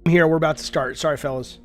Here, we're about to start. Sorry, fellas.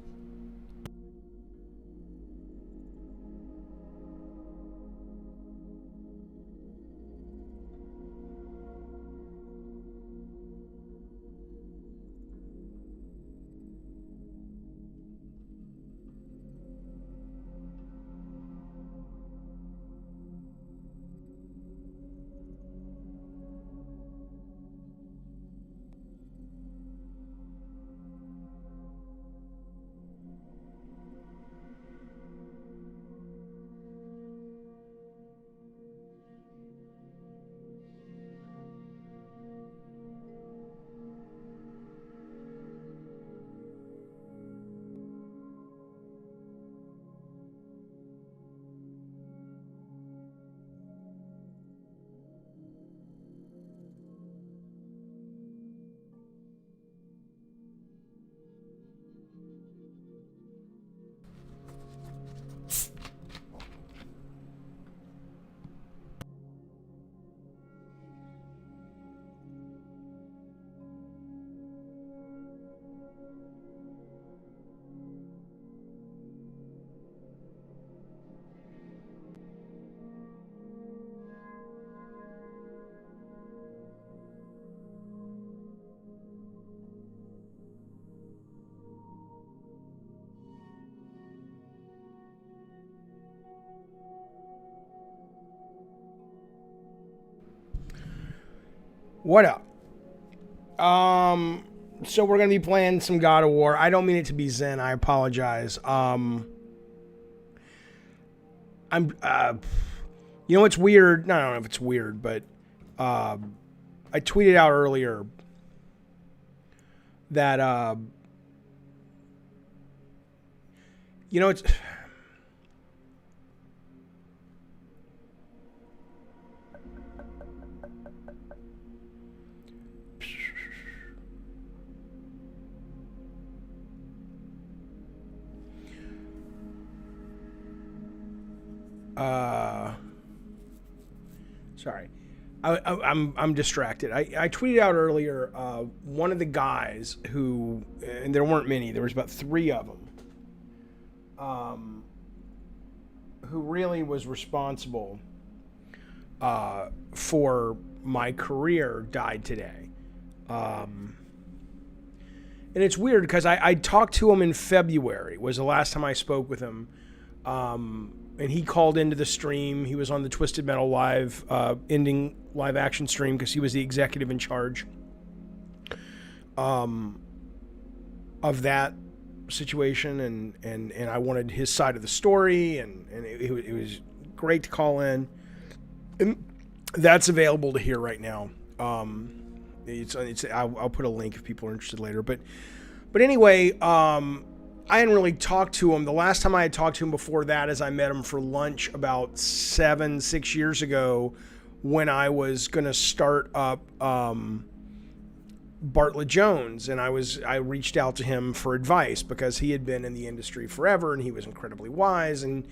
What up? So we're gonna be playing some God of War. I don't mean it to be Zen. I apologize. You know what's weird? No, I don't know if it's weird, but I tweeted out earlier that it's. Sorry, I'm distracted. I tweeted out earlier one of the guys who, and there weren't many. There was about 3 of them, who really was responsible for my career died today. And it's weird because I talked to him in February. Was the last time I spoke with him. And he called into the stream. He was on the Twisted Metal live ending live action stream because he was the executive in charge of that situation, and I wanted his side of the story, and it was great to call in. And that's available to hear right now. I'll put a link if people are interested later. But anyway, I hadn't really talked to him. The last time I had talked to him before that is I met him for lunch about 6 years ago when I was going to start up Bartlett Jones. And I reached out to him for advice because he had been in the industry forever and he was incredibly wise. And,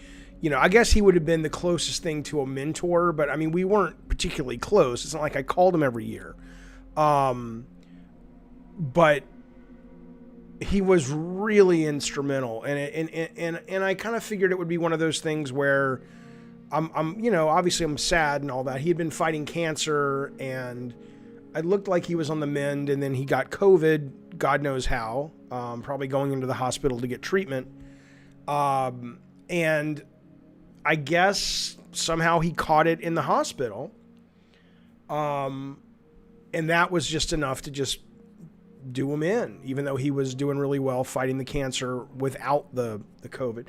I guess he would have been the closest thing to a mentor, but I mean, we weren't particularly close. It's not like I called him every year. But he was really instrumental, and I kind of figured it would be one of those things where I'm obviously I'm sad and all that. He had been fighting cancer, and it looked like he was on the mend, and then he got COVID, God knows how, probably going into the hospital to get treatment, and I guess somehow he caught it in the hospital, and that was just enough to just do him in, even though he was doing really well fighting the cancer without the COVID.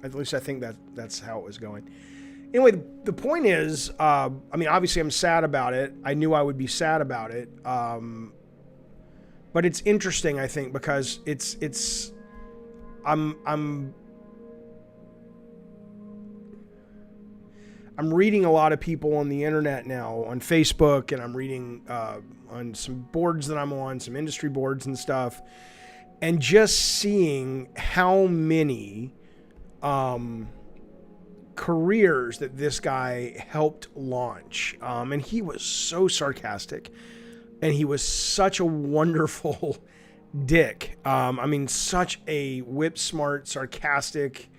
At least I think that's how it was going. Anyway, the point is, I mean, obviously I'm sad about it. I knew I would be sad about it. But it's interesting, I think, because I'm reading a lot of people on the internet now, on Facebook, and I'm reading on some boards that I'm on, some industry boards and stuff, and just seeing how many careers that this guy helped launch. And he was so sarcastic And he was such a wonderful dick. I mean, such a whip smart, sarcastic,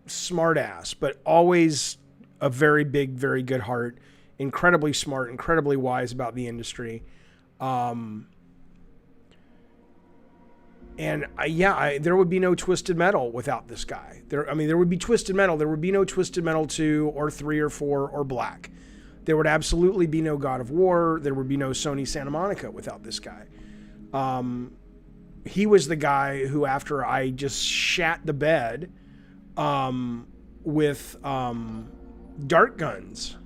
smart ass, but always a very big, very good heart, incredibly smart, incredibly wise about the industry. There would be no Twisted Metal without this guy. There would be Twisted Metal. There would be no Twisted Metal 2 or 3 or 4 or Black. There would absolutely be no God of War. There would be no Sony Santa Monica without this guy. He was the guy who, after I just shat the bed with dart guns,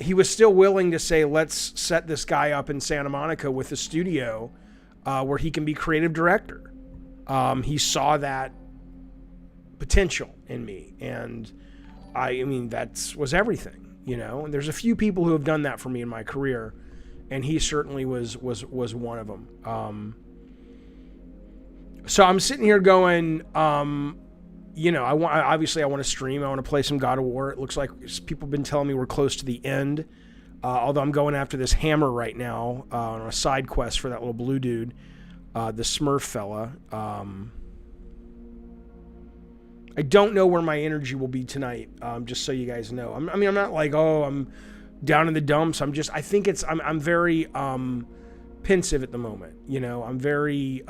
he was still willing to say, let's set this guy up in Santa Monica with a studio where he can be creative director. He saw that potential in me, and I mean, that was everything, you know. And there's a few people who have done that for me in my career, and he certainly was one of them. So I'm sitting here going, you know, I want to stream. I want to play some God of War. It looks like people have been telling me we're close to the end. Although I'm going after this hammer right now on a side quest for that little blue dude, the Smurf fella. I don't know where my energy will be tonight, just so you guys know. I'm not like, oh, I'm down in the dumps. I think I'm very pensive at the moment. You know, I'm very...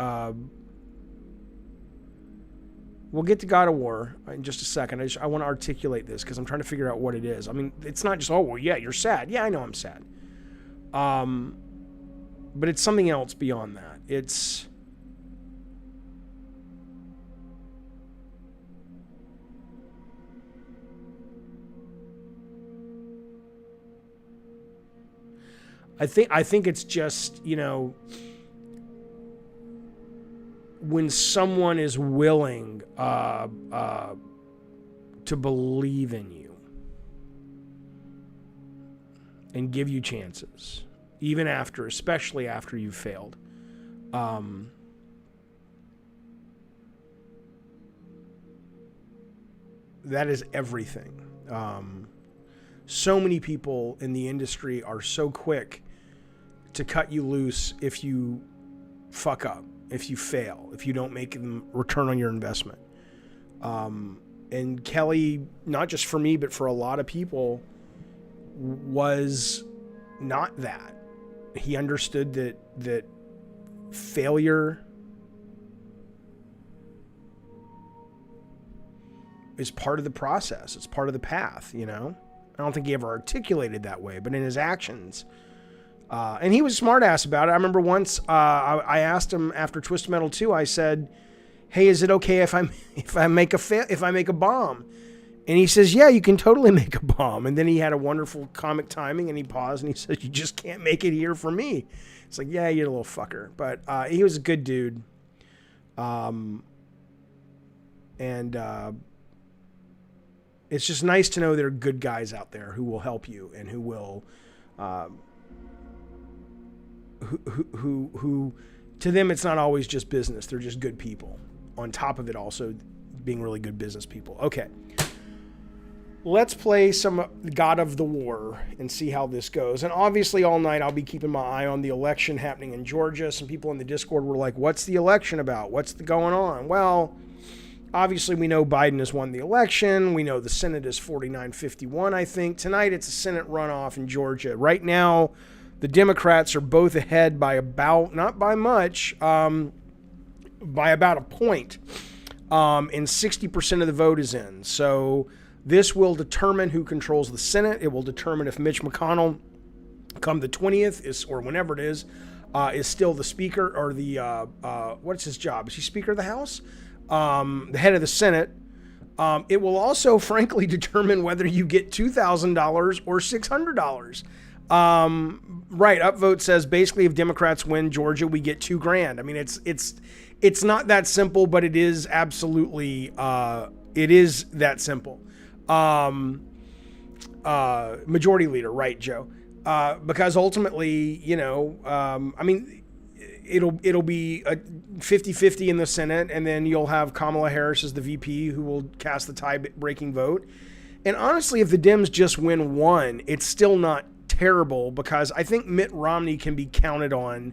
We'll get to God of War in just a second. I want to articulate this because I'm trying to figure out what it is. I mean, it's not just, oh, well, yeah, you're sad. Yeah, I know I'm sad. But it's something else beyond that. It's... I think it's just, you know... when someone is willing to believe in you and give you chances, even after, especially after you've failed, that is everything. So many people in the industry are so quick to cut you loose if you fuck up, if you fail, if you don't make them return on your investment. And Kelly, not just for me, but for a lot of people, was not that. He understood that failure is part of the process. It's part of the path, you know? I don't think he ever articulated that way, but in his actions... and he was a smart ass about it. I remember once I asked him after Twisted Metal 2, I said, hey, is it okay if I make a bomb? And he says, yeah, you can totally make a bomb. And then he had a wonderful comic timing, and he paused and he said, you just can't make it here for me. It's like, yeah, you're a little fucker. But he was a good dude. It's just nice to know there are good guys out there who will help you and who will... who to them it's not always just business. They're just good people. On top of it also being really good business people. Okay. Let's play some God of the War and see how this goes. And obviously all night I'll be keeping my eye on the election happening in Georgia. Some people in the Discord were like, what's the election about? What's going on? Well, obviously we know Biden has won the election. We know the Senate is 49-51, I think. Tonight it's a Senate runoff in Georgia. Right now, the Democrats are both ahead by about, not by much, by about a point. And 60% of the vote is in. So this will determine who controls the Senate. It will determine if Mitch McConnell, come the 20th, or whenever it is still the Speaker, or the, what's his job? Is he Speaker of the House? The head of the Senate. It will also, frankly, determine whether you get $2,000 or $600. Right. Upvote says basically if Democrats win Georgia, we get $2,000. I mean, it's not that simple, but it is absolutely, it is that simple. Majority leader, right, Joe? Because ultimately, you know, I mean, it'll be a 50-50 in the Senate, and then you'll have Kamala Harris as the VP who will cast the tie-breaking vote. And honestly, if the Dems just win one, it's still not terrible because I think Mitt Romney can be counted on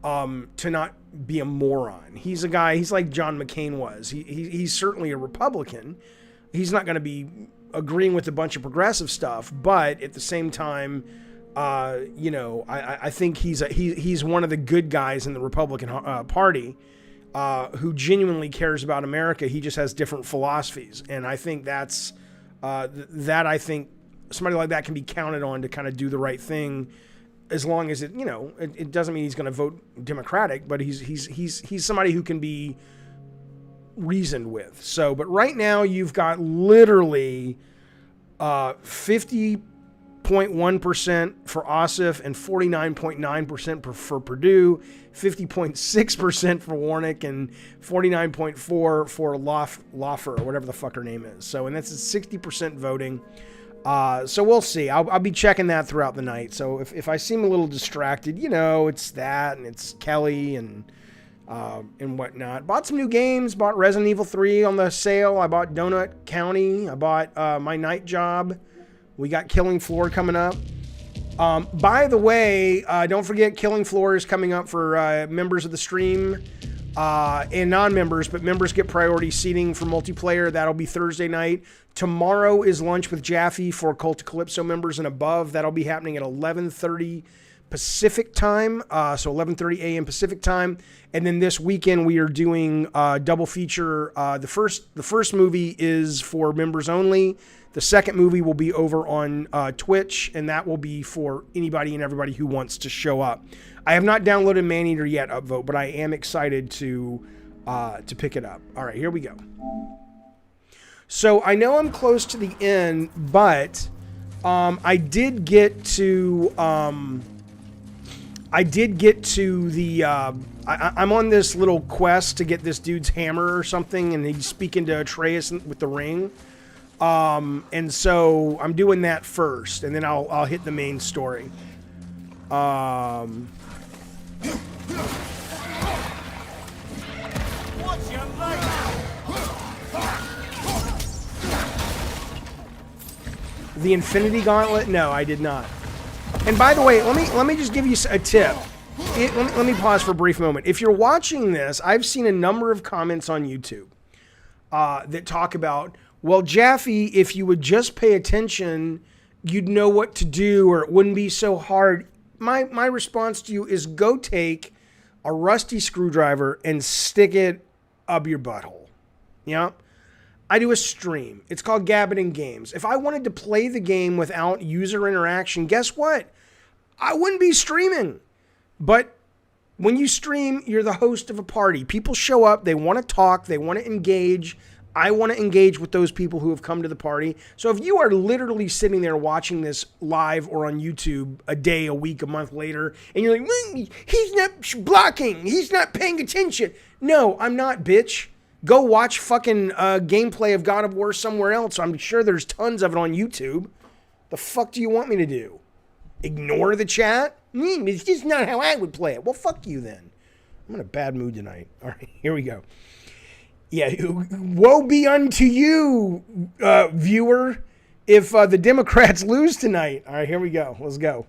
to not be a moron. He's a guy, he's like John McCain was. He's certainly a Republican. He's not going to be agreeing with a bunch of progressive stuff, but at the same time, I think he's one of the good guys in the Republican Party who genuinely cares about America. He just has different philosophies, and I think that's I think somebody like that can be counted on to kind of do the right thing, as long as it doesn't mean he's going to vote Democratic, but he's somebody who can be reasoned with. So, but right now you've got literally 50.1% for Ossoff and 49.9% for Perdue, 50.6% for Warnock, and 49.4% for Loffer, or whatever the fuck her name is. So, and that's 60% voting. So we'll see. I'll be checking that throughout the night. So if I seem a little distracted, it's that, and it's Kelly and whatnot. Bought some new games. Bought Resident Evil 3 on the sale. I bought Donut County. I bought My Night Job. We got Killing Floor coming up. By the way, don't forget Killing Floor is coming up for members of the stream and non-members, but members get priority seating for multiplayer. That'll be Thursday night. Tomorrow is Lunch with Jaffe for Cult of Calypso members and above. That'll be happening at 11:30 Pacific time, so 11:30 a.m. Pacific time. And then this weekend we are doing double feature. The first movie is for members only. The second movie will be over on Twitch, and that will be for anybody and everybody who wants to show up. I have not downloaded Maneater yet, Upvote, but I am excited to pick it up. All right, here we go. So I know I'm close to the end, but I did get to the. I'm on this little quest to get this dude's hammer or something, and he's speaking to Atreus with the ring. And so I'm doing that first, and then I'll hit the main story. The Infinity Gauntlet? No, I did not. And by the way, let me just give you a tip. Let me pause for a brief moment. If you're watching this, I've seen a number of comments on YouTube that talk about, well, Jaffe, if you would just pay attention, you'd know what to do, or it wouldn't be so hard. My response to you is go take a rusty screwdriver and stick it up your butthole. Yeah? I do a stream. It's called Gabbin' Games. If I wanted to play the game without user interaction, guess what? I wouldn't be streaming. But when you stream, you're the host of a party. People show up. They want to talk. They want to engage. I want to engage with those people who have come to the party. So if you are literally sitting there watching this live or on YouTube a day, a week, a month later, and you're like, he's not blocking. He's not paying attention. No, I'm not, bitch. Go watch fucking gameplay of God of War somewhere else. I'm sure there's tons of it on YouTube. The fuck do you want me to do? Ignore the chat? It's just not how I would play it. Well, fuck you then. I'm in a bad mood tonight. All right, here we go. Yeah, woe be unto you, viewer, if the Democrats lose tonight. All right, here we go. Let's go.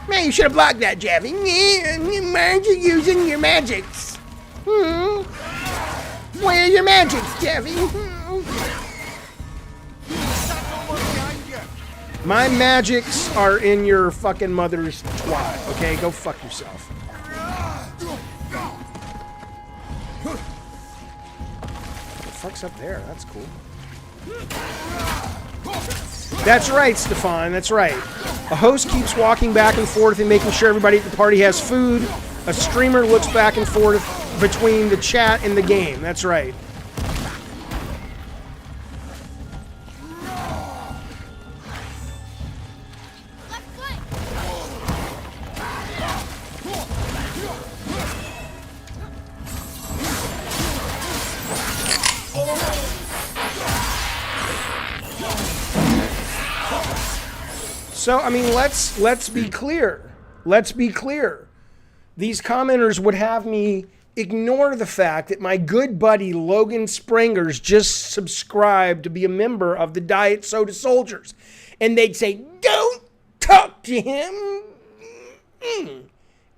Man, you should have blocked that, Jaffe. Mind you using your magics. Where are your magics, Jaffe? My magics are in your fucking mother's twat, okay? Go fuck yourself. What the fuck's up there? That's cool. That's right, Stefan. That's right. A host keeps walking back and forth and making sure everybody at the party has food. A streamer looks back and forth between the chat and the game. That's right. So, I mean, let's be clear. Let's be clear. These commenters would have me ignore the fact that my good buddy Logan Springers just subscribed to be a member of the Diet Soda Soldiers. And they'd say, don't talk to him.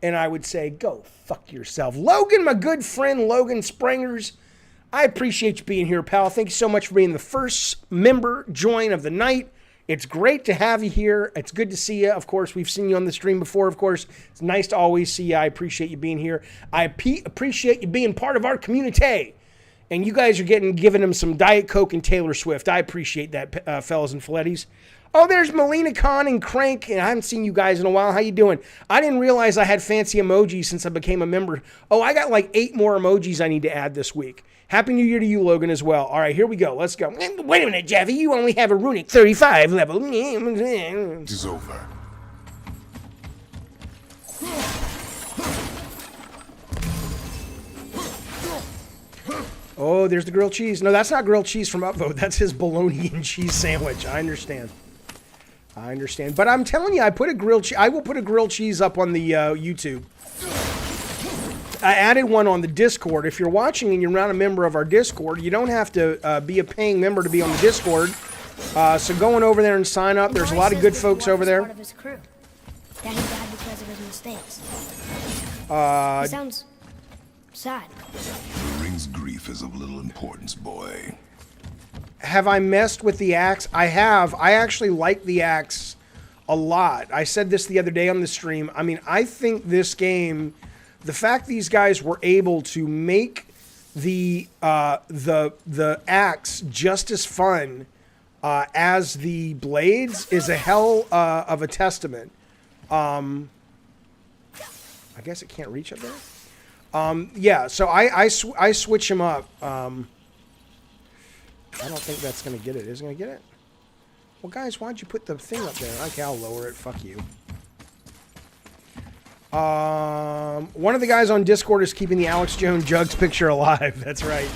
And I would say, go fuck yourself. Logan, my good friend, Logan Sprangers, I appreciate you being here, pal. Thank you so much for being the first member join of the night. It's great to have you here. It's good to see you. Of course, we've seen you on the stream before, of course. It's nice to always see you. I appreciate you being here. I appreciate you being part of our community. And you guys are giving them some Diet Coke and Taylor Swift. I appreciate that, fellas and Filettis. Oh, there's Melina Khan and Crank. And I haven't seen you guys in a while. How you doing? I didn't realize I had fancy emojis since I became a member. Oh, I got like 8 more emojis I need to add this week. Happy New Year to you, Logan, as well. All right, here we go. Let's go. Wait a minute, Jaffe. You only have a runic 35 level. It's over. Oh, there's the grilled cheese. No, that's not grilled cheese from Upvote. That's his bologna and cheese sandwich. I understand. But I'm telling you, I will put a grilled cheese up on the YouTube. I added one on the Discord. If you're watching and you're not a member of our Discord, you don't have to be a paying member to be on the Discord. So going over there and sign up. There's a lot of good folks over there. That he died because of his mistakes. It sounds sad. Ring's grief is of little importance, boy. Have I messed with the axe? I have. I actually like the axe a lot. I said this the other day on the stream. I mean, I think this game, the fact these guys were able to make the axe just as fun as the blades is a hell of a testament. I guess it can't reach up there. Yeah, so I switch him up. I don't think that's going to get it. Is it going to get it? Well, guys, why'd you put the thing up there? Okay, I'll lower it. Fuck you. One of the guys on Discord is keeping the Alex Jones Jugs picture alive. That's right.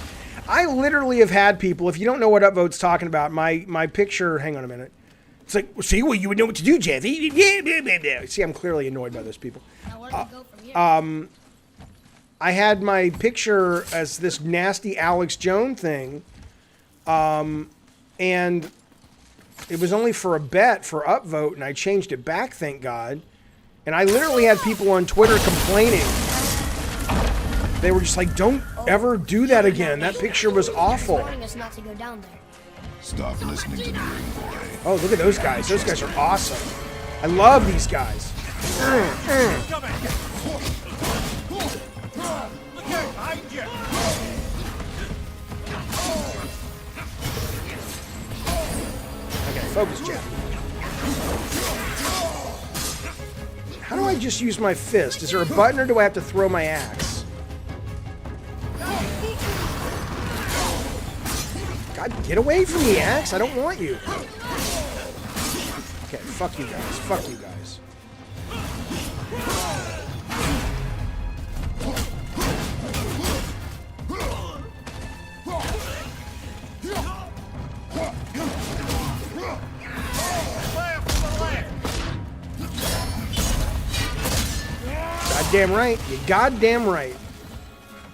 I literally have had people, if you don't know what Upvote's talking about, my picture, hang on a minute. It's like, see, well, you would know what to do, Jaffe. See, I'm clearly annoyed by those people. Now, where do we go from here? I had my picture as this nasty Alex Jones thing, and it was only for a bet for Upvote, and I changed it back, thank God. And I literally had people on Twitter complaining. They were just like, don't ever do that again. That picture was awful. Warning us not to go down there. Stop listening to the ring, boy. Oh, look at those guys. Those guys are awesome. I love these guys. Okay, focus, Jeff. How do I just use my fist? Is there a button or do I have to throw my axe? God, get away from the axe. I don't want you. Okay, fuck you guys. Fuck you guys. Goddamn right. You goddamn right.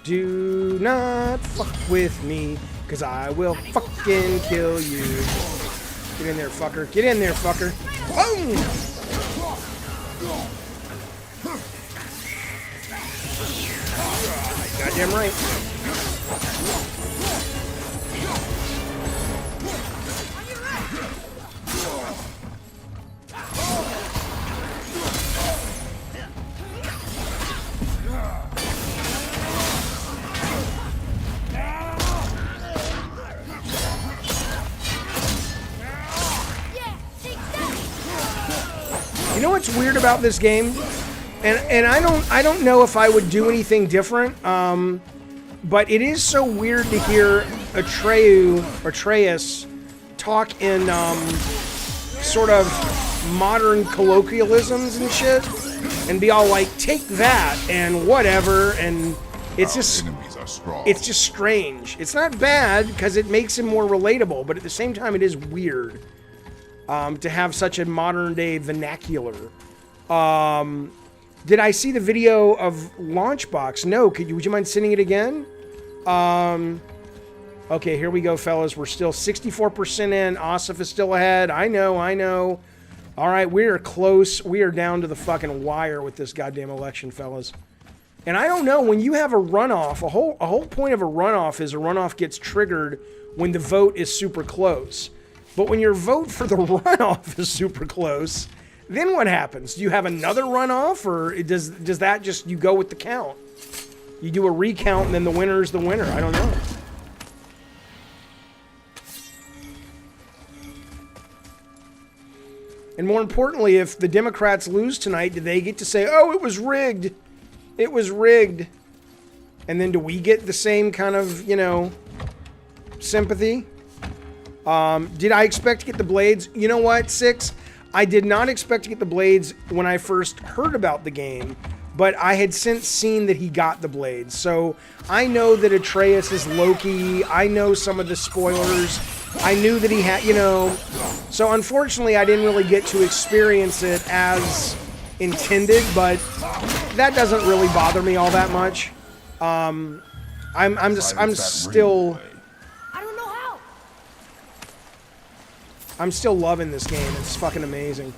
Do not fuck with me, because I will fucking kill you. Get in there, fucker. Get in there, fucker. Boom! Goddamn right. You know what's weird about this game? And I don't know if I would do anything different, but it is so weird to hear Atreus talk in sort of modern colloquialisms and shit, and be all like, take that and whatever, and it's just strange. It's not bad because it makes him more relatable, but at the same time it is weird to have such a modern day vernacular. Did I see the video of Launchbox? No. Would you mind sending it again? Okay, here we go, fellas. We're still 64% in. Asif is still ahead. I know. All right, we are close. We are down to the fucking wire with this goddamn election, fellas. And I don't know, when you have a runoff, a whole point of a runoff is a runoff gets triggered when the vote is super close. But when your vote for the runoff is super close, then what happens? Do you have another runoff, or does that just, you go with the count? You do a recount and then the winner is the winner. I don't know. And more importantly, if the Democrats lose tonight, do they get to say, oh, it was rigged? It was rigged. And then do we get the same kind of, you know, sympathy? Did I expect to get the blades? You know what, Six? I did not expect to get the blades when I first heard about the game, but I had since seen that he got the blades. So I know that Atreus is Loki. I know some of the spoilers. I knew that he had, you know. So unfortunately, I didn't really get to experience it as intended, but that doesn't really bother me all that much. I'm still loving this game. It's fucking amazing.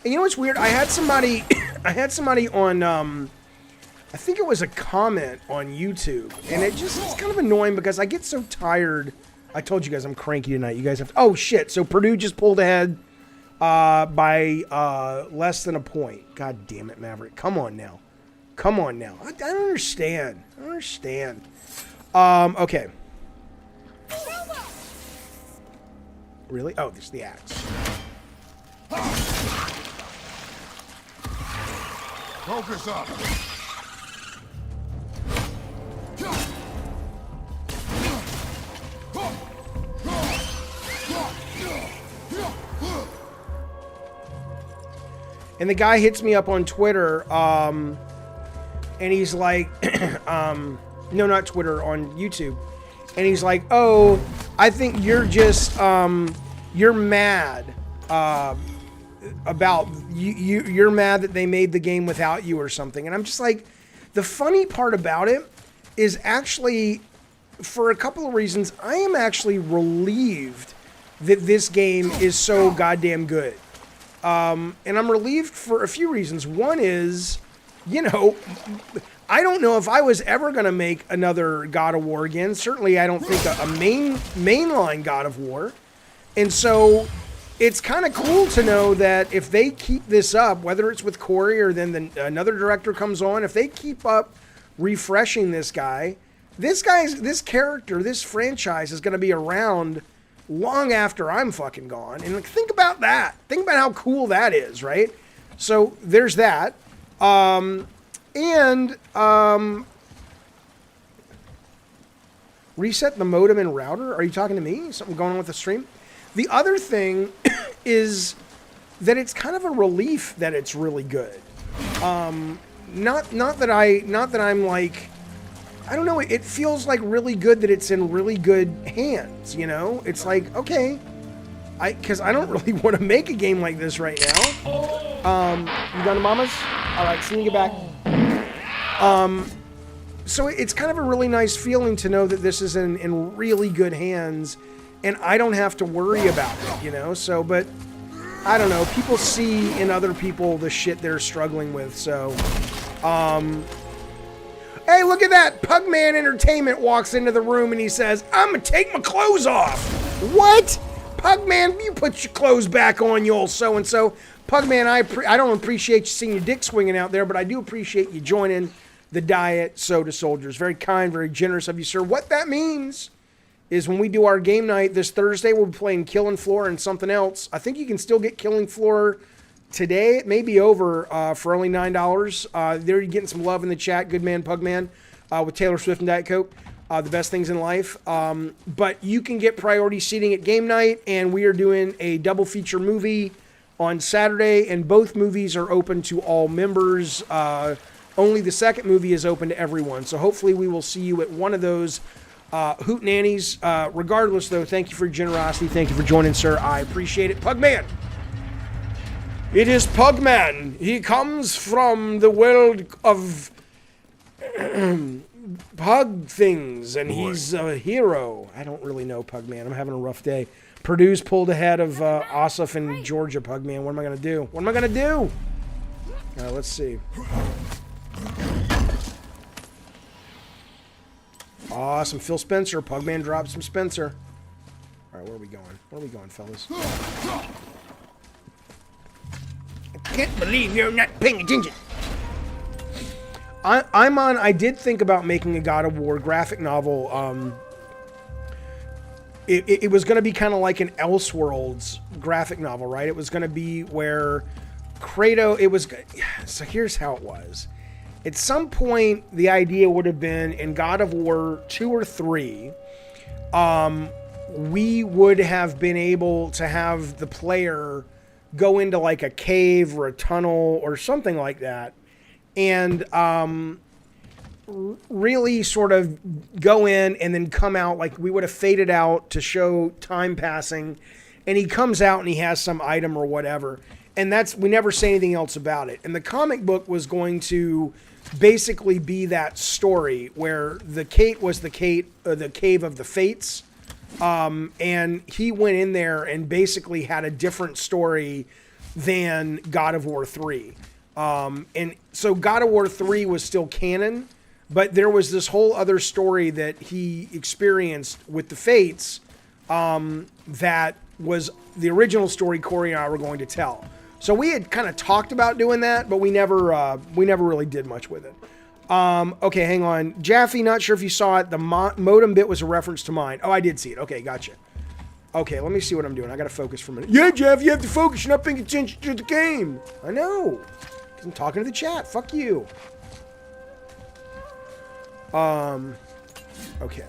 And you know what's weird? I had somebody on, I think it was a comment on YouTube, and it's kind of annoying because I get so tired. I told you guys I'm cranky tonight. You guys have to, oh shit, so Purdue just pulled ahead by less than a point. God damn it, Maverick. Come on now. Come on now. I don't understand. I don't understand. Okay. Really? Oh, there's the axe. Focus up. And the guy hits me up on Twitter, and he's like, no, not Twitter, on YouTube. And he's like, oh, I think you're just, you're mad about, you're mad that they made the game without you or something. And I'm just like, the funny part about it is actually, for a couple of reasons, I am actually relieved that this game is so goddamn good. And I'm relieved for a few reasons. One is, you know, I don't know if I was ever going to make another God of War again. Certainly, I don't think a mainline God of War. And so it's kind of cool to know that if they keep this up, whether it's with Corey or then another director comes on, if they keep up refreshing this character, this franchise is going to be around long after I'm fucking gone. And like, think about that. Think about how cool that is, right? So there's that. Reset the modem and router? Are you talking to me? Something going on with the stream? The other thing is that it's kind of a relief that it's really good. Not that I'm like, I don't know, it feels like really good that it's in really good hands, you know? It's like, okay, because I don't really want to make a game like this right now. You done, mamas? All right, see you get back. So it's kind of a really nice feeling to know that this is in really good hands, and I don't have to worry about it, you know? So, but I don't know, people see in other people the shit they're struggling with, so, hey, look at that! Pugman Entertainment walks into the room and he says, I'm gonna take my clothes off! What? Pugman, you put your clothes back on, you old so-and-so. Pugman, I don't appreciate you seeing your dick swinging out there, but I do appreciate you joining the Diet Soda Soldiers. Very kind, very generous of you, sir. What that means is when we do our game night this Thursday, we'll be playing Killing Floor and something else. I think you can still get Killing Floor today. It may be over for only $9. There you're getting some love in the chat. Good man, Pugman, with Taylor Swift and Diet Coke. The best things in life. But you can get priority seating at game night, and we are doing a double feature movie on Saturday, and both movies are open to all members. Only the second movie is open to everyone. So hopefully we will see you at one of those hootenannies. Regardless, though, thank you for your generosity. Thank you for joining, sir. I appreciate it. Pugman! It is Pugman. He comes from the world of Pug things, and Boy. he's a hero. I don't really know, Pugman. I'm having a rough day. Purdue's pulled ahead of Ossoff and Georgia, Pugman. What am I going to do? What am I going to do? Let's see. Awesome. Phil Spencer. Pugman dropped some Spencer. All right, where are we going? Where are we going, fellas? I can't believe you're not paying attention. I did think about making a God of War graphic novel. It was going to be kind of like an Elseworlds graphic novel, right? It was going to be where Kratos, so here's how it was. At some point, the idea would have been in God of War 2 or 3, we would have been able to have the player go into like a cave or a tunnel or something like that, and really sort of go in and then come out. Like we would have faded out to show time passing, and he comes out and he has some item or whatever, and we never say anything else about it. And the comic book was going to basically be that story where the Kate was the cave of the Fates, and he went in there and basically had a different story than God of War 3. And so God of War 3 was still canon, but there was this whole other story that he experienced with the Fates, that was the original story Corey and I were going to tell. So we had kind of talked about doing that, but we never really did much with it. Okay, hang on. Jaffe, not sure if you saw it. The modem bit was a reference to mine. Oh, I did see it. Okay, gotcha. Okay, let me see what I'm doing. I got to focus for a minute. Yeah, Jeff, you have to focus. You're not paying attention to the game. I know. Because I'm talking to the chat. Fuck you. Okay.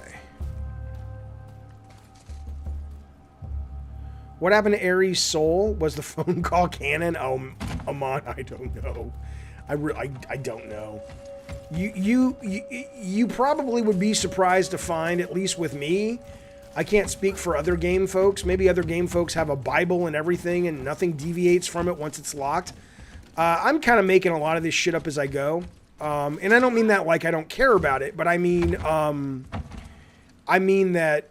What happened to Ares' soul? Was the phone call canon? Oh, Amon, I don't know. I don't know. You probably would be surprised to find, at least with me, I can't speak for other game folks. Maybe other game folks have a Bible and everything and nothing deviates from it once it's locked. I'm kind of making a lot of this shit up as I go. And I don't mean that like I don't care about it, but I mean that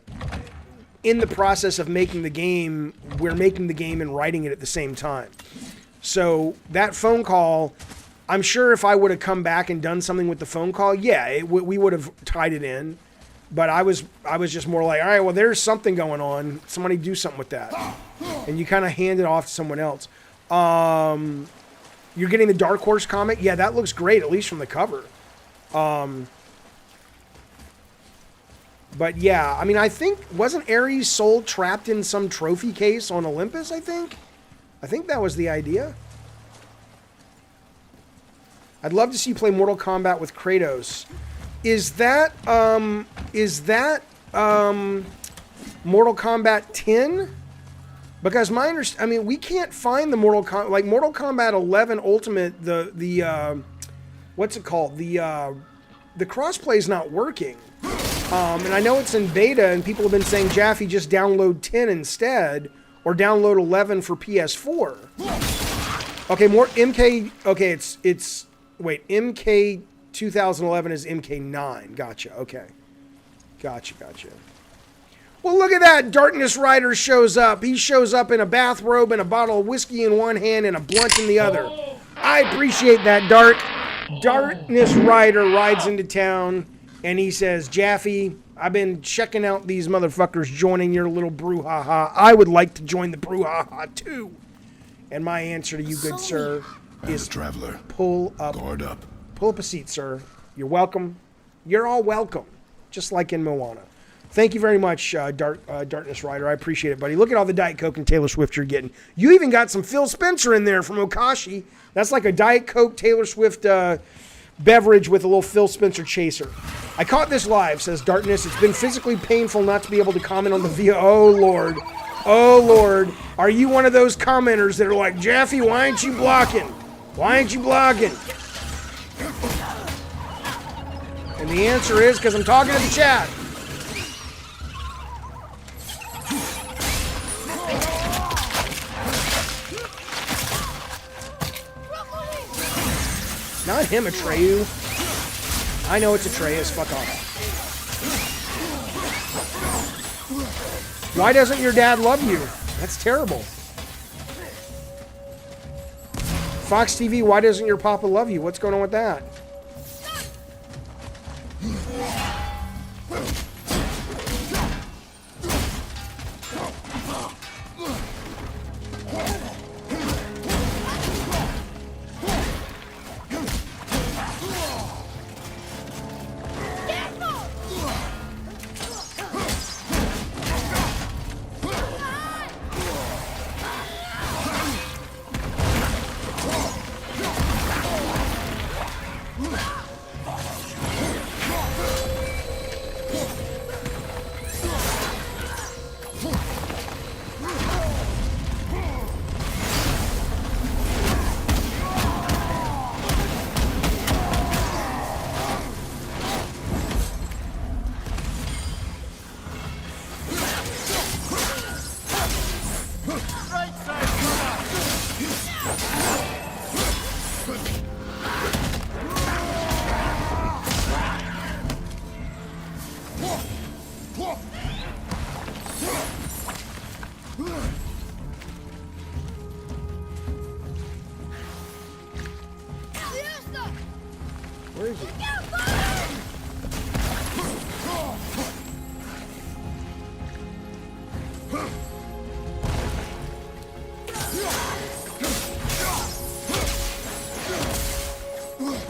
in the process of making the game, we're making the game and writing it at the same time. So that phone call, I'm sure if I would have come back and done something with the phone call, yeah, we would have tied it in. But I was just more like, all right, well, there's something going on. Somebody do something with that. And you kind of hand it off to someone else. You're getting the Dark Horse comic? Yeah, that looks great, at least from the cover. But yeah, I mean, I think, wasn't Ares' soul trapped in some trophy case on Olympus, I think? I think that was the idea. I'd love to see you play Mortal Kombat with Kratos. Is that Mortal Kombat 10? Because I mean, we can't find the Mortal Kombat 11 Ultimate, the what's it called? The crossplay's not working. And I know it's in beta, and people have been saying, Jaffe, just download 10 instead, or download 11 for PS4. Okay, more MK. Okay, it's wait, MK 2011 is MK9. Gotcha. Okay, gotcha. Well, look at that. Darkness Rider shows up. He shows up in a bathrobe and a bottle of whiskey in one hand and a blunt in the other. I appreciate that, Darkness Rider rides into town. And he says, Jaffe, I've been checking out these motherfuckers joining your little brouhaha. I would like to join the brouhaha too. And my answer to you, good sir, is traveler. Pull up a seat, sir. You're welcome. You're all welcome. Just like in Moana. Thank you very much, Darkness Rider. I appreciate it, buddy. Look at all the Diet Coke and Taylor Swift you're getting. You even got some Phil Spencer in there from Okashi. That's like a Diet Coke, Taylor Swift beverage with a little Phil Spencer chaser. I caught this live, says Darkness. It's been physically painful not to be able to comment on the video. Oh, Lord. Are you one of those commenters that are like, Jaffe, why aren't you blocking? And the answer is because I'm talking to the chat. Not him, Atreyu. I know it's Atreus. Fuck off. Why doesn't your dad love you? That's terrible. Fox TV, why doesn't your papa love you? What's going on with that? Where is he?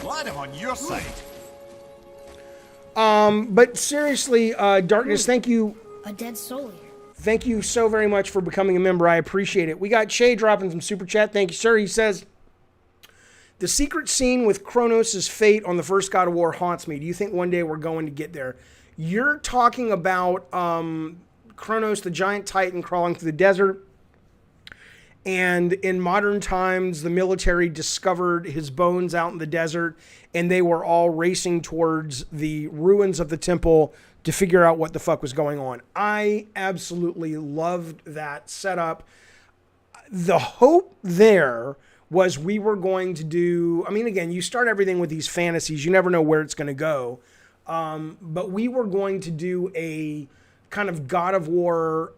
Glad I'm on your side. But seriously, Darkness, thank you. A dead soul here. Thank you so very much for becoming a member. I appreciate it. We got Shay dropping some super chat. Thank you, sir. He says, the secret scene with Kronos' fate on the first God of War haunts me. Do you think one day we're going to get there? You're talking about Kronos, the giant titan crawling through the desert. And in modern times, the military discovered his bones out in the desert, and they were all racing towards the ruins of the temple to figure out what the fuck was going on. I absolutely loved that setup. The hope there was we were going to do, I mean, again, you start everything with these fantasies. You never know where it's going to go. But we were going to do a kind of God of War,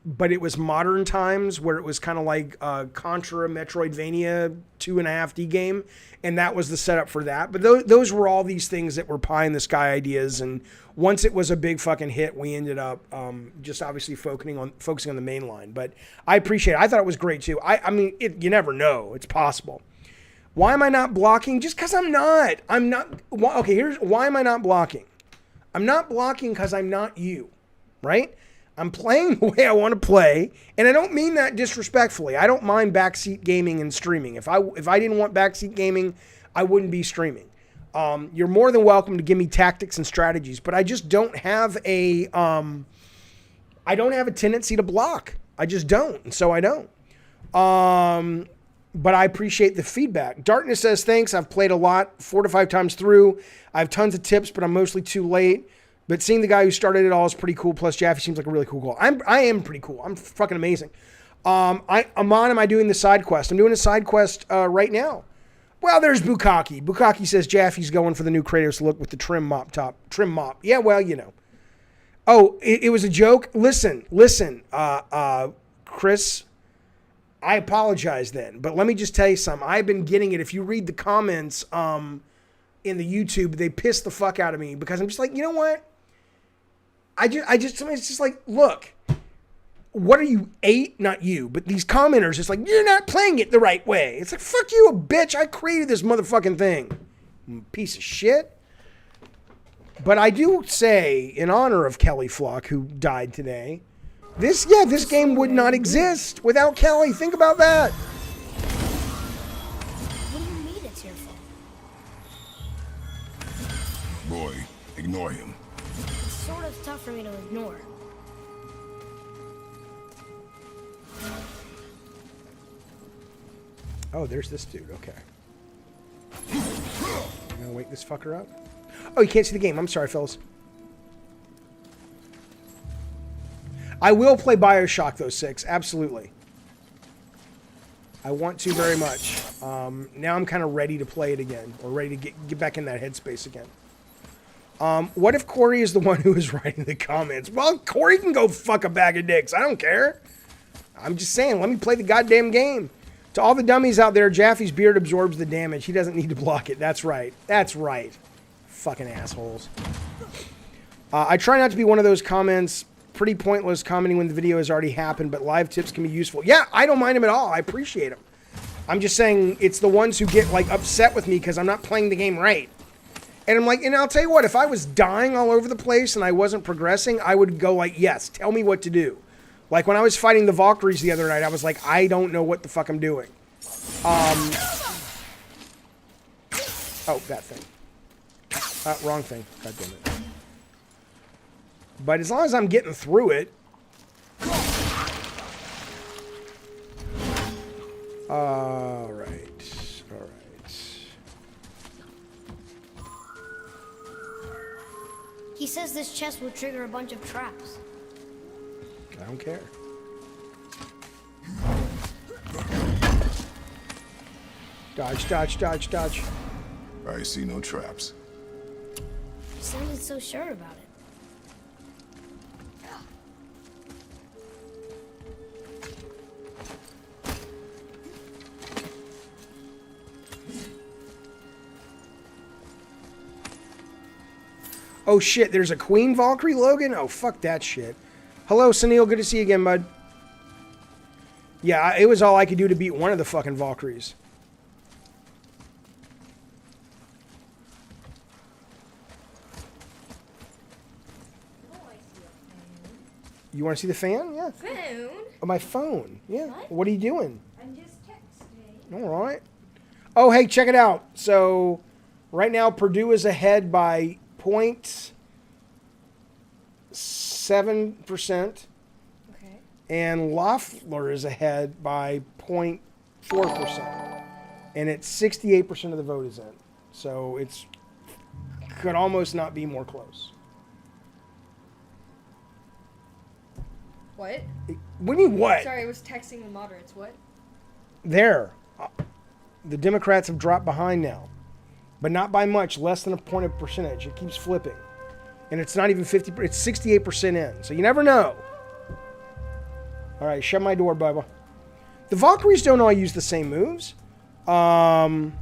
but it was modern times where it was kind of like Contra Metroidvania 2.5D game. And that was the setup for that. But those were all these things that were pie in the sky ideas. And once it was a big fucking hit, we ended up just obviously focusing on the main line. But I appreciate it. I thought it was great too. I mean, you never know. It's possible. Why am I not blocking? Just because I'm not. Okay, here's why am I not blocking? I'm not blocking because I'm not you, right? I'm playing the way I want to play, and I don't mean that disrespectfully. I don't mind backseat gaming and streaming. If I didn't want backseat gaming, I wouldn't be streaming. You're more than welcome to give me tactics and strategies, but I just don't have a tendency to block. I just don't, and so I don't. But I appreciate the feedback. Darkness says, thanks. I've played a lot, 4 to 5 times through. I have tons of tips, but I'm mostly too late. But seeing the guy who started it all is pretty cool. Plus, Jaffe seems like a really cool guy. I am pretty cool. I'm fucking amazing. Am I doing the side quest? I'm doing a side quest right now. Well, there's Bukkake. Bukkake says Jaffe's going for the new Kratos look with the trim mop top. Trim mop. Yeah, well, you know. Oh, it was a joke? Listen, Chris, I apologize then. But let me just tell you something. I've been getting it. If you read the comments in the YouTube, they piss the fuck out of me because I'm just like, you know what? It's just like, look, what are you, 8? Not you, but these commenters, just like, you're not playing it the right way. It's like, fuck you, a bitch. I created this motherfucking thing. Piece of shit. But I do say, in honor of Kelly Flock, who died today, this game would not exist without Kelly. Think about that. What do you mean it's your fault? Boy, ignore him. It's sort of tough for me to ignore. Oh, there's this dude. Okay. I'm gonna wake this fucker up. Oh, you can't see the game. I'm sorry, fellas. I will play BioShock, though, 6. Absolutely. I want to very much. Now I'm kind of ready to play it again, or ready to get back in that headspace again. What if Corey is the one who is writing the comments? Well, Corey can go fuck a bag of dicks. I don't care. I'm just saying, let me play the goddamn game. To all the dummies out there, Jaffe's beard absorbs the damage. He doesn't need to block it. That's right. That's right. Fucking assholes. I try not to be one of those comments, pretty pointless commenting when the video has already happened, but live tips can be useful. Yeah, I don't mind them at all. I appreciate them. I'm just saying it's the ones who get like upset with me because I'm not playing the game right. And I'm like, and I'll tell you what, if I was dying all over the place and I wasn't progressing, I would go like, yes, tell me what to do. Like when I was fighting the Valkyries the other night, I was like, I don't know what the fuck I'm doing. Oh, that thing. Wrong thing. God damn it. But as long as I'm getting through it. All right. All right. He says this chest will trigger a bunch of traps. I don't care. Dodge, dodge, dodge, dodge. I see no traps. He sounded so sure about it. Oh shit, there's a Queen Valkyrie, Logan? Oh, fuck that shit. Hello, Sunil. Good to see you again, bud. Yeah, it was all I could do to beat one of the fucking Valkyries. You want to see the fan? Yeah. Phone? Oh, my phone. Yeah. What are you doing? I'm just texting. All right. Oh, hey, check it out. So, right now, Purdue is ahead by 0.7%. Okay. And Loeffler is ahead by 0.4%. And it's 68% of the vote is in. So, it's could almost not be more close. What? What do you mean, what? Sorry, I was texting the moderates. What? There. The Democrats have dropped behind now. But not by much, less than a point of percentage. It keeps flipping. And it's not even 50, it's 68% in. So you never know. All right, shut my door, Bubba. The Valkyries don't all use the same moves. That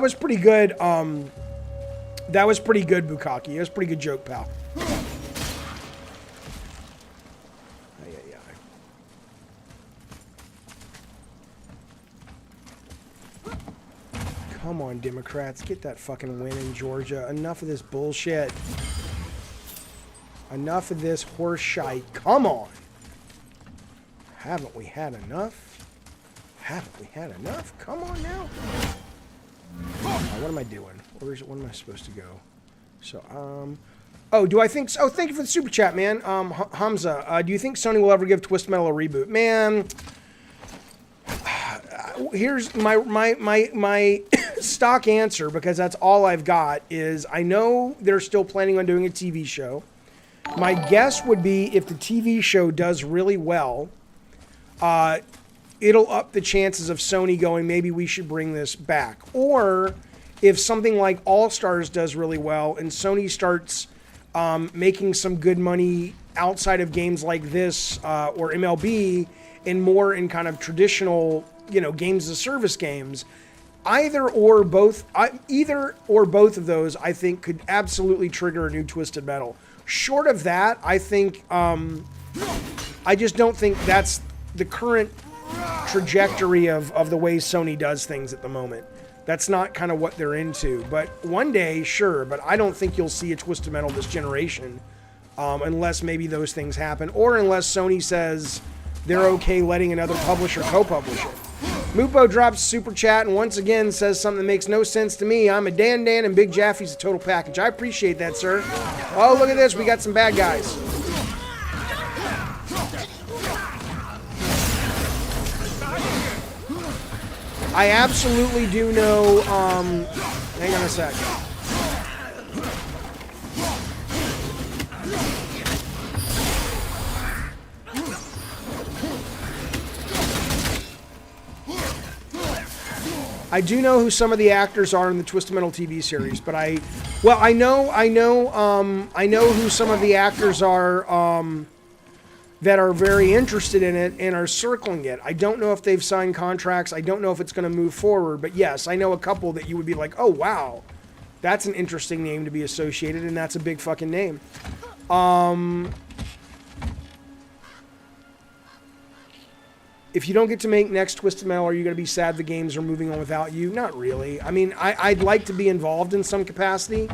was pretty good. That was pretty good, Bukkake. That was a pretty good joke, pal. Come on, Democrats. Get that fucking win in Georgia. Enough of this bullshit. Enough of this horse shite. Come on. Haven't we had enough? Haven't we had enough? Come on now. What am I doing? Where am I supposed to go? So, oh, do I think so? Oh, thank you for the super chat, man. Hamza, do you think Sony will ever give Twist Metal a reboot? Man, here's my stock answer, because that's all I've got, is I know they're still planning on doing a TV show. My guess would be if the TV show does really well, it'll up the chances of Sony going, maybe we should bring this back. Or if something like All-Stars does really well and Sony starts making some good money outside of games like this or MLB and more in kind of traditional, games as a service games, either or both of those, I think, could absolutely trigger a new Twisted Metal. Short of that, I think, I just don't think that's the current trajectory of the way Sony does things at the moment. That's not kind of what they're into. But one day, sure, but I don't think you'll see a Twisted Metal this generation unless maybe those things happen, or unless Sony says they're okay letting another publisher co-publish it. Mupo drops super chat and once again says something that makes no sense to me. I'm a Dan and Big Jaffe's a total package. I appreciate that, sir. Oh, look at this. We got some bad guys. I absolutely do know, hang on a sec. I do know who some of the actors are in the Twisted Metal TV series, but I know who some of the actors are that are very interested in it and are circling it. I don't know if they've signed contracts. I don't know if it's going to move forward, but yes, I know a couple that you would be like, oh wow, that's an interesting name to be associated, and that's a big fucking name. If you don't get to make next Twisted Metal, are you going to be sad the games are moving on without you? Not really. I mean, I'd like to be involved in some capacity,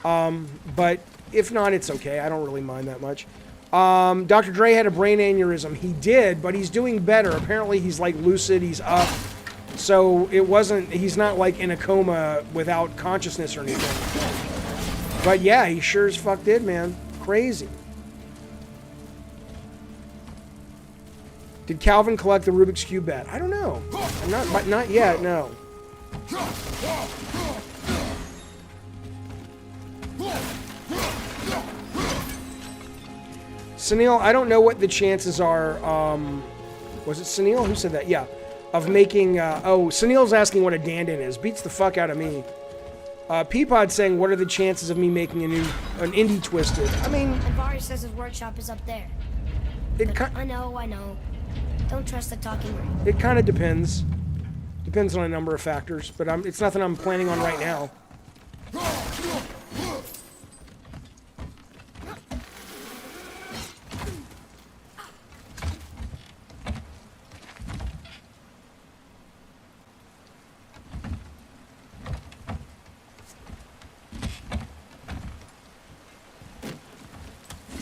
but if not, it's okay. I don't really mind that much. Dr. Dre had a brain aneurysm. He did, but he's doing better. Apparently, he's like lucid. He's up. So he's not like in a coma without consciousness or anything. But yeah, he sure as fuck did, man. Crazy. Did Calvin collect the Rubik's Cube bat? I don't know. Not yet, no. Sunil, I don't know what the chances are. Was it Sunil who said that? Yeah. Of making, Sunil's asking what a dandan is. Beats the fuck out of me. Peapod saying, what are the chances of me making an indie Twisted? I mean... And Barry says his workshop is up there. I know. Don't trust the talking brain. It kind of depends. Depends on a number of factors, but it's nothing I'm planning on right now.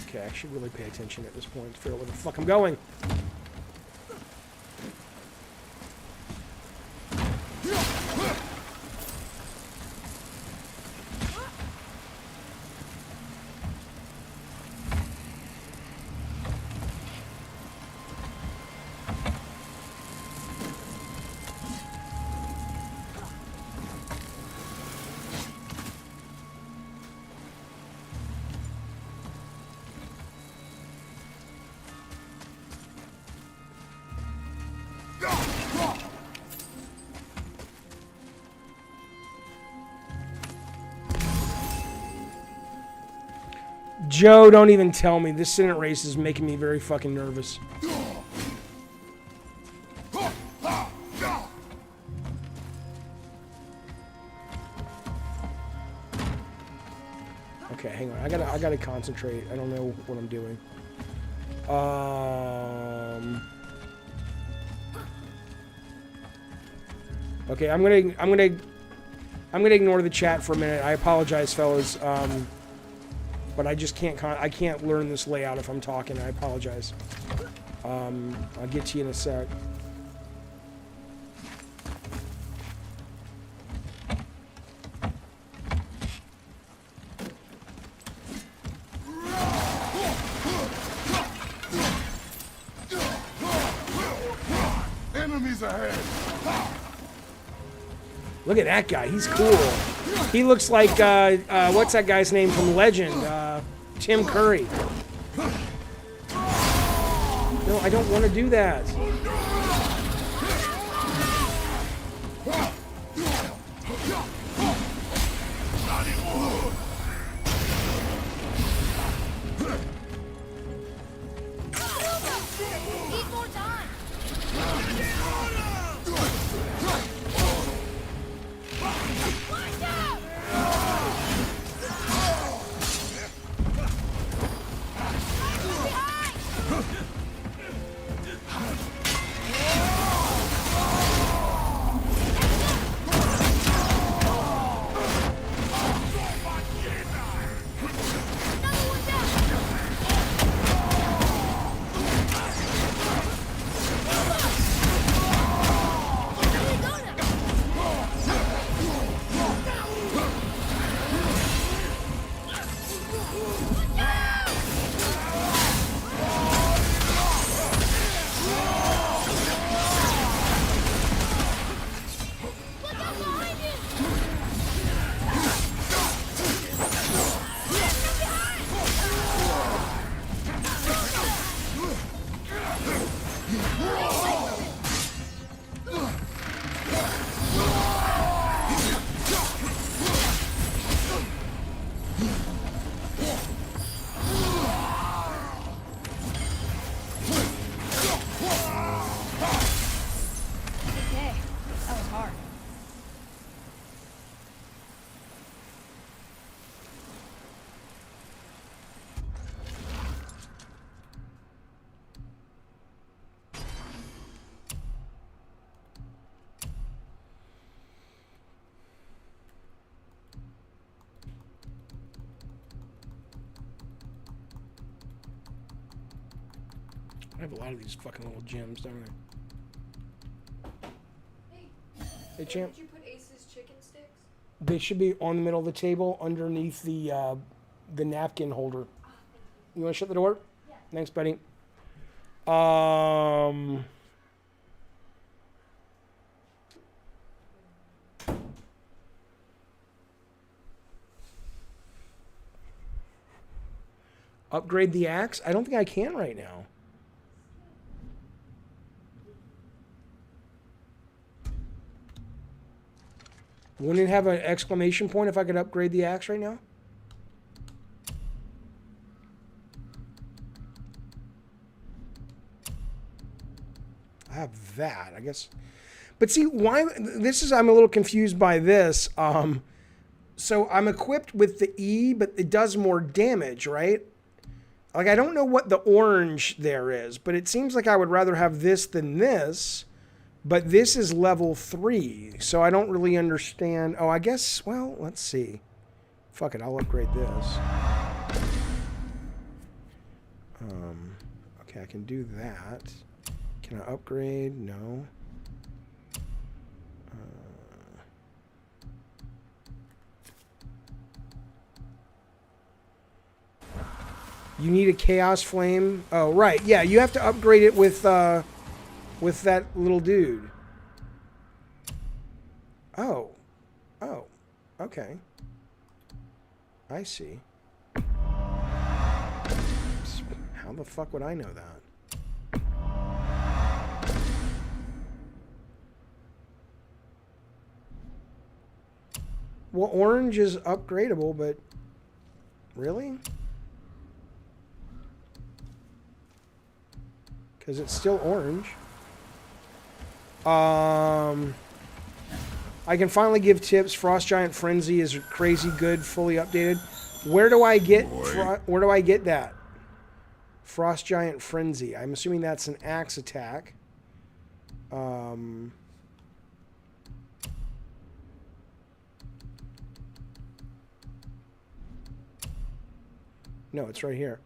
Okay, I should really pay attention at this point to figure out where the fuck I'm going. Joe, don't even tell me. This Senate race is making me very fucking nervous. Okay, hang on. I gotta concentrate. I don't know what I'm doing. Okay, I'm gonna ignore the chat for a minute. I apologize, fellas. But I just I can't learn this layout if I'm talking. I apologize. I'll get to you in a sec. Enemies ahead. Look at that guy. He's cool. He looks like, what's that guy's name from Legend? Tim Curry. No, I don't want to do that. Okay, that was hard. I have a lot of these fucking little gems, don't I? Hey, champ. Did you put Ace's chicken sticks? They should be on the middle of the table underneath the napkin holder. You want to shut the door? Yeah. Thanks, buddy. Upgrade the axe? I don't think I can right now. Wouldn't it have an exclamation point if I could upgrade the axe right now? I have that, I guess. But see, why this is, I'm a little confused by this. So I'm equipped with the E, but it does more damage, right? Like, I don't know what the orange there is, but it seems like I would rather have this than this. But this is level 3, so I don't really understand. Oh, I guess, well, let's see. Fuck it, I'll upgrade this. Okay, I can do that. Can I upgrade? No. You need a chaos flame. Oh, right. Yeah, you have to upgrade it with that little dude. Oh. Oh. Okay. I see. How the fuck would I know that? Well, orange is upgradable, but really? Because it's still orange. I can finally give tips. Frost Giant Frenzy is crazy good, fully updated. Where do I get that? Frost Giant Frenzy. I'm assuming that's an axe attack. No, it's right here.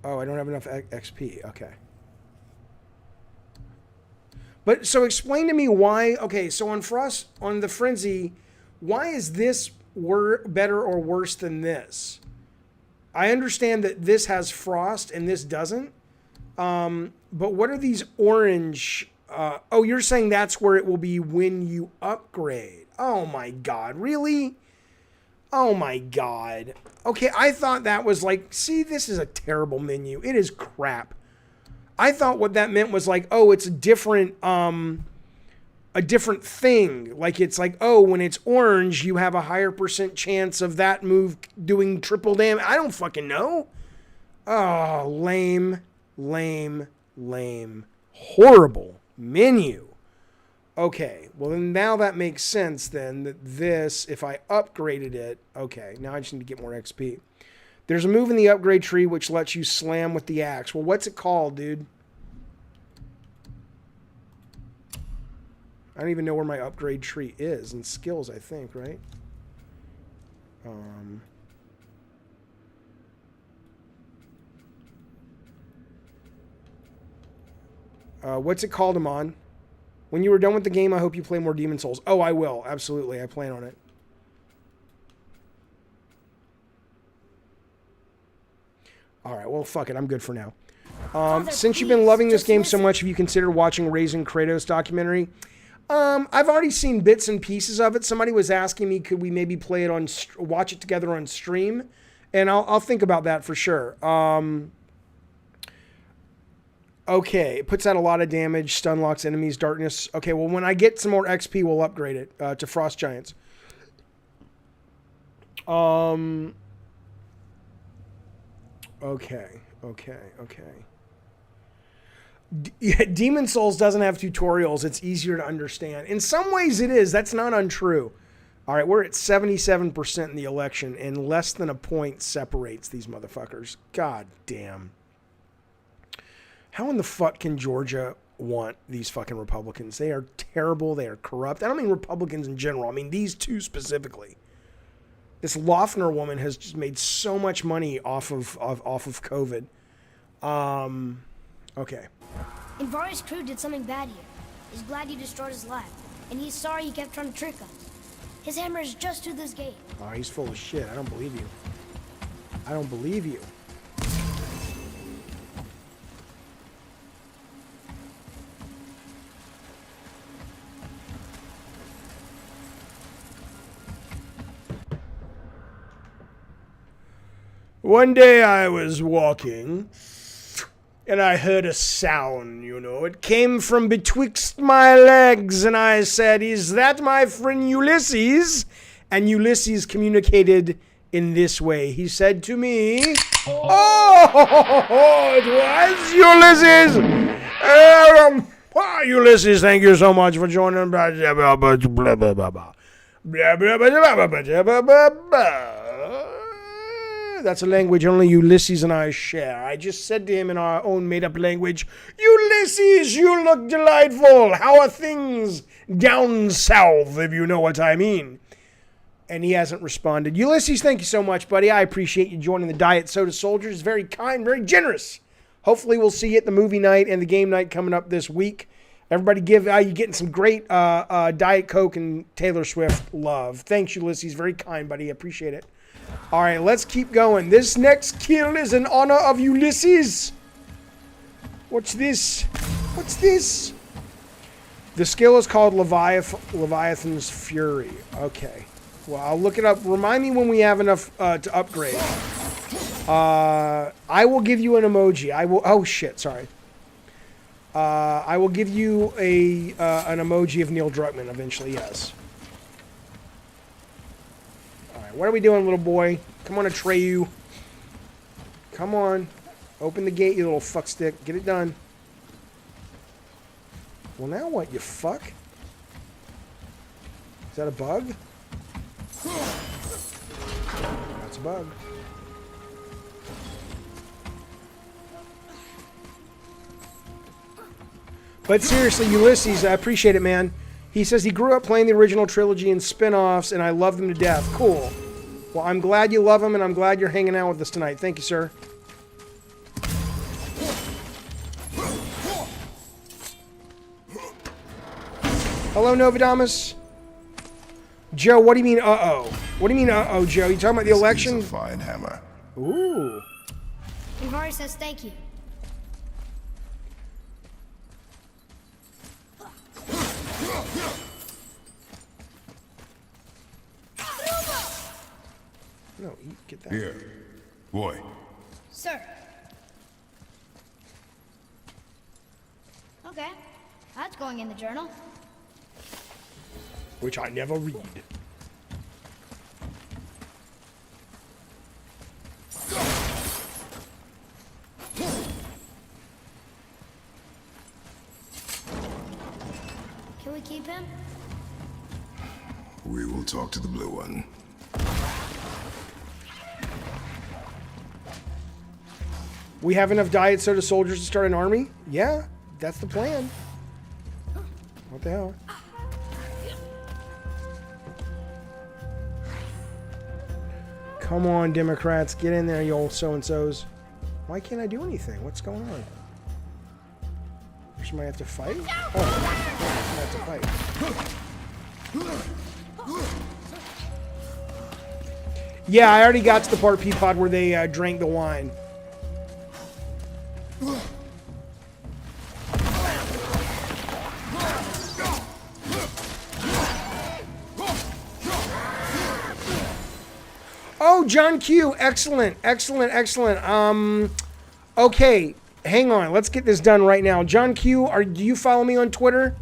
Oh, I don't have enough XP. Okay. But so explain to me why. Okay, so on the Frenzy, why is this better or worse than this? I understand that this has frost and this doesn't. But what are these orange? Oh, you're saying that's where it will be when you upgrade. Oh my God, really? Oh my God. Okay, I thought that was like, see, this is a terrible menu. It is crap. I thought what that meant was like, oh, it's a different thing. Like, it's like, oh, when it's orange, you have a higher % chance of that move doing triple damage. I don't fucking know. Oh, lame, lame, lame. Horrible menu. Okay, well then now that makes sense then that this, if I upgraded it, okay, now I just need to get more XP. There's a move in the upgrade tree which lets you slam with the axe. Well, what's it called, dude? I don't even know where my upgrade tree is. In skills, I think, right? What's it called, Amon? When you were done with the game, I hope you play more Demon Souls. Oh, I will. Absolutely. I plan on it. All right. Well, fuck it. I'm good for now. Since you've been loving this game so much, have you considered watching Raising Kratos documentary? I've already seen bits and pieces of it. Somebody was asking me, could we maybe play it watch it together on stream? And I'll think about that for sure. Okay, it puts out a lot of damage, stun locks enemies, darkness. Okay, well, when I get some more XP, we'll upgrade it to Frost Giants. Okay. Yeah, Demon Souls doesn't have tutorials. It's easier to understand. In some ways it is. That's not untrue. All right, we're at 77% in the election, and less than a point separates these motherfuckers. God damn. How in the fuck can Georgia want these fucking Republicans? They are terrible. They are corrupt. I don't mean Republicans in general. I mean these two specifically. This Loeffner woman has just made so much money off of COVID. Okay. Invari's crew did something bad here. He's glad you destroyed his life, and he's sorry you kept trying to trick us. His hammer is just through this gate. Oh, he's full of shit. I don't believe you. I don't believe you. One day I was walking, and I heard a sound, you know. It came from betwixt my legs, and I said, "Is that my friend Ulysses?" And Ulysses communicated in this way. He said to me, "Oh, it was Ulysses! Ulysses, thank you so much for joining." That's a language only Ulysses and I share. I just said to him in our own made-up language, "Ulysses, you look delightful. How are things down south, if you know what I mean?" And he hasn't responded. Ulysses, thank you so much, buddy. I appreciate you joining the Diet Soda Soldiers. It's very kind, very generous. Hopefully we'll see you at the movie night and the game night coming up this week. Everybody you're getting some great Diet Coke and Taylor Swift love. Thanks, Ulysses. Very kind, buddy. I appreciate it. All right, let's keep going. This next kill is in honor of Ulysses. What's this? What's this? The skill is called Leviathan's Fury. Okay. Well, I'll look it up. Remind me when we have enough to upgrade. I will give you an emoji. Oh, shit. Sorry. I will give you an emoji of Neil Druckmann eventually, yes. What are we doing, little boy? Come on, Atreyu. Come on. Open the gate, you little fuckstick. Get it done. Well, now what, you fuck? Is that a bug? That's a bug. But seriously, Ulysses, I appreciate it, man. He says he grew up playing the original trilogy and spin-offs, and I love them to death. Cool. Well, I'm glad you love them, and I'm glad you're hanging out with us tonight. Thank you, sir. Hello, Novodamus. Joe, what do you mean, uh-oh? What do you mean, uh-oh, Joe? You talking about the election? This is a fine hammer. Ooh. Invari says thank you. No, get that. Here, boy. Sir. Okay. That's going in the journal. Which I never read. Can we keep him? We will talk to the blue one. We have enough Diet Soda Soldiers to start an army? Yeah, that's the plan. What the hell? Come on, Democrats. Get in there, you old so-and-sos. Why can't I do anything? What's going on? Does somebody have to fight? Oh, I have to fight. Yeah, I already got to the part, Peapod, where they drank the wine. Oh, John Q. Excellent, excellent, excellent. Okay, hang on. Let's get this done right now. John Q, do you follow me on Twitter?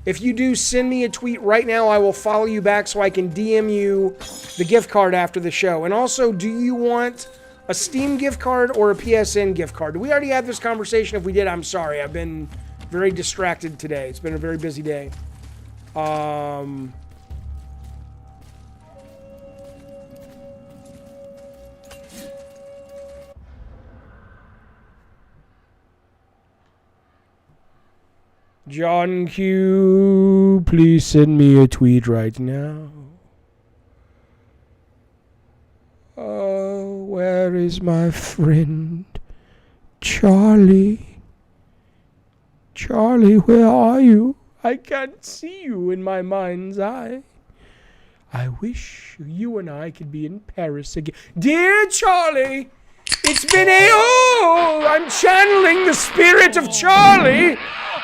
If you do, send me a tweet right now. I will follow you back so I can DM you the gift card after the show. And also, do you want a Steam gift card or a PSN gift card? We already had this conversation. If we did, I'm sorry. I've been very distracted today. It's been a very busy day. John Q, please send me a tweet right now. Oh, where is my friend? Charlie? Charlie, where are you? I can't see you in my mind's eye. I wish you and I could be in Paris again. Dear Charlie, it's been I'm channeling the spirit of Charlie.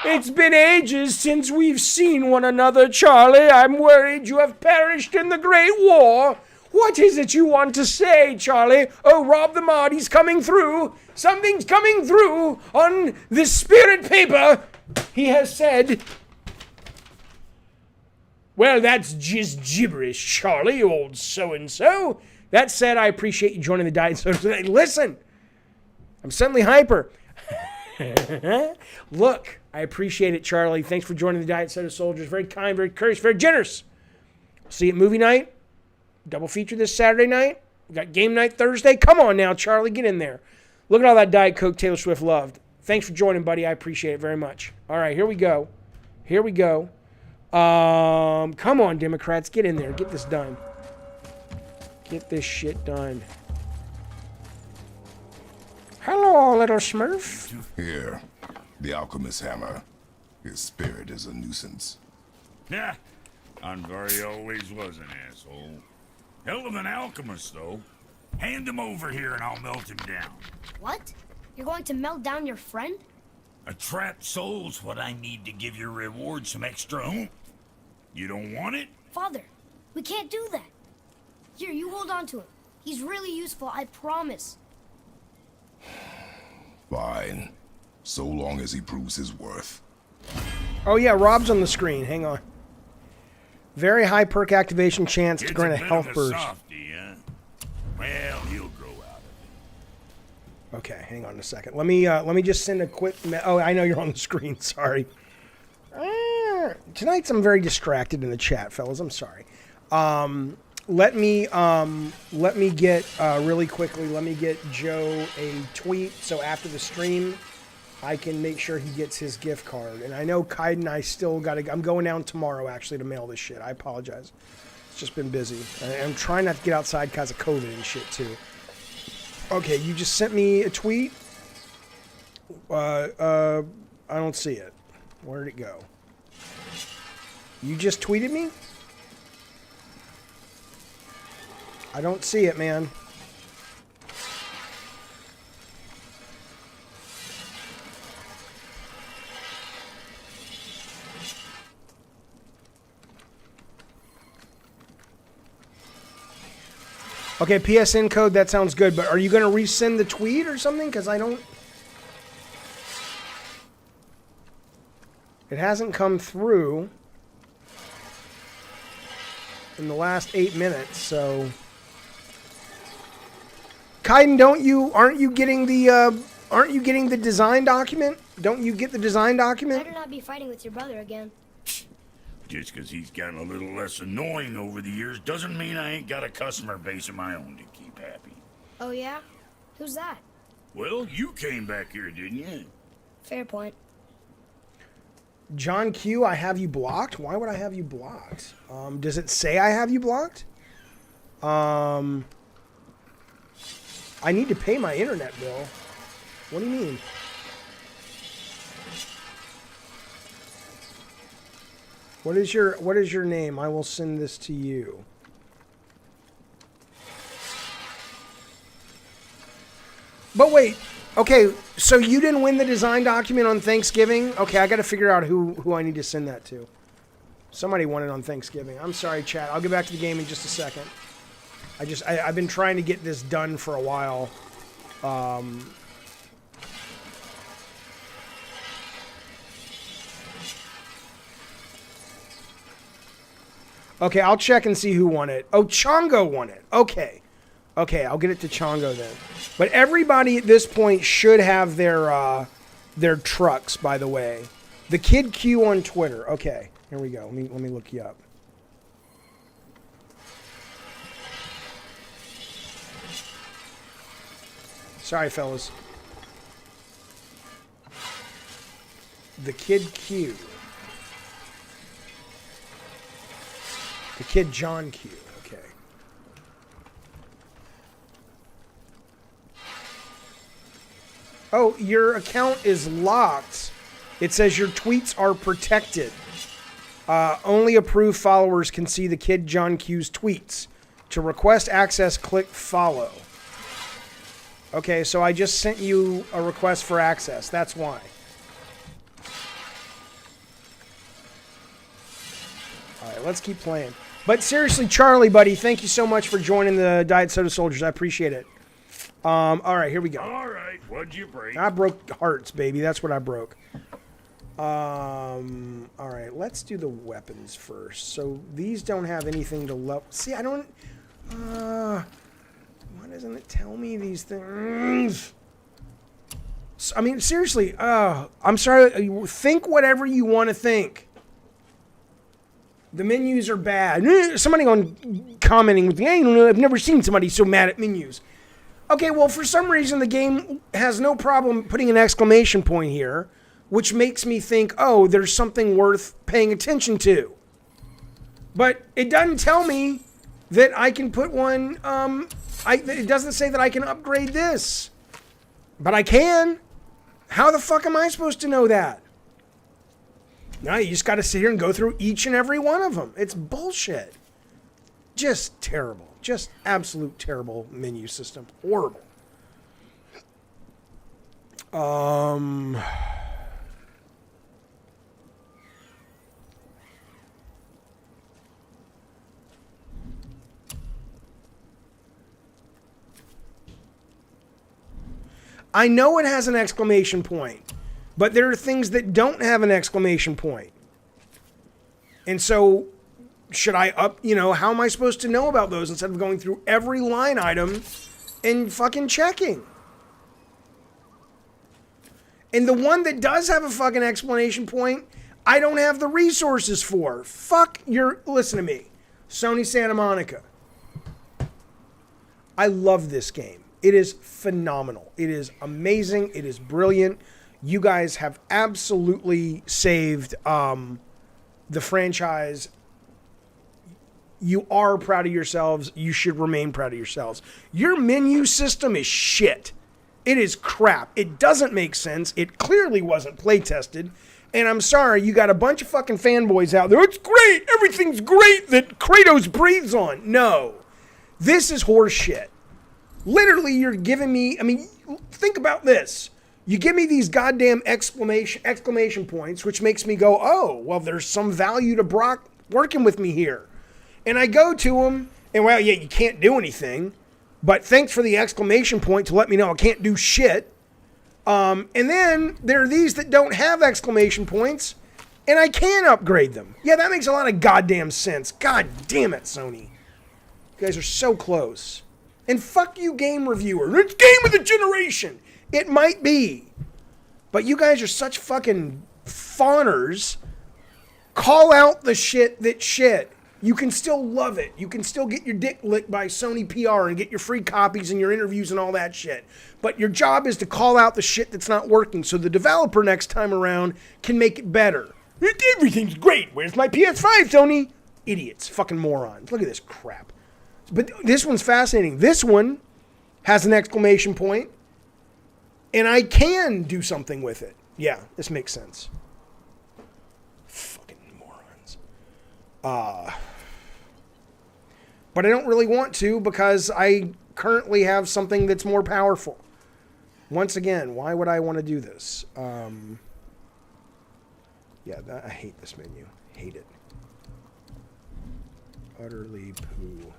It's been ages since we've seen one another, Charlie. I'm worried you have perished in the Great War. What is it you want to say, Charlie? Oh, Rob the Mod, he's coming through. Something's coming through on this spirit paper. He has said... Well, that's just gibberish, Charlie, you old so-and-so. That said, I appreciate you joining the Diet Soda today. Listen, I'm suddenly hyper. Look, I appreciate it, Charlie. Thanks for joining the Diet Soda Soldiers. Very kind, very courteous, very generous. See you at movie night. Double feature this Saturday night. We got game night Thursday. Come on now, Charlie, get in there. Look at all that Diet Coke Taylor Swift loved. Thanks for joining, buddy. I appreciate it very much. All right, here we go. Here we go. Come on, Democrats, get in there. Get this done. Get this shit done. Hello, little Smurf. Here, the alchemist's hammer. His spirit is a nuisance. Yeah, Andvari always was an asshole. Hell of an alchemist, though. Hand him over here and I'll melt him down. What? You're going to melt down your friend? A trapped soul's what I need to give your reward some extra oomph. You don't want it? Father, we can't do that. Here, you hold on to him. He's really useful, I promise. Fine. So long as he proves his worth. Oh, yeah, Rob's on the screen. Hang on. Very high perk activation chance to grant a health burst. Softy, huh? Well, he'll grow out of it. Okay, hang on a second. Let me just send a quick... Oh, I know you're on the screen. Sorry. Tonight's I'm very distracted in the chat, fellas. I'm sorry. Let me get really quickly. Let me get Joe a tweet so after the stream, I can make sure he gets his gift card. And I know Kaiden, I still gotta. I'm going down tomorrow actually to mail this shit. I apologize. It's just been busy. I'm trying not to get outside because of COVID and shit too. Okay, you just sent me a tweet. I don't see it. Where did it go? You just tweeted me? I don't see it, man. Okay, PSN code, that sounds good, but are you going to resend the tweet or something? Because I don't... It hasn't come through in the last 8 minutes, so... Kaiden, aren't you getting the design document? Don't you get the design document? Better not be fighting with your brother again. Just because he's gotten a little less annoying over the years doesn't mean I ain't got a customer base of my own to keep happy. Oh yeah? Who's that? Well, you came back here, didn't you? Fair point. John Q, I have you blocked? Why would I have you blocked? Does it say I have you blocked? I need to pay my internet bill. What do you mean? What is your name? I will send this to you. But wait, okay, so you didn't win the design document on Thanksgiving? Okay, I got to figure out who I need to send that to. Somebody won it on Thanksgiving. I'm sorry, chat. I'll get back to the game in just a second. I've been trying to get this done for a while. Okay, I'll check and see who won it. Oh, Chongo won it. Okay. Okay, I'll get it to Chongo then. But everybody at this point should have their trucks, by the way. The Kid Q on Twitter. Okay, here we go. Let me look you up. Sorry, fellas. The Kid Q. The Kid John Q. Okay. Oh, your account is locked. It says your tweets are protected. Only approved followers can see the Kid John Q's tweets. To request access, click follow. Okay, so I just sent you a request for access. That's why. All right, let's keep playing. But seriously, Charlie, buddy, thank you so much for joining the Diet Soda Soldiers. I appreciate it. All right, here we go. All right, what'd you break? I broke hearts, baby. That's what I broke. All right, let's do the weapons first. So these don't have anything to level. See, I don't... why doesn't it tell me these things? I mean, seriously, I'm sorry. Think whatever you want to think. The menus are bad. Somebody on commenting with me, I've never seen somebody so mad at menus. Okay, well, for some reason, the game has no problem putting an exclamation point here, which makes me think, oh, there's something worth paying attention to. But it doesn't tell me that I can put one, it doesn't say that I can upgrade this. But I can. How the fuck am I supposed to know that? No, you just got to sit here and go through each and every one of them. It's bullshit. Just terrible. Just absolute terrible menu system. Horrible. I know it has an exclamation point, but there are things that don't have an exclamation point. And so, should I how am I supposed to know about those instead of going through every line item and fucking checking? And the one that does have a fucking explanation point, I don't have the resources for. Listen to me. Sony Santa Monica. I love this game. It is phenomenal. It is amazing. It is brilliant. You guys have absolutely saved the franchise. You are proud of yourselves. You should remain proud of yourselves. Your menu system is shit. It is crap. It doesn't make sense. It clearly wasn't play tested. And I'm sorry, you got a bunch of fucking fanboys out there. It's great. Everything's great that Kratos breathes on. No. This is horse shit. Literally, you're giving me, think about this. You give me these goddamn exclamation points, which makes me go, oh, well, there's some value to Brock working with me here. And I go to him, and well, yeah, you can't do anything, but thanks for the exclamation point to let me know I can't do shit. And then there are these that don't have exclamation points, and I can upgrade them. Yeah, that makes a lot of goddamn sense. God damn it, Sony. You guys are so close. And fuck you, game reviewer. It's game of the generation. It might be. But you guys are such fucking fawners. Call out the shit that's shit. You can still love it. You can still get your dick licked by Sony PR and get your free copies and your interviews and all that shit. But your job is to call out the shit that's not working so the developer next time around can make it better. Everything's great. Where's my PS5, Sony? Idiots. Fucking morons. Look at this crap. But this one's fascinating. This one has an exclamation point, and I can do something with it. Yeah, this makes sense. Fucking morons. But I don't really want to because I currently have something that's more powerful. Once again, why would I want to do this? I hate this menu. Hate it. Utterly poo.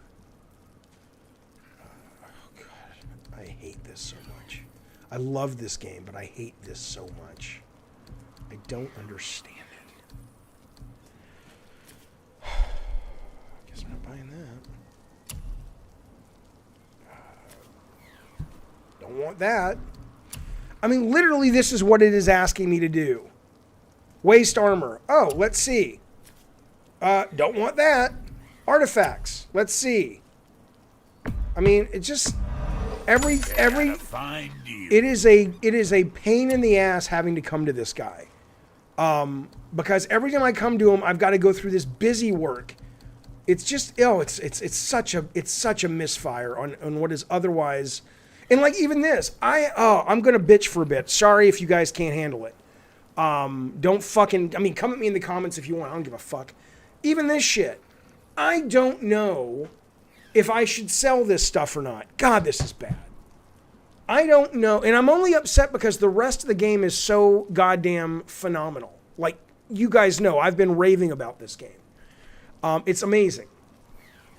I hate this so much. I love this game, but I hate this so much. I don't understand it. Don't want that. I mean, literally, this is what it is asking me to do. Waste armor. Oh, let's see. Don't want that. Artifacts. Let's see. I mean, it just every Fine deal. it is a pain in the ass having to come to this guy. Because every time I come to him, I've got to go through this busy work. It's just it's such a misfire on what is otherwise. And like even this, I'm gonna bitch for a bit. Sorry if you guys can't handle it. Don't fucking, I mean, come at me in the comments if you want. I don't give a fuck. Even this shit, I don't know if I should sell this stuff or not. God, this is bad. I don't know, and I'm only upset because the rest of the game is so goddamn phenomenal. Like you guys know, I've been raving about this game. It's amazing.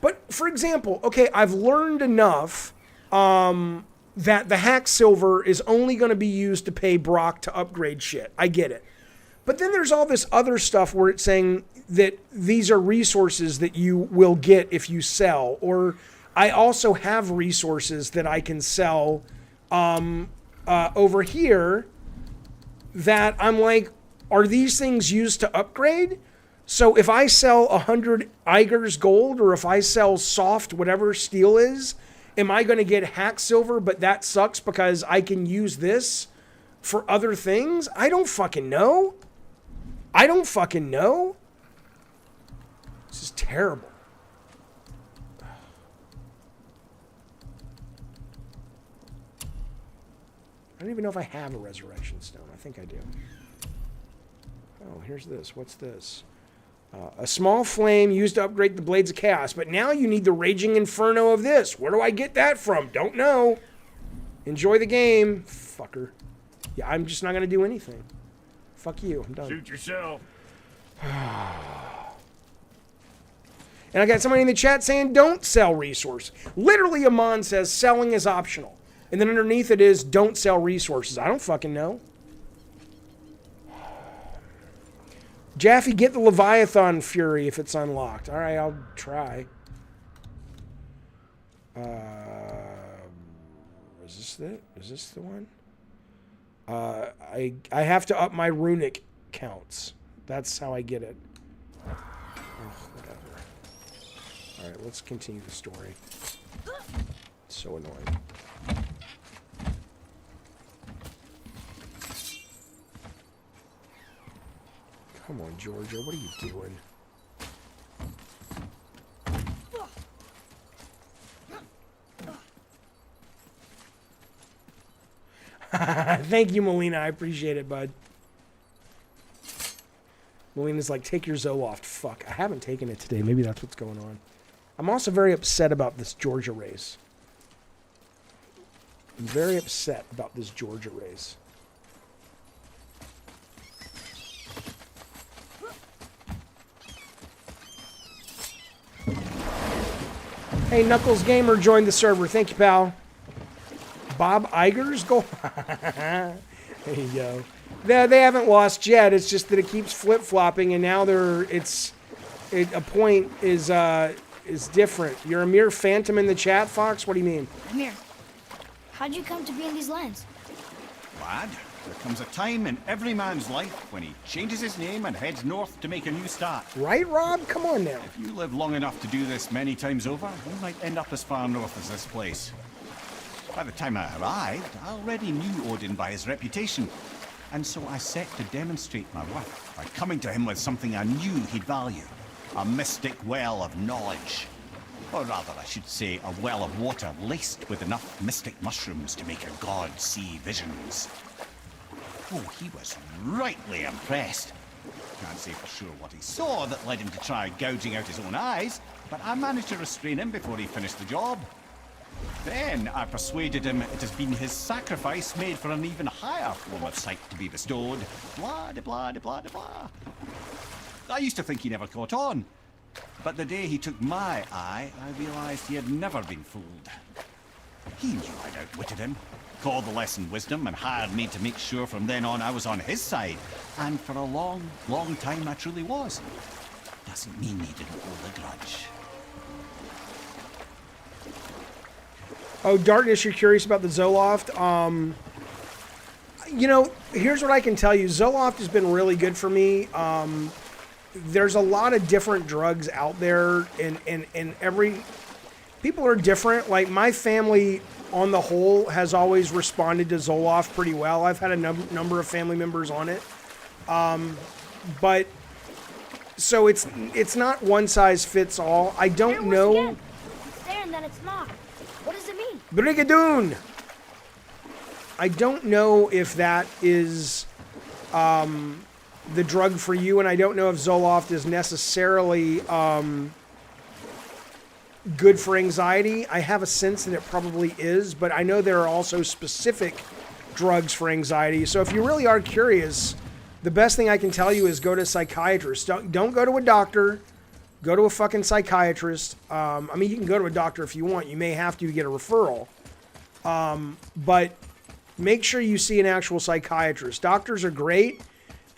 But for example, okay, I've learned enough. That the hack silver is only going to be used to pay Brock to upgrade shit. I get it. But then there's all this other stuff where it's saying that these are resources that you will get if you sell. Or I also have resources that I can sell over here that I'm like, are these things used to upgrade? So if I sell 100 Iger's gold, or if I sell soft whatever steel is, am I going to get hack silver, but that sucks because I can use this for other things? I don't fucking know. I don't fucking know. This is terrible. I don't even know if I have a resurrection stone. I think I do. Oh, here's this. What's this? A small flame used to upgrade the Blades of Chaos, but now you need the Raging Inferno of this. Where do I get that from? Don't know. Enjoy the game, fucker. Yeah, I'm just not going to do anything. Fuck you. I'm done. Shoot yourself. And I got somebody in the chat saying don't sell resources. Literally, Amon says selling is optional. And then underneath it is don't sell resources. I don't fucking know. Jaffe, get the Leviathan Fury if it's unlocked. All right, I'll try. Is this it? Is this the one? I have to up my runic counts. That's how I get it. Oh, whatever. All right, let's continue the story. It's so annoying. Come on, Georgia, what are you doing? Thank you, Melina. I appreciate it, bud. Melina's like, take your Zoloft. Fuck, I haven't taken it today. Maybe that's what's going on. I'm also very upset about this Georgia race. I'm very upset about this Georgia race. Hey, Knuckles Gamer joined the server. Thank you, pal. Bob Iger's goal. There you go. They haven't lost yet. It's just that it keeps flip-flopping, and now a point is different. You're a mere phantom in the chat, Fox? What do you mean? Amir, how'd you come to be in these lands? Lad, there comes a time in every man's life when he changes his name and heads north to make a new start. Right, Rob? Come on now. If you live long enough to do this many times over, you might end up as far north as this place. By the time I arrived, I already knew Odin by his reputation, and so I set to demonstrate my worth by coming to him with something I knew he'd value. A mystic well of knowledge. Or rather, I should say, a well of water laced with enough mystic mushrooms to make a god see visions. Oh, he was rightly impressed. Can't say for sure what he saw that led him to try gouging out his own eyes, but I managed to restrain him before he finished the job. Then I persuaded him it has been his sacrifice made for an even higher form of sight to be bestowed. Blah, de blah, de blah, de blah. I used to think he never caught on, but the day he took my eye, I realized he had never been fooled. He knew I'd outwitted him, called the lesson wisdom, and hired me to make sure from then on I was on his side. And for a long, long time I truly was. Doesn't mean he didn't hold a grudge. Oh, Darkness, you're curious about the Zoloft. You know, here's what I can tell you. Zoloft has been really good for me. There's a lot of different drugs out there, and every... People are different. Like, my family, on the whole, has always responded to Zoloft pretty well. I've had a number of family members on it. But... So it's not one size fits all. I don't know... Again. It's there and then it's not. What does it mean? Brigadoon! I don't know if that is the drug for you, and I don't know if Zoloft is necessarily good for anxiety. I have a sense that it probably is, but I know there are also specific drugs for anxiety. So if you really are curious, the best thing I can tell you is go to a psychiatrist. Don't go to a doctor. Go to a fucking psychiatrist. I mean, you can go to a doctor if you want. You may have to get a referral. But make sure you see an actual psychiatrist. Doctors are great,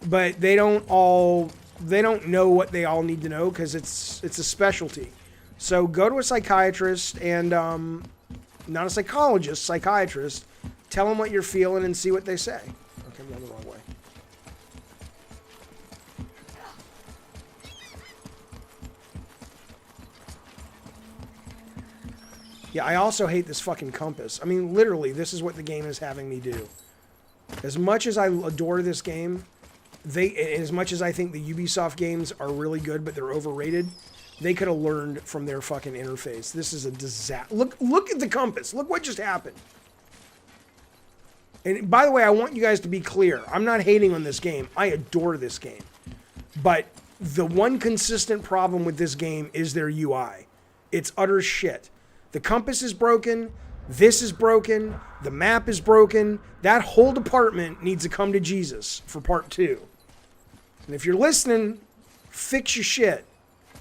but they don't know what they all need to know because it's a specialty. So go to a psychiatrist and not a psychologist, psychiatrist. Tell them what you're feeling and see what they say. Okay, I'm going the wrong way. Yeah, I also hate this fucking compass. I mean, literally, this is what the game is having me do. As much as I adore this game, as much as I think the Ubisoft games are really good, but they're overrated, they could have learned from their fucking interface. This is a disaster. Look at the compass. Look what just happened. And by the way, I want you guys to be clear. I'm not hating on this game. I adore this game. But the one consistent problem with this game is their UI. It's utter shit. The compass is broken. This is broken. The map is broken. That whole department needs to come to Jesus for part 2. And if you're listening, fix your shit.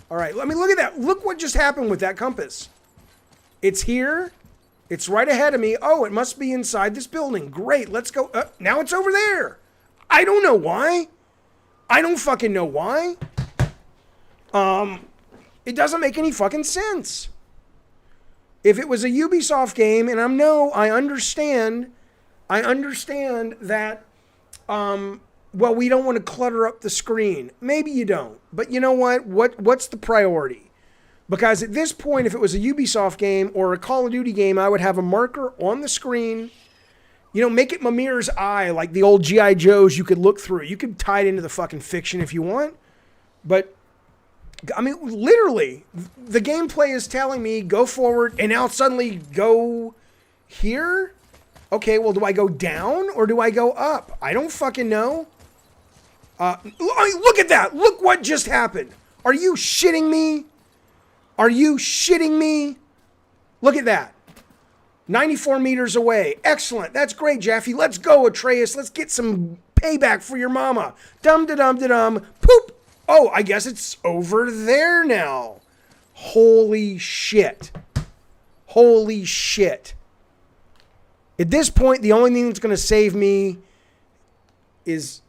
All right, let me look at that. Look what just happened with that compass. It's here. It's right ahead of me. Oh, it must be inside this building. Great, let's go. Now it's over there. I don't know why. I don't fucking know why. It doesn't make any fucking sense. If it was a Ubisoft game, and I understand that, well, we don't want to clutter up the screen. Maybe you don't. But you know what? What's the priority? Because at this point, if it was a Ubisoft game or a Call of Duty game, I would have a marker on the screen. You know, make it Mimir's Eye, like the old G.I. Joes you could look through. You could tie it into the fucking fiction if you want. But I mean, literally, the gameplay is telling me go forward, and now suddenly go here? Okay, well, do I go down or do I go up? I don't fucking know. Look at that. Look what just happened. Are you shitting me? Are you shitting me? Look at that. 94 meters away. Excellent. That's great, Jaffe. Let's go, Atreus. Let's get some payback for your mama. Dum-da-dum-da-dum. Poop. Oh, I guess it's over there now. Holy shit. Holy shit. At this point, the only thing that's going to save me is...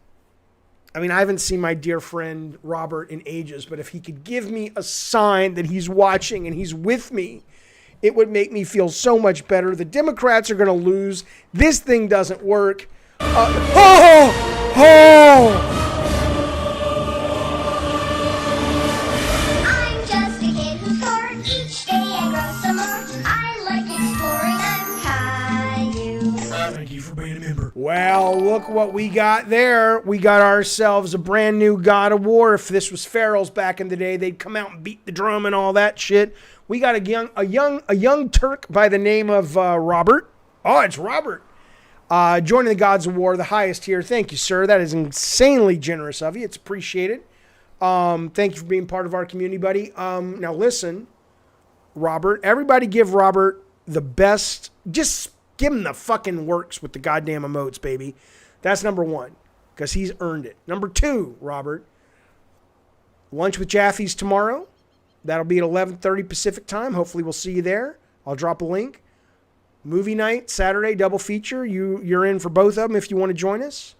I mean, I haven't seen my dear friend Robert in ages, but if he could give me a sign that he's watching and he's with me, it would make me feel so much better. The Democrats are going to lose. This thing doesn't work. Oh! Well, look what we got there. We got ourselves a brand new God of War. If this was Pharaoh's back in the day, they'd come out and beat the drum and all that shit. We got a young Turk by the name of Robert. Oh, it's Robert. Joining the Gods of War, the highest tier. Thank you, sir. That is insanely generous of you. It's appreciated. Thank you for being part of our community, buddy. Now listen, Robert. Everybody give Robert the best. Just give him the fucking works with the goddamn emotes, baby. That's number one, because he's earned it. Number two, Robert, lunch with Jaffe's tomorrow. That'll be at 11:30 Pacific time. Hopefully we'll see you there. I'll drop a link. Movie night, Saturday, double feature. You're in for both of them if you want to join us.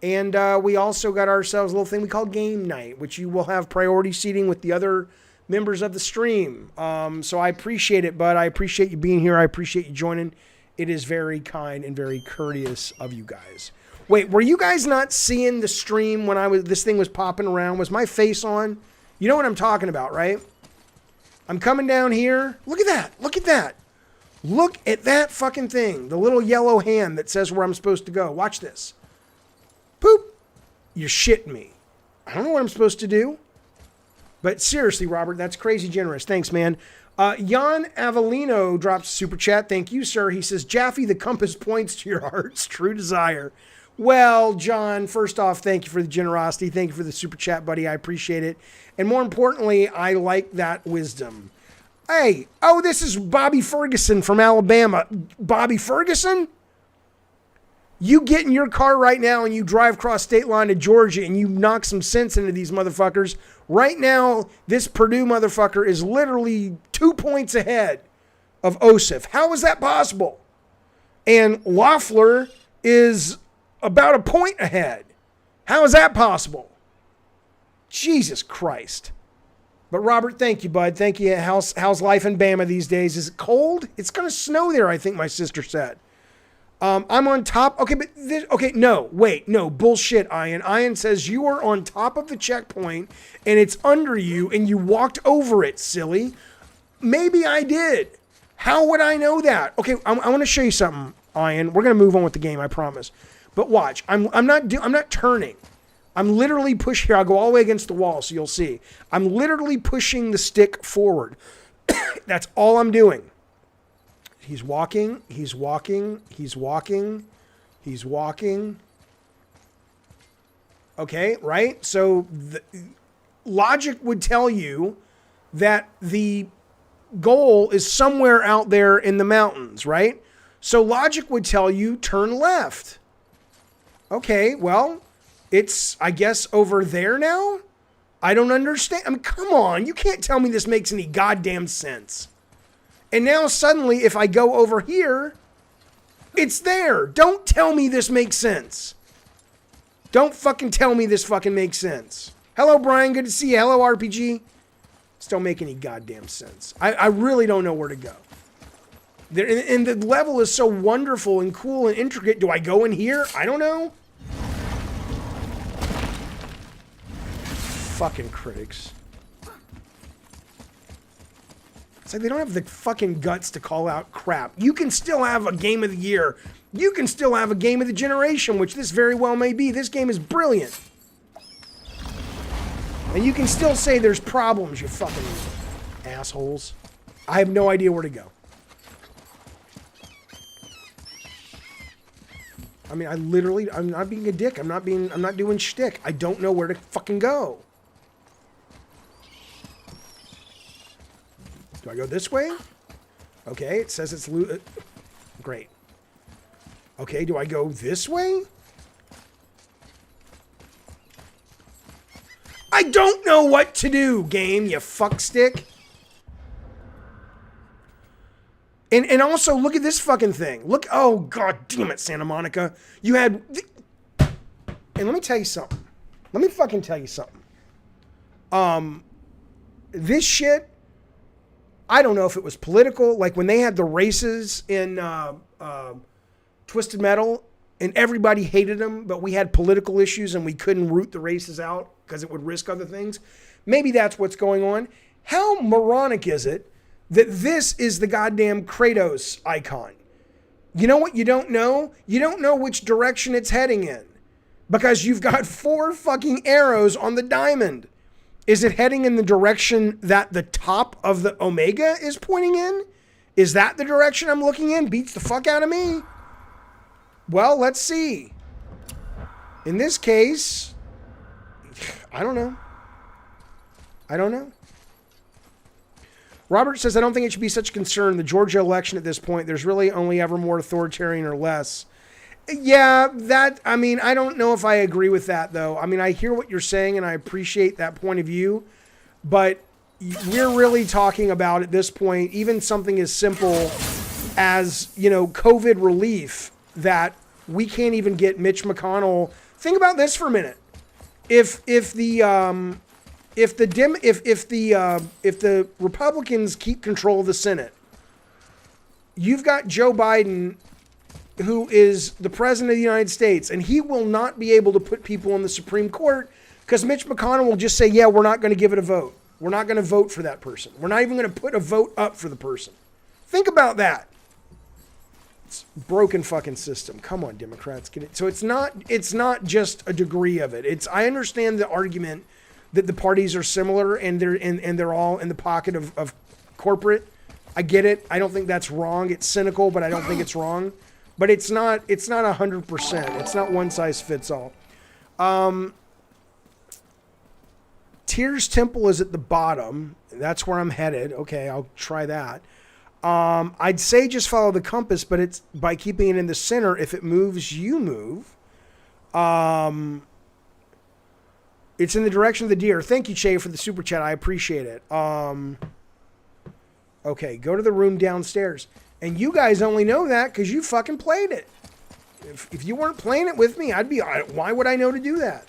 And we also got ourselves a little thing we call game night, which you will have priority seating with the other members of the stream. So I appreciate it, bud. I appreciate you being here. I appreciate you joining. It is very kind and very courteous of you guys. Wait, were you guys not seeing the stream when this thing was popping around? Was my face on? You know what I'm talking about, right? I'm coming down here. Look at that. Look at that. Look at that fucking thing. The little yellow hand that says where I'm supposed to go. Watch this. Poop. You're shitting me. I don't know what I'm supposed to do. But seriously, Robert, that's crazy generous. Thanks, man. Jan Avellino drops a super chat. Thank you, sir. He says, Jaffe, the compass points to your heart's true desire. Well, John, first off, thank you for the generosity. Thank you for the super chat, buddy. I appreciate it. And more importantly, I like that wisdom. Hey, oh, this is Bobby Ferguson from Alabama. Bobby Ferguson? You get in your car right now and you drive across state line to Georgia and you knock some sense into these motherfuckers. Right now, this Purdue motherfucker is literally 2 points ahead of Osif. How is that possible? And Loeffler is about a point ahead. How is that possible? Jesus Christ. But Robert, thank you, bud. Thank you. How's life in Bama these days? Is it cold? It's going to snow there, I think my sister said. I'm on top. Okay, but no, wait, no, bullshit, Ian. Ian says you are on top of the checkpoint and it's under you and you walked over it, silly. Maybe I did. How would I know that? Okay, I want to show you something, Ian. We're going to move on with the game, I promise. But watch, I'm not turning. I'm literally pushing here. I'll go all the way against the wall so you'll see. I'm literally pushing the stick forward. That's all I'm doing. He's walking, he's walking, he's walking, he's walking. Okay, right? So the logic would tell you that the goal is somewhere out there in the mountains, right? So logic would tell you turn left. Okay, well, it's, I guess, over there now? I don't understand. I mean, come on. You can't tell me this makes any goddamn sense. And now suddenly, if I go over here, it's there. Don't tell me this makes sense. Don't fucking tell me this fucking makes sense. Hello, Brian. Good to see you. Hello, RPG. This don't make any goddamn sense. I really don't know where to go. And the level is so wonderful and cool and intricate. Do I go in here? I don't know. Fucking critics. It's like they don't have the fucking guts to call out crap. You can still have a game of the year. You can still have a game of the generation, which this very well may be. This game is brilliant. And you can still say there's problems, you fucking assholes. I have no idea where to go. I mean, I'm not being a dick. I'm not doing shtick. I don't know where to fucking go. Do I go this way? Okay, it says it's great. Okay, do I go this way? I don't know what to do, game, you fuckstick. And also, look at this fucking thing. Look, oh, god damn it, Santa Monica. You had... And let me tell you something. Let me fucking tell you something. This shit... I don't know if it was political, like when they had the races in Twisted Metal and everybody hated them, but we had political issues and we couldn't root the races out because it would risk other things. Maybe that's what's going on. How moronic is it that this is the goddamn Kratos icon? You know what you don't know? You don't know which direction it's heading in because you've got 4 fucking arrows on the diamond. Is it heading in the direction that the top of the Omega is pointing in? Is that the direction I'm looking in? Beats the fuck out of me. Well, let's see. In this case, I don't know. I don't know. Robert says, I don't think it should be such a concern. The Georgia election at this point, there's really only ever more authoritarian or less. Yeah, I mean, I don't know if I agree with that, though. I mean, I hear what you're saying, and I appreciate that point of view. But we're really talking about, at this point, even something as simple as, COVID relief, that we can't even get Mitch McConnell. Think about this for a minute. If the if the Republicans keep control of the Senate, you've got Joe Biden, who is the president of the United States, and he will not be able to put people in the Supreme Court because Mitch McConnell will just say, yeah, we're not going to give it a vote. We're not going to vote for that person. We're not even going to put a vote up for the person. Think about that. It's a broken fucking system. Come on, Democrats, get it. So it's not just a degree of it. I understand the argument that the parties are similar and they're all in the pocket of corporate. I get it. I don't think that's wrong. It's cynical, but I don't think it's wrong. But it's not 100%. It's not one size fits all. Tears Temple is at the bottom. That's where I'm headed. Okay, I'll try that. I'd say just follow the compass, but it's by keeping it in the center. If it moves, you move. It's in the direction of the deer. Thank you, Che, for the super chat. I appreciate it. Okay, go to the room downstairs. And you guys only know that because you fucking played it. If you weren't playing it with me, why would I know to do that?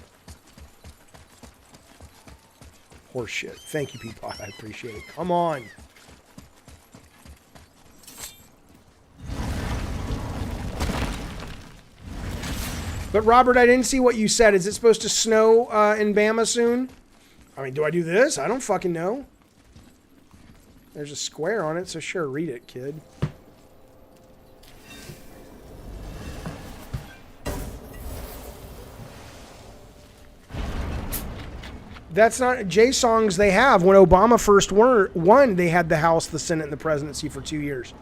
Horseshit. Thank you, Peapod. I appreciate it. Come on. But Robert, I didn't see what you said. Is it supposed to snow in Bama soon? I mean, do I do this? I don't fucking know. There's a square on it, so sure, read it, kid. That's not J-songs they have. When Obama first won, they had the House, the Senate, and the presidency for 2 years.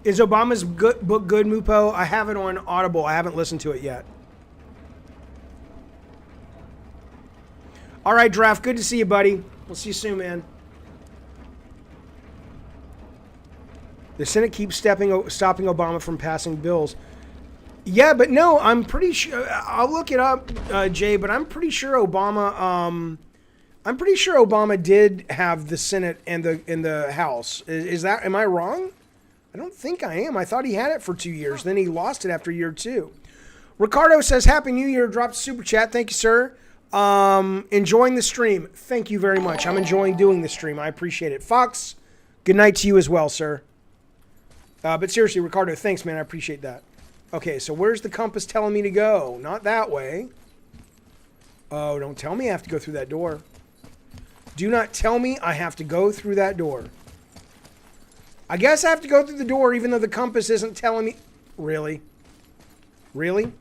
Is Obama's book good, Mupo? I have it on Audible. I haven't listened to it yet. All right, Draft. Good to see you, buddy. We'll see you soon, man. The Senate keeps stopping Obama from passing bills. Yeah, but no, I'm pretty sure. I'll look it up, Jay. But I'm pretty sure Obama. I'm pretty sure Obama did have the Senate and the House. Is that? Am I wrong? I don't think I am. I thought he had it for 2 years. Then he lost it after year 2. Ricardo says, Happy New Year. Dropped a super chat. Thank you, sir. Enjoying the stream. Thank you very much. I'm enjoying doing the stream. I appreciate it. Fox, good night to you as well, sir. But seriously, Ricardo, thanks, man. I appreciate that. Okay, so where's the compass telling me to go? Not that way. Oh, don't tell me I have to go through that door. Do not tell me I have to go through that door. I guess I have to go through the door even though the compass isn't telling me. Really? Really?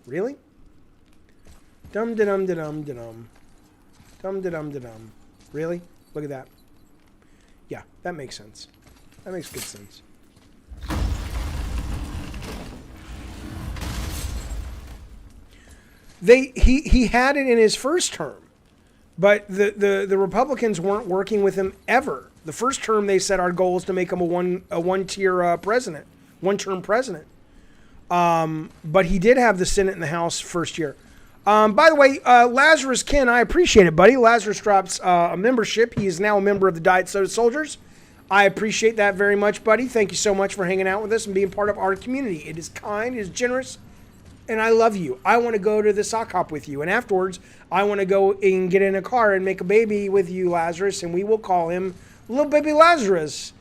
Really? Dum-da-dum-da-dum-da-dum. Dum-da-dum-da-dum. Really? Look at that. Yeah, that makes sense. That makes good sense. He had it in his first term. But the Republicans weren't working with him ever. The first term, they said our goal is to make him a one-tier president, one-term president. But he did have the Senate and the House first year. By the way, Lazarus Ken, I appreciate it, buddy. Lazarus drops a membership. He is now a member of the Diet Soda Soldiers. I appreciate that very much, buddy. Thank you so much for hanging out with us and being part of our community. It is kind, it is generous, and I love you. I want to go to the sock hop with you. And afterwards, I want to go and get in a car and make a baby with you, Lazarus, and we will call him Little Baby Lazarus.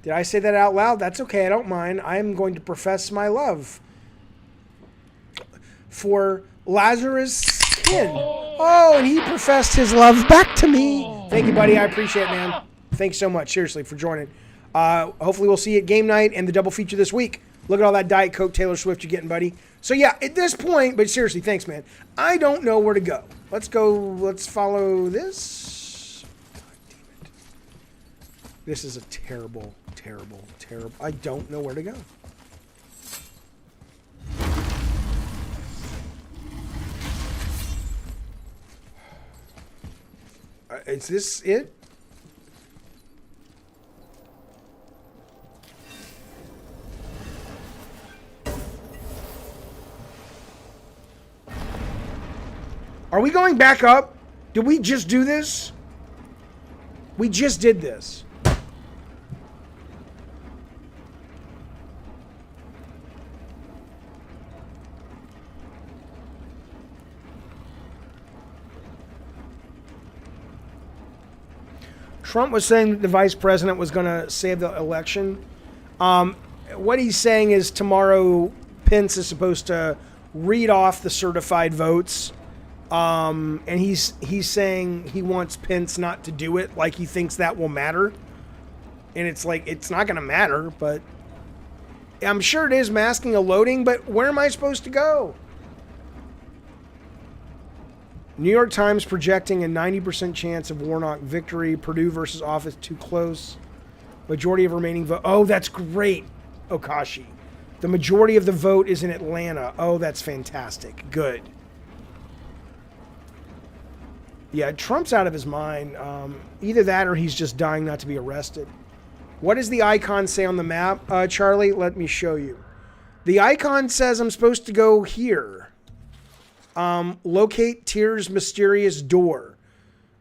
Did I say that out loud? That's okay. I don't mind. I am going to profess my love for Lazarus Kin. Oh, and he professed his love back to me. Thank you, buddy. I appreciate it, man. Thanks so much, seriously, for joining. Hopefully we'll see you at game night and the double feature this week. Look at all that Diet Coke Taylor Swift you're getting, buddy. So, yeah, at this point, but seriously, thanks, man. I don't know where to go. Let's go. Let's follow this. God damn it. This is a terrible, terrible, terrible. I don't know where to go. Is this it? Are we going back up? Did we just do this? We just did this. Trump was saying that the vice president was going to save the election. What he's saying is tomorrow Pence is supposed to read off the certified votes. And he's saying he wants Pence not to do it, like he thinks that will matter. And it's like, it's not going to matter, but I'm sure it is masking a loading, but where am I supposed to go? New York Times projecting a 90% chance of Warnock victory. Purdue versus Office too close. Majority of remaining vote. Oh, that's great, Okashi. The majority of the vote is in Atlanta. Oh, that's fantastic. Good. Yeah, Trump's out of his mind. Either that or he's just dying not to be arrested. What does the icon say on the map, Charlie? Let me show you. The icon says I'm supposed to go here. Locate Tyr's mysterious door.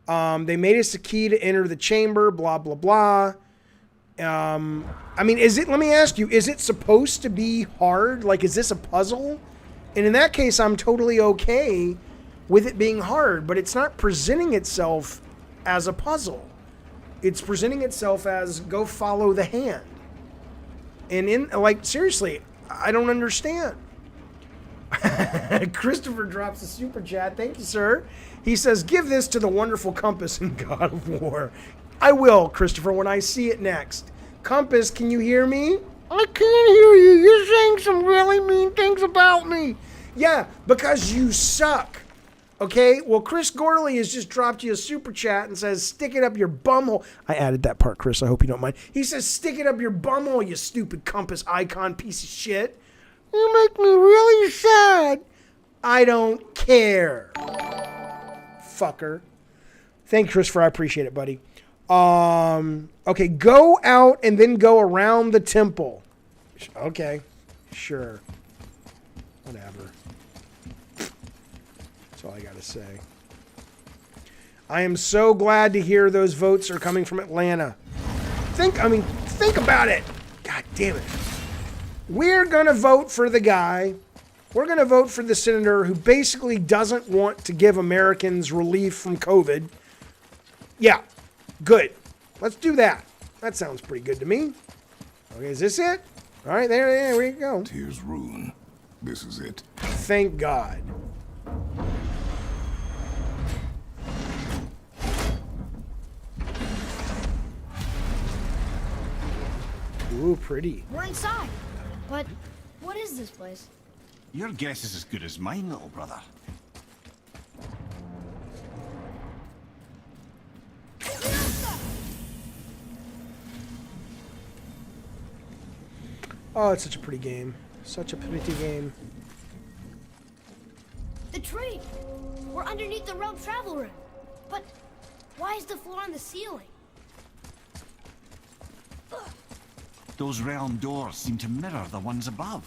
They made us a key to enter the chamber, blah, blah, blah. I mean, let me ask you, is it supposed to be hard? Like, is this a puzzle? And in that case, I'm totally okay with it being hard, but it's not presenting itself as a puzzle. It's presenting itself as go follow the hand. And seriously, I don't understand. Christopher drops a super chat. Thank you, sir. He says, give this to the wonderful Compass in God of War. I will, Christopher, when I see it next. Compass, can you hear me? I can't hear you. You're saying some really mean things about me. Yeah, because you suck. Okay? Well, Chris Gorley has just dropped you a super chat and says, stick it up your bumhole. I added that part, Chris. I hope you don't mind. He says, stick it up your bumhole, you stupid Compass icon piece of shit. You make me really sad. I don't care. Fucker. Thank you, Christopher. I appreciate it, buddy. Okay, go out and then go around the temple. Okay, sure. Whatever. That's all I gotta say. I am so glad to hear those votes are coming from Atlanta. Think about it. God damn it. We're going to vote for the guy. We're going to vote for the senator who basically doesn't want to give Americans relief from COVID. Yeah, good. Let's do that. That sounds pretty good to me. Okay, is this it? All right, there we go. Tyr's ruin. This is it. Thank God. Ooh, pretty. We're inside. But what is this place? Your guess is as good as mine, little brother. Oh, it's such a pretty game. Such a pretty game. The tree! We're underneath the realm travel room. But why is the floor on the ceiling? Those realm doors seem to mirror the ones above.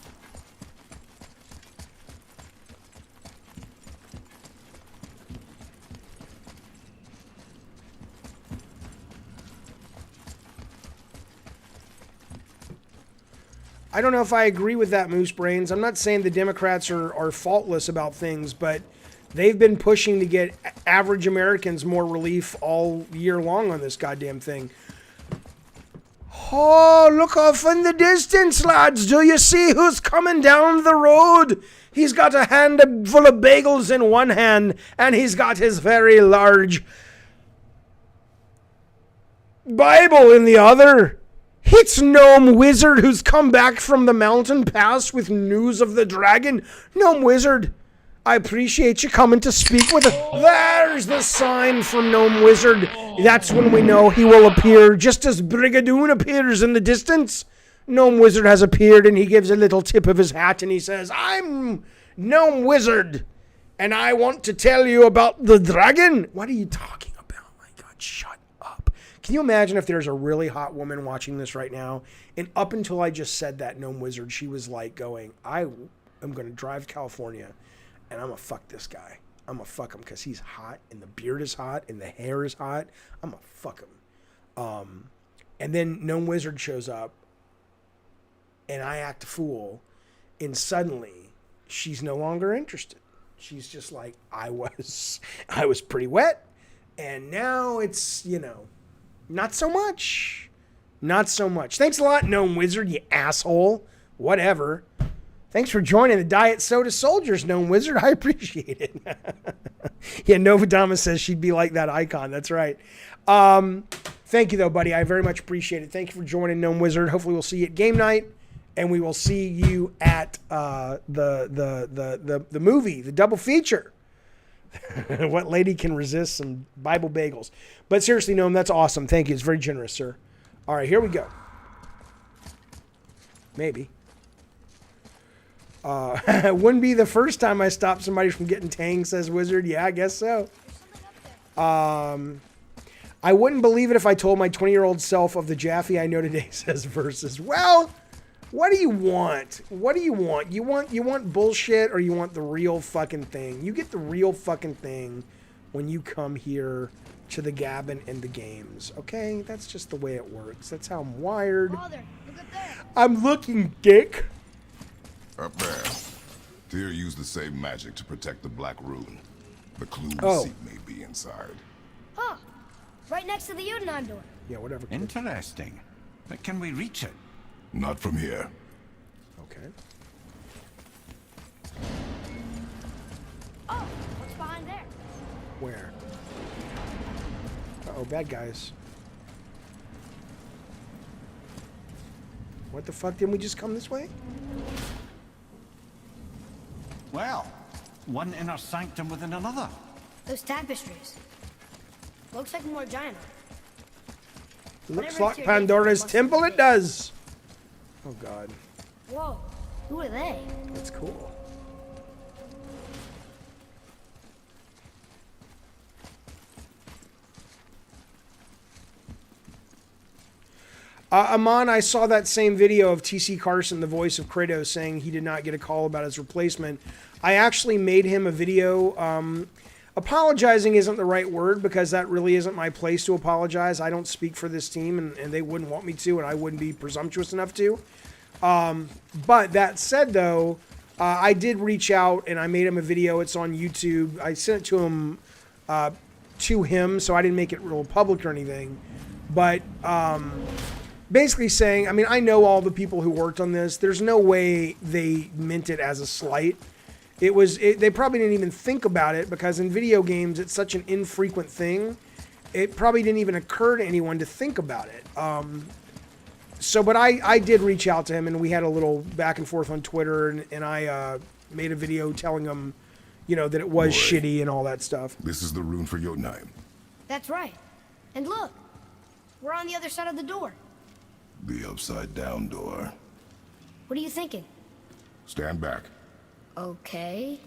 I don't know if I agree with that, Moose Brains. I'm not saying the Democrats are faultless about things, but they've been pushing to get average Americans more relief all year long on this goddamn thing. Oh, look off in the distance, lads. Do you see who's coming down the road? He's got a hand full of bagels in one hand, and he's got his very large Bible in the other. It's Gnome Wizard who's come back from the mountain pass with news of the dragon. Gnome Wizard, I appreciate you coming to speak with us. There's the sign from Gnome Wizard. That's when we know he will appear, just as Brigadoon appears in the distance. Gnome Wizard has appeared, and he gives a little tip of his hat, and he says, I'm Gnome Wizard, and I want to tell you about the dragon. What are you talking about? My God, shut up. Can you imagine if there's a really hot woman watching this right now, and up until I just said that, Gnome Wizard, she was like going, I am going to drive to California, and I'm going to fuck this guy. I'm gonna fuck him because he's hot and the beard is hot and the hair is hot. I'm gonna fuck him. And then Gnome Wizard shows up and I act a fool, and suddenly she's no longer interested. She's just like, I was pretty wet, and now it's, not so much. Not so much. Thanks a lot, Gnome Wizard, you asshole. Whatever. Thanks for joining the Diet Soda Soldiers, Gnome Wizard. I appreciate it. Yeah, Novadama says she'd be like that icon. That's right. Thank you, though, buddy. I very much appreciate it. Thank you for joining, Gnome Wizard. Hopefully we'll see you at game night, and we will see you at the movie, the double feature. What lady can resist some Bible bagels? But seriously, Gnome, that's awesome. Thank you. It's very generous, sir. All right, here we go. Maybe. Wouldn't be the first time I stopped somebody from getting tang, says Wizard. Yeah, I guess so. I wouldn't believe it if I told my 20-year-old self of the Jaffe I know today, says Versus. Well, what do you want? What do you want? You want bullshit, or you want the real fucking thing? You get the real fucking thing when you come here to the Gabbin and the games. Okay? That's just the way it works. That's how I'm wired. Father, look up there. I'm looking, dick. Up there. Tyr used the same magic to protect the Black Rune. The clue seat may be inside. Huh. Right next to the Jotunheim door. Yeah, whatever. Interesting. But can we reach it? Not from here. Okay. Oh, what's behind there? Where? Uh-oh, bad guys. What the fuck? Didn't we just come this way? Well, one inner sanctum within another. Those tapestries. Looks like more giant. Looks Whatever like it's your Pandora's must temple be it does. Oh god, Whoa, who are they? that's cool. Amon, I saw that same video of TC Carson, the voice of Kratos, saying he did not get a call about his replacement. I actually made him a video. Apologizing isn't the right word, because that really isn't my place to apologize. I don't speak for this team, and they wouldn't want me to, and I wouldn't be presumptuous enough to. But that said, though, I did reach out, and I made him a video. It's on YouTube. I sent it to him, so I didn't make it real public or anything. But basically saying, I mean, I know all the people who worked on this. There's no way they meant it as a slight. They probably didn't even think about it, because in video games, it's such an infrequent thing. It probably didn't even occur to anyone to think about it. But I did reach out to him, and we had a little back and forth on Twitter, and I made a video telling him, that it was shitty and all that stuff. This is the rune for Jotunheim. That's right. And look, we're on the other side of the door. The upside down door. What are you thinking? Stand back. Okay.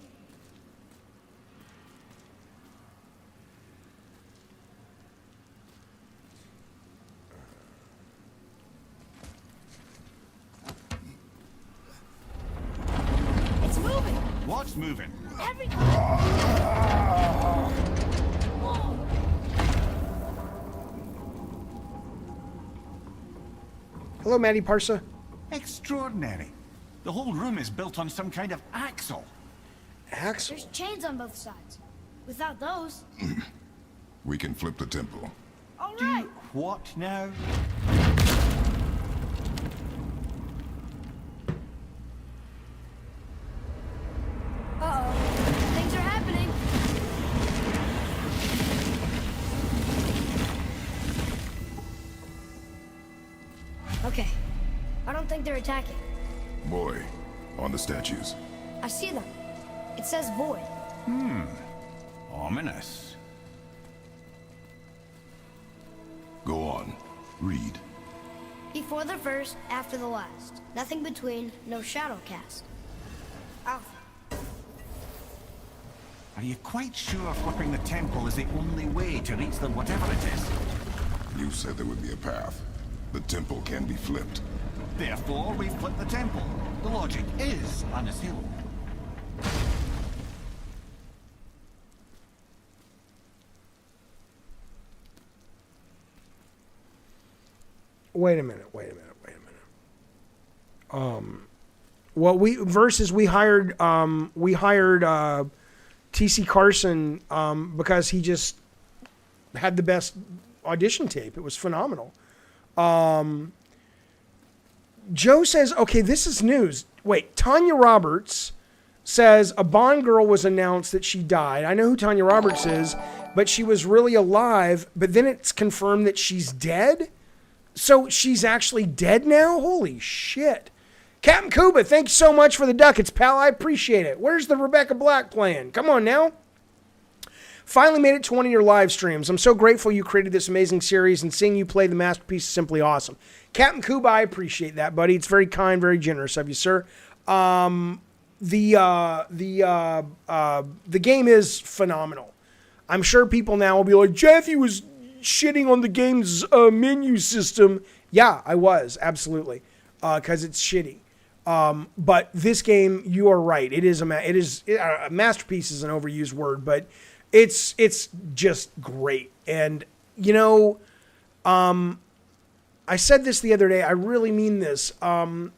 It's moving. What's moving? Everything. Hello, Maddie Parsa. Extraordinary. The whole room is built on some kind of axle. Axel. There's chains on both sides. Without those. We can flip the temple. All right. What now? Uh-oh. Things are happening. Okay. I don't think they're attacking. Boy, on the statues. I see them. It says void. Ominous. Go on. Read. Before the first, after the last. Nothing between, no shadow cast. Alpha. Are you quite sure flipping the temple is the only way to reach the whatever it is? You said there would be a path. The temple can be flipped. Therefore, we flip the temple. The logic is unassailable. Wait a minute. Well, we hired TC Carson because he just had the best audition tape. It was phenomenal. Joe says, okay, this is news. Wait, Tanya Roberts says a Bond girl was announced that she died. I know who Tanya Roberts is, but she was really alive. But then it's confirmed that she's dead. So she's actually dead now? Holy shit. Captain Cuba, thanks so much for the ducats, pal. I appreciate it. Where's the Rebecca Black plan? Come on now. Finally made it to one of your live streams. I'm so grateful you created this amazing series, and seeing you play the masterpiece is simply awesome. Captain Cuba, I appreciate that, buddy. It's very kind, very generous of you, sir. The game is phenomenal. I'm sure people now will be like, Jaffe was shitting on the game's menu system. Yeah, I was, absolutely, because it's shitty. But this game, you are right. It is a masterpiece is an overused word, but it's just great. And you know, I said this the other day. I really mean this. I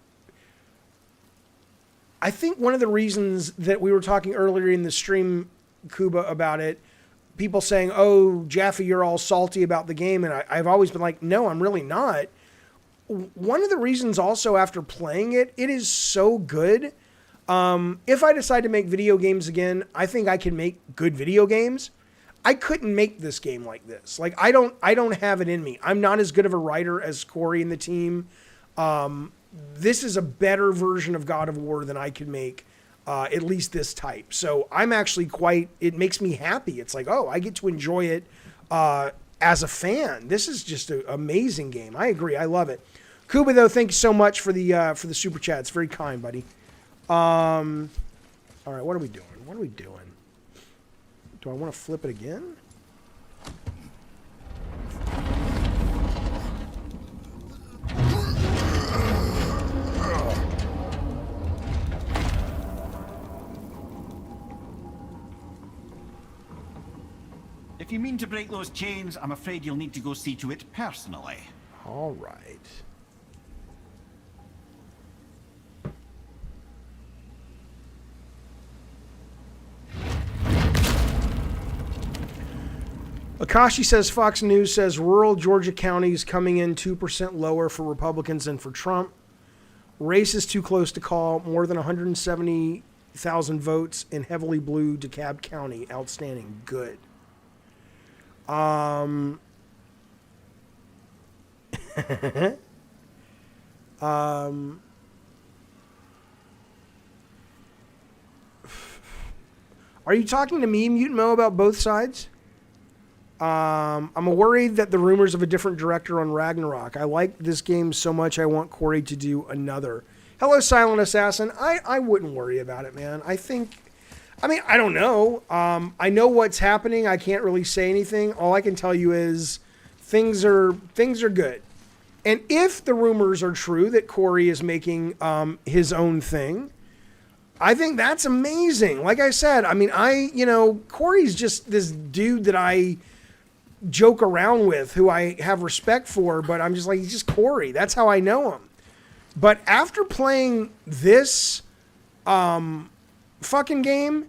think one of the reasons that we were talking earlier in the stream, Kuba, about it, people saying, "Oh, Jaffe, you're all salty about the game," and I've always been like, "No, I'm really not." One of the reasons also after playing it, it is so good. If I decide to make video games again, I think I can make good video games. I couldn't make this game like this. Like I don't have it in me. I'm not as good of a writer as Corey and the team. This is a better version of God of War than I could make, at least this type. So I'm actually it makes me happy. It's like, oh, I get to enjoy it as a fan. This is just an amazing game. I agree. I love it. Kuba, though, thank you so much for the super chat. It's very kind, buddy. All right, what are we doing? Do I want to flip it again? If you mean to break those chains, I'm afraid you'll need to go see to it personally. All right. Akashi says, Fox News says rural Georgia counties coming in 2% lower for Republicans than for Trump. Race is too close to call. More than 170,000 votes in heavily blue DeKalb County. Outstanding. Good. Are you talking to me, Mutant Mo, about both sides? I'm worried that the rumors of a different director on Ragnarok. I like this game so much I want Corey to do another. Hello, Silent Assassin. I wouldn't worry about it, man. I don't know. I know what's happening. I can't really say anything. All I can tell you is things are good. And if the rumors are true that Corey is making his own thing, I think that's amazing. Like I said, Corey's just this dude that I joke around with, who I have respect for, but I'm just like, he's just Corey. That's how I know him. But after playing this fucking game,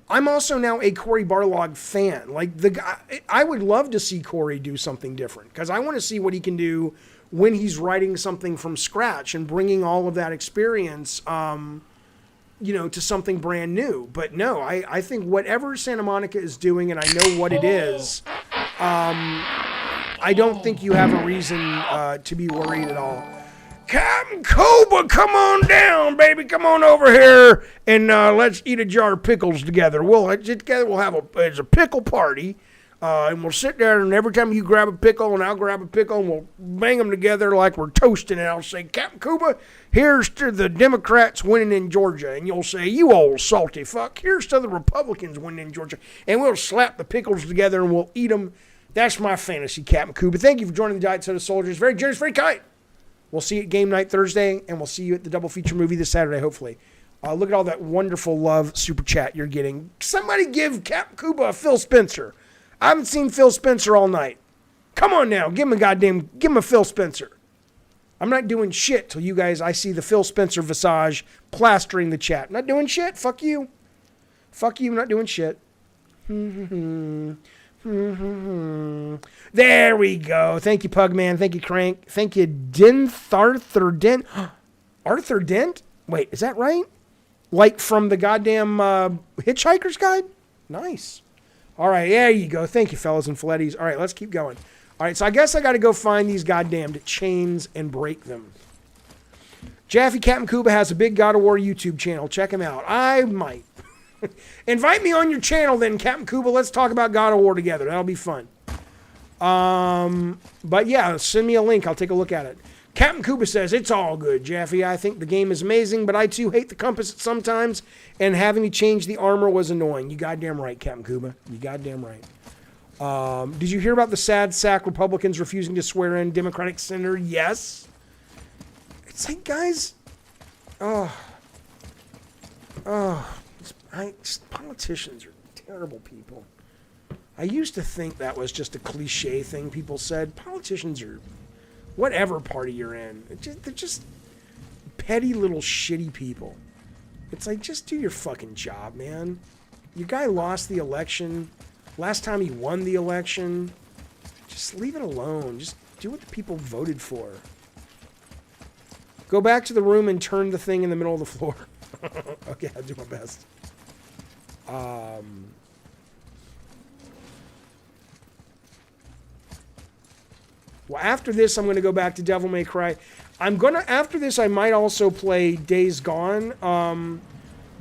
I'm also now a Cory Barlog fan. Like the guy, I would love to see Corey do something different, because I want to see what he can do when he's writing something from scratch and bringing all of that experience, to something brand new. But no, I think whatever Santa Monica is doing, and I know what it is, I don't think you have a reason to be worried at all. Captain Cobra, come on down, baby. Come on over here and let's eat a jar of pickles together. We'll get together. We'll have a pickle party, and we'll sit there, and every time you grab a pickle and I'll grab a pickle, and we'll bang them together like we're toasting. And I'll say, Captain Cobra, here's to the Democrats winning in Georgia. And you'll say, you old salty fuck, here's to the Republicans winning in Georgia. And we'll slap the pickles together and we'll eat them. That's my fantasy, Captain Cobra. Thank you for joining the Diet Soda Soldiers. Very generous, very kind. We'll see you at game night Thursday, and we'll see you at the double feature movie this Saturday, hopefully. Look at all that wonderful love super chat you're getting. Somebody give Captain Cobra a Phil Spencer. I haven't seen Phil Spencer all night. Come on now, give him a Phil Spencer. I'm not doing shit till you guys, I see the Phil Spencer visage plastering the chat. I'm not doing shit. Fuck you. Fuck you. I'm not doing shit. There we go. Thank you, Pugman. Thank you, Crank. Thank you, Arthur Dent. Arthur Dent? Wait, is that right? Like from the goddamn Hitchhiker's Guide? Nice. All right, there you go. Thank you, fellas and filleties. All right, let's keep going. All right, so I guess I got to go find these goddamned chains and break them. Jaffe Captain Cuba has a big God of War YouTube channel. Check him out. I might. Invite me on your channel then, Captain Cuba. Let's talk about God of War together. That'll be fun. But yeah, send me a link. I'll take a look at it. Captain Cuba says, it's all good, Jaffe. I think the game is amazing, but I too hate the compass sometimes, and having to change the armor was annoying. You goddamn right, Captain Cuba. You goddamn right. Did you hear about the sad sack Republicans refusing to swear in Democratic senator? Yes. It's like, guys, politicians are terrible people. I used to think that was just a cliche thing people said. Politicians are, whatever party you're in, they're just petty little shitty people. It's like, just do your fucking job, man. Your guy lost the election. Last time he won the election. Just leave it alone. Just do what the people voted for. Go back to the room and turn the thing in the middle of the floor. Okay, I'll do my best. Well, after this, I'm going to go back to Devil May Cry. After this, I might also play Days Gone,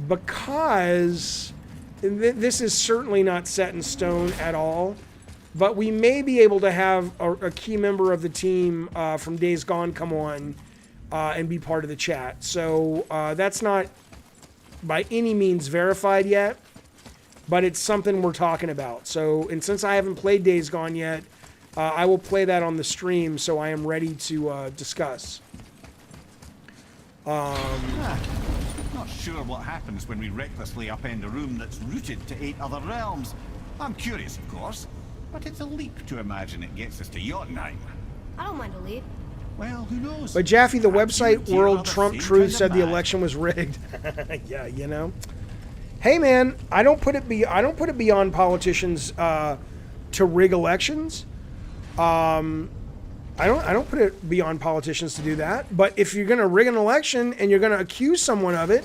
because this is certainly not set in stone at all, but we may be able to have a key member of the team from Days Gone come on and be part of the chat. So that's not by any means verified yet, but it's something we're talking about. So, and since I haven't played Days Gone yet, I will play that on the stream, so I am ready to discuss. Not sure what happens when we recklessly upend a room that's rooted to 8 other realms. I'm curious, of course, but it's a leap to imagine it gets us to Jotunheim. I don't mind a leap. Well, who knows? But Jaffe, the website Dear World other Trump same Truth kind said of the man. election was rigged. Yeah, you know. Hey, man, I don't put it beyond politicians to rig elections. I don't put it beyond politicians to do that. But if you're going to rig an election and you're going to accuse someone of it,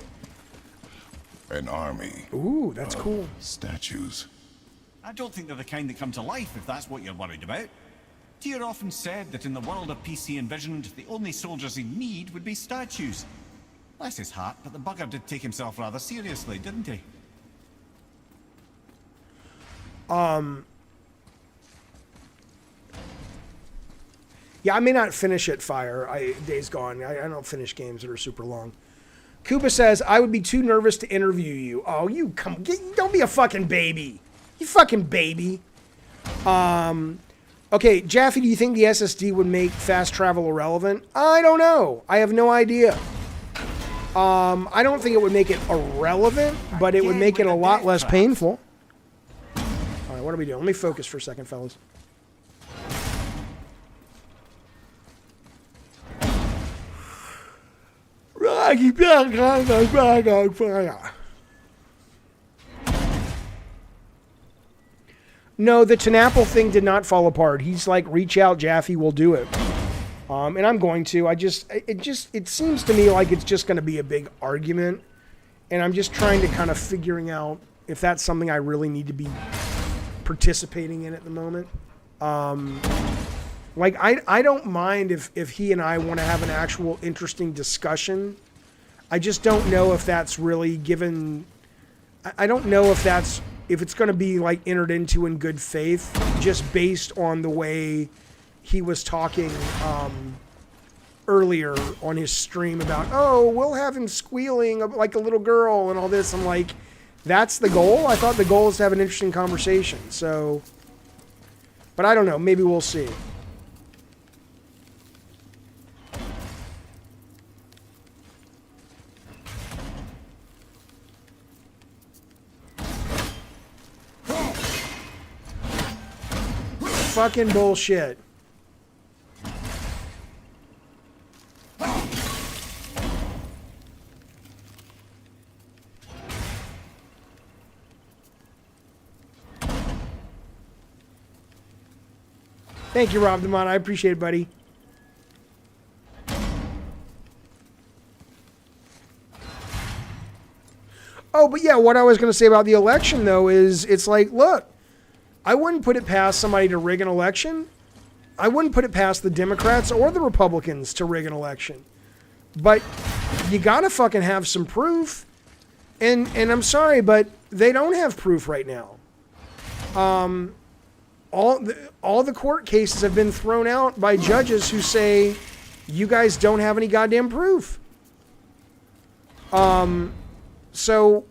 An army. ooh, that's cool. Statues. I don't think they're the kind that come to life, if that's what you're worried about. Tyr often said that in the world of peace he envisioned, the only soldiers he'd need would be statues. Bless his heart, but the bugger did take himself rather seriously, didn't he? Yeah, I may not finish it, Days Gone. I don't finish games that are super long. Koopa says, I would be too nervous to interview you. Oh, don't be a fucking baby. You fucking baby. Okay, Jaffe, do you think the SSD would make fast travel irrelevant? I don't know. I have no idea. I don't think it would make it irrelevant, but it would make it a lot less painful. All right, what are we doing? Let me focus for a second, fellas. No, the Tenapple thing did not fall apart. He's like, reach out, Jaffe, we'll do it. And I'm going to. It seems to me like it's just going to be a big argument. And I'm just trying to kind of figuring out if that's something I really need to be participating in at the moment. Like, I don't mind if he and I want to have an actual interesting discussion. I just don't know if that's really given... I don't know if it's going to be, like, entered into in good faith, just based on the way he was talking earlier on his stream about, oh, we'll have him squealing like a little girl and all this. I'm like, that's the goal? I thought the goal is to have an interesting conversation. So, but I don't know. Maybe we'll see. Fucking bullshit. Thank you, Rob Demont. I appreciate it, buddy. Oh, but yeah, what I was going to say about the election, though, is it's like, look, I wouldn't put it past somebody to rig an election. I wouldn't put it past the Democrats or the Republicans to rig an election. But you got to fucking have some proof. And I'm sorry, but they don't have proof right now. All the court cases have been thrown out by judges who say, you guys don't have any goddamn proof. So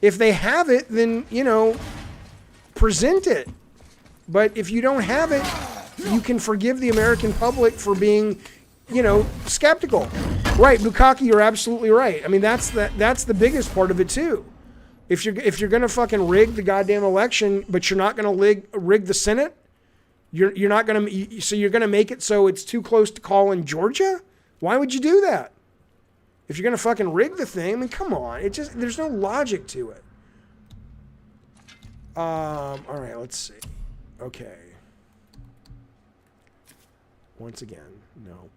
if they have it, then, you know, present it. But if you don't have it, you can forgive the American public for being, you know, skeptical. Right, Bukaki, you're absolutely right. I mean, that's the biggest part of it too. If you're gonna fucking rig the goddamn election, but you're not gonna rig the Senate, you're not gonna. So you're gonna make it so it's too close to call in Georgia? Why would you do that? If you're gonna fucking rig the thing, I mean, come on. There's no logic to it. All right, let's see. Okay. Once again, no.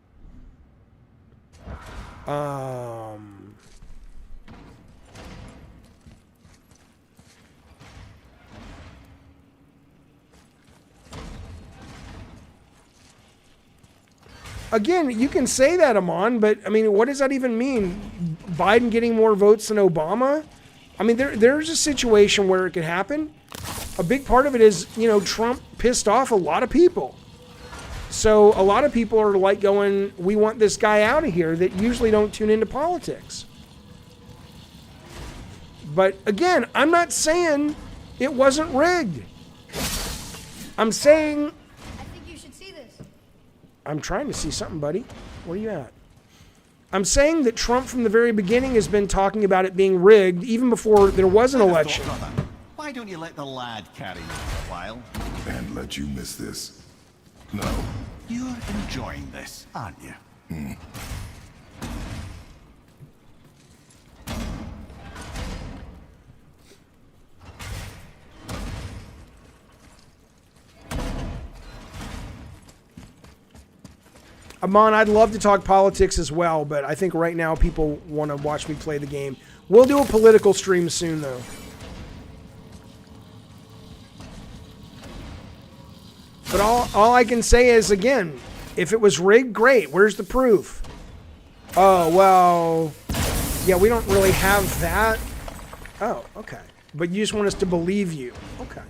Again, you can say that, Amon, but I mean, what does that even mean? Biden getting more votes than Obama? I mean, there's a situation where it could happen. A big part of it is, you know, Trump pissed off a lot of people. So a lot of people are like going, we want this guy out of here, that usually don't tune into politics. But again, I'm not saying it wasn't rigged. I'm saying... I think you should see this. I'm trying to see something, buddy. Where are you at? I'm saying that Trump from the very beginning has been talking about it being rigged even before there was an election. Why don't you let the lad carry you for a while? And let you miss this. No. You're enjoying this, aren't you? Amon, I'd love to talk politics as well, but I think right now people want to watch me play the game. We'll do a political stream soon, though. But all I can say is, again, if it was rigged, great. Where's the proof? Oh, well, yeah, we don't really have that. Oh, okay. But you just want us to believe you. Okay.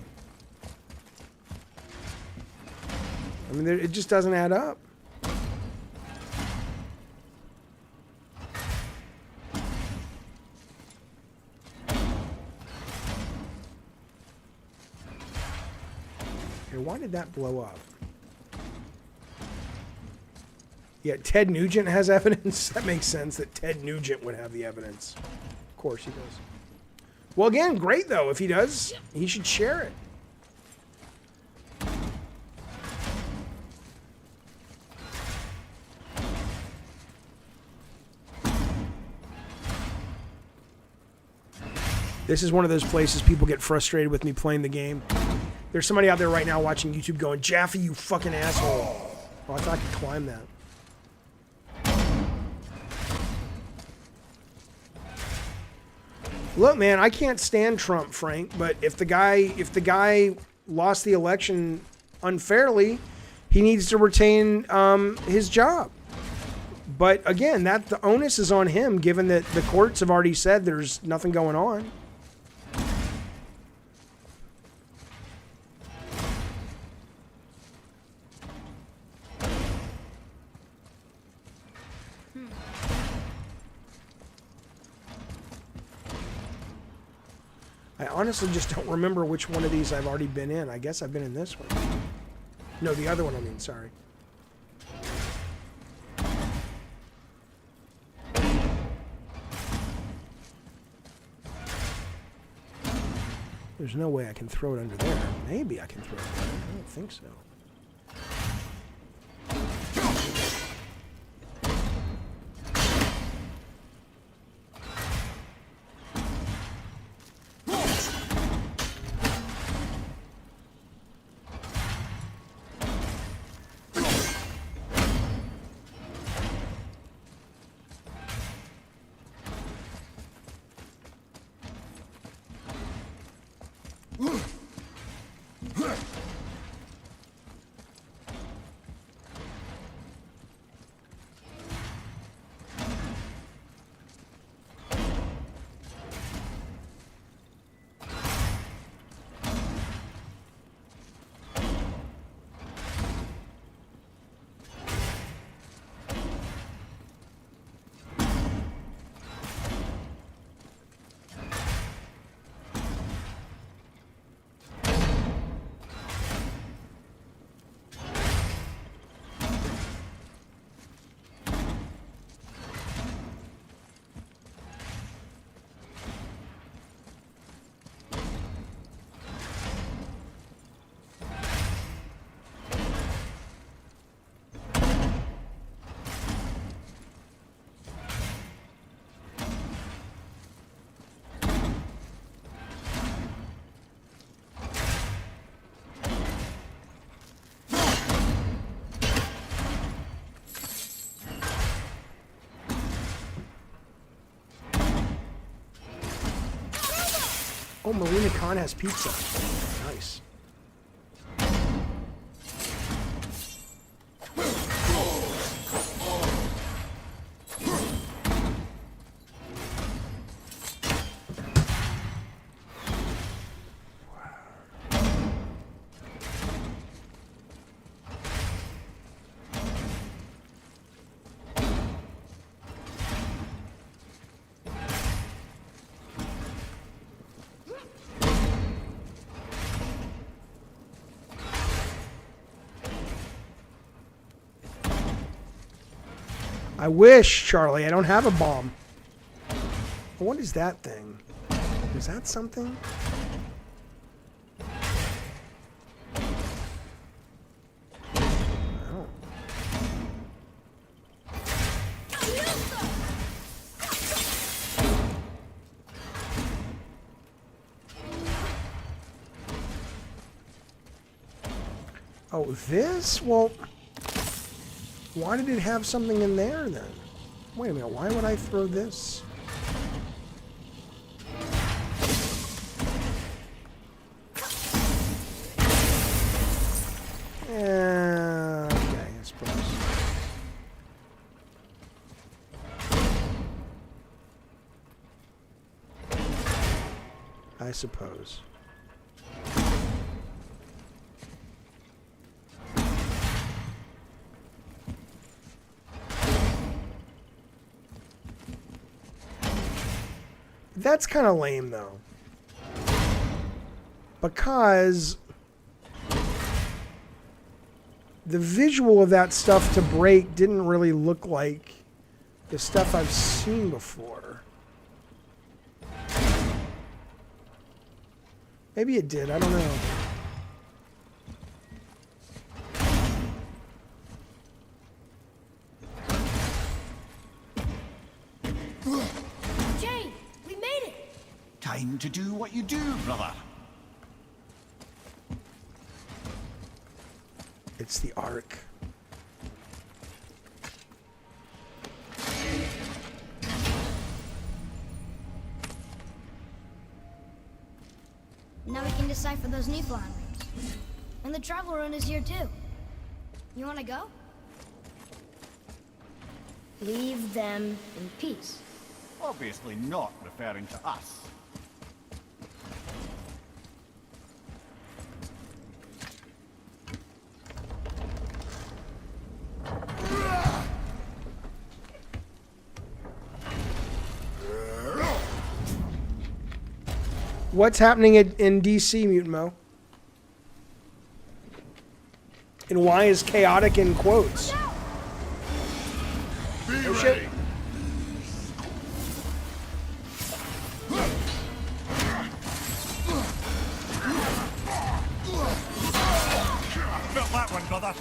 I mean, it just doesn't add up. Why did that blow up? Yeah, Ted Nugent has evidence. That makes sense that Ted Nugent would have the evidence. Of course he does. Well, again, great though. If he does, he should share it. This is one of those places people get frustrated with me playing the game. There's somebody out there right now watching YouTube going, Jaffe, you fucking asshole. Oh, I thought I could climb that. Look, man, I can't stand Trump, Frank, but if the guy lost the election unfairly, he needs to retain his job. But again, the onus is on him, given that the courts have already said there's nothing going on. I honestly just don't remember which one of these I've already been in. I guess I've been in this one. No, the other one, I mean, sorry. There's no way I can throw it under there. Maybe I can throw it under there. I don't think so. Oh, Marina Khan has pizza. Nice. I wish, Charlie. I don't have a bomb. What is that thing? Is that something? Oh. Oh, this? Well... Why did it have something in there then? Wait a minute, why would I throw this? Okay, I suppose. I suppose. That's kind of lame, though. Because the visual of that stuff to break didn't really look like the stuff I've seen before. Maybe it did, I don't know. Time to do what you do, brother. It's the Ark. Now we can decipher those Nephilim rings. And the travel rune is here too. You want to go? Leave them in peace. Obviously not referring to us. What's happening in DC, Mutant Mo? And why is chaotic in quotes? Be Oh, ready. shit. Felt that one, brother.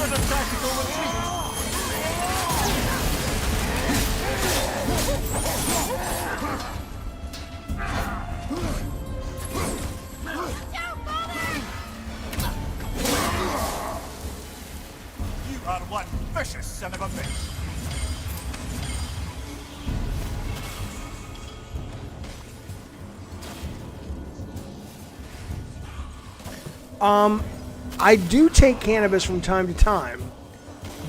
There's a tactical retreat. You are one vicious son of a bitch. I do take cannabis from time to time,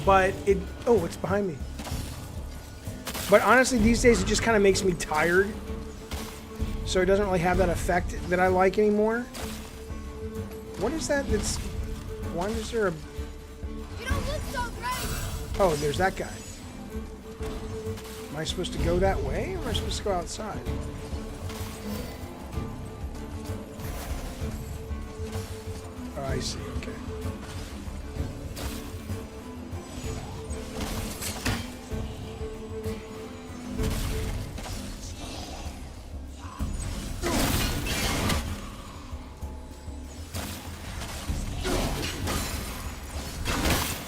but it's behind me. But honestly, these days it just kind of makes me tired, so it doesn't really have that effect that I like anymore. What is that? Why is there a? You don't look so great. Oh, there's that guy. Am I supposed to go that way, or am I supposed to go outside? Oh, I see. Okay.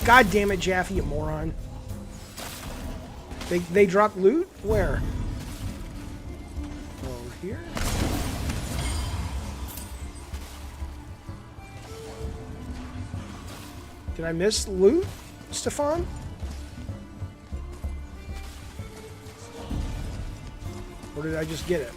God damn it, Jaffe, you moron. They dropped loot? Where? Over here? Did I miss loot, Stefan? Or did I just get it?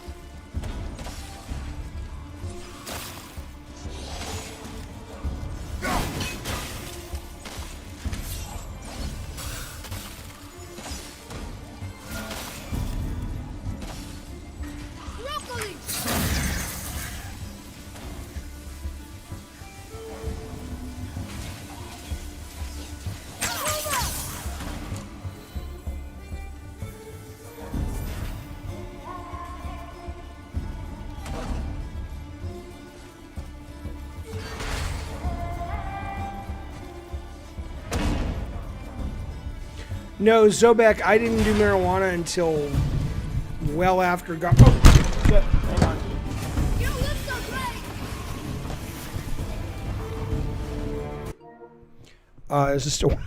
Broccoli. No, Zobek, I didn't do marijuana until well after God. Oh, shit. Hang on. You don't look so great. Is this still?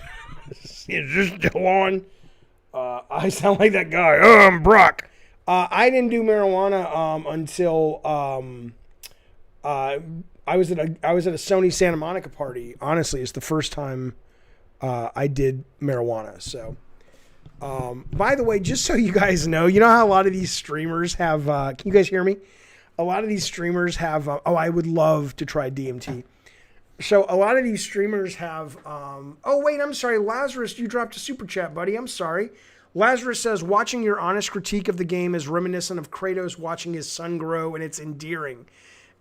Is this still on? I sound like that guy. Oh, I'm Brock. I didn't do marijuana until I was at a Sony Santa Monica party. Honestly, it's the first time I did marijuana. So, by the way, just so you guys know, you know how a lot of these streamers have. Can you guys hear me? A lot of these streamers have. I would love to try DMT. So a lot of these streamers have. Oh wait, I'm sorry, Lazarus. You dropped a super chat, buddy. I'm sorry. Lazarus says, watching your honest critique of the game is reminiscent of Kratos watching his son grow, and it's endearing.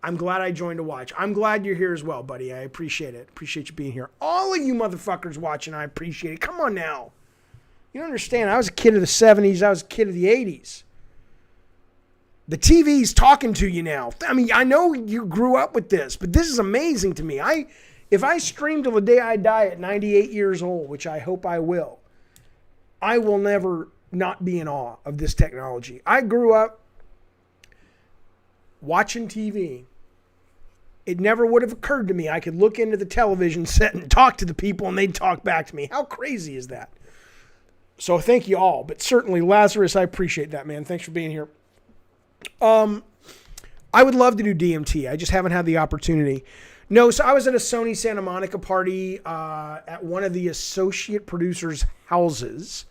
I'm glad I joined to watch. I'm glad you're here as well, buddy. I appreciate it. Appreciate you being here. All of you motherfuckers watching, I appreciate it. Come on now. You don't understand. I was a kid of the 70s. I was a kid of the 80s. The TV's talking to you now. I mean, I know you grew up with this, but this is amazing to me. If I stream till the day I die at 98 years old, which I hope I will never not be in awe of this technology. I grew up watching TV. It never would have occurred to me I could look into the television set and talk to the people and they'd talk back to me. How crazy is that? So thank you all. But certainly, Lazarus, I appreciate that, man. Thanks for being here. I would love to do DMT. I just haven't had the opportunity. No, so I was at a Sony Santa Monica party at one of the associate producers' houses.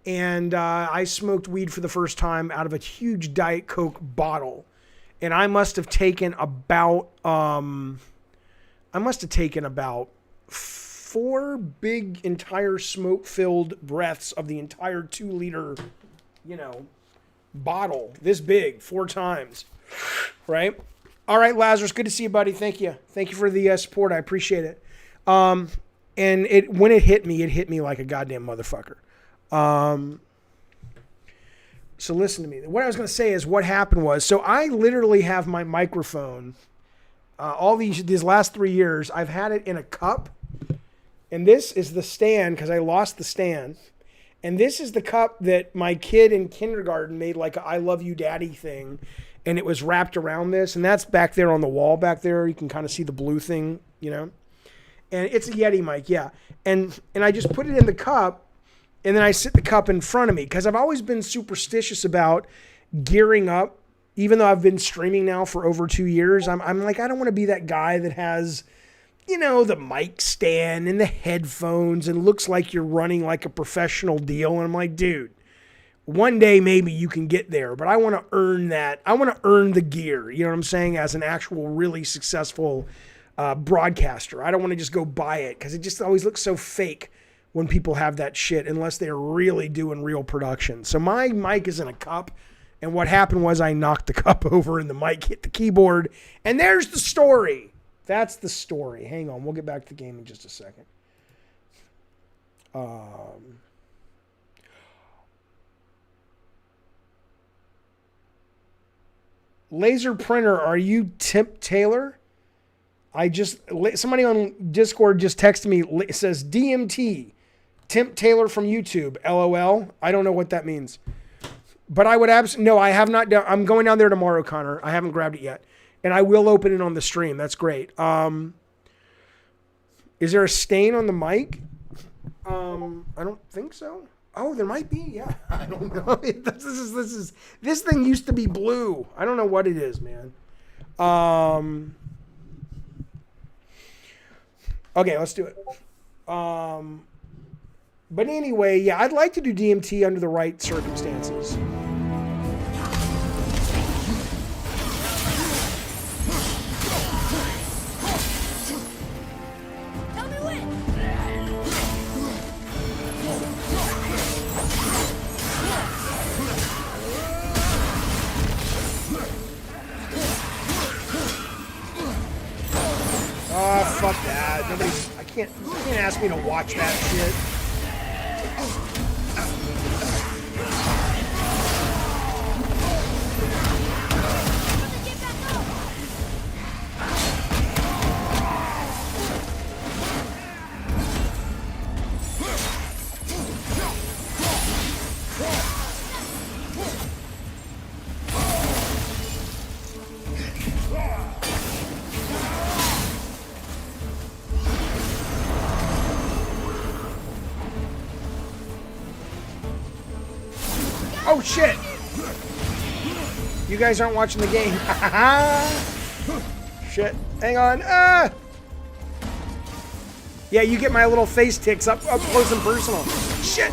And I smoked weed for the first time out of a huge Diet Coke bottle. And I must have taken about 4 big, entire smoke-filled breaths of the entire 2-liter, bottle. This big, 4 times. Right? All right, Lazarus, good to see you, buddy. Thank you. Thank you for the support. I appreciate it. And when it hit me like a goddamn motherfucker. So listen to me. What I was going to say is what happened was, so I literally have my microphone, all these last 3 years, I've had it in a cup. And this is the stand because I lost the stand. And this is the cup that my kid in kindergarten made like a I love you daddy thing. And it was wrapped around this. And that's back there on the wall back there. You can kind of see the blue thing, And it's a Yeti mic, yeah. And I just put it in the cup, and then I sit the cup in front of me because I've always been superstitious about gearing up. Even though I've been streaming now for over 2 years, I'm like, I don't want to be that guy that has, you know, the mic stand and the headphones and looks like you're running like a professional deal. And I'm like, dude, one day maybe you can get there, but I want to earn that. I want to earn the gear, you know what I'm saying, as an actual really successful broadcaster. I don't want to just go buy it because it just always looks so fake when people have that shit unless they're really doing real production. So my mic is in a cup, and what happened was I knocked the cup over and the mic hit the keyboard, and there's the story. That's the story. Hang on, we'll get back to the game in just a second. Laser printer, are you Tip Taylor? Somebody on Discord just texted me. It says DMT, Tim Taylor from YouTube. LOL. I don't know what that means, but I would no, I have not. I'm going down there tomorrow, Connor. I haven't grabbed it yet, and I will open it on the stream. That's great. Is there a stain on the mic? I don't think so. Oh, there might be. Yeah, I don't know. This thing used to be blue. I don't know what it is, man. Okay, let's do it. But anyway, yeah, I'd like to do DMT under the right circumstances. Tell me when. Oh, fuck that. You can't ask me to watch that shit. Oh shit! You guys aren't watching the game. Shit. Hang on. Yeah, you get my little face ticks up close and personal. Shit!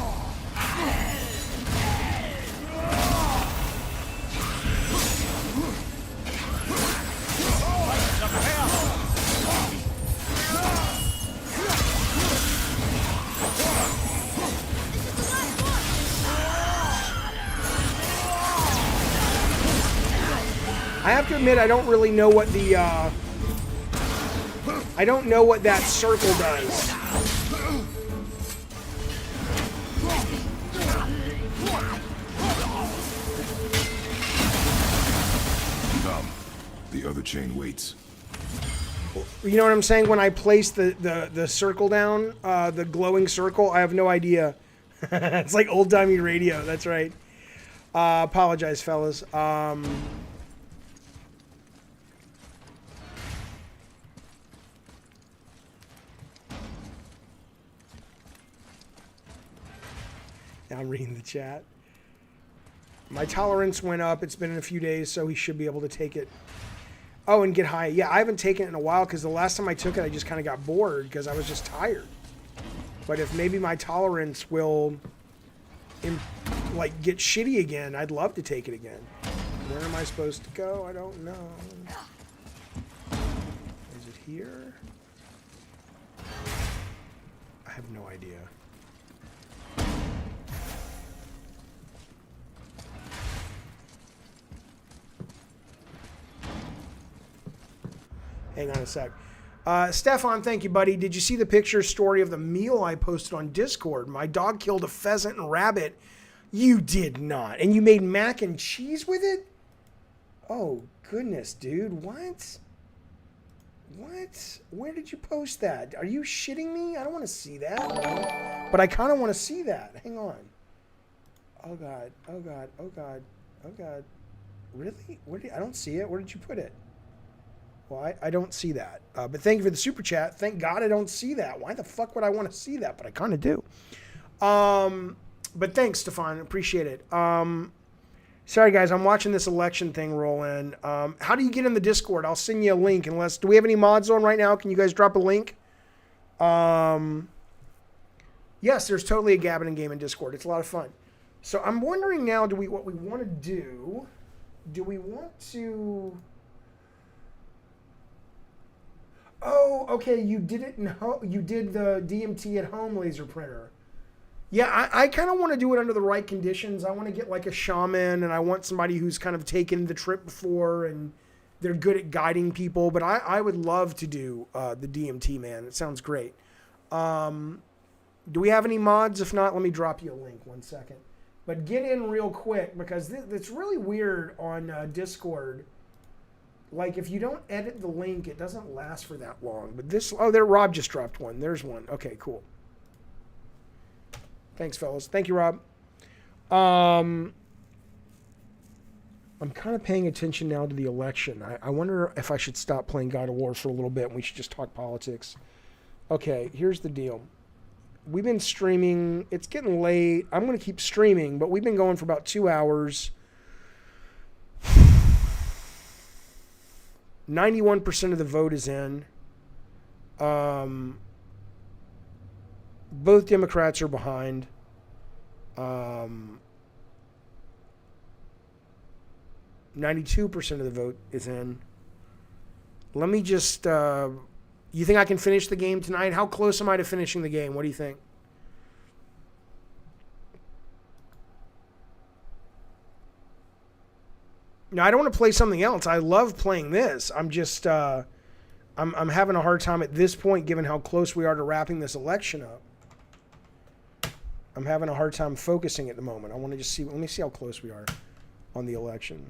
I have to admit, I don't really know what the, I don't know what that circle does. The other chain waits. You know what I'm saying? When I place the circle down, the glowing circle, I have no idea. It's like old-timey radio. That's right. Apologize, fellas. Now I'm reading the chat. My tolerance went up. It's been in a few days, so he should be able to take it. Oh, and get high. Yeah, I haven't taken it in a while because the last time I took it, I just kind of got bored because I was just tired. But if maybe my tolerance will, like, get shitty again, I'd love to take it again. Where am I supposed to go? I don't know. Is it here? I have no idea. Hang on a sec. Stefan, thank you, buddy. Did you see the picture story of the meal I posted on Discord? My dog killed a pheasant and rabbit. You did not. And you made mac and cheese with it? Oh, goodness, dude. What? What? Where did you post that? Are you shitting me? I don't want to see that. But I kind of want to see that. Hang on. Oh, God. Oh, God. Oh, God. Oh, God. Really? I don't see it. Where did you put it? Well, I don't see that. But thank you for the super chat. Thank God I don't see that. Why the fuck would I want to see that? But I kind of do. But thanks, Stefan. Appreciate it. Sorry, guys. I'm watching this election thing roll in. How do you get in the Discord? I'll send you a link. Do we have any mods on right now? Can you guys drop a link? Yes, there's totally a Gabbin game in Discord. It's a lot of fun. So I'm wondering now, what we want to do? Do we want to... Oh, okay. You did it you did the DMT at home laser printer. Yeah, I kind of want to do it under the right conditions. I want to get like a shaman, and I want somebody who's kind of taken the trip before and they're good at guiding people. But I would love to do the DMT, man. It sounds great. Do we have any mods? If not, let me drop you a link. 1 second. But get in real quick, because it's really weird on Discord. Like, if you don't edit the link, it doesn't last for that long. But Rob just dropped one. There's one. Okay, cool. Thanks, fellas. Thank you, Rob. I'm kind of paying attention now to the election. I wonder if I should stop playing God of War for a little bit and we should just talk politics. Okay, here's the deal. We've been streaming. It's getting late. I'm going to keep streaming, but we've been going for about 2 hours. 91% of the vote is in. Both Democrats are behind. 92% of the vote is in. Let me just... you think I can finish the game tonight? How close am I to finishing the game? What do you think? No, I don't want to play something else. I love playing this. I'm just... I'm having a hard time at this point, given how close we are to wrapping this election up. I'm having a hard time focusing at the moment. I want to just see... Let me see how close we are on the election.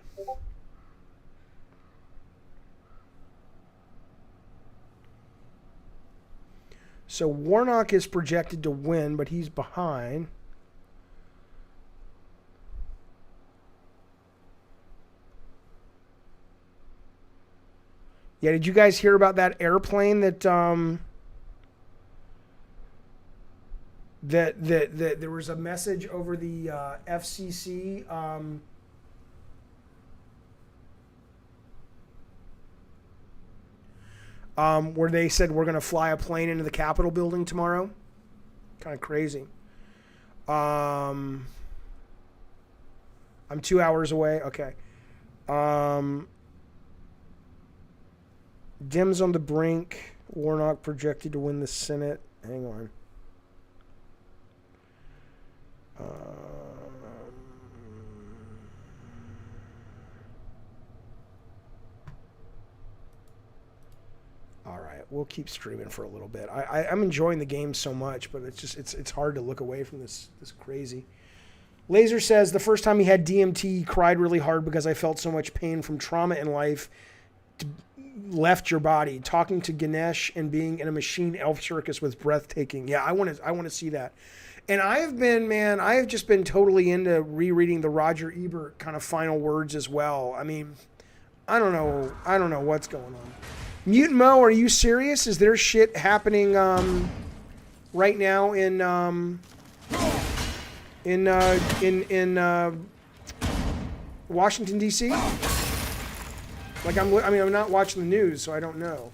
So Warnock is projected to win, but he's behind. Yeah, did you guys hear about that airplane that that there was a message over the FCC where they said we're going to fly a plane into the Capitol building tomorrow? Kind of crazy. I'm 2 hours away. Okay. Dems on the brink. Warnock projected to win the Senate. Hang on. All right, we'll keep streaming for a little bit. I'm enjoying the game so much, but it's just it's hard to look away from this crazy. Laser says the first time he had DMT, he cried really hard because I felt so much pain from trauma in life left your body. Talking to Ganesh and being in a machine elf circus was breathtaking. Yeah, I want to see that. And I have just been totally into rereading the Roger Ebert kind of final words as well. I mean, I don't know what's going on. Mutant Mo, are you serious? Is there shit happening right now in Washington D.C.? Like I'm not watching the news, so I don't know.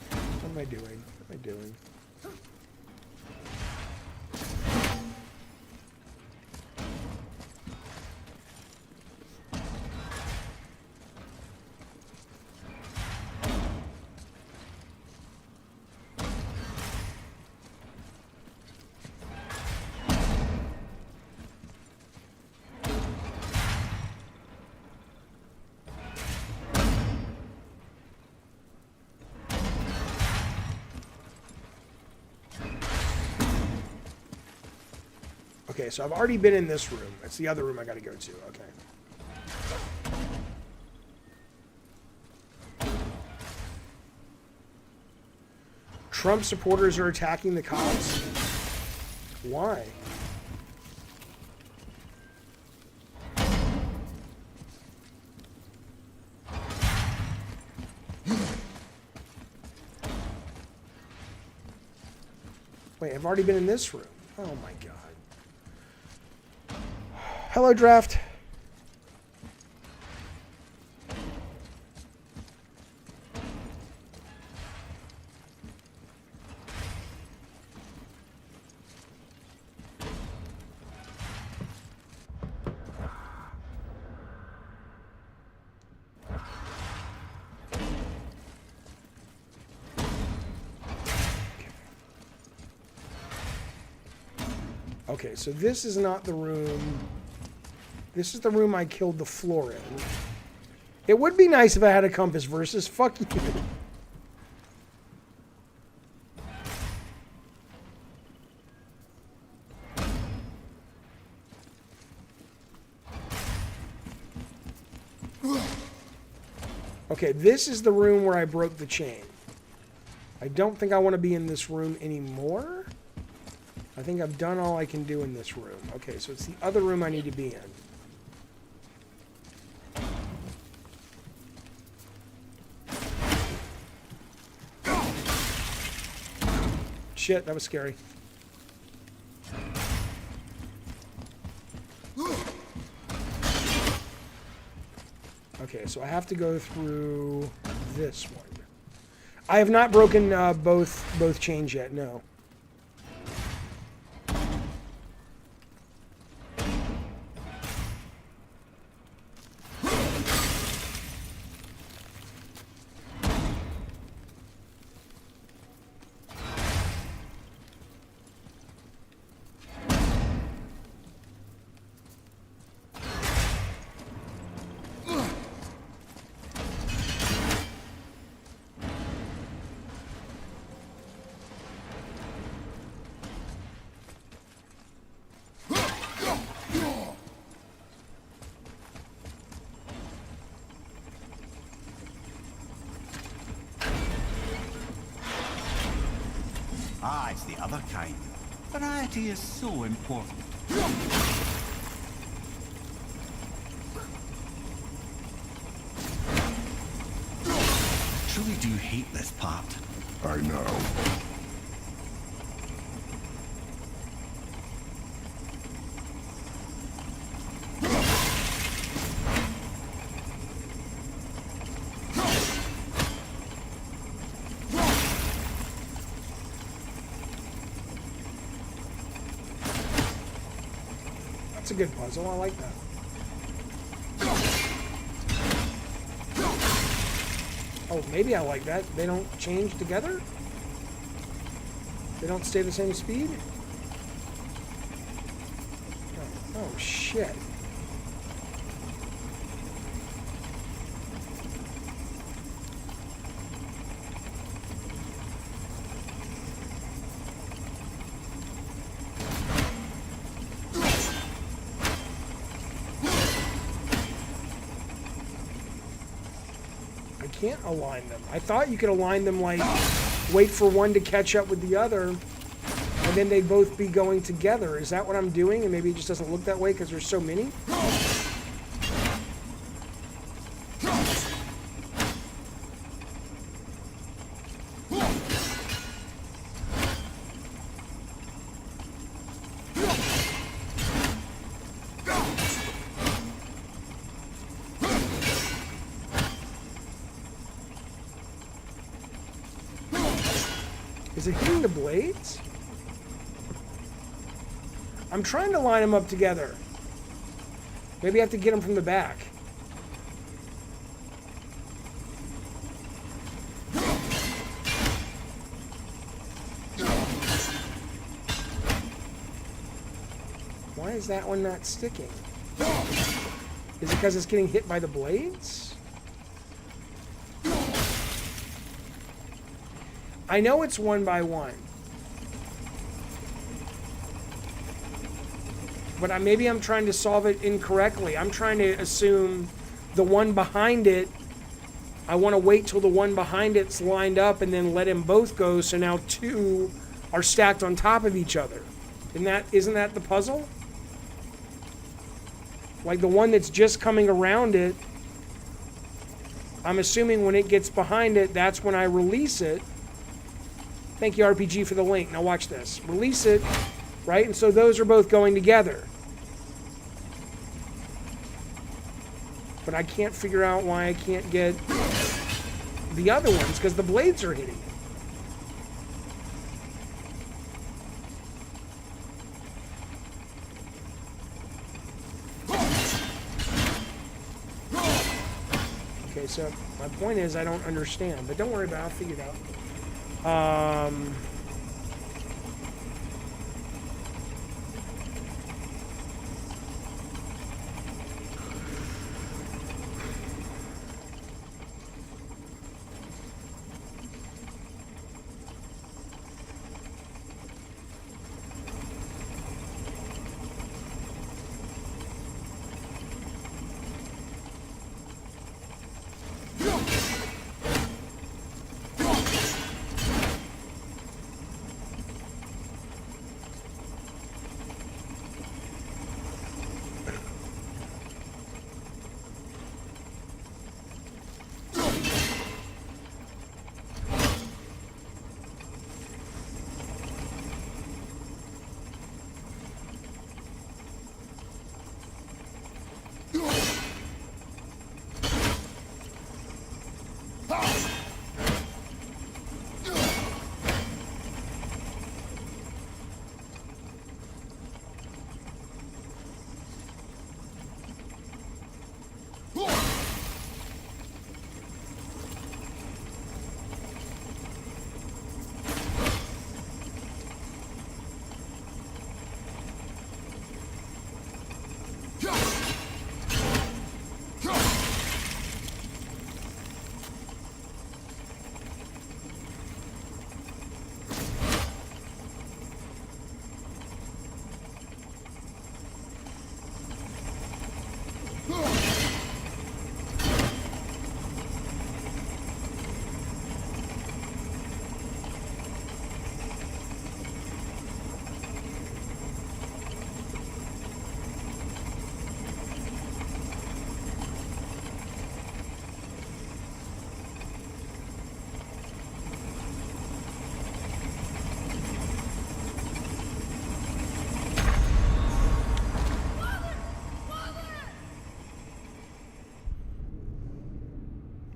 What am I doing? What am I doing? Okay, so I've already been in this room. That's the other room I got to go to. Okay. Trump supporters are attacking the cops. Why? Wait, I've already been in this room. Oh my god. Hello, Draft. Okay, so this is not the room. This is the room I killed the floor in. It would be nice if I had a compass versus. Fuck you. Okay, this is the room where I broke the chain. I don't think I want to be in this room anymore. I think I've done all I can do in this room. Okay, so it's the other room I need to be in. Shit, that was scary. Okay, so I have to go through this one. I have not broken both chains yet, no. Ah, it's the other kind. Variety is so important. Truly do hate this part. I know. That's a good puzzle. I like that. Oh, maybe I like that. They don't change together? They don't stay the same speed? Oh shit. Can't align them. I thought you could align them like wait for one to catch up with the other and then they'd both be going together. Is that what I'm doing? And maybe it just doesn't look that way because there's so many? Is it hitting the blades? I'm trying to line them up together. Maybe I have to get them from the back. Why is that one not sticking? Is it because it's getting hit by the blades? I know it's one by one. But maybe I'm trying to solve it incorrectly. I'm trying to assume the one behind it, I want to wait till the one behind it's lined up and then let them both go, so now two are stacked on top of each other. Isn't that the puzzle? Like the one that's just coming around it, I'm assuming when it gets behind it, that's when I release it. Thank you, RPG, for the link. Now watch this. Release it, right? And so those are both going together. But I can't figure out why I can't get the other ones, because the blades are hitting it. Okay, so my point is I don't understand, but don't worry about it, I'll figure it out.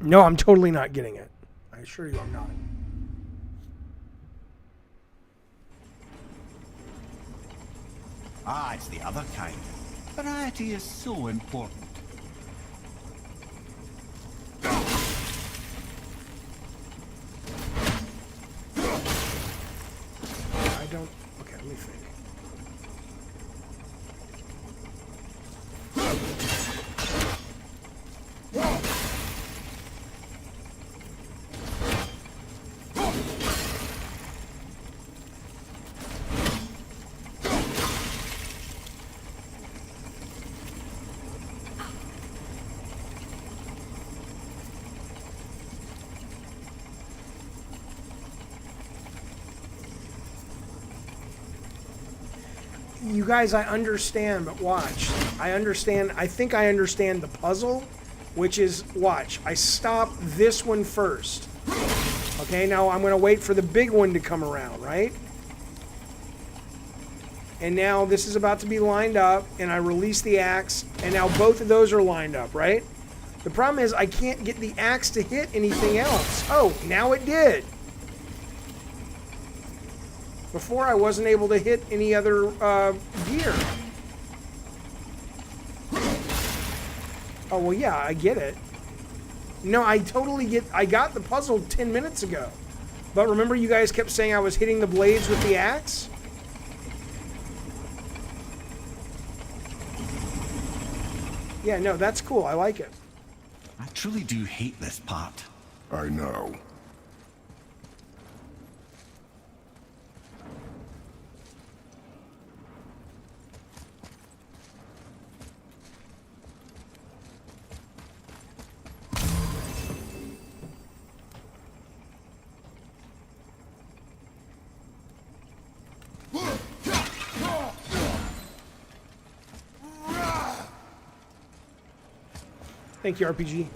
No, I'm totally not getting it. I assure you I'm not. Ah, it's the other kind. Variety is so important. I don't... Okay, let me think. You guys, I understand, but watch. I understand. I think I understand the puzzle, which is, watch. I stop this one first. Okay, now I'm going to wait for the big one to come around, right? And now this is about to be lined up, and I release the axe, and now both of those are lined up, right? The problem is I can't get the axe to hit anything else. Oh, now it did. Before I wasn't able to hit any other gear. Oh, well, yeah, I get it. No, I totally get... I got the puzzle 10 minutes ago. But remember you guys kept saying I was hitting the blades with the axe? Yeah, no, that's cool. I like it. I truly do hate this part. I know. Thank you, RPG.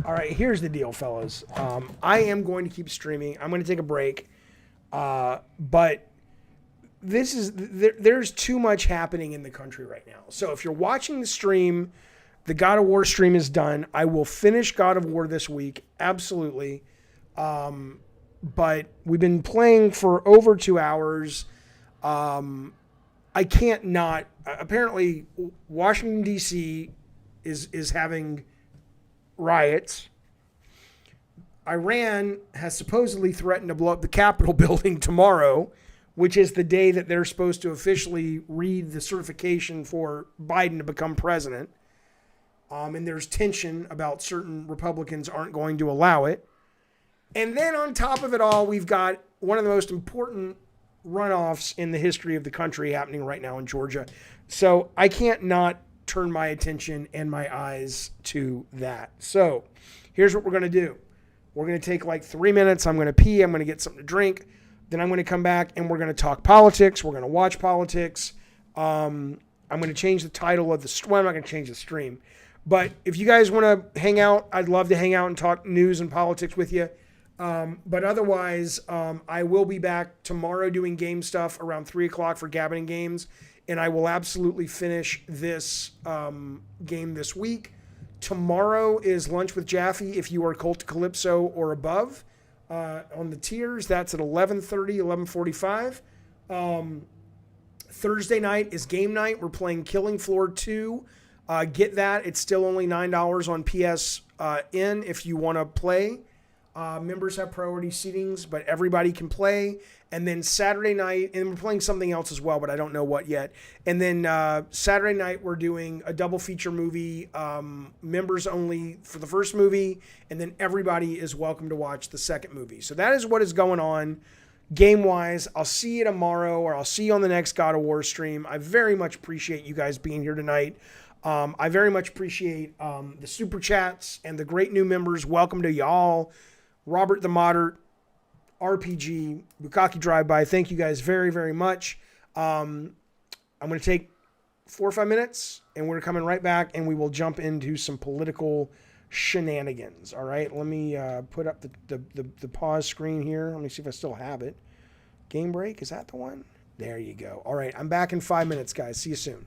All right, here's the deal, fellas. I am going to keep streaming. I'm going to take a break. But there's too much happening in the country right now. So if you're watching the stream, the God of War stream is done. I will finish God of War this week. Absolutely. But we've been playing for over 2 hours. I can't not. Apparently, Washington, D.C. is having riots. Iran has supposedly threatened to blow up the Capitol building tomorrow, which is the day that they're supposed to officially read the certification for Biden to become president. And there's tension about certain Republicans aren't going to allow it. And then on top of it all, we've got one of the most important runoffs in the history of the country happening right now in Georgia. So I can't not turn my attention and my eyes to that. So here's what we're going to do. We're going to take like 3 minutes. I'm going to pee. I'm going to get something to drink. Then I'm going to come back and we're going to talk politics. We're going to watch politics. I'm going to change the title of the well, I'm not going to change the stream. But if you guys want to hang out, I'd love to hang out and talk news and politics with you. But otherwise, I will be back tomorrow doing game stuff around 3 o'clock for Gabbing Games. And I will absolutely finish this game this week. Tomorrow is Lunch with Jaffe if you are Cult Calypso or above. On the tiers, that's at 11:30, 11:45. Thursday night is game night. We're playing Killing Floor 2. Get that. It's still only $9 on PSN if you want to play. Members have priority seatings, but everybody can play. And then Saturday night, and we're playing something else as well, but I don't know what yet. And then Saturday night, we're doing a double feature movie, members only for the first movie, and then everybody is welcome to watch the second movie. So that is what is going on game-wise. I'll see you tomorrow, or I'll see you on the next God of War stream. I very much appreciate you guys being here tonight. I very much appreciate the super chats and the great new members. Welcome to y'all. Robert the Moderate, RPG, Bukaki Drive-By. Thank you guys very, very much. I'm going to take 4 or 5 minutes, and we're coming right back, and we will jump into some political shenanigans. All right, let me put up the pause screen here. Let me see if I still have it. Game break, is that the one? There you go. All right, I'm back in 5 minutes, guys. See you soon.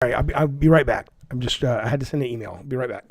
All right, I'll be right back. I'm just I had to send an email. I'll be right back.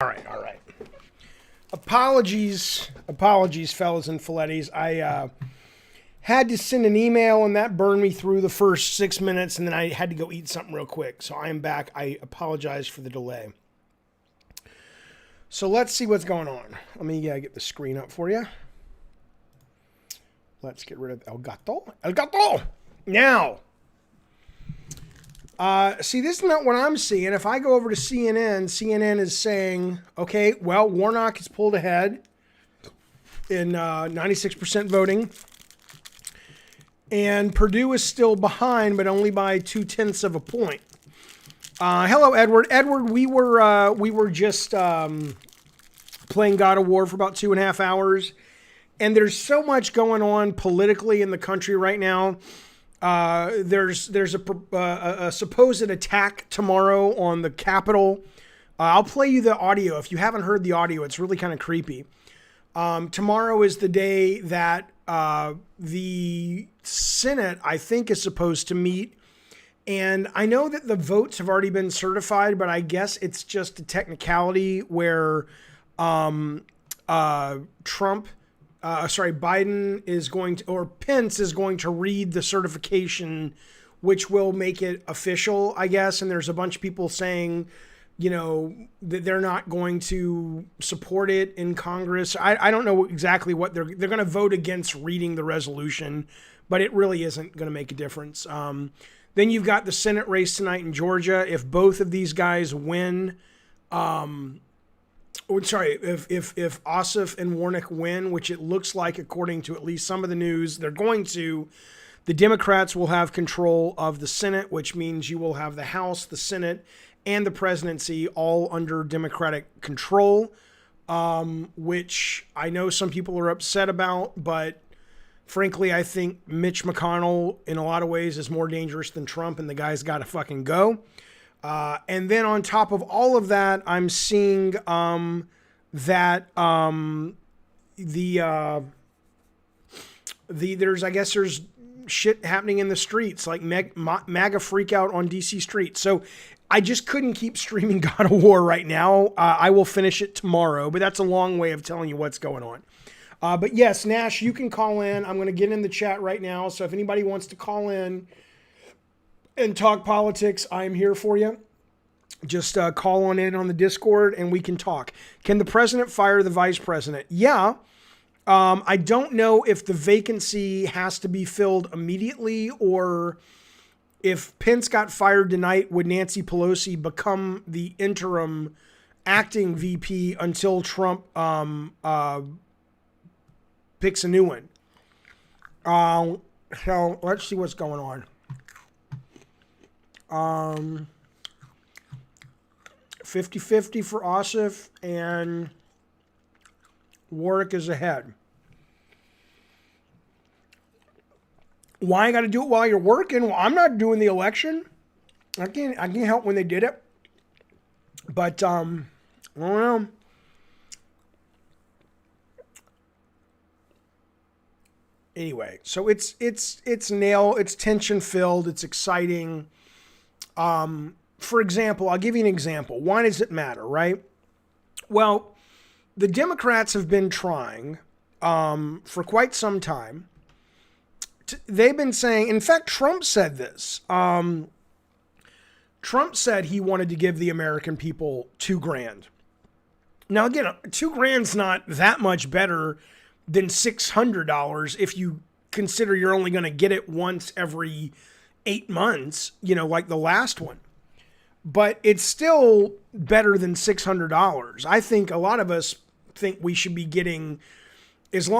All right. Apologies, fellas and filettes. I had to send an email, and that burned me through the first 6 minutes, and then I had to go eat something real quick. So I am back. I apologize for the delay. So let's see what's going on. Let me get the screen up for you. Let's get rid of El Gato. El Gato! Now, see, this is not what I'm seeing. If I go over to CNN, CNN is saying, okay, well, Warnock has pulled ahead in 96% voting. And Purdue is still behind, but only by 0.2 of a point. Hello, Edward. Edward, we were just playing God of War for about 2.5 hours. And there's so much going on politically in the country right now. There's a supposed attack tomorrow on the Capitol. I'll play you the audio. If you haven't heard the audio, it's really kind of creepy. Tomorrow is the day that the Senate, I think, is supposed to meet. And I know that the votes have already been certified, but I guess it's just a technicality where Biden is going to, or Pence is going to read the certification, which will make it official, I guess. And there's a bunch of people saying, that they're not going to support it in Congress. I don't know exactly what they're going to vote against reading the resolution, but it really isn't going to make a difference. Then you've got the Senate race tonight in Georgia. If both of these guys win, if Ossoff and Warnock win, which it looks like, according to at least some of the news, they're going to, the Democrats will have control of the Senate, which means you will have the House, the Senate, and the presidency all under Democratic control, which I know some people are upset about, but frankly, I think Mitch McConnell, in a lot of ways, is more dangerous than Trump, and the guy's got to fucking go. And then on top of all of that, I'm seeing that there's shit happening in the streets, like MAGA freak out on DC streets. So I just couldn't keep streaming God of War right now. I will finish it tomorrow, but that's a long way of telling you what's going on. But yes, Nash, you can call in. I'm going to get in the chat right now. So if anybody wants to call in and talk politics, I'm here for you. Just call on in on the Discord and we can talk. Can the president fire the vice president? Yeah. I don't know if the vacancy has to be filled immediately, or if Pence got fired tonight, would Nancy Pelosi become the interim acting VP until Trump picks a new one? So let's see what's going on. 50-50 for Ossoff, and Warwick is ahead. Why I got to do it while you're working? Well, I'm not doing the election. I can't help when they did it. But I don't know. Anyway, so it's tension filled. It's exciting. For example, I'll give you an example. Why does it matter, right? Well, the Democrats have been trying for quite some time. They've been saying, in fact, Trump said this. Trump said he wanted to give the American people $2,000. Now, again, $2,000's not that much better than $600 if you consider you're only going to get it once every 8 months, like the last one. But it's still better than $600. I think a lot of us think we should be getting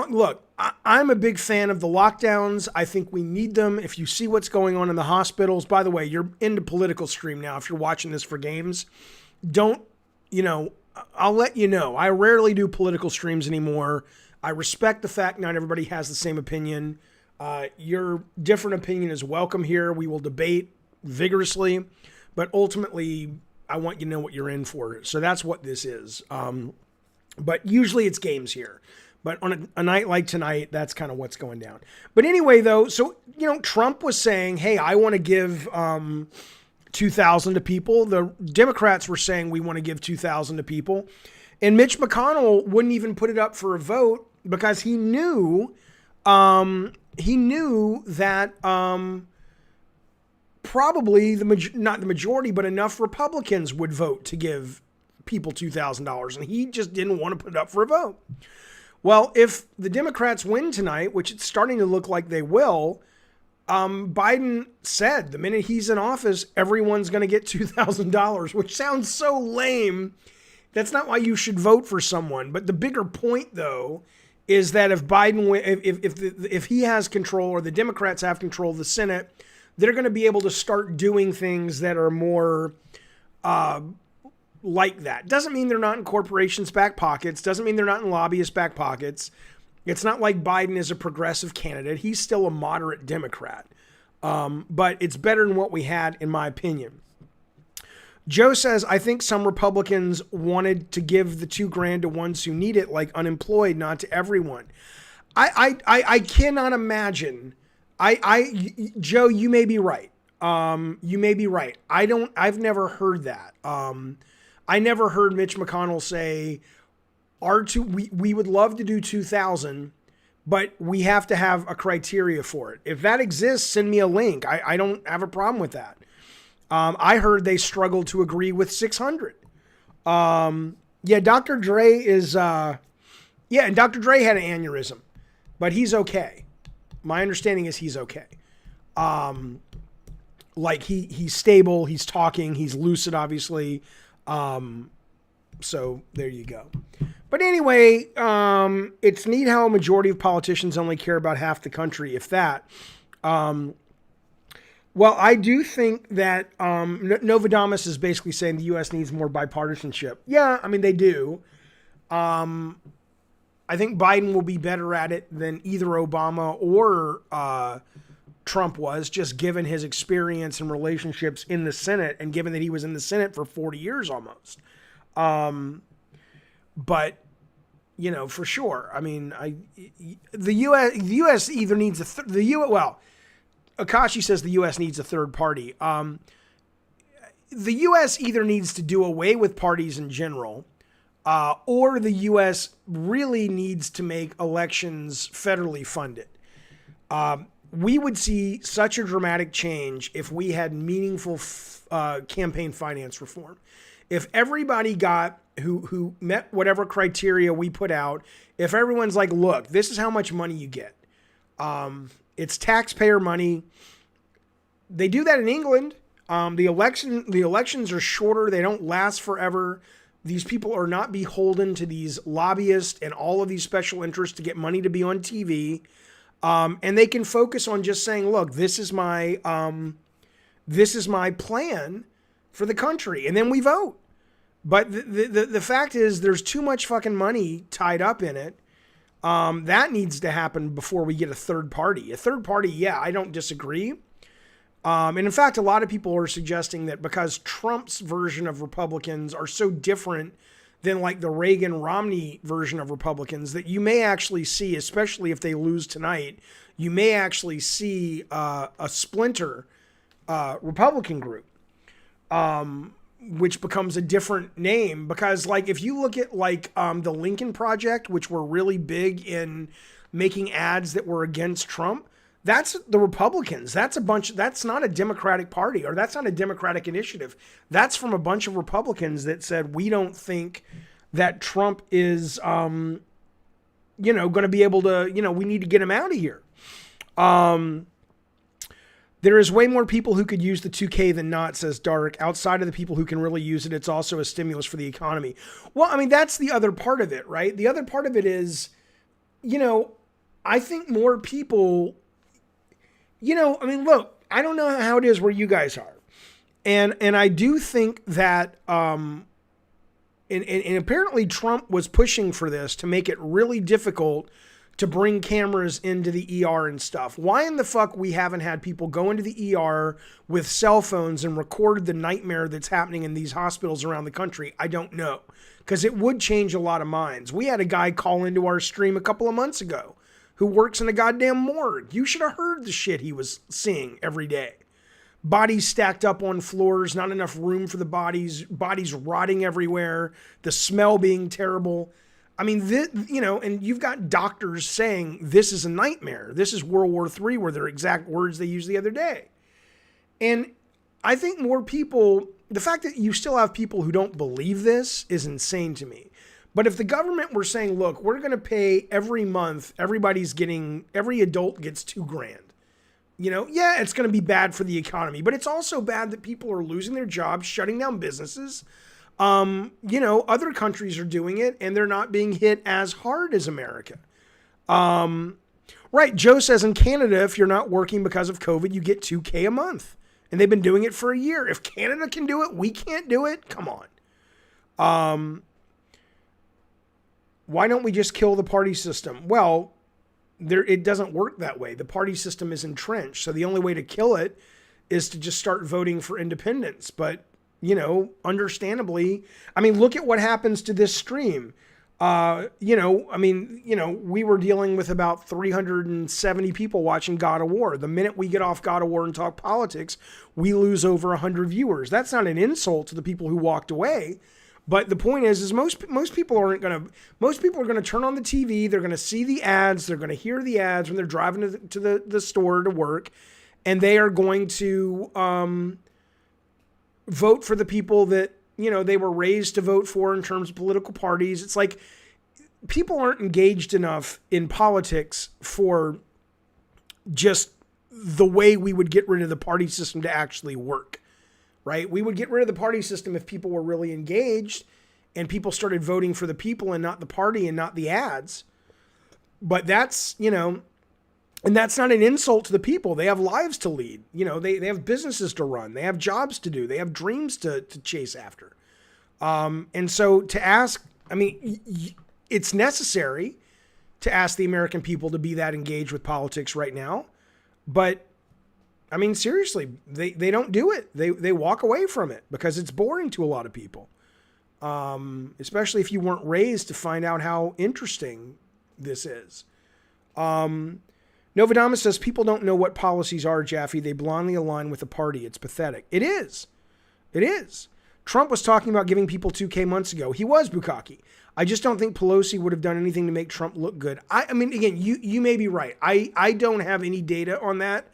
look, I'm a big fan of the lockdowns. I think we need them. If you see what's going on in the hospitals, by the way, you're into political stream now. If you're watching this for games, I'll let you know. I rarely do political streams anymore. I respect the fact not everybody has the same opinion. Your different opinion is welcome here. We will debate vigorously, but ultimately I want you to know what you're in for. So that's what this is. But usually it's games here. But on a night like tonight, that's kind of what's going down. But anyway, though, so, Trump was saying, hey, I want to give 2,000 to people. The Democrats were saying we want to give 2,000 to people. And Mitch McConnell wouldn't even put it up for a vote because he knew that probably not the majority, but enough Republicans would vote to give people $2,000. And he just didn't want to put it up for a vote. Well, if the Democrats win tonight, which it's starting to look like they will, Biden said the minute he's in office, everyone's going to get $2,000, which sounds so lame. That's not why you should vote for someone. But the bigger point, though, is that if Biden, if he has control or the Democrats have control of the Senate, they're going to be able to start doing things that are more like that. Doesn't mean they're not in corporations' back pockets. Doesn't mean they're not in lobbyists' back pockets. It's not like Biden is a progressive candidate. He's still a moderate Democrat. But it's better than what we had, in my opinion. Joe says, I think some Republicans wanted to give the $2,000 to ones who need it, like unemployed, not to everyone. I cannot imagine. Joe, you may be right. You may be right. I've never heard that. I never heard Mitch McConnell say, we would love to do 2,000, but we have to have a criteria for it. If that exists, send me a link. I don't have a problem with that. I heard they struggled to agree with 600. Yeah, Dr. Dre is, and Dr. Dre had an aneurysm, but he's okay. My understanding is he's okay. Like he's stable, he's talking, he's lucid, obviously. So there you go. But anyway, it's neat how a majority of politicians only care about half the country, if that. Well, I do think that Novodamus is basically saying the U.S. needs more bipartisanship. Yeah, I mean, they do. I think Biden will be better at it than either Obama or Trump was, just given his experience and relationships in the Senate and given that he was in the Senate for 40 years almost. But, you know, for sure. I mean, the U.S. either needs Akashi says the U.S. needs a third party. The U.S. either needs to do away with parties in general, or the U.S. really needs to make elections federally funded. We would see such a dramatic change if we had meaningful campaign finance reform. If everybody got who met whatever criteria we put out, if everyone's like, look, this is how much money you get. It's taxpayer money. They do that in England. The elections are shorter. They don't last forever. These people are not beholden to these lobbyists and all of these special interests to get money to be on TV. And they can focus on just saying, look, this is my plan for the country. And then we vote. But the fact is there's too much fucking money tied up in it. That needs to happen before we get a third party. A third party, yeah, I don't disagree. And in fact, a lot of people are suggesting that because Trump's version of Republicans are so different than like the Reagan-Romney version of Republicans, that you may actually see, especially if they lose tonight, you may actually see a splinter Republican group, which becomes a different name. Because like if you look at like the Lincoln Project, which were really big in making ads that were against Trump, that's the Republicans. That's not a Democratic Party, or that's not a Democratic initiative. That's from a bunch of Republicans that said, we don't think that Trump is, going to be able to, we need to get him out of here. There is way more people who could use the 2K than not, says Dark. Outside of the people who can really use it, it's also a stimulus for the economy. Well, I mean, that's the other part of it, right? The other part of it is, I think more people... look, I don't know how it is where you guys are. And I do think that, and apparently Trump was pushing for this to make it really difficult to bring cameras into the ER and stuff. Why in the fuck we haven't had people go into the ER with cell phones and record the nightmare that's happening in these hospitals around the country? I don't know. Because it would change a lot of minds. We had a guy call into our stream a couple of months ago who works in a goddamn morgue. You should have heard the shit he was seeing every day. bodies stacked up on floors, not enough room for the bodies rotting everywhere, the smell being terrible. I mean, and you've got doctors saying this is a nightmare. This is World War III, were their exact words they used the other day. And I think more people, the fact that you still have people who don't believe this is insane to me. But if the government were saying, look, we're going to pay every month, every adult gets $2,000. Yeah, it's going to be bad for the economy, but it's also bad that people are losing their jobs, shutting down businesses. Other countries are doing it and they're not being hit as hard as America. Right. Joe says in Canada, if you're not working because of COVID, you get $2,000 a month, and they've been doing it for a year. If Canada can do it, we can't do it. Come on. Why don't we just kill the party system? Well, it doesn't work that way. The party system is entrenched. So the only way to kill it is to just start voting for independence. But, understandably, look at what happens to this stream. We were dealing with about 370 people watching God of War. The minute we get off God of War and talk politics, we lose over 100 viewers. That's not an insult to the people who walked away. But the point is most people are going to turn on the TV. They're going to see the ads. They're going to hear the ads when they're driving to the store to work. And they are going to vote for the people that, they were raised to vote for in terms of political parties. It's like people aren't engaged enough in politics for just the way we would get rid of the party system to actually work. Right? We would get rid of the party system if people were really engaged and people started voting for the people and not the party and not the ads. But that's, and that's not an insult to the people. They have lives to lead. They have businesses to run. They have jobs to do. They have dreams to chase after. And so to ask, it's necessary to ask the American people to be that engaged with politics right now. But seriously, they don't do it. They walk away from it because it's boring to a lot of people. Especially if you weren't raised to find out how interesting this is. Novadamas says, people don't know what policies are, Jaffe. They blindly align with the party. It's pathetic. It is. It is. Trump was talking about giving people $2,000 months ago. He was Bukkake. I just don't think Pelosi would have done anything to make Trump look good. Again, you may be right. I don't have any data on that.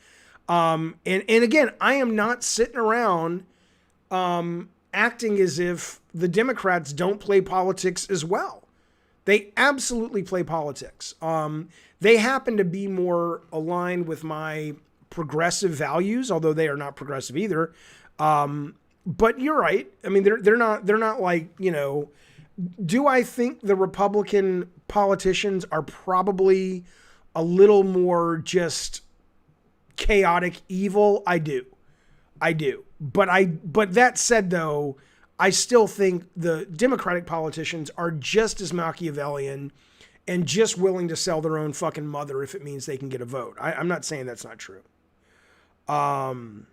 And again, I am not sitting around acting as if the Democrats don't play politics as well. They absolutely play politics. They happen to be more aligned with my progressive values, although they are not progressive either. But you're right. They're not like, do I think the Republican politicians are probably a little more just chaotic evil? I do. But that said, though, I still think the Democratic politicians are just as Machiavellian and just willing to sell their own fucking mother if it means they can get a vote. I'm not saying that's not true. McConnell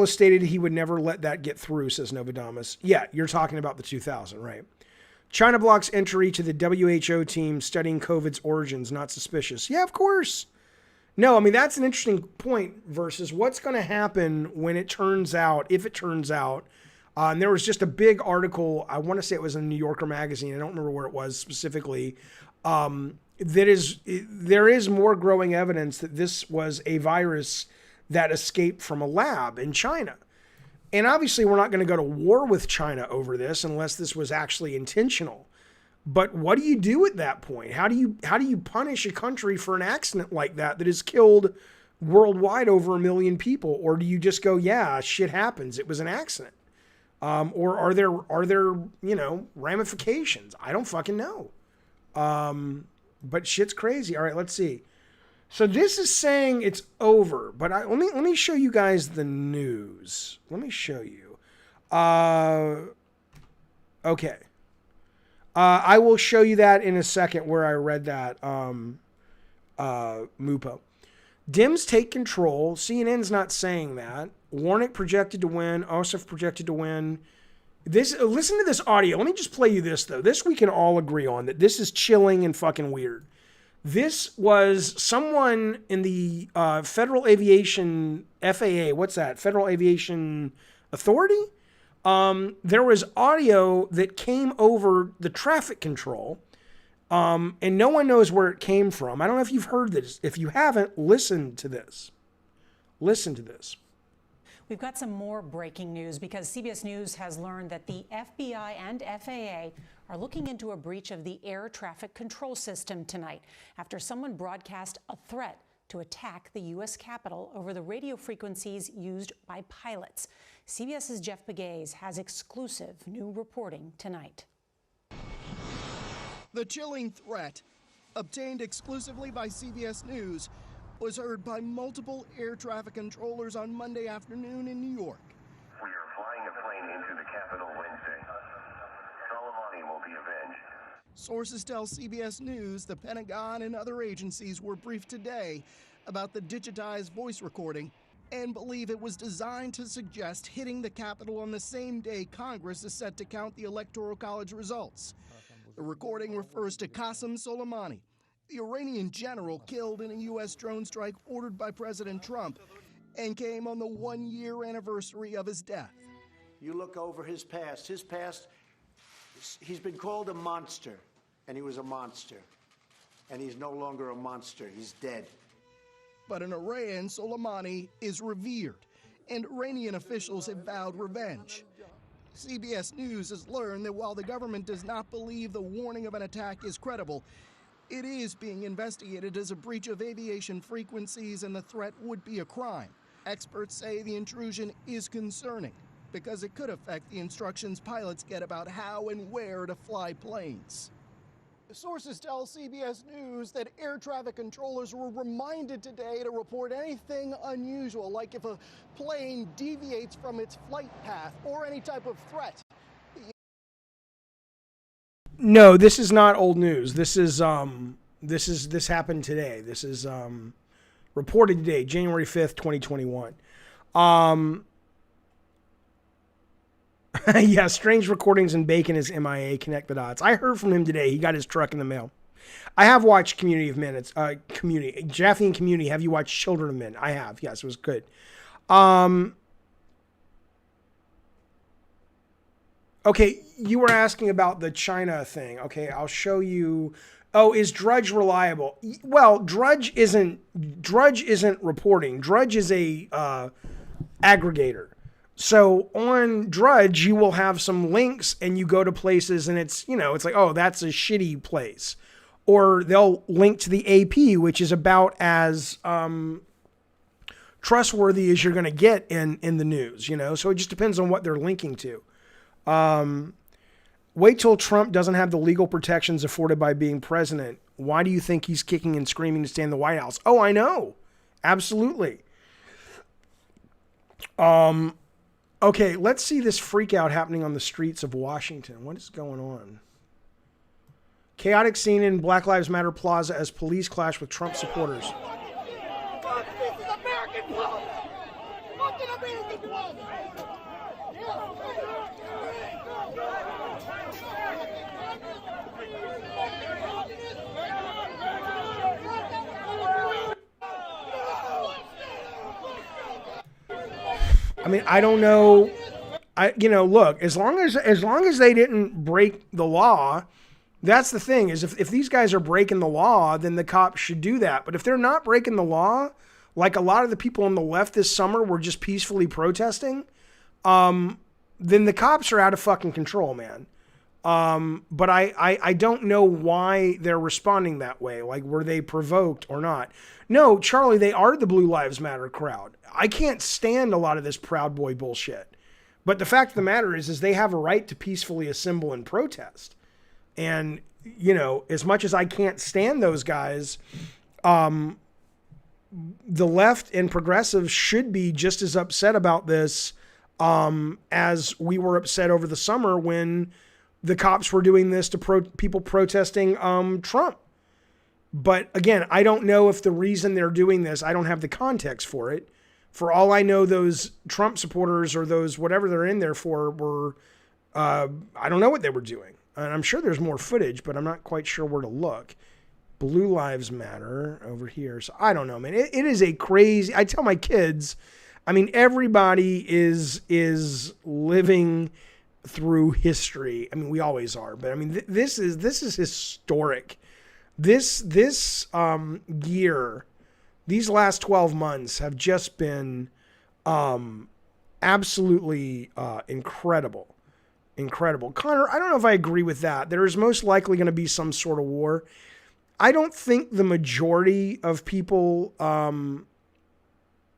has stated he would never let that get through, says Novadamas. Yeah, you're talking about the 2000, right? China blocks entry to the WHO team studying COVID's origins, not suspicious. Yeah, of course. No, that's an interesting point versus what's going to happen when it turns out, if it turns out, and there was just a big article, I want to say it was in New Yorker magazine, I don't remember where it was specifically, there is more growing evidence that this was a virus that escaped from a lab in China. And obviously we're not going to go to war with China over this unless this was actually intentional. But what do you do at that point? How do you punish a country for an accident like that has killed worldwide over 1 million people? Or do you just go, yeah, shit happens, it was an accident? Or are there ramifications? I don't fucking know. But shit's crazy. All right, let's see. So this is saying it's over, but let me show you guys the news. Let me show you. Okay. I will show you that in a second where I read that. Mupo. Dems take control. CNN's not saying that. Warnock projected to win. Ossoff projected to win. Listen to this audio. Let me just play you this, though. This we can all agree on, that this is chilling and fucking weird. This was someone in the Federal Aviation, FAA, what's that? Federal Aviation Authority? There was audio that came over the traffic control, and no one knows where it came from. I don't know if you've heard this. If you haven't, listen to this. Listen to this. We've got some more breaking news because CBS News has learned that the FBI and FAA are looking into a breach of the air traffic control system tonight after someone broadcast a threat to attack the U.S. Capitol over the radio frequencies used by pilots. CBS's Jeff Begays has exclusive new reporting tonight. The chilling threat, obtained exclusively by CBS News, was heard by multiple air traffic controllers on Monday afternoon in New York. We are flying a plane into the Capitol Wednesday. Soleimani will be avenged. Sources tell CBS News the Pentagon and other agencies were briefed today about the digitized voice recording and believe it was designed to suggest hitting the Capitol on the same day Congress is set to count the Electoral College results. The recording refers to Qasem Soleimani, the Iranian general killed in a U.S. drone strike ordered by President Trump, and came on the one-year anniversary of his death. You look over his past, he's been called a monster, and he was a monster. And he's no longer a monster, he's dead. But in Iran, Soleimani is revered, and Iranian officials have vowed revenge. CBS News has learned that while the government does not believe the warning of an attack is credible, it is being investigated as a breach of aviation frequencies and the threat would be a crime. Experts say the intrusion is concerning because it could affect the instructions pilots get about how and where to fly planes. Sources tell CBS News that air traffic controllers were reminded today to report anything unusual, like if a plane deviates from its flight path or any type of threat. No, this is not old news. This happened today. This is reported today, January 5th, 2021. Yeah, strange recordings and Bacon is MIA. Connect the dots. I heard from him today. He got his truck in the mail. I have watched Community of Men. It's Community. Jaffe and Community. Have you watched Children of Men? I have. Yes, it was good. Okay, you were asking about the China thing. Okay, I'll show you. Oh, is Drudge reliable? Well, Drudge isn't reporting. Drudge is a aggregator. So on Drudge, you will have some links and you go to places and it's like, oh, that's a shitty place. Or they'll link to the AP, which is about as trustworthy as you're going to get in the news, So it just depends on what they're linking to. Wait till Trump doesn't have the legal protections afforded by being president. Why do you think he's kicking and screaming to stay in the White House? Oh, I know. Absolutely. Okay, let's see this freak out happening on the streets of Washington. What is going on? Chaotic scene in Black Lives Matter Plaza as police clash with Trump supporters. Fuck, this is American blood! Fucking American blood! I mean, I don't know. Look, as long as they didn't break the law, that's the thing is if these guys are breaking the law, then the cops should do that. But if they're not breaking the law, like a lot of the people on the left this summer were just peacefully protesting, then the cops are out of fucking control, man. But I don't know why they're responding that way. Like, were they provoked or not? No, Charlie, they are the Blue Lives Matter crowd. I can't stand a lot of this Proud Boy bullshit. But the fact of the matter is they have a right to peacefully assemble and protest. And, as much as I can't stand those guys, the left and progressives should be just as upset about this as we were upset over the summer when the cops were doing this to people protesting Trump. But again, I don't know if the reason they're doing this, I don't have the context for it. For all I know, those Trump supporters or those whatever they're in there for were, I don't know what they were doing. And I'm sure there's more footage, but I'm not quite sure where to look. Blue Lives Matter over here. So I don't know, man. It is a crazy, I tell my kids, I mean, everybody is living through history. I mean, we always are, but I mean, this is historic. This year, these last 12 months have just been absolutely incredible. Incredible. Connor, I don't know if I agree with that. There is most likely going to be some sort of war. I don't think the majority of people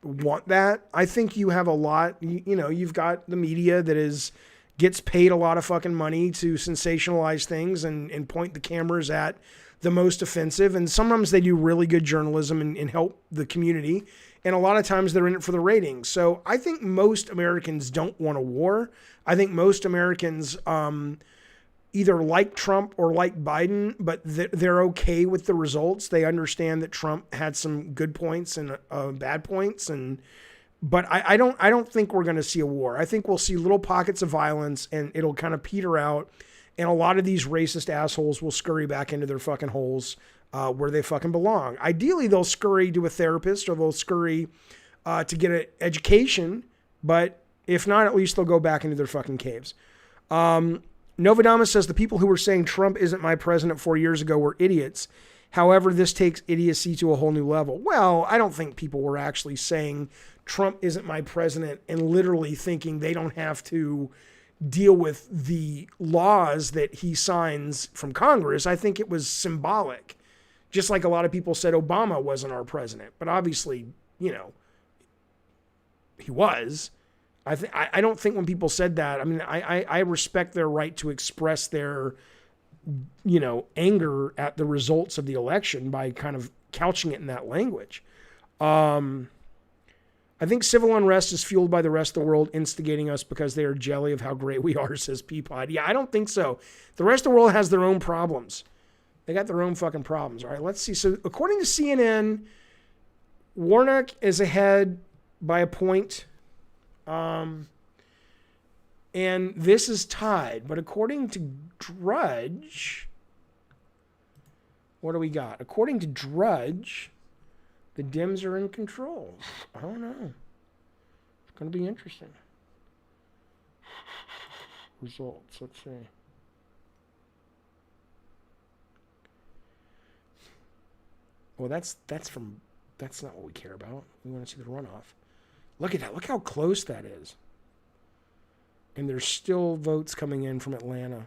want that. I think you have a lot, you know, you've got the media that gets paid a lot of fucking money to sensationalize things and point the cameras at the most offensive. And sometimes they do really good journalism and help the community. And a lot of times they're in it for the ratings. So I think most Americans don't want a war. I think most Americans either like Trump or like Biden, but they're okay with the results. They understand that Trump had some good points and bad points. But I don't think we're going to see a war. I think we'll see little pockets of violence and it'll kind of peter out. And a lot of these racist assholes will scurry back into their fucking holes where they fucking belong. Ideally, they'll scurry to a therapist or they'll scurry to get an education. But if not, at least they'll go back into their fucking caves. Novadamas says the people who were saying Trump isn't my president 4 years ago were idiots. However, this takes idiocy to a whole new level. Well, I don't think people were actually saying Trump isn't my president and literally thinking they don't have to deal with the laws that he signs from Congress. I think it was symbolic. Just like a lot of people said Obama wasn't our president. But obviously, you know, he was. I don't think when people said that, I mean, I respect their right to express their, you know, anger at the results of the election by kind of couching it in that language. I think civil unrest is fueled by the rest of the world instigating us because they are jelly of how great we are, says Peapod. Yeah, I don't think so. The rest of the world has their own problems. They got their own fucking problems. All right, let's see. So according to CNN, Warnock is ahead by a point. And this is tied. But according to Drudge, what do we got? According to Drudge, the Dems are in control. I don't know. It's going to be interesting. Results. Let's see. Well, that's not what we care about. We want to see the runoff. Look at that. Look how close that is. And there's still votes coming in from Atlanta,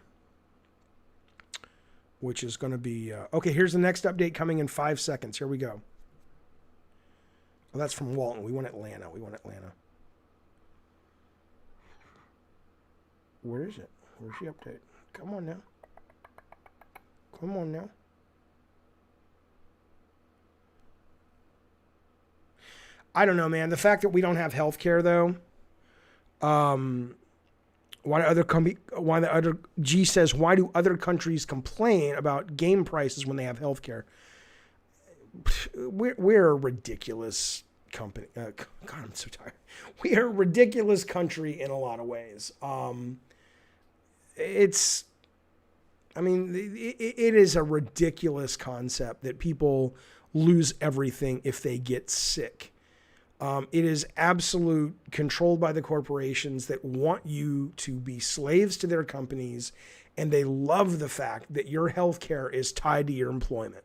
which is going to be... okay, here's the next update coming in 5 seconds. Here we go. Well, that's from Walton. We want Atlanta. Where is it? Where's the update? Come on now. I don't know, man. The fact that we don't have health care, though, G says, why do other countries complain about game prices when they have health care? We're a ridiculous company. God, I'm so tired. We are a ridiculous country in a lot of ways. It is a ridiculous concept that people lose everything if they get sick. It is absolute controlled by the corporations that want you to be slaves to their companies, and they love the fact that your health care is tied to your employment.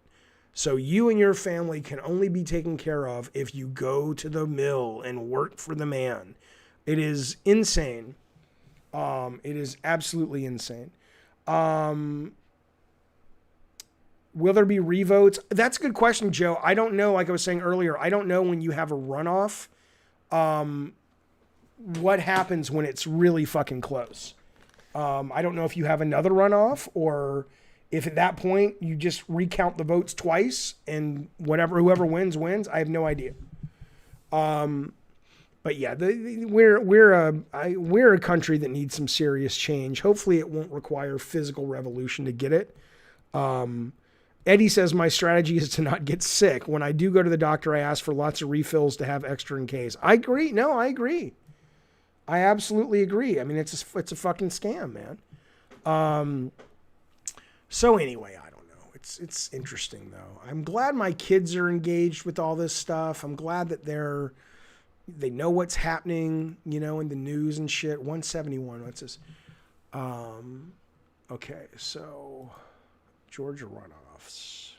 So you and your family can only be taken care of if you go to the mill and work for the man. It is insane. It is absolutely insane. Will there be revotes? That's a good question, Joe. I don't know. Like I was saying earlier, I don't know when you have a runoff, what happens when it's really fucking close. I don't know if you have another runoff or if at that point you just recount the votes twice and whoever wins. I have no idea. But yeah, we're a country that needs some serious change. Hopefully it won't require physical revolution to get it. Eddie says, my strategy is to not get sick. When I do go to the doctor, I ask for lots of refills to have extra in case. I agree. No, I agree. I absolutely agree. I mean, it's a fucking scam, man. So anyway, I don't know. It's interesting though. I'm glad my kids are engaged with all this stuff. I'm glad that they know what's happening, you know, in the news and shit. 171. What's this? Okay, so Georgia runoffs.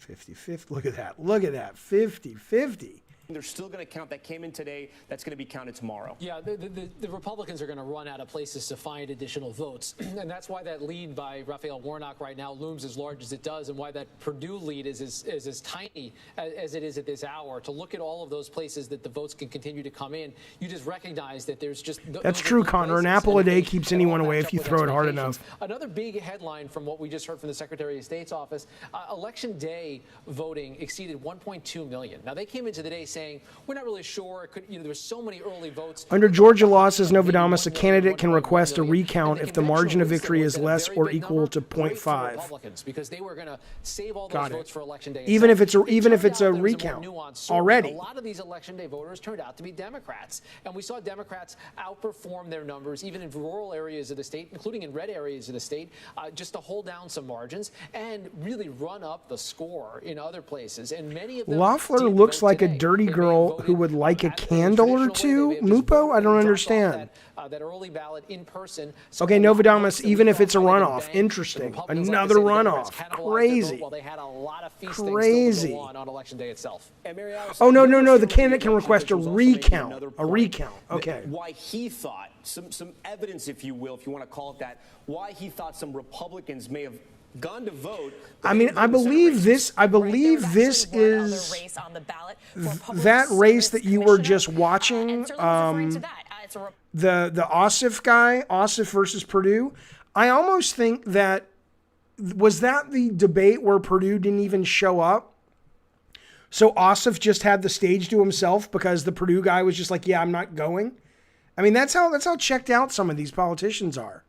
50-50. Look at that. Look at that. 50-50. They're still going to count. That came in today. That's going to be counted tomorrow. Yeah, the Republicans are going to run out of places to find additional votes. And that's why that lead by Raphael Warnock right now looms as large as it does, and why that Purdue lead is as tiny as it is at this hour. To look at all of those places that the votes can continue to come in, you just recognize that there's just... That's true, Connor. An apple a day keeps anyone away if you throw it hard enough. Another big headline from what we just heard from the Secretary of State's office, Election Day voting exceeded 1.2 million. Now, they came into the day saying, we're not really sure. There were so many early votes. Under Georgia law, says Novodamus, a candidate can request a recount if the margin of victory is less or equal to 0.5. Because they were going to save all those votes for Election Day. Even if it's a recount already. A lot of these Election Day voters turned out to be Democrats, and we saw Democrats outperform their numbers even in rural areas of the state, including in red areas of the state, just to hold down some margins and really run up the score in other places. And many of them Loeffler looks like a dirty girl who would like a candle or two. Mupo? I don't understand. That early ballot in person. Okay, Novodamus, even if it's a runoff. Interesting. Another runoff. Crazy. Crazy. On Election Day itself. Oh, no. The candidate can request a recount. A recount. Okay. Why he thought, some evidence, if you will, if you want to call it that, why he thought some Republicans may have gone to vote. I mean, I believe this is that race that you were just watching. The Ossoff guy, Ossoff versus Purdue. I almost think that was that the debate where Purdue didn't even show up. So Ossoff just had the stage to himself because the Purdue guy was just like, yeah, I'm not going. I mean, that's how checked out some of these politicians are.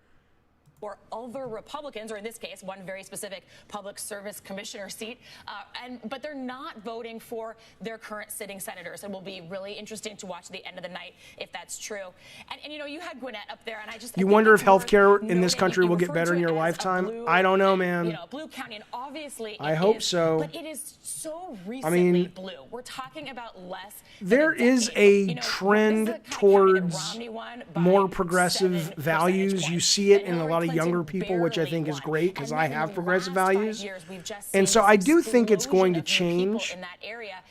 Or other Republicans, or in this case, one very specific public service commissioner seat, but they're not voting for their current sitting senators. It will be really interesting to watch the end of the night if that's true. And you had Gwinnett up there, and You wonder if healthcare in this country will get better in your lifetime? I don't know, man. Blue county, and obviously I hope so. But it is so recently blue. We're talking about less. There is a trend towards more progressive values. You see it in a lot of younger people, which I think is great because I have progressive values. And so I do think it's going to change.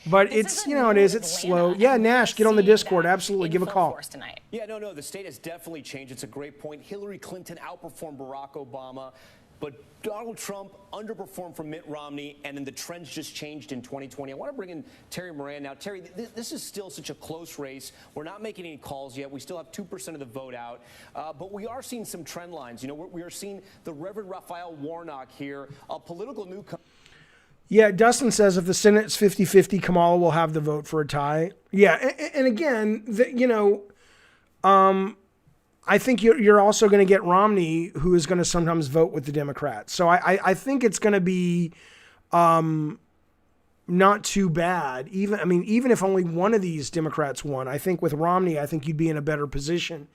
But it's, it's slow. Yeah, Nash, get on the Discord. Absolutely. Give a call. Yeah, no, the state has definitely changed. It's a great point. Hillary Clinton outperformed Barack Obama, but Donald Trump underperformed from Mitt Romney, and then the trends just changed in 2020. I want to bring in Terry Moran now. Terry, this is still such a close race. We're not making any calls yet. We still have 2% of the vote out, but we are seeing some trend lines. We are seeing the Reverend Raphael Warnock here, a political newcomer. Yeah, Dustin says if the Senate's 50-50, Kamala will have the vote for a tie. Yeah, and again, I think you're also going to get Romney, who is going to sometimes vote with the Democrats. So I think it's going to be not too bad. Even if only one of these Democrats won, I think with Romney, I think you'd be in a better position.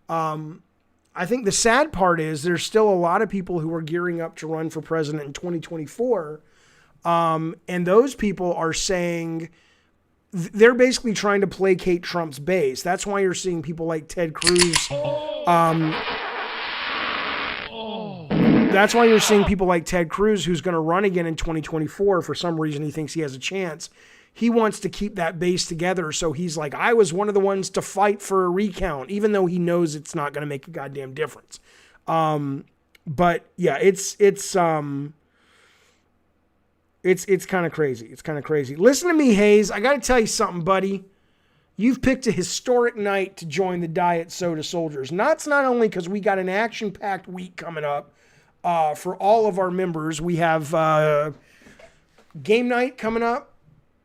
I think the sad part is there's still a lot of people who are gearing up to run for president in 2024. And those people are saying they're basically trying to placate Trump's base. That's why you're seeing people like Ted Cruz. That's why you're seeing people like Ted Cruz, who's going to run again in 2024. For some reason, he thinks he has a chance. He wants to keep that base together. So he's like, I was one of the ones to fight for a recount, even though he knows it's not going to make a goddamn difference. But yeah, it's kind of crazy. It's kind of crazy. Listen to me, Hayes. I got to tell you something, buddy. You've picked a historic night to join the Diet Soda Soldiers. That's not only because we got an action-packed week coming up for all of our members. We have game night coming up.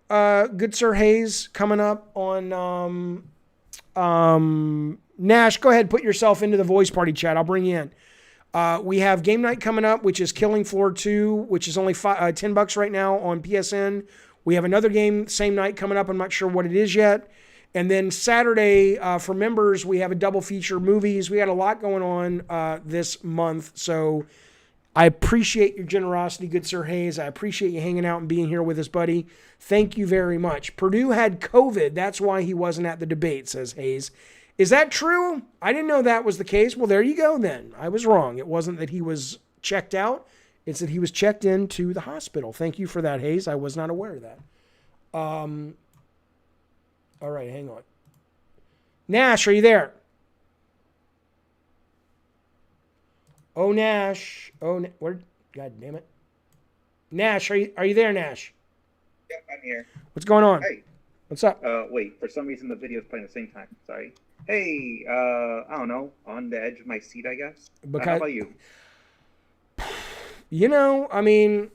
Good Sir Hayes coming up on Nash. Go ahead, put yourself into the voice party chat. I'll bring you in. We have game night coming up, which is Killing Floor 2, which is only $10 right now on PSN. We have another game same night coming up. I'm not sure what it is yet. And then Saturday, for members, we have a double feature movies. We got a lot going on this month. So I appreciate your generosity, good Sir Hayes. I appreciate you hanging out and being here with us, buddy. Thank you very much. Purdue had COVID. That's why he wasn't at the debate, says Hayes. Is that true? I didn't know that was the case. Well, there you go then. I was wrong. It wasn't that he was checked out. It's that he was checked into the hospital. Thank you for that, Hayes. I was not aware of that. All right, hang on. Nash, are you there? Oh, Nash. Oh, where? God damn it. Nash, are you there, Nash? Yep, I'm here. What's going on? Hey. What's up? Wait, for some reason the video is playing at the same time. Sorry. Hey, I don't know, on the edge of my seat, I guess. How about you? You know, I mean,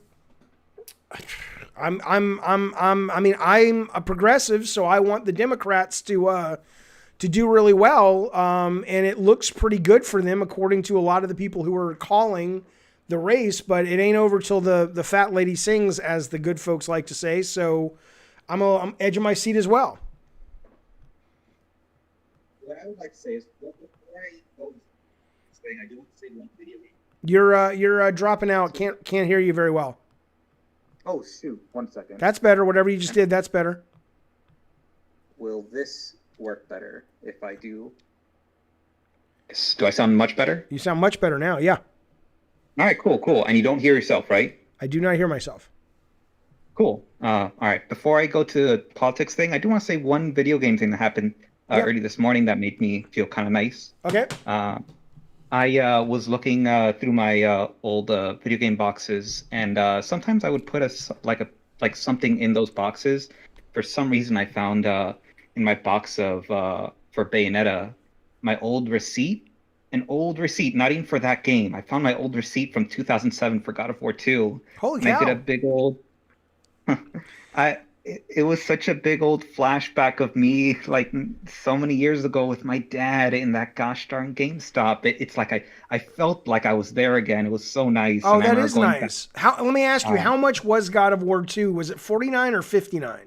I'm a progressive, so I want the Democrats to do really well. And it looks pretty good for them, according to a lot of the people who are calling the race. But it ain't over till the fat lady sings, as the good folks like to say. So I'm edge of my seat as well. What I would like to say is, before I go this thing, I do want to say one video game. You're dropping out. Can't hear you very well. Oh shoot! 1 second. That's better. Whatever you just did, that's better. Will this work better if I do? Do I sound much better? You sound much better now. Yeah. All right. Cool. And you don't hear yourself, right? I do not hear myself. Cool. All right. Before I go to the politics thing, I do want to say one video game thing that happened early this morning that made me feel kind of nice. Okay. I was looking through my old video game boxes, and sometimes I would put something in those boxes. For some reason, I found in my box of for Bayonetta my old receipt, not even for that game. I found my old receipt from 2007 for God of War 2. Holy cow! I did a big old. It was such a big old flashback of me, like so many years ago with my dad in that gosh darn GameStop. It's like I felt like I was there again. It was so nice. Oh, that is nice. Let me ask you, how much was God of War 2? Was it 49 or 59?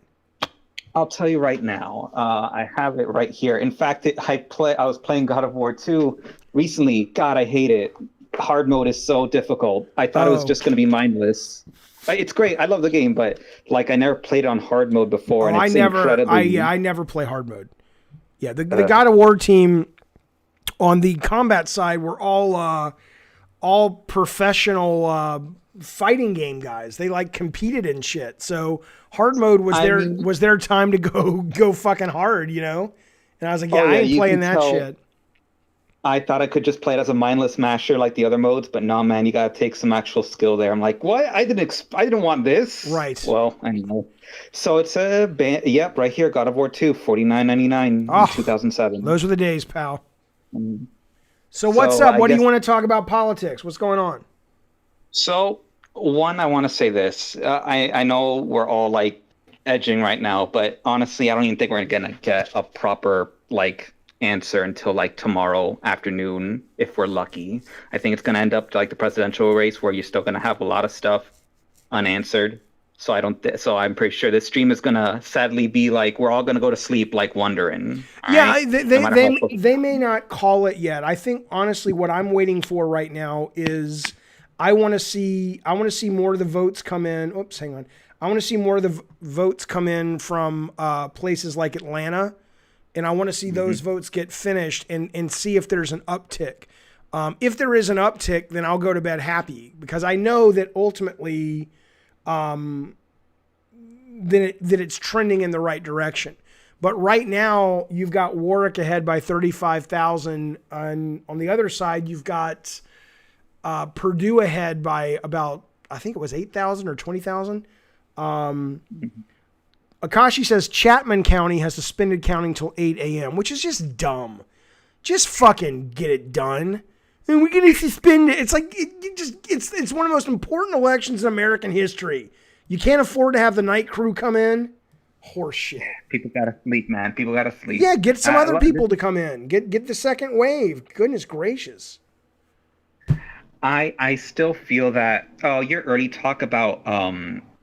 I'll tell you right now. I have it right here. In fact, I was playing God of War 2 recently. God, I hate it. Hard mode is so difficult. I thought it was just going to be mindless. It's great. I love the game, but like I never played on hard mode before, and it's incredibly. I never play hard mode. Yeah, the God of War team on the combat side were all professional fighting game guys. They like competed in shit. So hard mode was their time to go fucking hard, you know. And I was like, I ain't playing that shit. I thought I could just play it as a mindless masher like the other modes, but no, man, you gotta take some actual skill there. I'm like, what? I didn't want this. Right. Well, I know. So it's a yep, right here, God of War 2, $49.99 in 2007. Those were the days, pal. So what's up? What do you want to talk about politics? What's going on? So one, I want to say this. I know we're all like edging right now, but honestly, I don't even think we're gonna get a proper answer until like tomorrow afternoon if we're lucky. I think it's going to end up like the presidential race where you're still going to have a lot of stuff unanswered. So I'm pretty sure this stream is going to sadly be like we're all going to go to sleep like wondering. Yeah, they may not call it yet. I think honestly what I'm waiting for right now is I want to see more of the votes come in. Oops, hang on. I want to see more of the votes come in from places like Atlanta. And I want to see those votes get finished and see if there's an uptick. If there is an uptick, then I'll go to bed happy because I know that ultimately that it's trending in the right direction. But right now, you've got Warwick ahead by 35,000. And on the other side, you've got Purdue ahead by about, I think it was 8,000 or 20,000. Akashi says Chapman County has suspended counting till 8 a.m., which is just dumb. Just fucking get it done. And we're going to suspend it. It's like, it's one of the most important elections in American history. You can't afford to have the night crew come in. Horseshit. People got to sleep, man. People got to sleep. Yeah, get some other people to come in. Get the second wave. Goodness gracious. I still feel that, your early talk about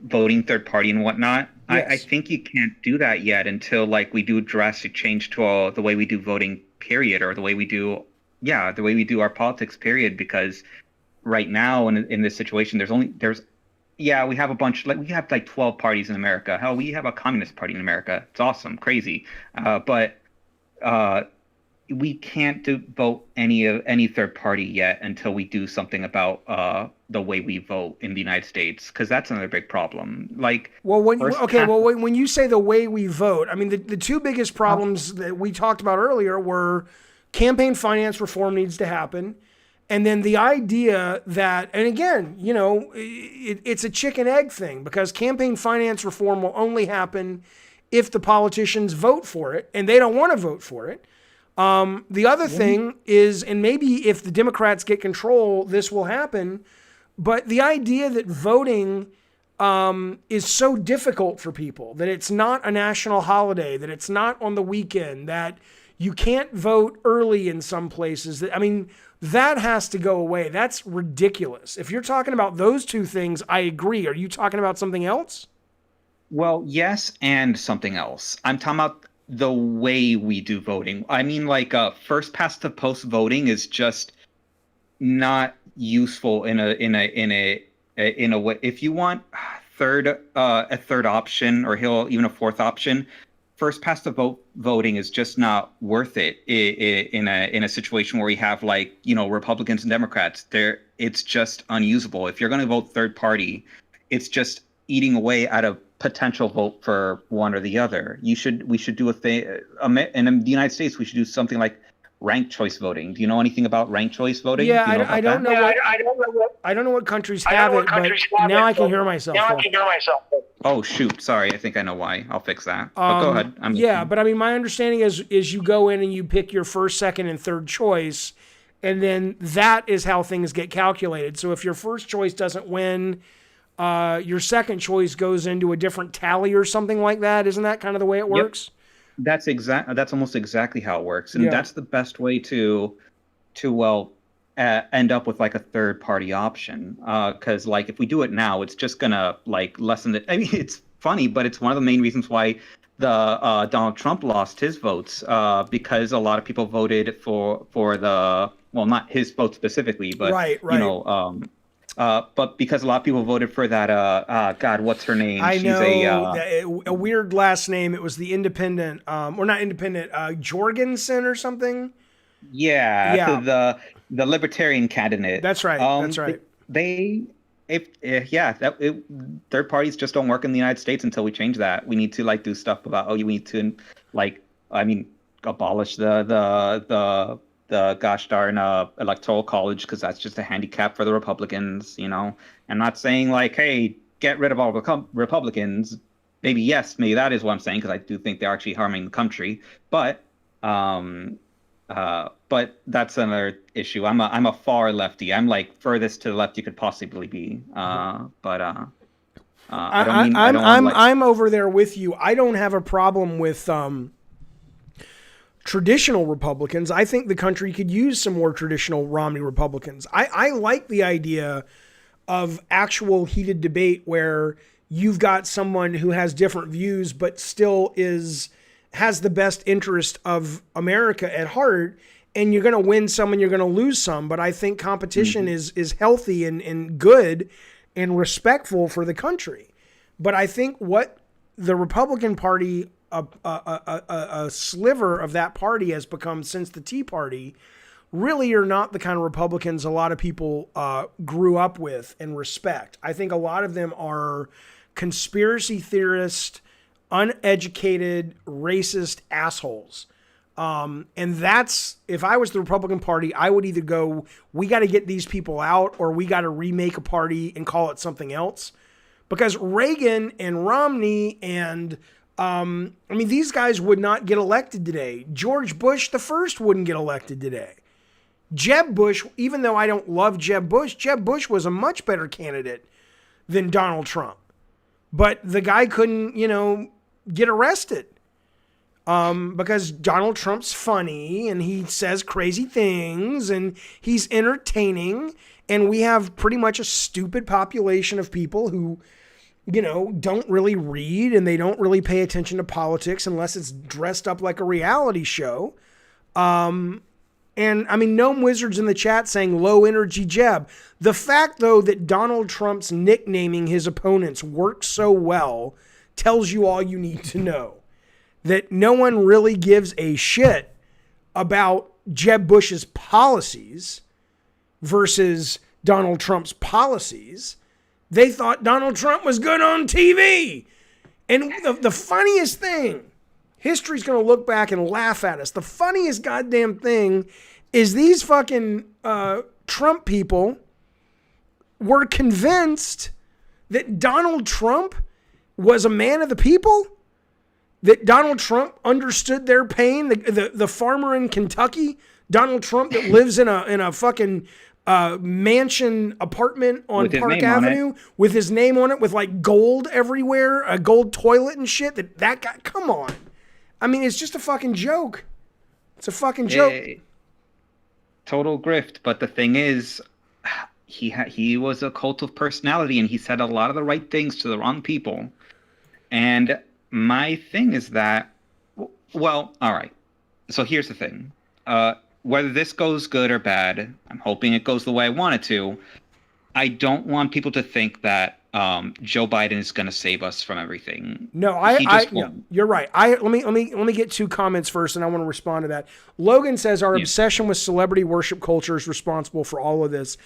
voting third party and whatnot, I think you can't do that yet until like we do a drastic change to the way we do voting, period, or the way we do, the way we do our politics, period. Because right now in this situation, we have a bunch, like we have like 12 parties in America. Hell, we have a communist party in America. It's awesome, crazy. But we can't vote any third party yet until we do something about the way we vote in the United States, because that's another big problem. Like, when you say the way we vote, I mean the two biggest problems that we talked about earlier were campaign finance reform needs to happen, and then the idea that, and again, you know, it's a chicken egg thing, because campaign finance reform will only happen if the politicians vote for it, and they don't want to vote for it. The other thing is, and maybe if the Democrats get control, this will happen, but the idea that voting is so difficult for people, that it's not a national holiday, that it's not on the weekend, that you can't vote early in some places, that has to go away. That's ridiculous. If you're talking about those two things, I agree. Are you talking about something else? Well, yes, and something else. I'm talking about the way we do voting. I mean, like, first past the post voting is just not useful in a way. If you want a third option, or even a fourth option, first past the voting is just not worth it in a situation where we have, like, you know, Republicans and Democrats. It's just unusable. If you're going to vote third party, it's just eating away at a potential vote for one or the other. We should do a thing in the United States. We should do something like ranked choice voting. Do you know anything about ranked choice voting? Yeah, I don't know what countries have it, but now I can hear myself. Oh shoot, sorry. I think I know why. I'll fix that. But go ahead. But I mean, my understanding is you go in and you pick your first, second, and third choice, and then that is how things get calculated. So if your first choice doesn't win, your second choice goes into a different tally or something like that. Isn't that kind of the way it works? Yep. That's almost exactly how it works, and that's the best way to end up with like a third party option. Because like if we do it now, it's just gonna like lessen it. I mean, it's funny, but it's one of the main reasons why the Donald Trump lost his votes, because a lot of people voted for not his vote specifically, but you know. But because a lot of people voted for that, God, what's her name? I know, a weird last name. It was the independent, or not independent, Jorgensen or something. Yeah. The libertarian candidate. That's right. That's right. Third parties just don't work in the United States until we change that. We need to like do stuff about, we need to abolish the gosh darn electoral college, because that's just a handicap for the Republicans, you know. I'm not saying like, hey, get rid of all Republicans. Maybe that is what I'm saying, because I do think they're actually harming the country. But that's another issue. I'm a far lefty. I'm like furthest to the left you could possibly be. I'm over there with you. I don't have a problem with traditional Republicans. I think the country could use some more traditional Romney Republicans. I like the idea of actual heated debate where you've got someone who has different views but still has the best interest of America at heart, and you're going to win some and you're going to lose some. But I think competition is healthy and good and respectful for the country. But I think what the Republican Party, a sliver of that party has become since the Tea Party, really are not the kind of Republicans a lot of people grew up with and respect. I think a lot of them are conspiracy theorists, uneducated, racist assholes. And that's, if I was the Republican Party, I would either go, we got to get these people out, or we got to remake a party and call it something else. Because Reagan and Romney and these guys would not get elected today. George Bush the first wouldn't get elected today. Jeb Bush, even though I don't love Jeb Bush was a much better candidate than Donald Trump. But the guy couldn't, get arrested because Donald Trump's funny and he says crazy things and he's entertaining. And we have pretty much a stupid population of people who don't really read and they don't really pay attention to politics unless it's dressed up like a reality show. And I mean, Gnome Wizard's in the chat saying low energy Jeb. The fact, though, that Donald Trump's nicknaming his opponents works so well tells you all you need to know. That no one really gives a shit about Jeb Bush's policies versus Donald Trump's policies. They thought Donald Trump was good on TV. And the funniest thing, history's going to look back and laugh at us. The funniest goddamn thing is these fucking Trump people were convinced that Donald Trump was a man of the people, that Donald Trump understood their pain, the farmer in Kentucky, Donald Trump that lives in a fucking mansion apartment on Park Avenue with his name on it, with like gold everywhere, a gold toilet and shit. That guy, come on. I mean, it's just a fucking joke. It's a fucking joke. Total grift. But the thing is, he was a cult of personality, and he said a lot of the right things to the wrong people. And my thing is that, well, all right. So here's the thing. Whether this goes good or bad, I'm hoping it goes the way I want it to. I don't want people to think that Joe Biden is going to save us from everything. No, you're right. Let me get two comments first, and I want to respond to that. Logan says our obsession with celebrity worship culture is responsible for all of this.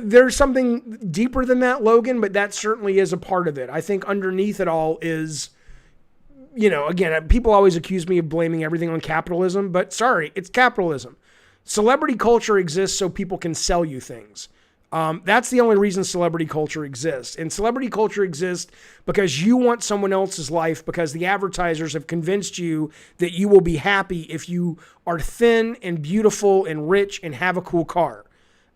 There's something deeper than that, Logan, but that certainly is a part of it. I think underneath it all is, again, people always accuse me of blaming everything on capitalism, but sorry, it's capitalism. Celebrity culture exists so people can sell you things. That's the only reason celebrity culture exists. And celebrity culture exists because you want someone else's life, because the advertisers have convinced you that you will be happy if you are thin and beautiful and rich and have a cool car.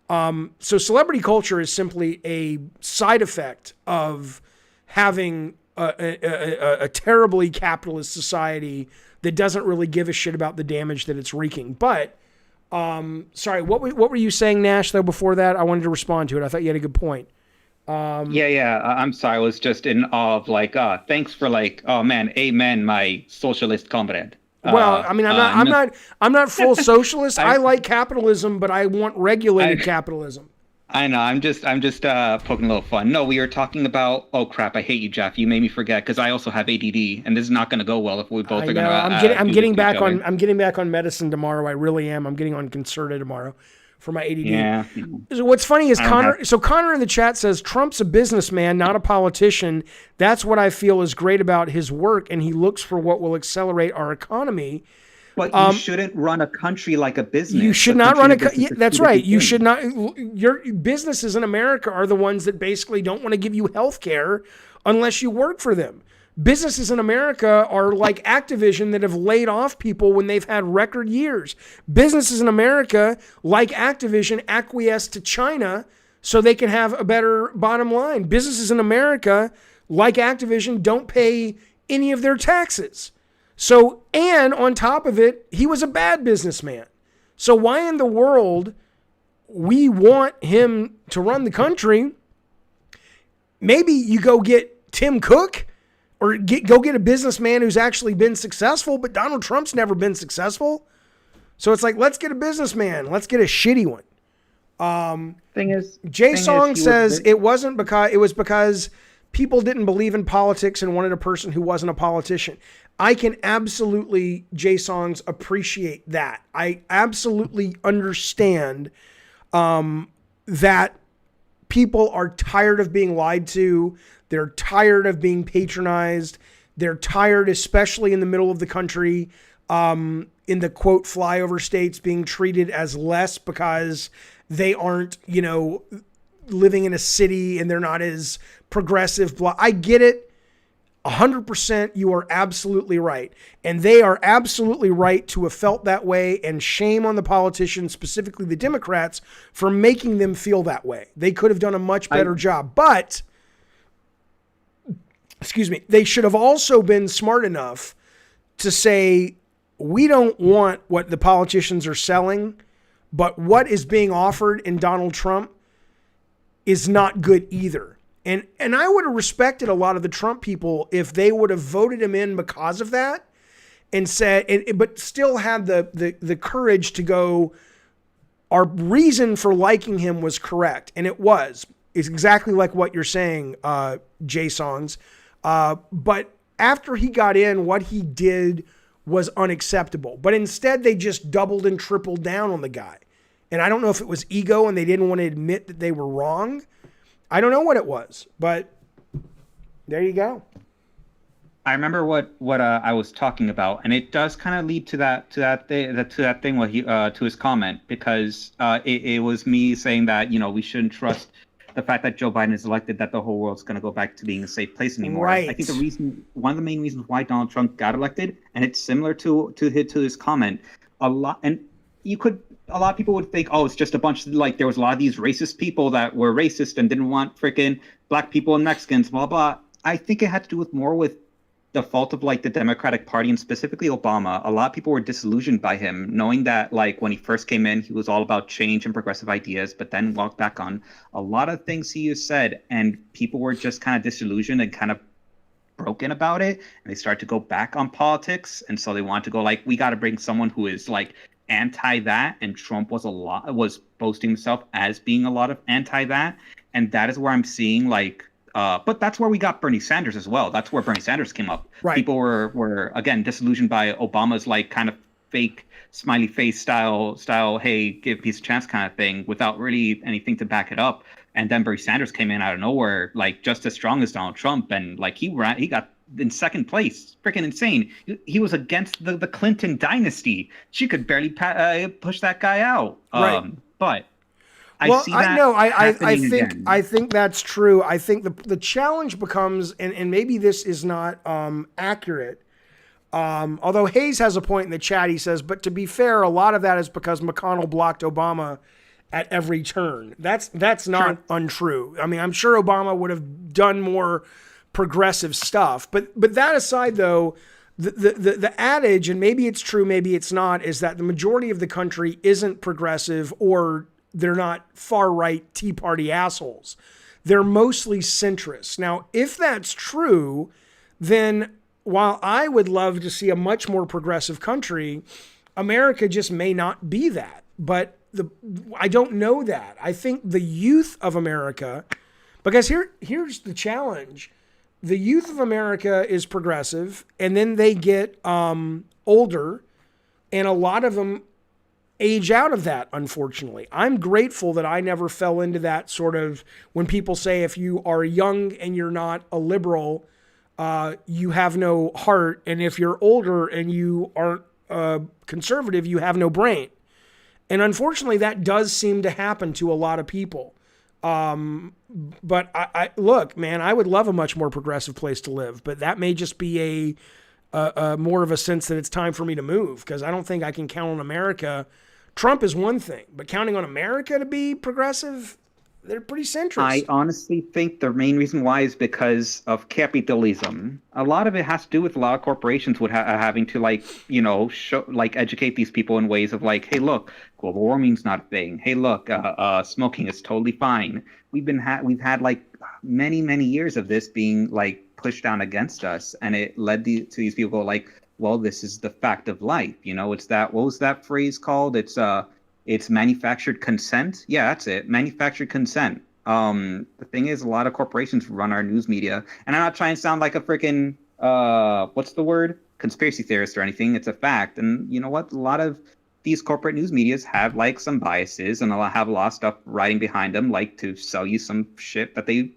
So celebrity culture is simply a side effect of having a terribly capitalist society that doesn't really give a shit about the damage that it's wreaking. But sorry, what were you saying, Nash, though, before that? I wanted to respond to it. I thought you had a good point. I'm sorry. I was just in awe of thanks for oh man, amen, my socialist comrade. Well, I mean, I'm not full socialist. I like capitalism, but I want regulated capitalism. I know. I'm just poking a little fun. No, we were talking about. Oh crap! I hate you, Jaffe. You made me forget because I also have ADD, and this is not going to go well if we both are going to. I'm getting back on medicine tomorrow. I really am. I'm getting on Concerta tomorrow for my ADD. Yeah. So what's funny is Connor in the chat says Trump's a businessman, not a politician. That's what I feel is great about his work, and he looks for what will accelerate our economy. But you shouldn't run a country like a business. You should not run that's right. You should not. Your businesses in America are the ones that basically don't want to give you health care unless you work for them. Businesses in America are like Activision that have laid off people when they've had record years. Businesses in America, like Activision, acquiesce to China so they can have a better bottom line. Businesses in America, like Activision, don't pay any of their taxes. So, and on top of it, he was a bad businessman. So why in the world we want him to run the country? Maybe you go get Tim Cook or go get a businessman who's actually been successful, but Donald Trump's never been successful. So it's like, let's get a businessman. Let's get a shitty one. Jay Song says it was because people didn't believe in politics and wanted a person who wasn't a politician. I can absolutely, Jay Songs, appreciate that. I absolutely understand that people are tired of being lied to. They're tired of being patronized. They're tired, especially in the middle of the country, in the quote flyover states, being treated as less because they aren't, living in a city and they're not as progressive. I get it. 100%, you are absolutely right. And they are absolutely right to have felt that way, and shame on the politicians, specifically the Democrats, for making them feel that way. They could have done a much better job. But, they should have also been smart enough to say, we don't want what the politicians are selling, but what is being offered in Donald Trump is not good either. And I would have respected a lot of the Trump people if they would have voted him in because of that and said, but still had the courage to go, our reason for liking him was correct. And it was. It's exactly like what you're saying, Jason's. But after he got in, what he did was unacceptable. But instead, they just doubled and tripled down on the guy. And I don't know if it was ego and they didn't want to admit that they were wrong. I don't know what it was, but there you go. I remember what I was talking about, and it does kind of lead to that thing what he to his comment, because it was me saying that, you know, we shouldn't trust the fact that Joe Biden is elected, that the whole world's going to go back to being a safe place anymore. Right. I think one of the main reasons why Donald Trump got elected, and it's similar to his comment, a lot of people would think, oh, it's just a bunch of, like, there was a lot of these racist people that were racist and didn't want freaking black people and Mexicans, blah, blah. I think it had to do with the fault of, like, the Democratic Party, and specifically Obama. A lot of people were disillusioned by him, knowing that, like, when he first came in, he was all about change and progressive ideas, but then walked back on a lot of things he has said, and people were just kind of disillusioned and kind of broken about it, and they started to go back on politics, and so they wanted to go, like, we got to bring someone who is, like, anti that, and Trump was boasting himself as being a lot of anti that, and that is where I'm seeing, like, but that's where we got Bernie Sanders as well. That's where Bernie Sanders came up. Right. People were again disillusioned by Obama's, like, kind of fake smiley face style, hey, give peace a chance kind of thing, without really anything to back it up. And then Bernie Sanders came in out of nowhere, like, just as strong as Donald Trump, and, like, he got in second place. Freaking insane. He was against the Clinton dynasty. She could barely push that guy out. Right. But well, I see that. I think that's true. I think the challenge becomes, and maybe this is not accurate. Although Hayes has a point in the chat, he says, but to be fair, a lot of that is because McConnell blocked Obama at every turn. That's not untrue. I mean, I'm sure Obama would have done more progressive stuff. But that aside, though, the adage, and maybe it's true, maybe it's not, is that the majority of the country isn't progressive, or they're not far-right Tea Party assholes. They're mostly centrists. Now, if that's true, then while I would love to see a much more progressive country, America just may not be that. But I don't know that. I think the youth of America, because here's the challenge. The youth of America is progressive, and then they get older, and a lot of them age out of that, unfortunately. I'm grateful that I never fell into that sort of, when people say if you are young and you're not a liberal, you have no heart, and if you're older and you aren't conservative, you have no brain. And unfortunately, that does seem to happen to a lot of people. But I look, man, I would love a much more progressive place to live, but that may just be a more of a sense that it's time for me to move, because I don't think I can count on America. Trump is one thing, but counting on America to be progressive, they're pretty centrist. I honestly think the main reason why is because of capitalism. A lot of it has to do with a lot of corporations would having to, like, you know, educate these people in ways of, like, hey, look, global warming's not a thing. Hey, look, smoking is totally fine. We've had like many years of this being, like, pushed down against us, and it led to these people like, well, this is the fact of life. You know, it's that, what was that phrase called? It's manufactured consent. Yeah, that's it. Manufactured consent. The thing is, a lot of corporations run our news media, and I'm not trying to sound like a freaking what's the word? Conspiracy theorist or anything. It's a fact. And you know what? A lot of these corporate news medias have, like, some biases, and they'll have a lot of stuff riding behind them, like to sell you some shit that they,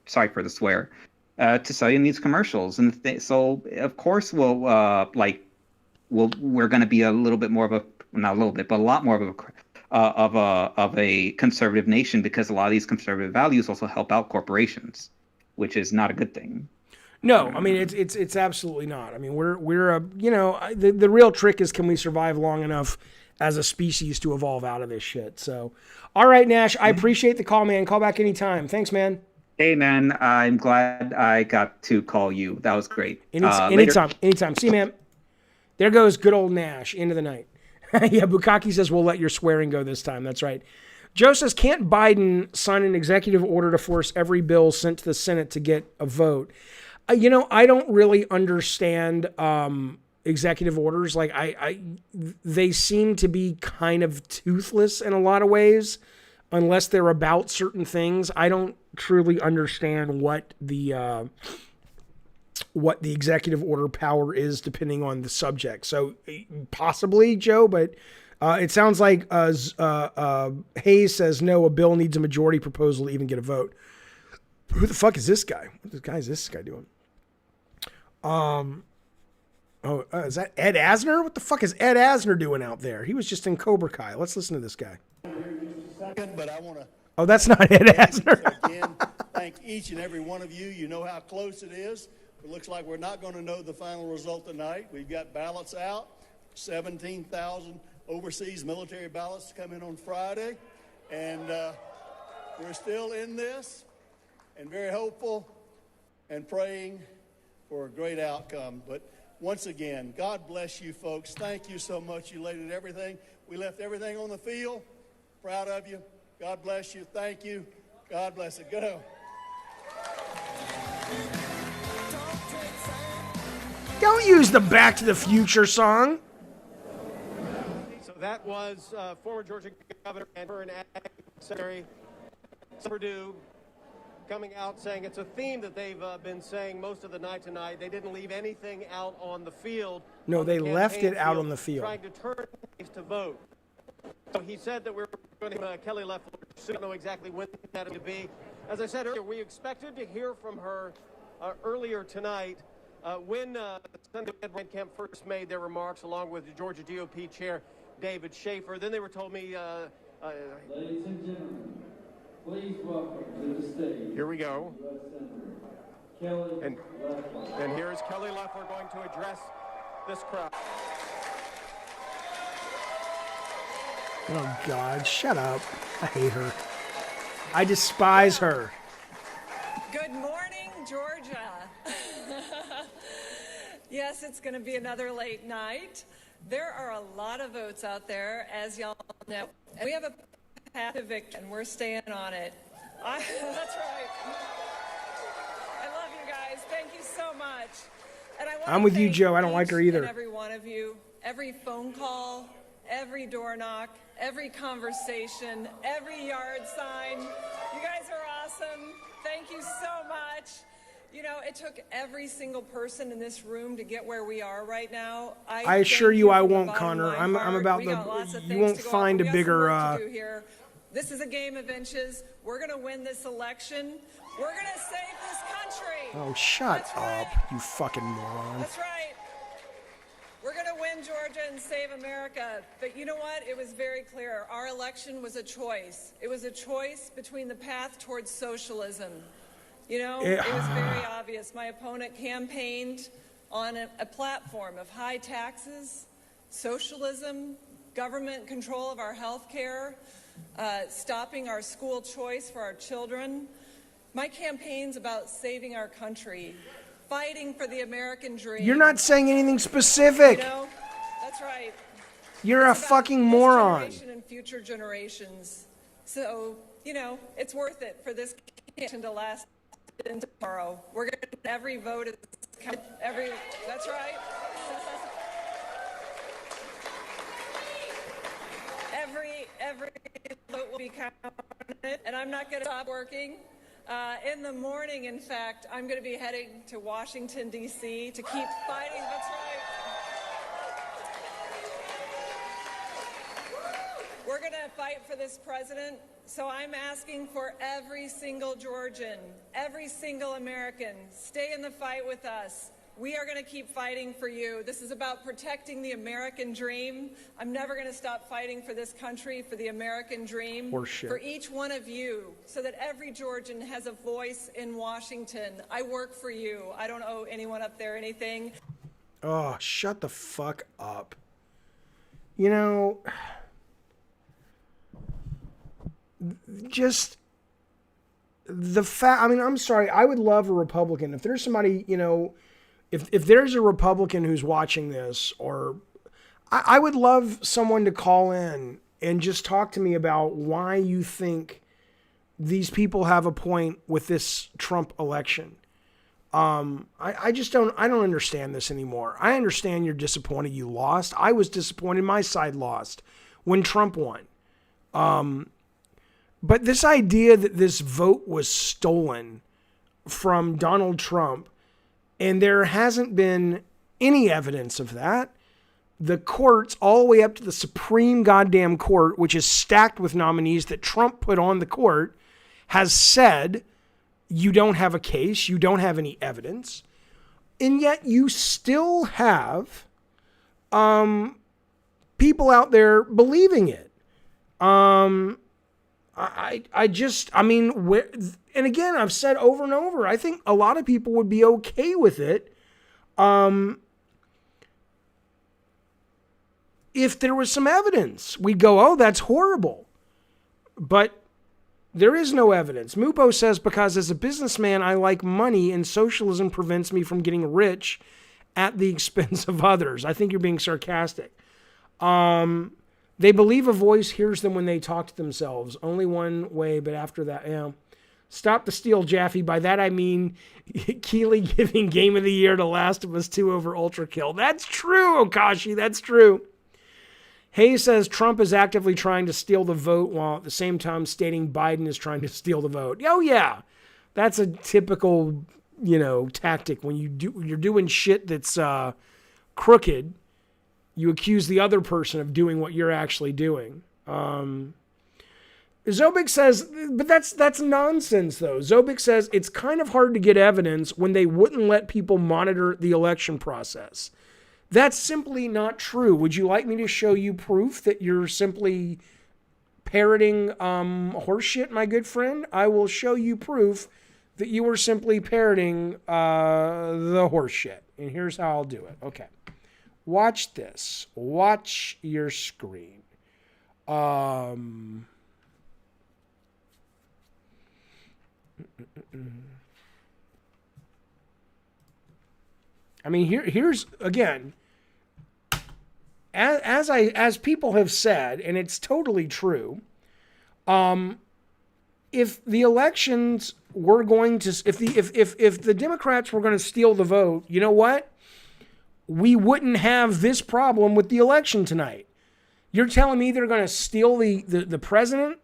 sorry for the swear, to sell you in these commercials. And so of course we're going to be a little bit more of a, not a little bit, but a lot more of a conservative nation, because a lot of these conservative values also help out corporations, which is not a good thing. No, I mean, it's absolutely not. I mean, we're a, you know, the real trick is, can we survive long enough as a species to evolve out of this shit? So, all right, Nash, I appreciate the call, man. Call back anytime. Thanks, man. Hey, man, I'm glad I got to call you. That was great. Anytime. See you, man. There goes good old Nash into the night. Yeah, Bukaki says we'll let your swearing go this time. That's right. Joe says, can't Biden sign an executive order to force every bill sent to the Senate to get a vote? I don't really understand executive orders. Like they seem to be kind of toothless in a lot of ways, unless they're about certain things. I don't truly understand what the executive order power is, depending on the subject. So possibly, Joe, but it sounds like Hayes says no. A bill needs a majority proposal to even get a vote. Who the fuck is this guy? What is this guy doing? Is that Ed Asner? What the fuck is Ed Asner doing out there? He was just in Cobra Kai. Let's listen to this guy. But I want to. Oh, that's not Ed Asner. Again, thank each and every one of you. You know how close it is. It looks like we're not going to know the final result tonight. We've got ballots out, 17,000 overseas military ballots to come in on Friday, and we're still in this and very hopeful and praying for a great outcome. But once again, God bless you folks. Thank you so much. You laid it everything. We left everything on the field. Proud of you. God bless you. Thank you. God bless it. Go. Don't use the Back to the Future song. So that was former Georgia Governor and current Secretary Perdue coming out saying it's a theme that they've been saying most of the night tonight. They didn't leave anything out on the field. No, they left it out on the field. Trying to turn to vote. So he said that we're going to Kelly Loeffler. I don't know exactly when that will be. As I said earlier, we expected to hear from her earlier tonight when Senator Ed Camp first made their remarks, along with the Georgia GOP Chair David Schaefer. Then they were told me. Ladies and gentlemen, please welcome to the stage. Here we go. Kelly and here is Kelly Loeffler going to address this crowd. Oh, God, shut up. I hate her. I despise her. Good morning, Georgia. Yes, it's going to be another late night. There are a lot of votes out there, as y'all know. We have a path to victory, and we're staying on it. That's right. I love you guys. Thank you so much. And I'm with you, Joe. I don't like her either. Every one of you, every phone call, every door knock, every conversation, every yard sign. You guys are awesome. Thank you so much. You know, it took every single person in this room to get where we are right now. I assure you I won't, Connor. I'm about the. You won't find a bigger. This is a game of inches. We're going to win this election. We're going to save this country. Oh, shut up, you fucking moron. That's right. We're going to win Georgia and save America. But you know what? It was very clear. Our election was a choice. It was a choice between the path towards socialism. You know, it was very obvious. My opponent campaigned on a platform of high taxes, socialism, government control of our health care, stopping our school choice for our children. My campaign's about saving our country, fighting for the American dream. You're not saying anything specific. You know, that's right. You're a fucking moron. Generation and future generations. So, you know, it's worth it for this campaign to last into tomorrow. We're going to every vote is every. That's right. Every vote will be counted, and I'm not going to stop working. In the morning, in fact, I'm going to be heading to Washington, D.C. to keep fighting. That's right. We're going to fight for this president. So I'm asking for every single Georgian, every single American, stay in the fight with us. We are going to keep fighting for you. This is about protecting the American dream. I'm never going to stop fighting for this country, for the American dream, for each one of you, so that every Georgian has a voice in Washington. I work for you. I don't owe anyone up there anything. Oh, shut the fuck up. You know, just the fact, I mean, I'm sorry. I would love a Republican. If there's somebody, you know, if there's a Republican who's watching this, or I would love someone to call in and just talk to me about why you think these people have a point with this Trump election. I just don't understand this anymore. I understand you're disappointed you lost. I was disappointed my side lost when Trump won. But this idea that this vote was stolen from Donald Trump, and there hasn't been any evidence of that. The courts, all the way up to the Supreme goddamn Court, which is stacked with nominees that Trump put on the court, has said you don't have a case, you don't have any evidence, and yet you still have people out there believing it. And again, I've said over and over, I think a lot of people would be okay with it if there was some evidence. We'd go, oh, that's horrible. But there is no evidence. Mupo says, because as a businessman, I like money and socialism prevents me from getting rich at the expense of others. I think you're being sarcastic. They believe a voice hears them when they talk to themselves. Only one way, but after that, yeah. Stop the steal, Jaffe. By that I mean Keeley giving Game of the Year to Last of Us 2 over Ultra Kill. That's true, Okashi. That's true. Hayes says Trump is actively trying to steal the vote while at the same time stating Biden is trying to steal the vote. Oh, yeah. That's a typical, tactic. When you're doing shit that's crooked, you accuse the other person of doing what you're actually doing. Zobik says, but that's nonsense, though. Zobik says it's kind of hard to get evidence when they wouldn't let people monitor the election process. That's simply not true. Would you like me to show you proof that you're simply parroting horseshit, my good friend? I will show you proof that you were simply parroting the horseshit. And here's how I'll do it. Okay. Watch this. Watch your screen. I mean, here's again, as people have said, and it's totally true. If the elections were going to, if the Democrats were going to steal the vote, you know what? We wouldn't have this problem with the election tonight. You're telling me they're going to steal the president?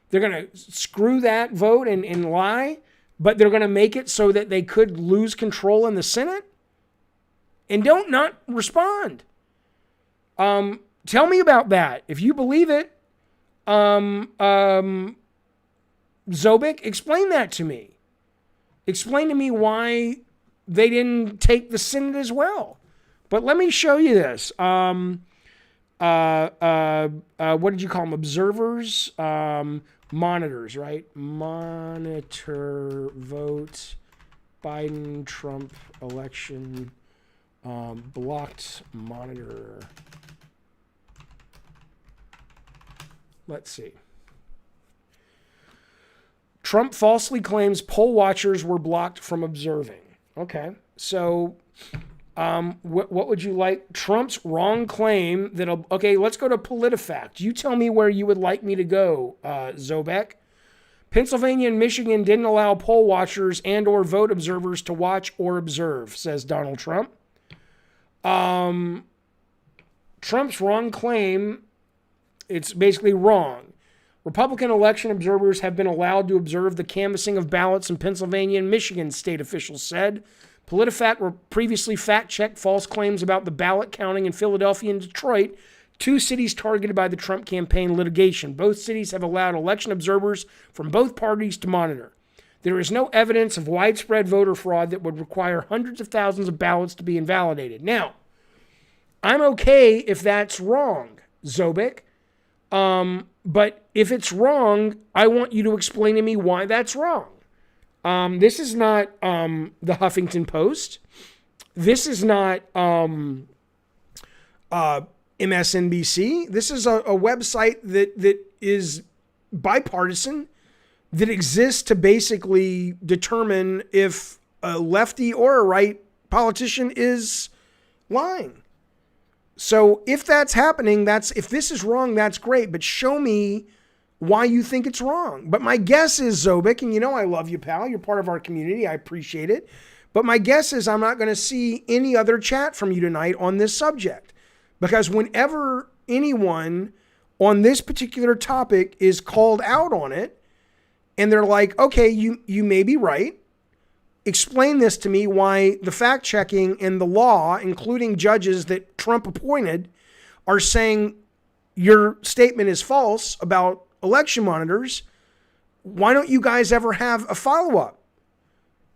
They're going to screw that vote and lie, but they're going to make it so that they could lose control in the Senate? And don't not respond. Tell me about that. If you believe it, Zobik, explain that to me. Explain to me why they didn't take the Senate as well. But let me show you this. What did you call them? Observers? Monitors, right? Monitor vote Biden Trump election. Blocked monitor. Let's see. Trump falsely claims poll watchers were blocked from observing. Okay. So, what would you like? Trump's wrong claim that, okay, let's go to PolitiFact. You tell me where you would like me to go, Zobek. Pennsylvania and Michigan didn't allow poll watchers and or vote observers to watch or observe, says Donald Trump. Trump's wrong claim, it's basically wrong. Republican election observers have been allowed to observe the canvassing of ballots in Pennsylvania and Michigan, state officials said. PolitiFact previously fact-checked false claims about the ballot counting in Philadelphia and Detroit, two cities targeted by the Trump campaign litigation. Both cities have allowed election observers from both parties to monitor. There is no evidence of widespread voter fraud that would require hundreds of thousands of ballots to be invalidated. Now, I'm okay if that's wrong, Zobik. But if it's wrong, I want you to explain to me why that's wrong. This is not the Huffington Post. This is not MSNBC. This is a website that is bipartisan, that exists to basically determine if a lefty or a right politician is lying. So if that's happening, if this is wrong, that's great, but show me why you think it's wrong. But my guess is, Zobik, and you know I love you, pal. You're part of our community. I appreciate it. But my guess is I'm not going to see any other chat from you tonight on this subject. Because whenever anyone on this particular topic is called out on it, and they're like, okay, you may be right. Explain this to me, why the fact checking and the law, including judges that Trump appointed, are saying your statement is false about election monitors. Why don't you guys ever have a follow-up?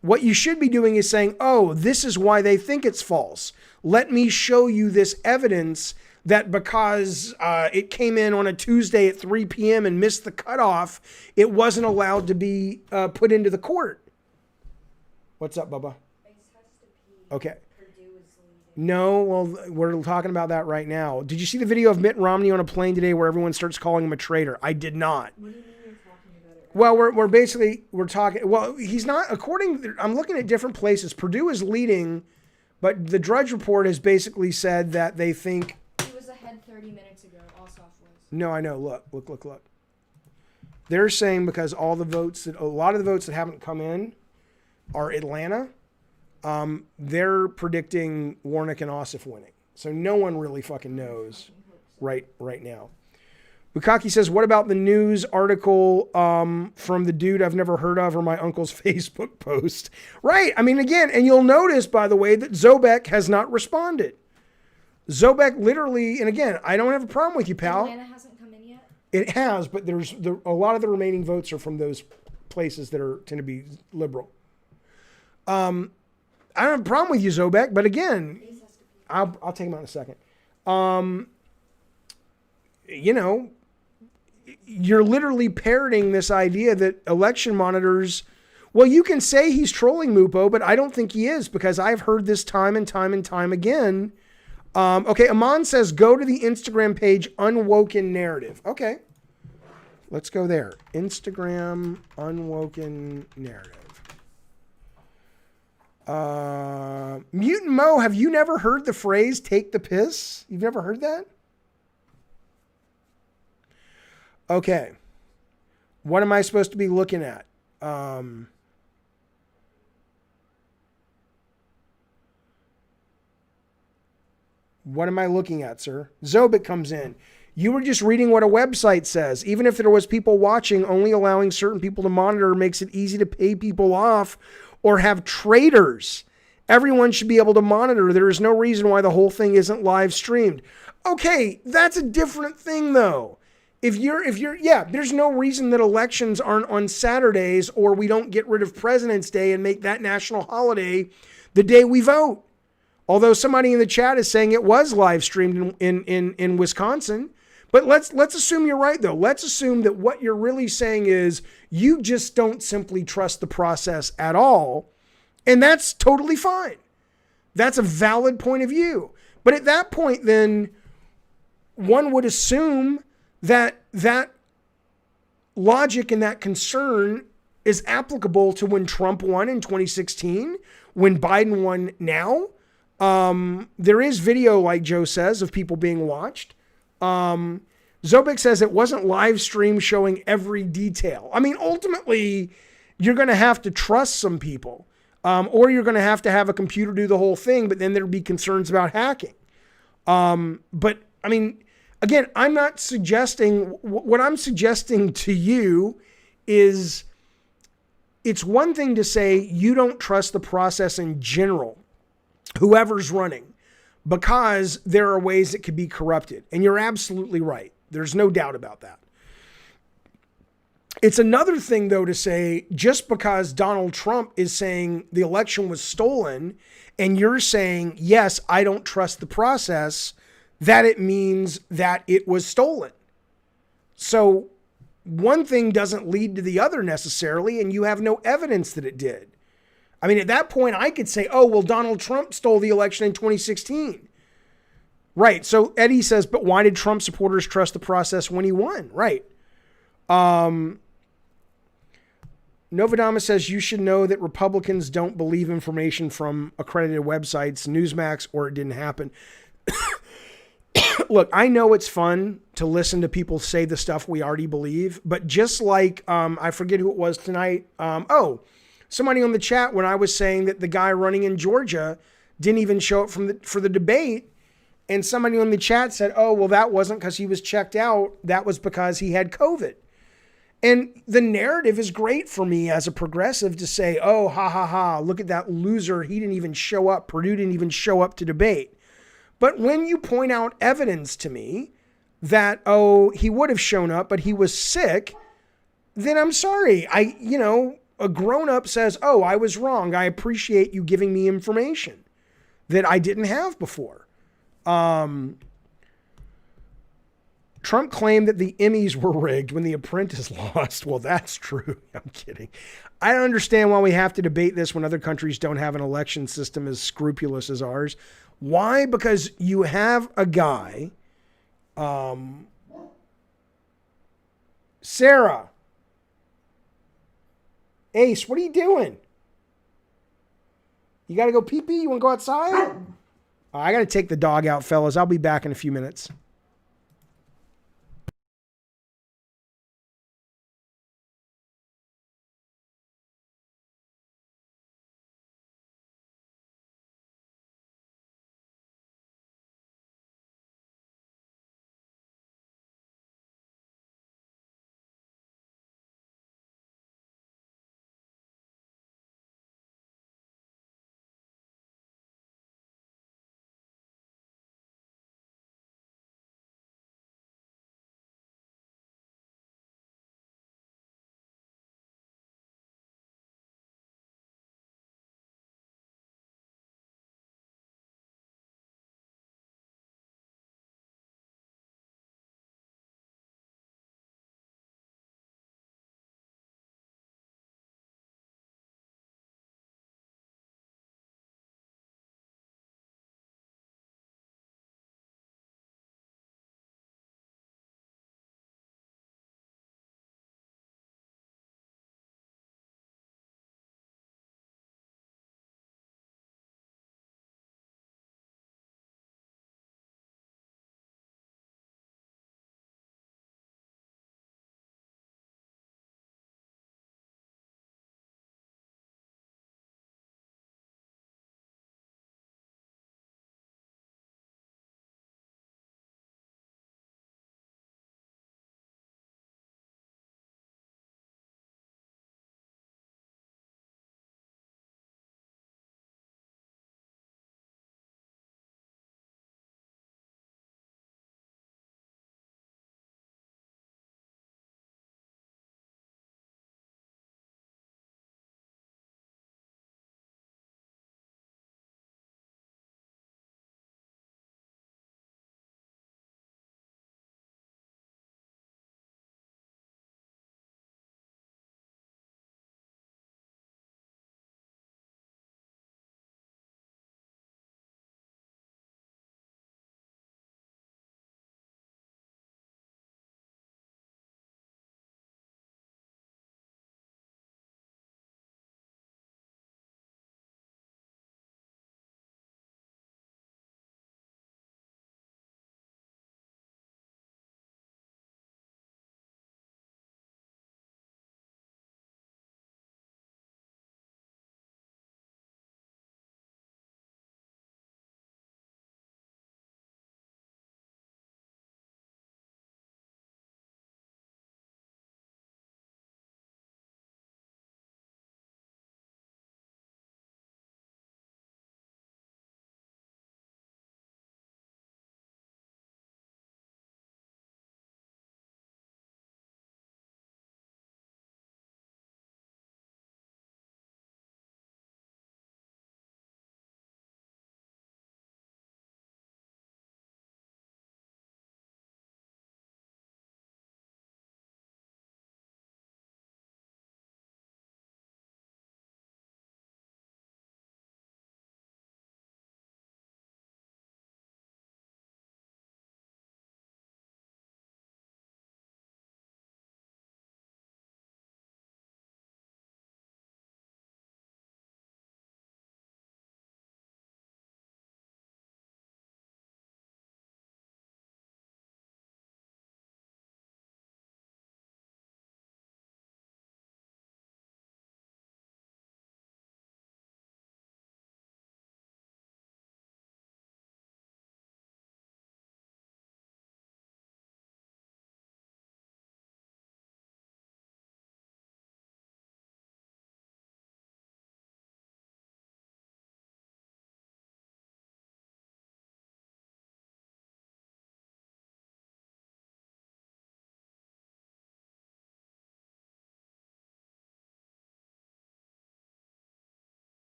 What you should be doing is saying, oh, this is why they think it's false. Let me show you this evidence that because it came in on a Tuesday at 3 p.m. and missed the cutoff, it wasn't allowed to be put into the court. What's up, Bubba? Okay. No, well, we're talking about that right now. Did you see the video of Mitt Romney on a plane today where everyone starts calling him a traitor? I did not. What do you mean you're talking about it? Well, we're talking, well, he's not, I'm looking at different places. Purdue is leading, but the Drudge Report has basically said that they think. He was ahead 30 minutes ago, Ossoff was. No, I know. Look. They're saying because a lot of the votes that haven't come in are Atlanta. They're predicting Warnock and Ossoff winning. So no one really fucking knows right now. Bukaki says, what about the news article from the dude I've never heard of or my uncle's Facebook post? Right. I mean, again, and you'll notice, by the way, that Zobek has not responded. Zobek literally, and again, I don't have a problem with you, pal. Atlanta hasn't come in yet? It has, but a lot of the remaining votes are from those places that tend to be liberal. I don't have a problem with you, Zobek, but again, I'll take him out in a second. You're literally parroting this idea that election monitors, well, you can say he's trolling Mupo, but I don't think he is, because I've heard this time and time and time again. Okay, Aman says, go to the Instagram page, Unwoken Narrative. Okay, let's go there. Instagram, Unwoken Narrative. Mutant Mo, have you never heard the phrase take the piss? You've never heard that? Okay. What am I supposed to be looking at? What am I looking at, sir? Zobit comes in. You were just reading what a website says. Even if there was people watching, only allowing certain people to monitor makes it easy to pay people off or have traders. Everyone should be able to monitor. There is no reason why the whole thing isn't live streamed. Okay, that's a different thing though. There's no reason that elections aren't on Saturdays, or we don't get rid of President's Day and make that national holiday the day we vote. Although somebody in the chat is saying it was live streamed in Wisconsin. But let's assume you're right though. Let's assume that what you're really saying is you just don't simply trust the process at all. And that's totally fine. That's a valid point of view. But at that point, then one would assume that logic and that concern is applicable to when Trump won in 2016, when Biden won now. There is video, like Joe says, of people being watched. Zobik says it wasn't live stream showing every detail. I mean, ultimately, you're going to have to trust some people, or you're going to have a computer do the whole thing, but then there'd be concerns about hacking. But I mean, again, I'm not suggesting, what I'm suggesting to you is it's one thing to say you don't trust the process in general, whoever's running, because there are ways it could be corrupted. And you're absolutely right. There's no doubt about that. It's another thing, though, to say just because Donald Trump is saying the election was stolen and you're saying, yes, I don't trust the process, that it means that it was stolen. So one thing doesn't lead to the other necessarily, and you have no evidence that it did. I mean, at that point, I could say, oh, well, Donald Trump stole the election in 2016. Right. So Eddie says, but why did Trump supporters trust the process when he won? Right. Novodamus says, you should know that Republicans don't believe information from accredited websites, Newsmax, or it didn't happen. look, I know it's fun to listen to people say the stuff we already believe, but just like, I forget who it was tonight. Somebody on the chat when I was saying that the guy running in Georgia didn't even show up for the debate. And somebody on the chat said, oh, well, that wasn't because he was checked out. That was because he had COVID. And the narrative is great for me as a progressive to say, oh, ha, ha, ha, look at that loser. He didn't even show up. Purdue didn't even show up to debate. But when you point out evidence to me that, oh, he would have shown up, but he was sick, then I'm sorry. A grown-up says, oh, I was wrong. I appreciate you giving me information that I didn't have before. Trump claimed that the Emmys were rigged when The Apprentice lost. Well, that's true. I'm kidding. I don't understand why we have to debate this when other countries don't have an election system as scrupulous as ours. Why? Because you have a guy, Sarah. Ace, what are you doing? You got to go pee-pee? You want to go outside? I got to take the dog out, fellas. I'll be back in a few minutes.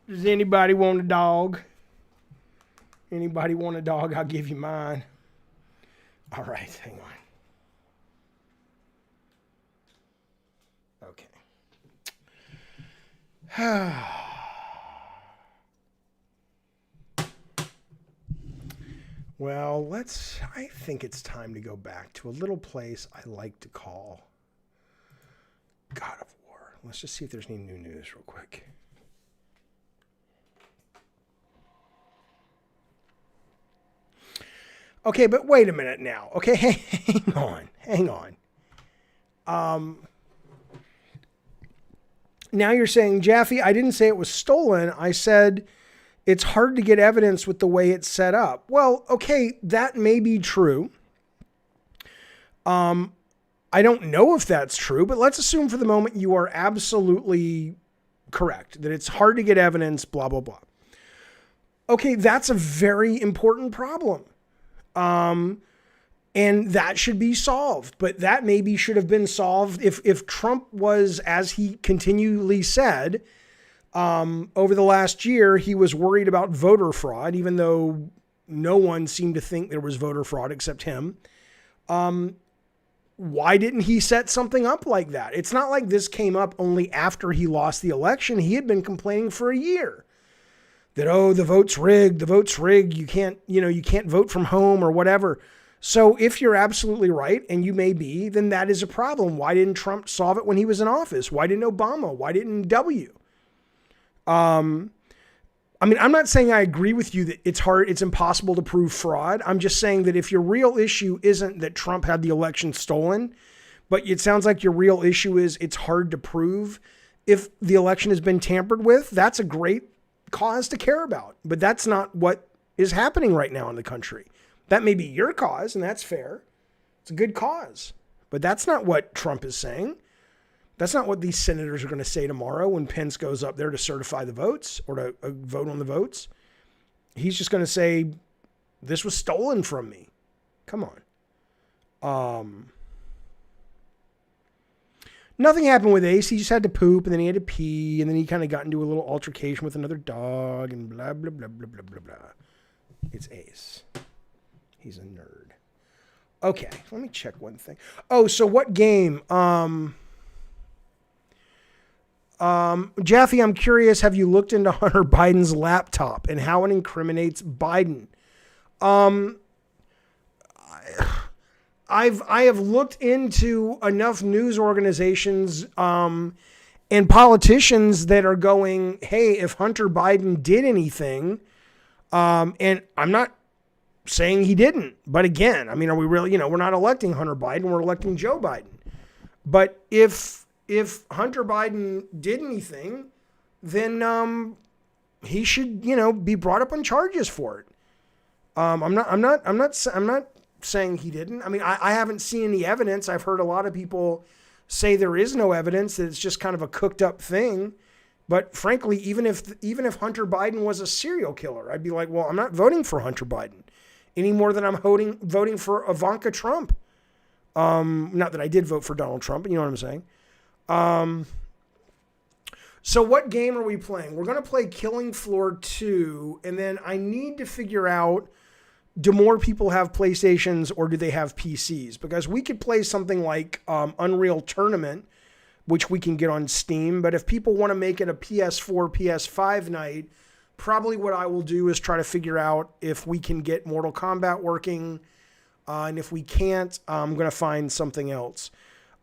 Does anybody want a dog? Anybody want a dog? I'll give you mine. All right, hang on. Okay. Well, I think it's time to go back to a little place I like to call God of War. Let's just see if there's any new news real quick. Okay, but wait a minute now. Okay, hang on. Now you're saying, Jaffe, I didn't say it was stolen. I said it's hard to get evidence with the way it's set up. Well, okay, that may be true. I don't know if that's true, but let's assume for the moment you are absolutely correct, that it's hard to get evidence, blah, blah, blah. Okay, that's a very important problem. And that should be solved, but that maybe should have been solved if Trump was, as he continually said, over the last year, he was worried about voter fraud, even though no one seemed to think there was voter fraud except him. Why didn't he set something up like that? It's not like this came up only after he lost the election. He had been complaining for a year that, oh, the vote's rigged, you can't vote from home or whatever. So if you're absolutely right, and you may be, then that is a problem. Why didn't Trump solve it when he was in office? Why didn't Obama? Why didn't W? I'm not saying I agree with you that it's impossible to prove fraud. I'm just saying that if your real issue isn't that Trump had the election stolen, but it sounds like your real issue is it's hard to prove if the election has been tampered with, that's a great cause to care about. But that's not what is happening right now in the country. That may be your cause, and that's fair. It's a good cause. But that's not what Trump is saying. That's not what these senators are going to say tomorrow when Pence goes up there to certify the votes or to vote on the votes. He's just going to say, this was stolen from me. Come on. Nothing happened with Ace. He just had to poop, and then he had to pee, and then he kind of got into a little altercation with another dog, and blah, blah, blah, blah, blah, blah, blah. It's Ace. He's a nerd. Okay, let me check one thing. Oh, so what game? Jaffe, I'm curious, have you looked into Hunter Biden's laptop and how it incriminates Biden? I have looked into enough news organizations and politicians that are going, hey, if Hunter Biden did anything, and I'm not saying he didn't, but again, are we really, we're not electing Hunter Biden, we're electing Joe Biden. But if Hunter Biden did anything, then he should, be brought up on charges for it. I'm not saying he didn't. I haven't seen any evidence. I've heard a lot of people say there is no evidence, that it's just kind of a cooked up thing. But frankly, even if Hunter Biden was a serial killer, I'd be like, well, I'm not voting for Hunter Biden any more than I'm voting for Ivanka Trump. Not that I did vote for Donald Trump, but you know what I'm saying. So what game are we playing? We're going to play Killing Floor 2, and then I need to figure out, do more people have PlayStations or do they have PCs? Because we could play something like Unreal Tournament, which we can get on Steam, but if people want to make it a PS4, PS5 night, probably what I will do is try to figure out if we can get Mortal Kombat working, and if we can't, I'm going to find something else.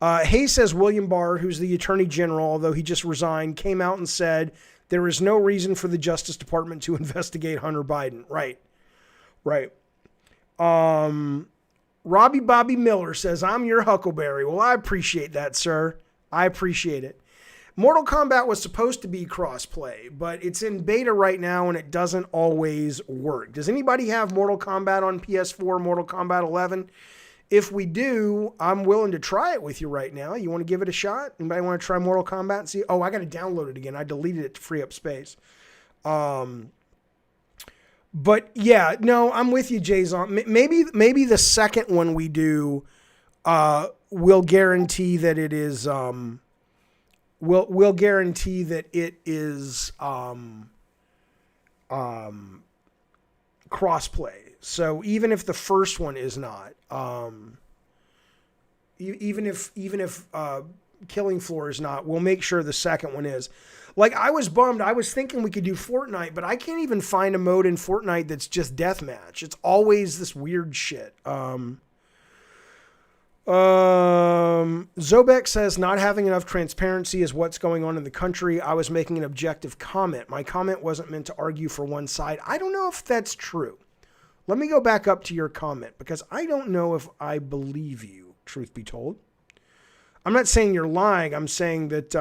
Hayes says William Barr, who's the Attorney General, although he just resigned, came out and said there is no reason for the Justice Department to investigate Hunter Biden. Right. Robbie Bobby Miller says, I'm your Huckleberry. Well, I appreciate that, sir. I appreciate it. Mortal Kombat was supposed to be cross-play, but it's in beta right now and it doesn't always work. Does anybody have Mortal Kombat on PS4, Mortal Kombat 11? If we do, I'm willing to try it with you right now. You want to give it a shot? Anybody want to try Mortal Kombat and see? Oh, I got to download it again. I deleted it to free up space. But yeah, no, I'm with you, Jason. Maybe the second one we do, will guarantee that it is, we'll guarantee that it is, crossplay. So even if the first one is not, even if Killing Floor is not, we'll make sure the second one is. Like, I was bummed. I was thinking we could do Fortnite, but I can't even find a mode in Fortnite that's just deathmatch. It's always this weird shit. Zobek says not having enough transparency is what's going on in the country. I was making an objective comment. My comment wasn't meant to argue for one side. I don't know if that's true. Let me go back up to your comment because I don't know if I believe you, truth be told. I'm not saying you're lying. I'm saying that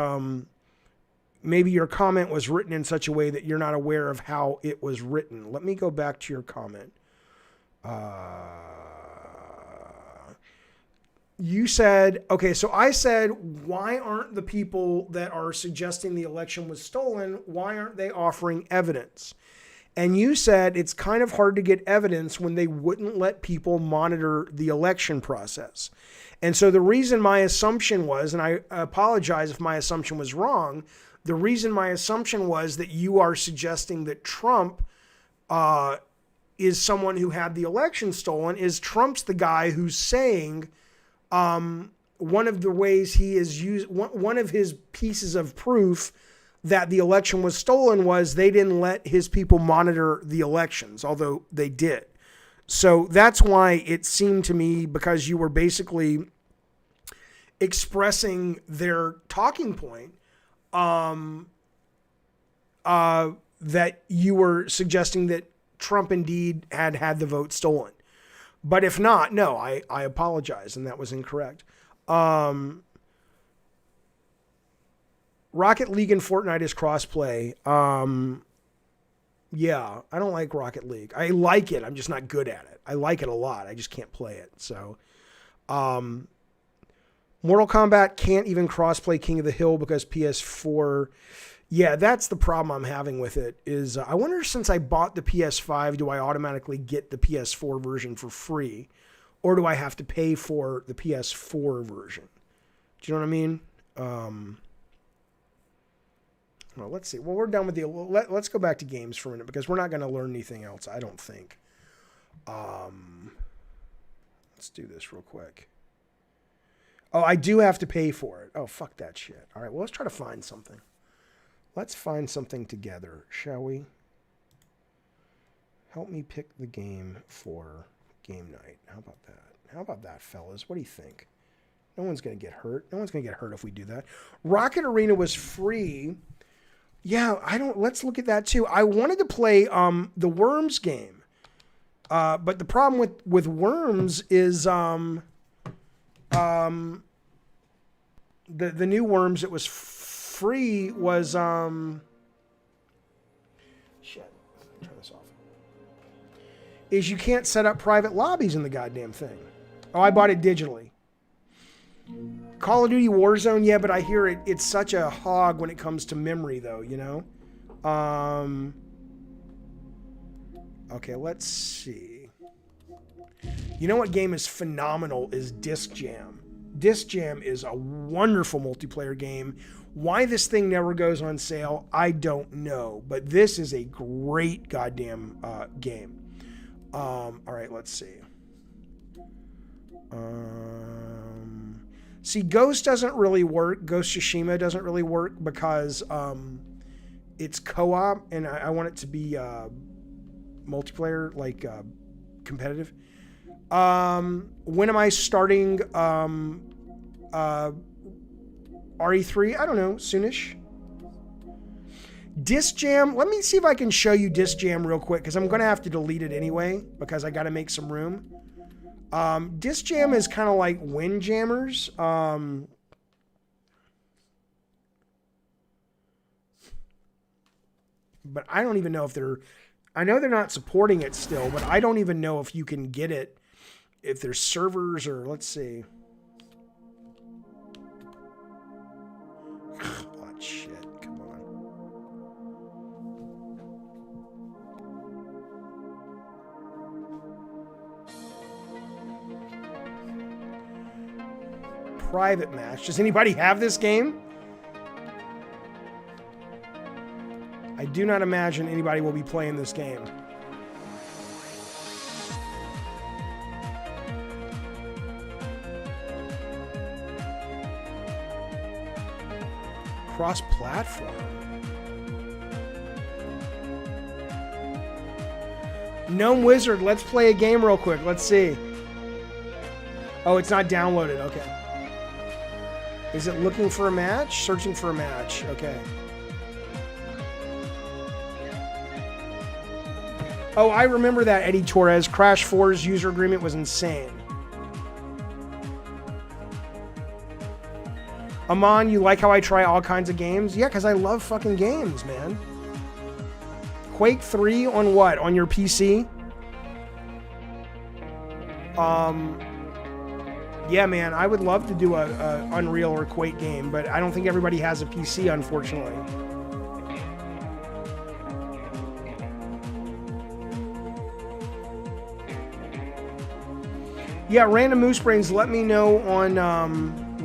maybe your comment was written in such a way that you're not aware of how it was written. Let me go back to your comment. You said, okay, so I said, why aren't the people that are suggesting the election was stolen, why aren't they offering evidence? And you said it's kind of hard to get evidence when they wouldn't let people monitor the election process. And so the reason my assumption was, and I apologize if my assumption was wrong, the reason my assumption was that you are suggesting that Trump is someone who had the election stolen, is Trump's the guy who's saying one of the ways he is used, one of his pieces of proof that the election was stolen was they didn't let his people monitor the elections, although they did. So that's why it seemed to me, because you were basically expressing their talking point, that you were suggesting that Trump indeed had the vote stolen. But if not, no, I apologize, and that was incorrect. Rocket League and Fortnite is crossplay. Yeah, I don't like Rocket League. I like it. I'm just not good at it. I like it a lot. I just can't play it. So, Mortal Kombat can't even crossplay King of the Hill because PS4. Yeah, that's the problem I'm having with it. Is I wonder, since I bought the PS5, do I automatically get the PS4 version for free, or do I have to pay for the PS4 version? Do you know what I mean? Well, let's see. Well, we're done with the. Let's go back to games for a minute because we're not going to learn anything else, I don't think. Let's do this real quick. Oh, I do have to pay for it. Oh, fuck that shit. All right, well, let's try to find something. Let's find something together, shall we? Help me pick the game for game night. How about that? How about that, fellas? What do you think? No one's going to get hurt. No one's going to get hurt if we do that. Rocket Arena was free. Yeah, let's look at that too. I wanted to play the Worms game. But the problem with Worms is the new Worms that was free was shit. Turn this off. Is you can't set up private lobbies in the goddamn thing. Oh, I bought it digitally. Call of Duty Warzone, yeah, but I hear it's such a hog when it comes to memory, though, you know? Okay, let's see. You know what game is phenomenal is Disc Jam. Disc Jam is a wonderful multiplayer game. Why this thing never goes on sale, I don't know. But this is a great goddamn game. All right, let's see. See, Ghost doesn't really work. Ghost Tsushima doesn't really work because it's co-op, and I want it to be multiplayer, like competitive. When am I starting RE3? I don't know, soonish. Disc Jam, let me see if I can show you Disc Jam real quick, because I'm going to have to delete it anyway, because I got to make some room. Disc Jam is kind of like Windjammers. But I don't even know if I know they're not supporting it still, but I don't even know if you can get it, if there's servers or, let's see. Oh, shit, come on. Private match. Does anybody have this game? I do not imagine anybody will be playing this game. Cross-platform. Gnome Wizard, let's play a game real quick. Let's see. Oh, it's not downloaded. Okay. Is it looking for a match? Searching for a match. Okay. Oh, I remember that, Eddie Torres. Crash 4's user agreement was insane. Amon, you like how I try all kinds of games? Yeah, because I love fucking games, man. Quake 3 on what? On your PC? Yeah, man, I would love to do a Unreal or Quake game, but I don't think everybody has a PC, unfortunately. Yeah, Random Moose Brains, let me know on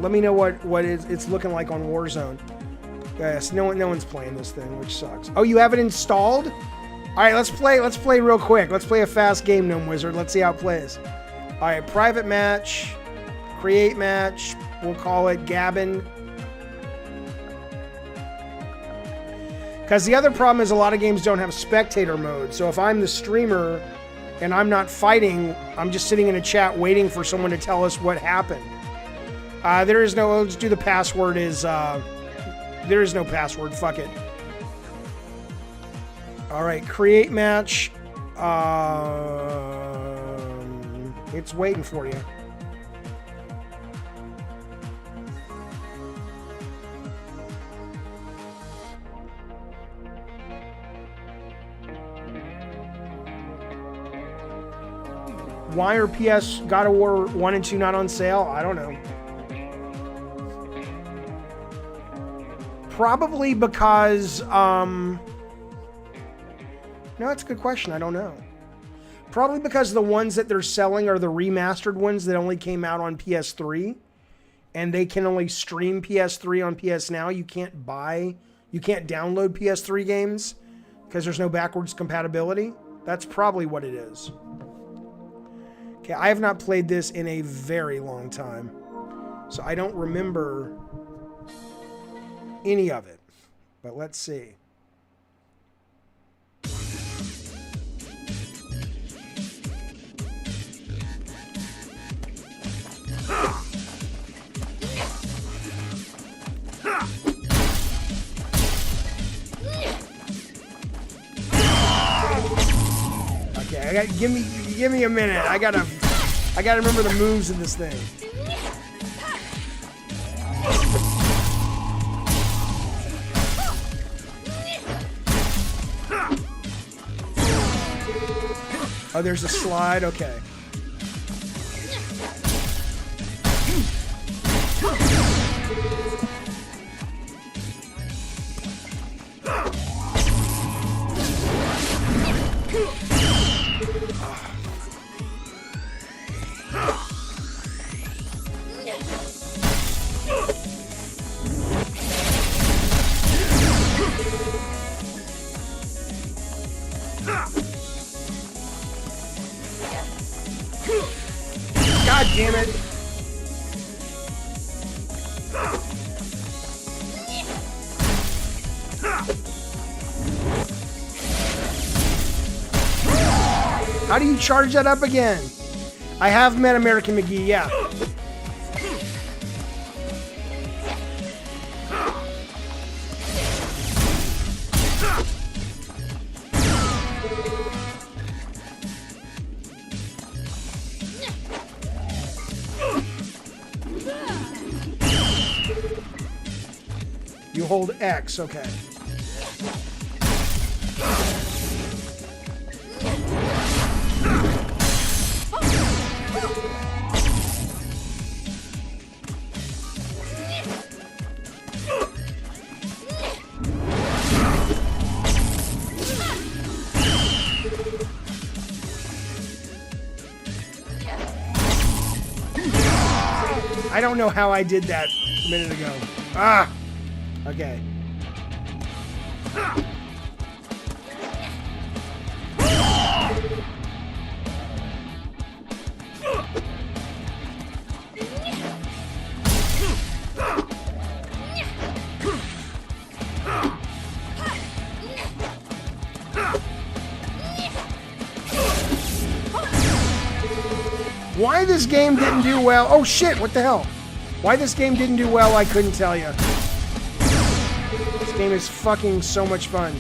what it's looking like on Warzone. Yes, no one's playing this thing, which sucks. Oh, you have it installed? All right, let's play real quick. Let's play a fast game, Gnome Wizard. Let's see how it plays. All right, private match, create match. We'll call it Gabbin. Because the other problem is a lot of games don't have spectator mode. So if I'm the streamer and I'm not fighting, I'm just sitting in a chat waiting for someone to tell us what happened. There is no, let's do the password is, there is no password, fuck it. All right, create match. It's waiting for you. Why are PS God of War 1 and 2 not on sale? I don't know. Probably because, no, that's a good question. I don't know. Probably because the ones that they're selling are the remastered ones that only came out on PS3. And they can only stream PS3 on PS Now. You can't download PS3 games because there's no backwards compatibility. That's probably what it is. Okay, I have not played this in a very long time. So I don't remember any of it. But let's see. Okay, give me a minute. I gotta remember the moves in this thing. Oh, there's a slide. Okay. God damn it. How do you charge that up again? I have met American McGee, yeah. You hold X, okay. I don't know how I did that a minute ago. Ah! Okay. Why this game didn't do well? Oh shit, what the hell? Why this game didn't do well, I couldn't tell you. This game is fucking so much fun.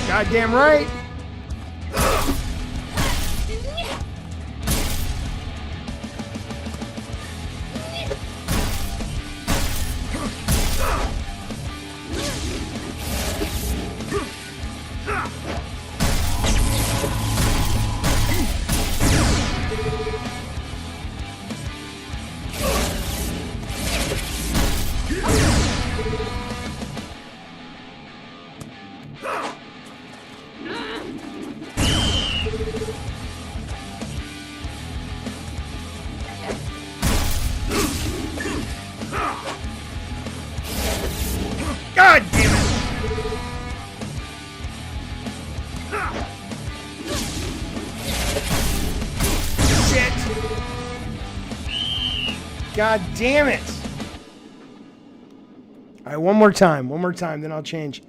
Goddamn right. God damn it! Shit! God damn it! Alright, one more time, then I'll change.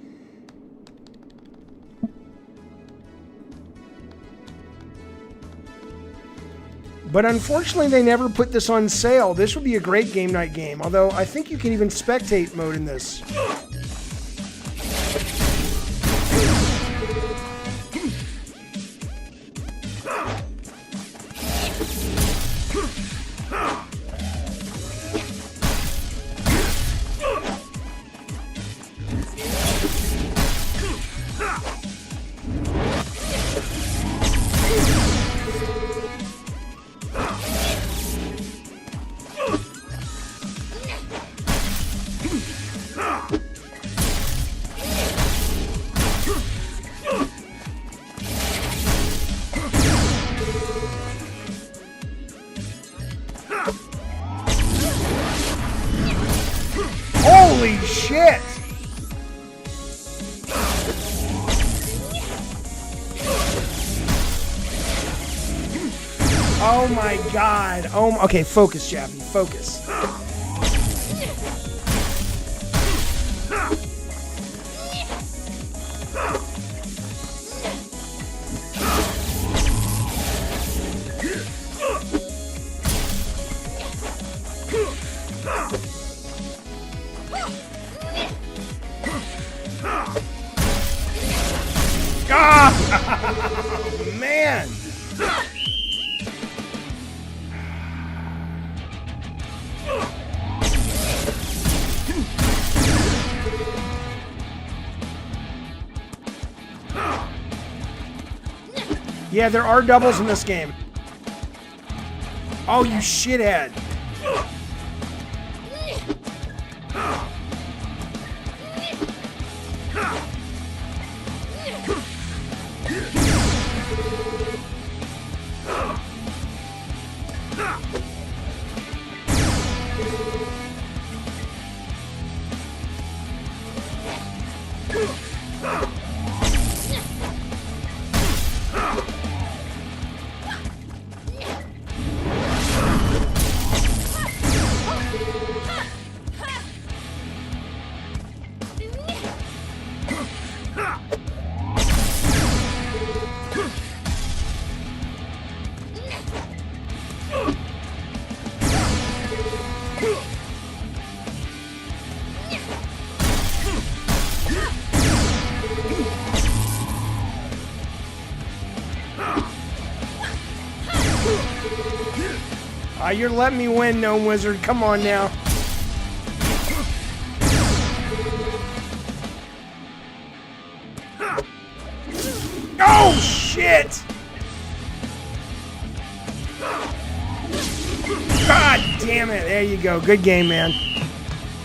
But unfortunately, they never put this on sale. This would be a great game night game, although I think you can even spectate mode in this. Holy shit! Oh my god. Oh, okay, focus, Jaffe, focus. Ah! Man! Yeah, there are doubles in this game. Oh, you shithead. You're letting me win, Gnome Wizard. Come on now. Oh, shit! God damn it. There you go. Good game, man.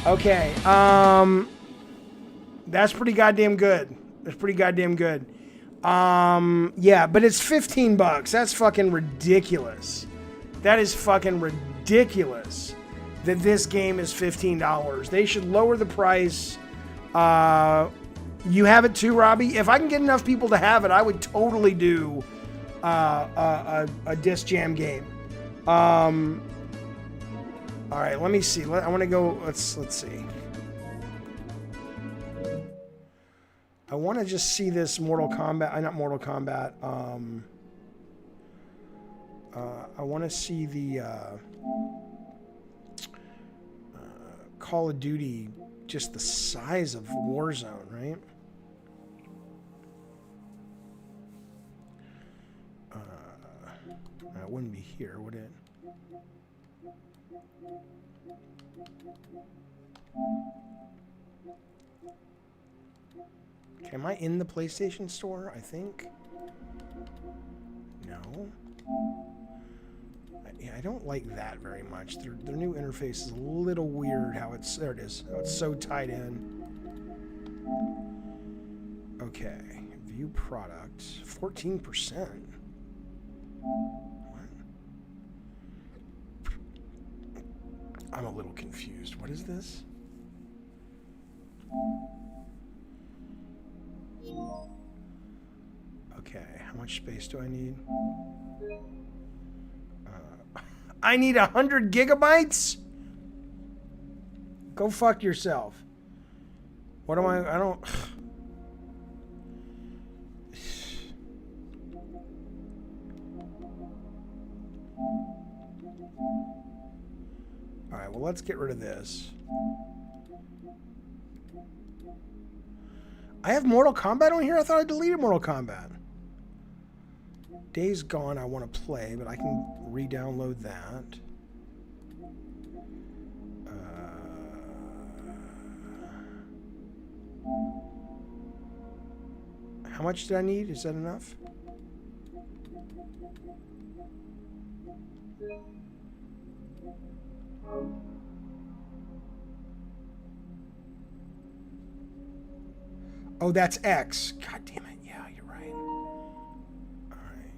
Okay. That's pretty goddamn good. That's pretty goddamn good. Yeah, but it's $15. That's fucking ridiculous. That is fucking ridiculous that this game is $15. They should lower the price You have it too, Robbie? If I can get enough people to have it, I would totally do a Disc Jam game. All right, let me see. I want to go. Let's see. I want to just see this Mortal Kombat. Not Mortal Kombat. I want to see the Call of Duty. Just the size of Warzone, right? It wouldn't be here, would it? Okay, am I in the PlayStation Store? I think. No. I don't like that very much. Their new interface is a little weird. How it's there. It is. How it's so tied in. Okay, view product. 14%. What? I'm a little confused. What is this? Okay, how much space do I need? I need 100 gigabytes? Go fuck yourself. What am I don't... Alright, well, let's get rid of this. I have Mortal Kombat on here? I thought I deleted Mortal Kombat. Days Gone I want to play, but I can re-download that. How much did I need? Is that enough? Oh, that's X. God damn it. Yeah, you're right. All right.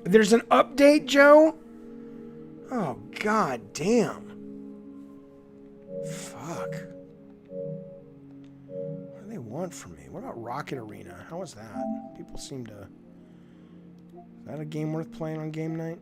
There's an update, Joe? Oh, god damn. Fuck. What do they want from me? What about Rocket Arena? How was that? People seem to... Is that a game worth playing on game night?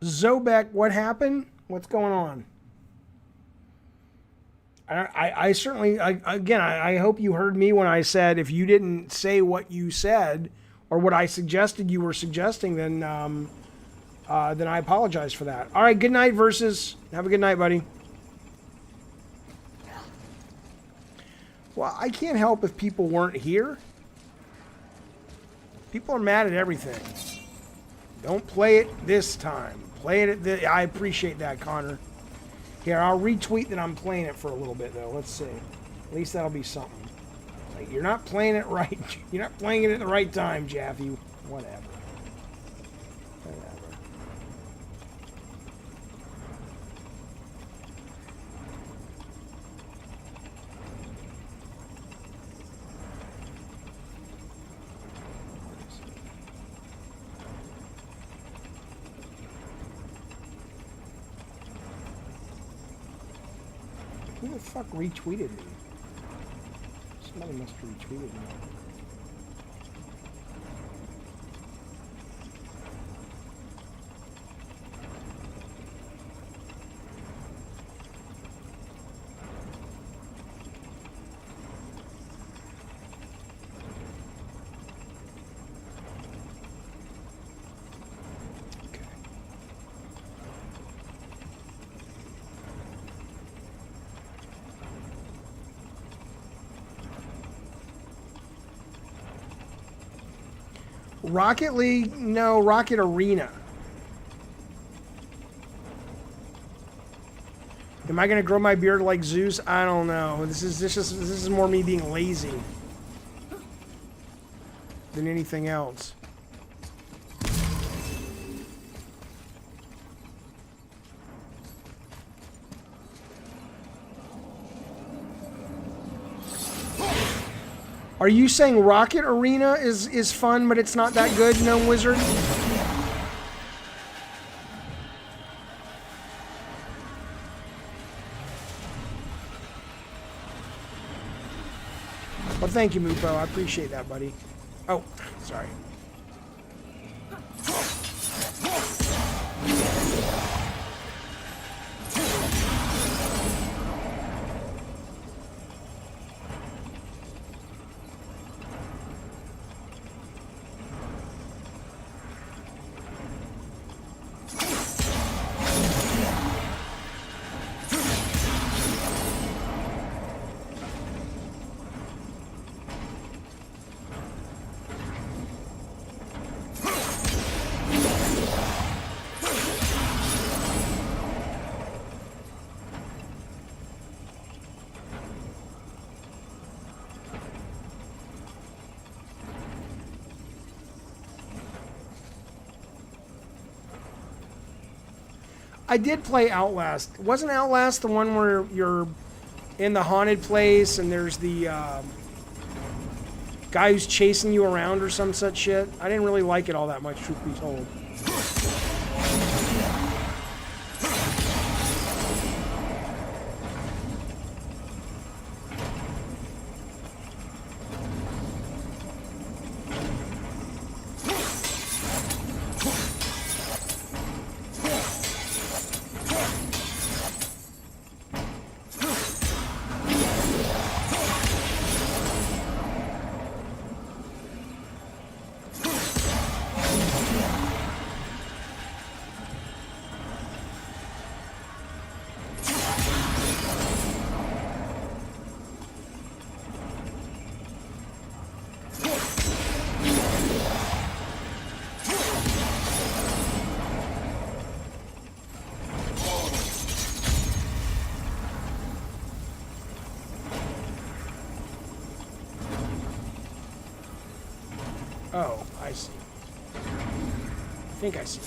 Zobek, what happened? What's going on? I certainly, I hope you heard me when I said if you didn't say what you said or what I suggested you were suggesting, then I apologize for that. All right, good night, Versus. Have a good night, buddy. Well, I can't help if people weren't here. People are mad at everything. Don't play it this time. Play it at the... I appreciate that, Connor. Here, I'll retweet that I'm playing it for a little bit, though. Let's see. At least that'll be something. Like, you're not playing it right. You're not playing it at the right time, Jaffe. Whatever. the fuck retweeted me? Somebody must have retweeted me. Rocket League? No, Rocket Arena. Am I gonna grow my beard like Zeus? I don't know. This is more me being lazy than anything else. Are you saying Rocket Arena is fun, but it's not that good, Gnome Wizard? Well, thank you, Mupo. I appreciate that, buddy. Oh, sorry. I did play Outlast. Wasn't Outlast the one where you're in the haunted place and there's the guy who's chasing you around or some such shit? I didn't really like it all that much, truth be told. Oh, I see. I think I see.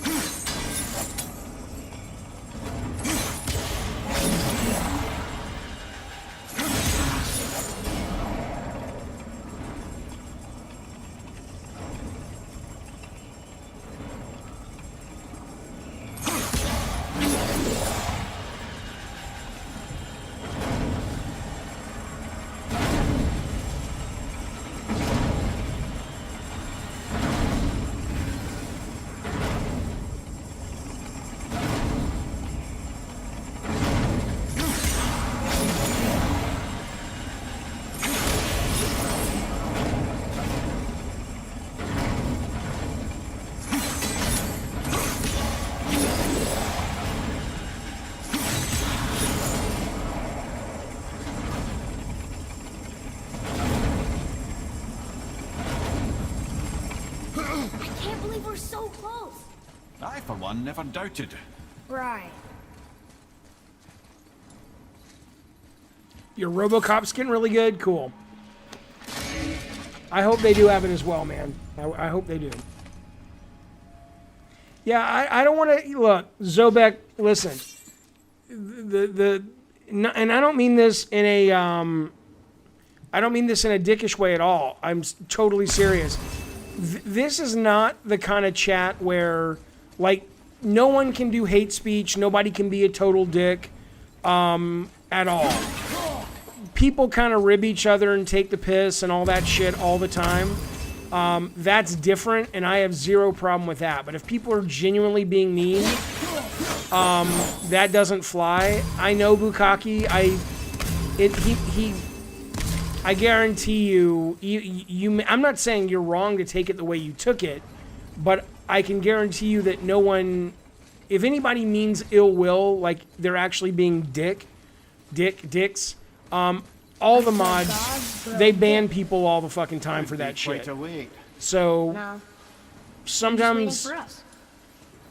I, for one, never doubted. Right. Your RoboCop's getting really good? Cool. I hope they do have it as well, man. I hope they do. Yeah, I don't want to... Look, Zobek, listen. And I don't mean this in a... I don't mean this in a dickish way at all. I'm totally serious. This is not the kind of chat where... Like, no one can do hate speech. Nobody can be a total dick at all. people kind of rib each other and take the piss and all that shit all the time. That's different, and I have zero problem with that. But if people are genuinely being mean, that doesn't fly. I know Bukkake. I guarantee you, I'm not saying you're wrong to take it the way you took it, but I can guarantee you that no one, if anybody means ill will, like they're actually being dicks, all the mods, they ban people all the fucking time for that shit. So sometimes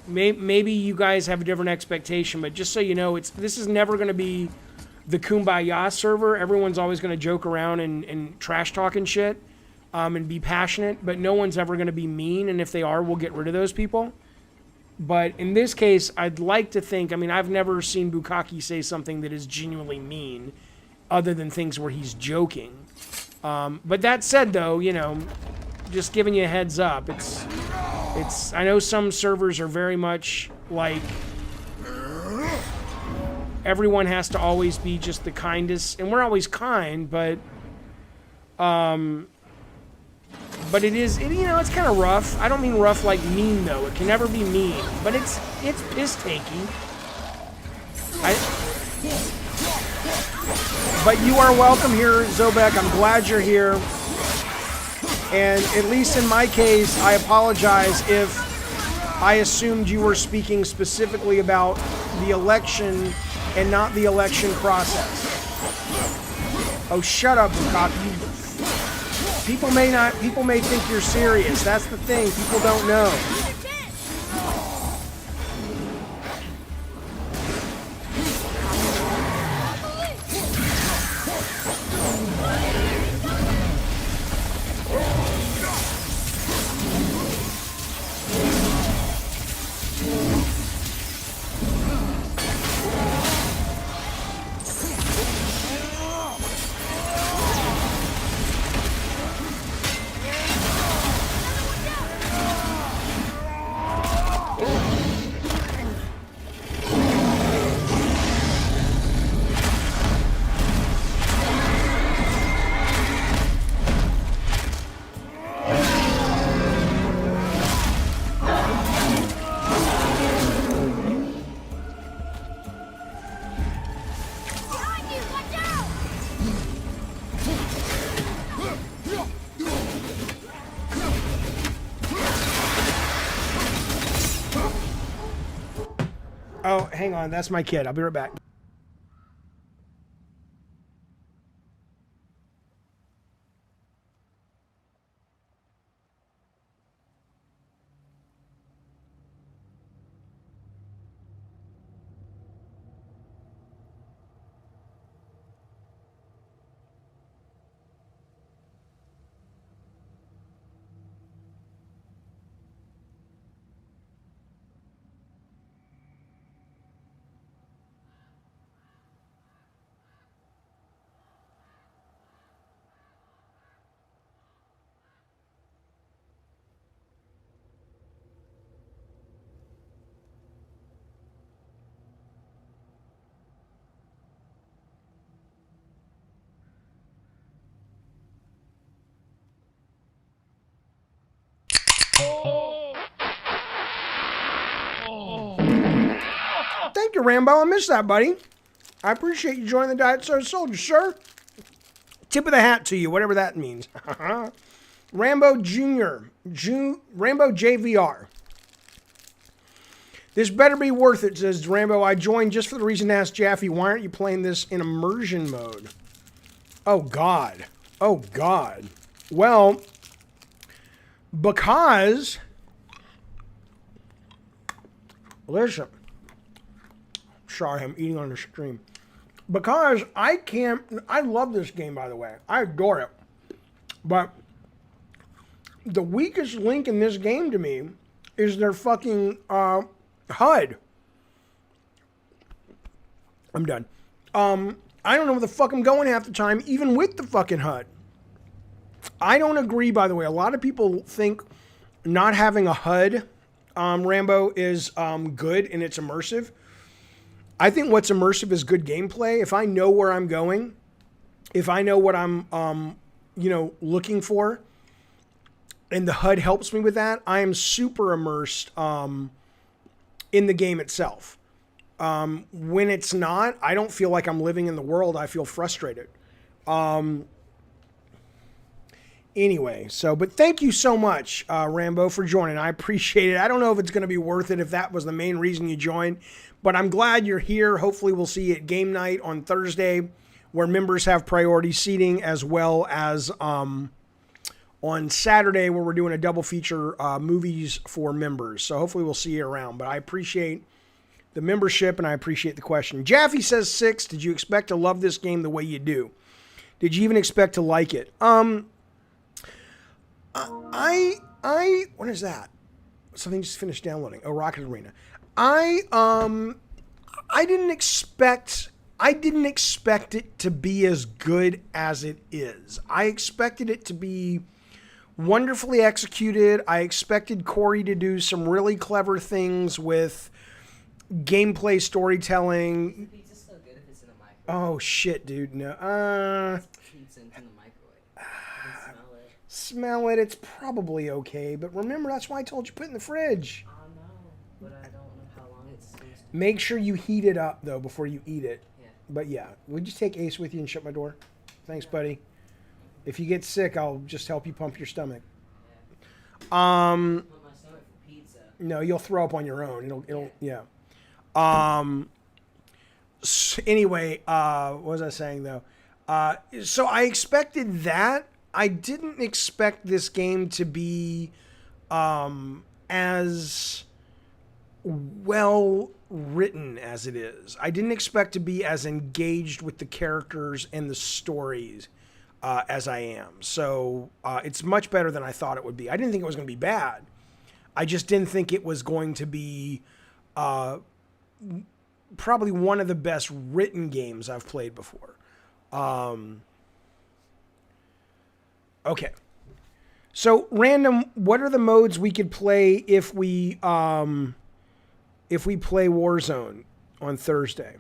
maybe you guys have a different expectation, but just so you know, this is never going to be the Kumbaya server. Everyone's always going to joke around and trash talk and shit, and be passionate, but no one's ever going to be mean, and if they are, we'll get rid of those people. But in this case, I'd like to think, I mean, I've never seen Bukkake say something that is genuinely mean, other than things where he's joking. But that said, though, you know, just giving you a heads up, I know some servers are very much like, everyone has to always be just the kindest, and we're always kind, but it is, you know, it's kind of rough. I don't mean rough like mean, though. It can never be mean, but it's piss-takey. But you are welcome here, Zobek. I'm glad you're here. And at least in my case, I apologize if I assumed you were speaking specifically about the election and not the election process. Oh, shut up, Bukkake. People may think you're serious. That's the thing. People don't know. Oh, hang on. That's my kid. I'll be right back. Thank you, Rambo. I missed that, buddy. I appreciate you joining the Diet Soda Soldier, sir. Tip of the hat to you, whatever that means. Rambo Jr. Rambo JVR. This better be worth it, says Rambo. I joined just for the reason to ask Jaffe, why aren't you playing this in immersion mode? Oh, God. Oh, God. Well, because... Listen. Sorry, I'm eating on the stream. Because I can't... I love this game, by the way. I adore it. But the weakest link in this game to me is their fucking HUD. I'm done. I don't know where the fuck I'm going half the time, even with the fucking HUD. I don't agree, by the way. A lot of people think not having a HUD, Rambo, is good and it's immersive. I think what's immersive is good gameplay. If I know where I'm going, if I know what I'm, looking for, and the HUD helps me with that, I am super immersed in the game itself. When it's not, I don't feel like I'm living in the world. I feel frustrated. Anyway, but thank you so much, Rambo, for joining. I appreciate it. I don't know if it's going to be worth it if that was the main reason you joined, but I'm glad you're here. Hopefully we'll see you at game night on Thursday, where members have priority seating, as well as on Saturday, where we're doing a double feature movies for members. So hopefully we'll see you around. But I appreciate the membership, and I appreciate the question. Jaffe says 6. Did you expect to love this game the way you do? Did you even expect to like it? What is that? Something just finished downloading. Oh, Rocket Arena. I didn't expect it to be as good as it is. I expected it to be wonderfully executed. I expected Corey to do some really clever things with gameplay storytelling. Pizza's so good if it's in a microwave. Oh shit, dude. No. Pizza in the microwave. I can smell it. Smell it. It's probably okay, but remember, that's why I told you put it in the fridge. I know, but I don't know how long it's supposed to. Make sure you heat it up though before you eat it. Yeah. But yeah, would you take Ace with you and shut my door? Thanks, buddy. If you get sick, I'll just help you pump your stomach. Yeah. Pump my stomach for pizza. No, you'll throw up on your own. It'll yeah. Anyway, what was I saying though? So I expected that. I didn't expect this game to be as well written as it is. I didn't expect to be as engaged with the characters and the stories as I am. So it's much better than I thought it would be. I didn't think it was going to be bad. I just didn't think it was going to be probably one of the best written games I've played before. Okay. So, random, what are the modes we could play if we play Warzone on Thursday?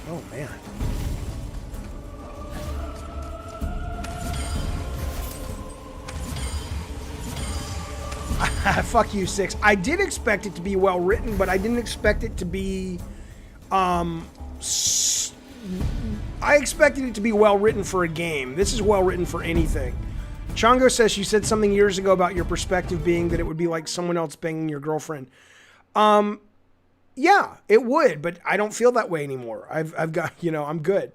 Oh, man. Fuck you, 6. I did expect it to be well written, but I didn't expect it to be. I expected it to be well written for a game. This is well written for anything. Chongo says you said something years ago about your perspective being that it would be like someone else banging your girlfriend. Yeah, it would, but I don't feel that way anymore. I've got, I'm good.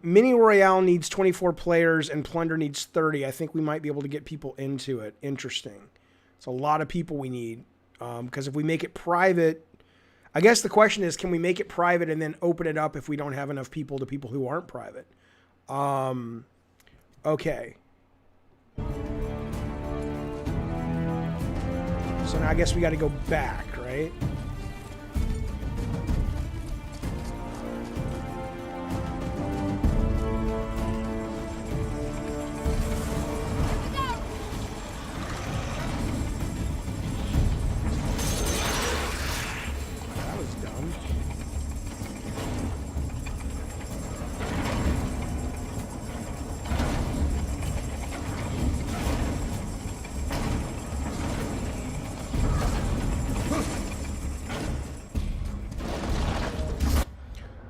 Mini Royale needs 24 players and Plunder needs 30. I think we might be able to get people into it. Interesting. It's a lot of people we need. Because if we make it private, I guess the question is, can we make it private and then open it up if we don't have enough people to people who aren't private? Okay. So now I guess we got to go back, right?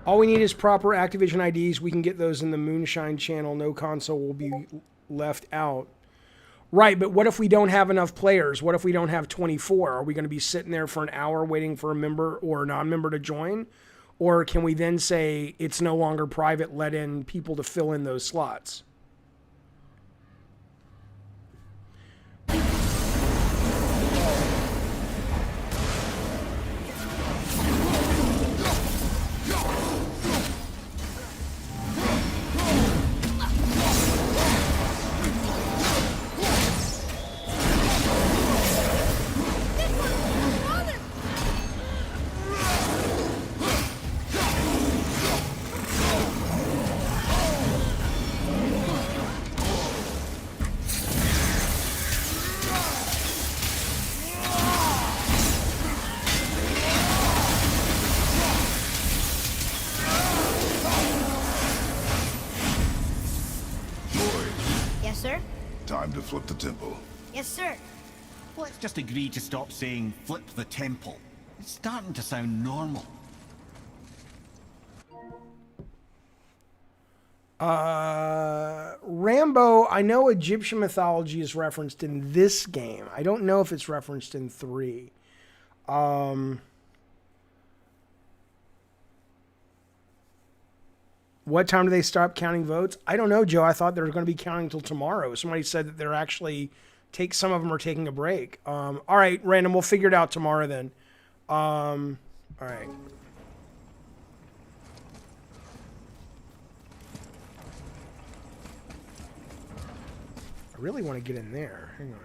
All we need is proper Activision IDs. We can get those in the Moonshine channel. No console will be left out. Right, but what if we don't have enough players? What if we don't have 24? Are we going to be sitting there for an hour waiting for a member or a non-member to join? Or can we then say it's no longer private, let in people to fill in those slots? flip the temple. Yes, sir. Let's just agree to stop saying flip the temple. It's starting to sound normal. Rambo, I know Egyptian mythology is referenced in this game. I don't know if it's referenced in 3. What time do they stop counting votes? I don't know, Joe. I thought they were going to be counting until tomorrow. Somebody said that they're actually some of them are taking a break. All right, Random, we'll figure it out tomorrow then. All right. I really want to get in there. Hang on.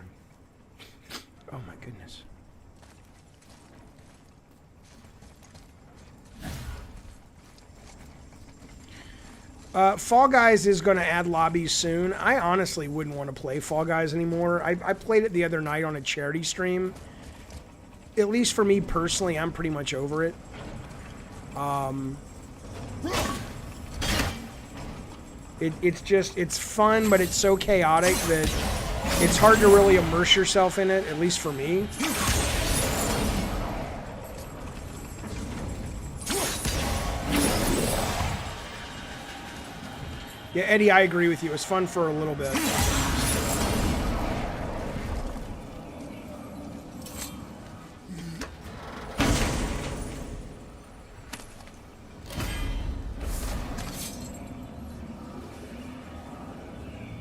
Oh my goodness. Fall Guys is going to add lobbies soon. I honestly wouldn't want to play Fall Guys anymore. I played it the other night on a charity stream. At least for me personally, I'm pretty much over it. It's fun, but it's so chaotic that it's hard to really immerse yourself in it, at least for me. Yeah, Eddie, I agree with you. It was fun for a little bit.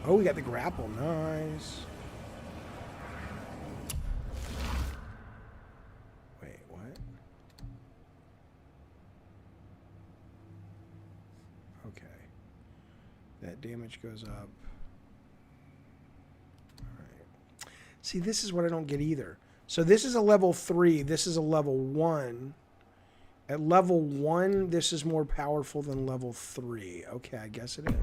Oh, we got the grapple. Nice. Wait, what? Okay. That damage goes up. All right. See, this is what I don't get either. So this is a level 3. This is a level 1. At level 1, this is more powerful than level 3. Okay, I guess it is.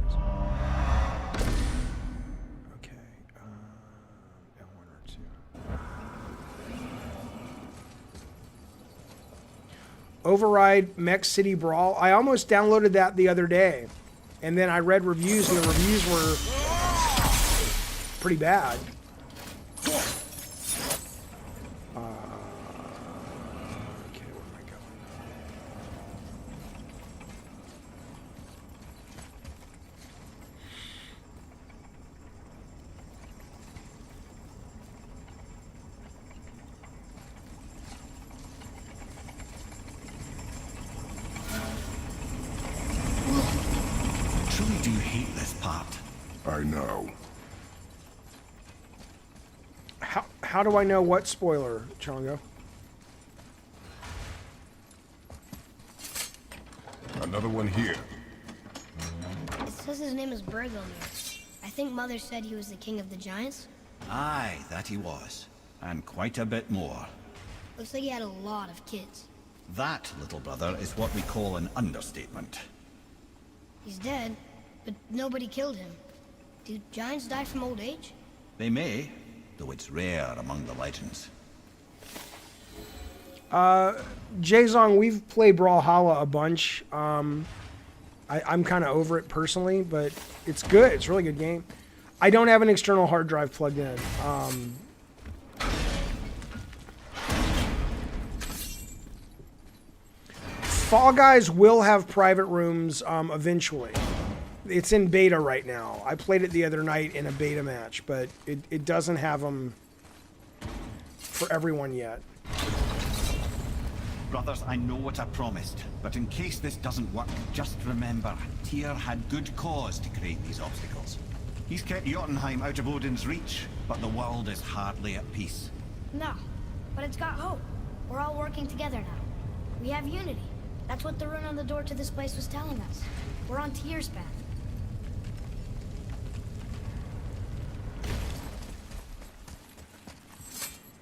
Override Mech City Brawl. I almost downloaded that the other day. And then I read reviews, and the reviews were pretty bad. Okay, where am I going? Truly do hate this part. I know. How do I know what spoiler, Chongo? Another one here. It says his name is Bergomir. I think Mother said he was the king of the giants. Aye, that he was. And quite a bit more. Looks like he had a lot of kids. That, little brother, is what we call an understatement. He's dead, but nobody killed him. Do giants die from old age? They may, though it's rare among the legends. Jaezong, we've played Brawlhalla a bunch. I'm kind of over it personally, but it's good. It's a really good game. I don't have an external hard drive plugged in. Fall Guys will have private rooms eventually. It's in beta right now. I played it the other night in a beta match, but it doesn't have them for everyone yet. Brothers, I know what I promised, but in case this doesn't work, just remember, Tyr had good cause to create these obstacles. He's kept Jotunheim out of Odin's reach, but the world is hardly at peace. No, but it's got hope. We're all working together now. We have unity. That's what the rune on the door to this place was telling us. We're on Tyr's path.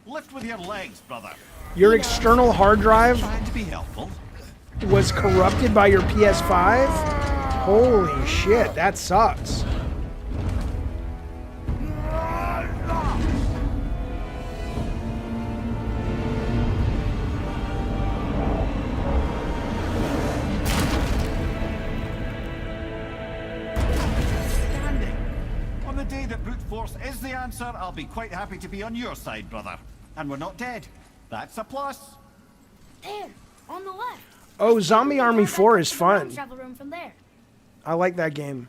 Lift with your legs, brother. Your external hard drive Trying to be helpful. was corrupted by your PS5? Holy shit, that sucks. On the day that brute force Force is the answer, I'll be quite happy to be on your side, brother. And we're not dead. That's a plus. There, on the left. Oh, Zombie Army 4 is fun. Travel room from there. I like that game.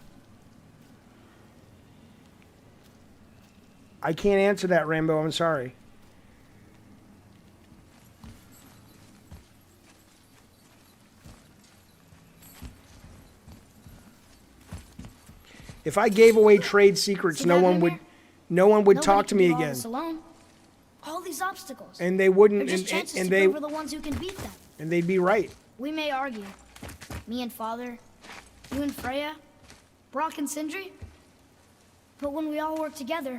I can't answer that, Rambo. I'm sorry. If I gave away trade secrets, no one would talk to me again. Alone. All these obstacles. And they wouldn't. They're just chances And to they. prove we're the ones who can beat them. And they'd be right. We may argue. Me and Father, you and Freya, Brock and Sindri. But when we all work together,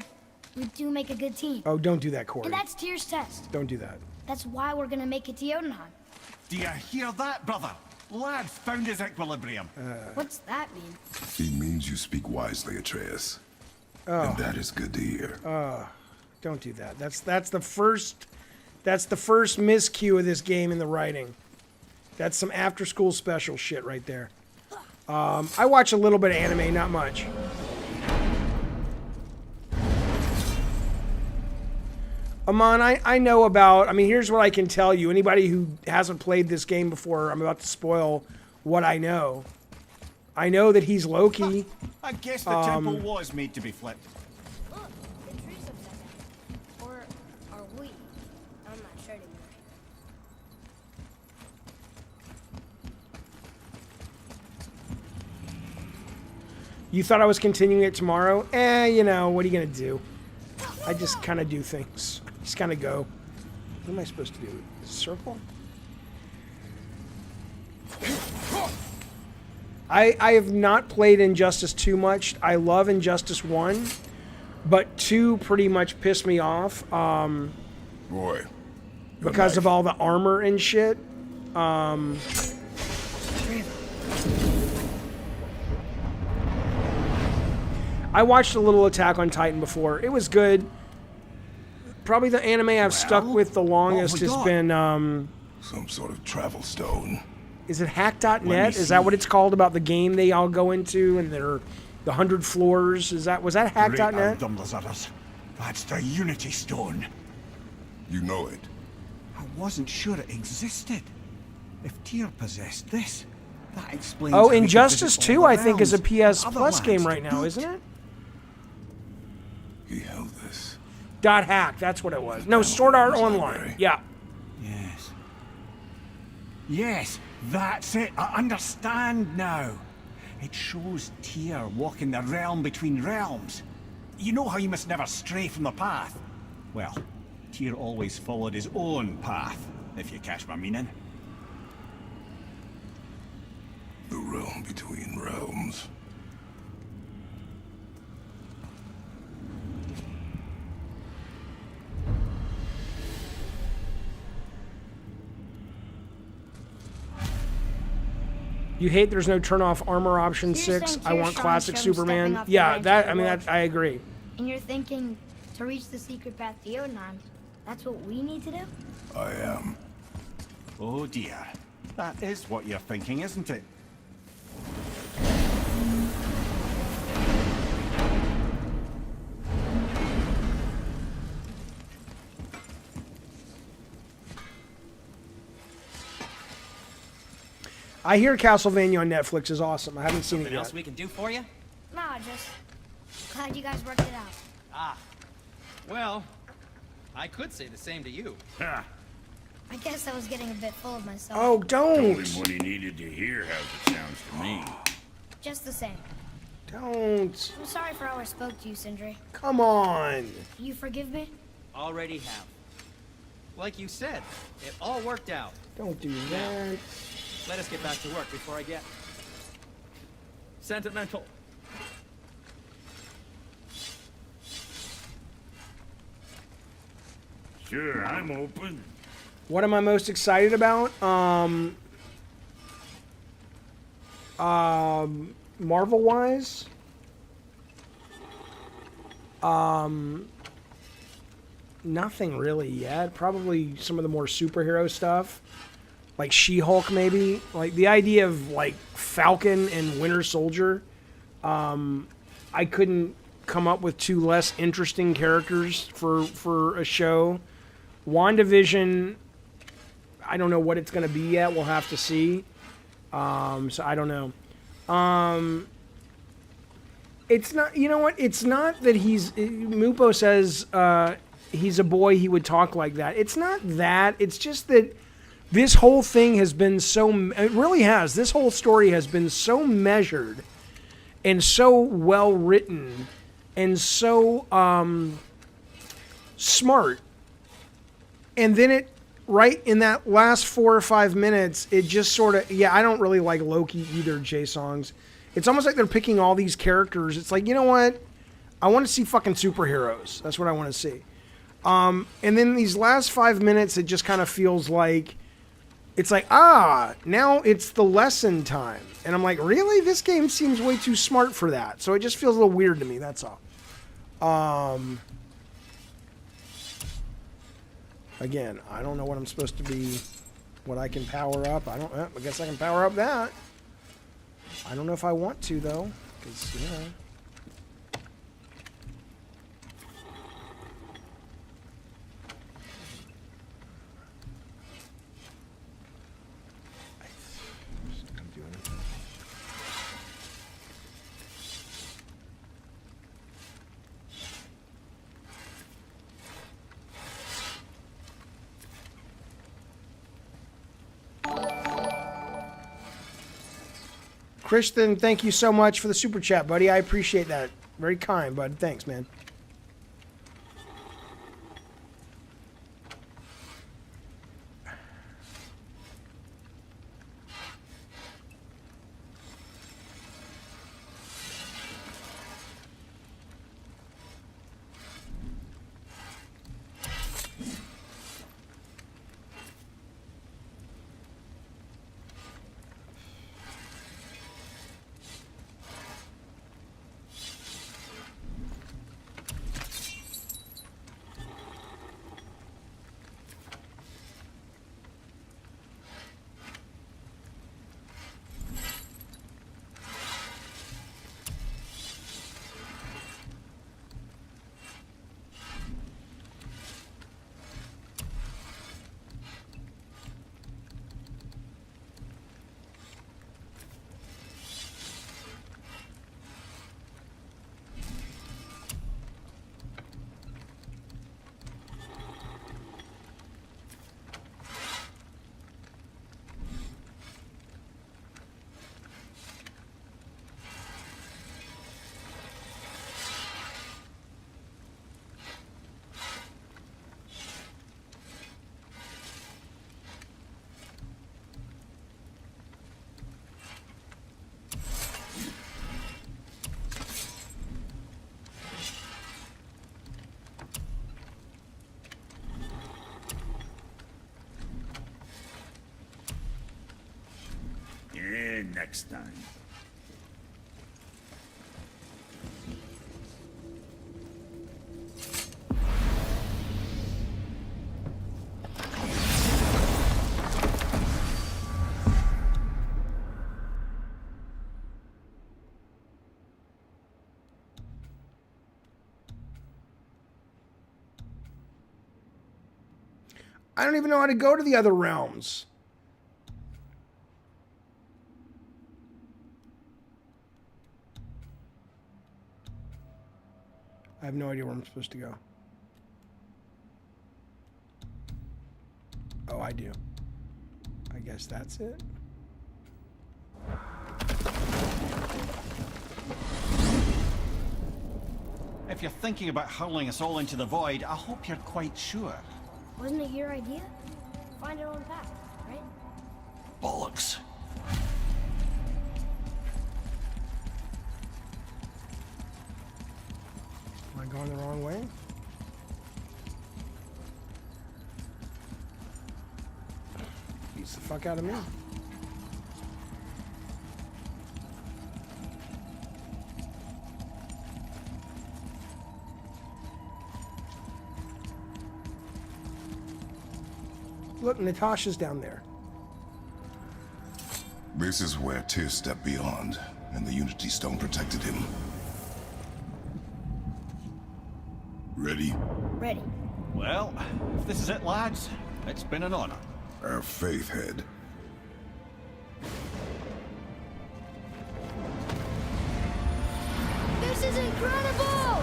we do make a good team. Oh, don't do that, Corey. And that's Tyr's test. Don't do that. That's why we're gonna make it to Jotunheim. Do you hear that, brother? Lad's found his equilibrium. What's that mean? He means you speak wisely, Atreus. And that is good to hear. Don't do that. That's the first miscue of this game in the writing. That's some after-school special shit right there. I watch a little bit of anime, not much. Amon, I know about, I mean, here's what I can tell you. Anybody who hasn't played this game before, I'm about to spoil what I know. I know that he's Loki. I guess the temple was made to be flipped. Look, the trees upside down. Or are we? I'm not sure anymore. You thought I was continuing it tomorrow? You know, what are you going to do? I just kind of do things. Just kind of go. What am I supposed to do? Circle? I have not played Injustice 2 much. I love Injustice 1, but 2 pretty much pissed me off. Boy. Because of all the armor and shit. I watched a little Attack on Titan before. It was good. Probably the anime I've stuck with the longest has been... some sort of travel stone. Is it hack.net? Is that what it's called about the game they all go into and they're the 100 floors? Was that hack.net? That's the Unity Stone. You know it. I wasn't sure it existed. If Tyr possessed this, that explains. Oh, how he could Injustice visit all 2 the I think is a realms PS and Plus other game lands right to now, boot. isn't it? He held this. .hack, that's what it was. No, Sword Art Online. Yeah. Yes. Yes, that's it. I understand now. It shows Tyr walking the realm between realms. You know how you must never stray from the path? Well, Tyr always followed his own path, if you catch my meaning. The realm between realms. You hate there's no turn off armor option So you're 6. saying I Tyr's want trying classic to show him stepping Superman. off the Yeah, branch that of I the mean wolf. that I agree. And you're thinking to reach the secret path to Jotunheim, that's what we need to do? I am. Oh dear. That is what you're thinking, isn't it? I hear Castlevania on Netflix is awesome. I haven't seen it Something else yet. we can do for you? Nah, just glad you guys worked it out. Ah. Well, I could say the same to you. I guess I was getting a bit full of myself. Oh, Told him don't. what he needed to hear, how it sounds to me. Just the same. Don't. I'm sorry for how I spoke to you, Sindri. Come on. You forgive me? Already have. Like you said, it all worked out. Don't do that. Let us get back to work before I get sentimental. Sure, I'm open. What am I most excited about? Marvel wise? Nothing really yet. Probably some of the more superhero stuff. Like She-Hulk maybe. Like the idea of like Falcon and Winter Soldier. I couldn't come up with 2 less interesting characters for a show. WandaVision, I don't know what it's going to be yet. We'll have to see. So I don't know. It's not, you know what? It's not that Mupo says he's a boy, he would talk like that. It's not that. It's just that this whole thing has been it really has. This whole story has been so measured and so well written and so smart. And then right in that last 4 or 5 minutes, it just sort of, I don't really like Loki either, J-Songs. It's almost like they're picking all these characters. It's like, you know what? I want to see fucking superheroes. That's what I want to see. And then these last 5 minutes, it just kind of feels like, it's like, now it's the lesson time. And I'm like, really? This game seems way too smart for that. So it just feels a little weird to me, that's all. Again, I don't know what I'm supposed to be, what I can power up. I guess I can power up that. I don't know if I want to, though, because, you know. Christian, thank you so much for the super chat, buddy. I appreciate that. Very kind, bud. Thanks, man. Next time. I don't even know how to go to the other realms. I have no idea where I'm supposed to go. Oh, I do. I guess that's it. If you're thinking about hurling us all into the void, I hope you're quite sure. Wasn't it your idea? Find our own path, right? Bollocks. Am I going the wrong way? Beats the fuck out of me. Look, Natasha's down there. This is where Tyr stepped beyond, and the Unity Stone protected him. Ready? Ready. Well, if this is it, lads, it's been an honor. Our faith head. This is incredible!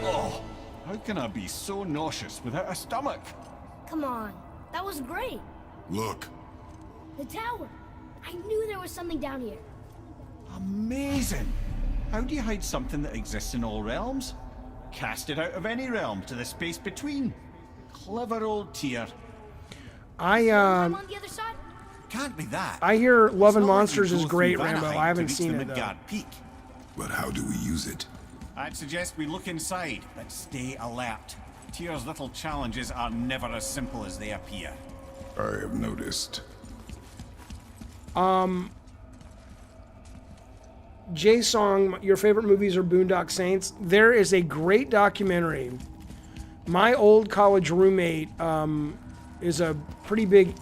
Oh, how can I be so nauseous without a stomach? Come on, that was great. Look. The tower. I knew there was something down here. Amazing! How do you hide something that exists in all realms? Cast it out of any realm to the space between. Clever old Tyr. I'm on the other side? Can't be that. I hear Love and It's not like Monsters we is go great, through Rambo. Vanaheim I haven't to reach seen the it though. Midgard Peak. But how do we use it? I'd suggest we look inside, but stay alert. Tyr's little challenges are never as simple as they appear. I have noticed. J-Song, your favorite movies are Boondock Saints. There is a great documentary. My old college roommate is a pretty big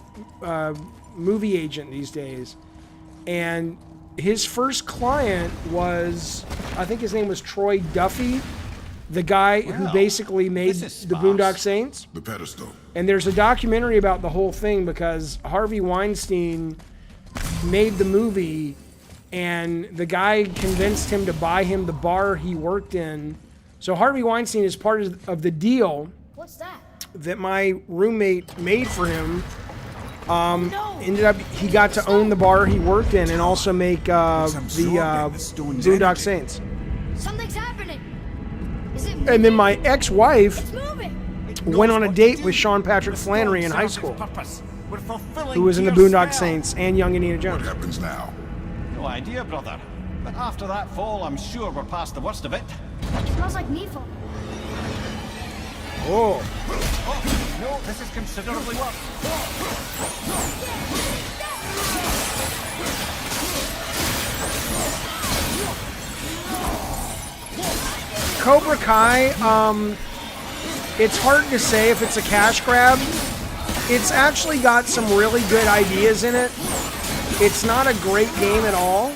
movie agent these days. And his first client was, I think his name was Troy Duffy, the guy who basically made the Boondock Saints. The pedestal. And there's a documentary about the whole thing because Harvey Weinstein made the movie and the guy convinced him to buy him the bar he worked in. So Harvey Weinstein is part of the deal. What's that? That my roommate made for him. Ended up, he got to own the bar he worked in and also make the Boondock Saints. Something's happening. Is it moving? And then my ex-wife It's moving. went on a date with Sean Patrick Flannery in high school, who was in the Boondock Saints and Young Indiana Jones. What happens now? No idea, brother. But after that fall, I'm sure we're past the worst of it. It smells like Nephi. Oh. Oh, no, this is considerably worse. Cobra Kai, it's hard to say if it's a cash grab. It's actually got some really good ideas in it. It's not a great game at all.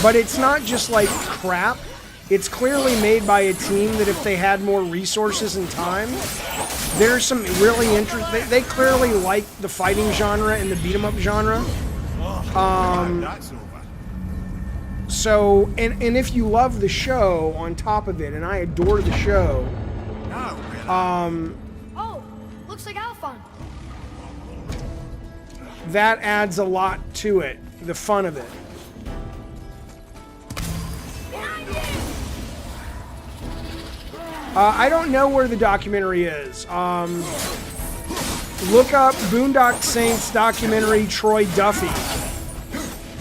But it's not just like crap. It's clearly made by a team that if they had more resources and time, there's some really interesting... They clearly like the fighting genre and the beat-em-up genre. So, and if you love the show on top of it, and I adore the show... Oh, looks like Alphon. that adds a lot to it, the fun of it. I don't know where the documentary is. Look up Boondock Saints documentary Troy Duffy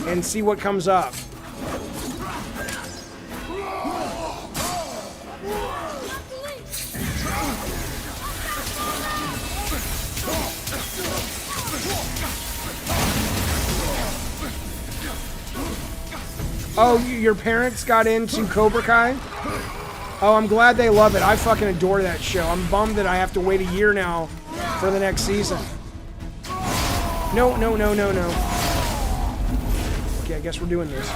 and see what comes up. Oh, your parents got into Cobra Kai? Oh, I'm glad they love it. I fucking adore that show. I'm bummed that I have to wait a year now for the next season. No. Okay, I guess we're doing this.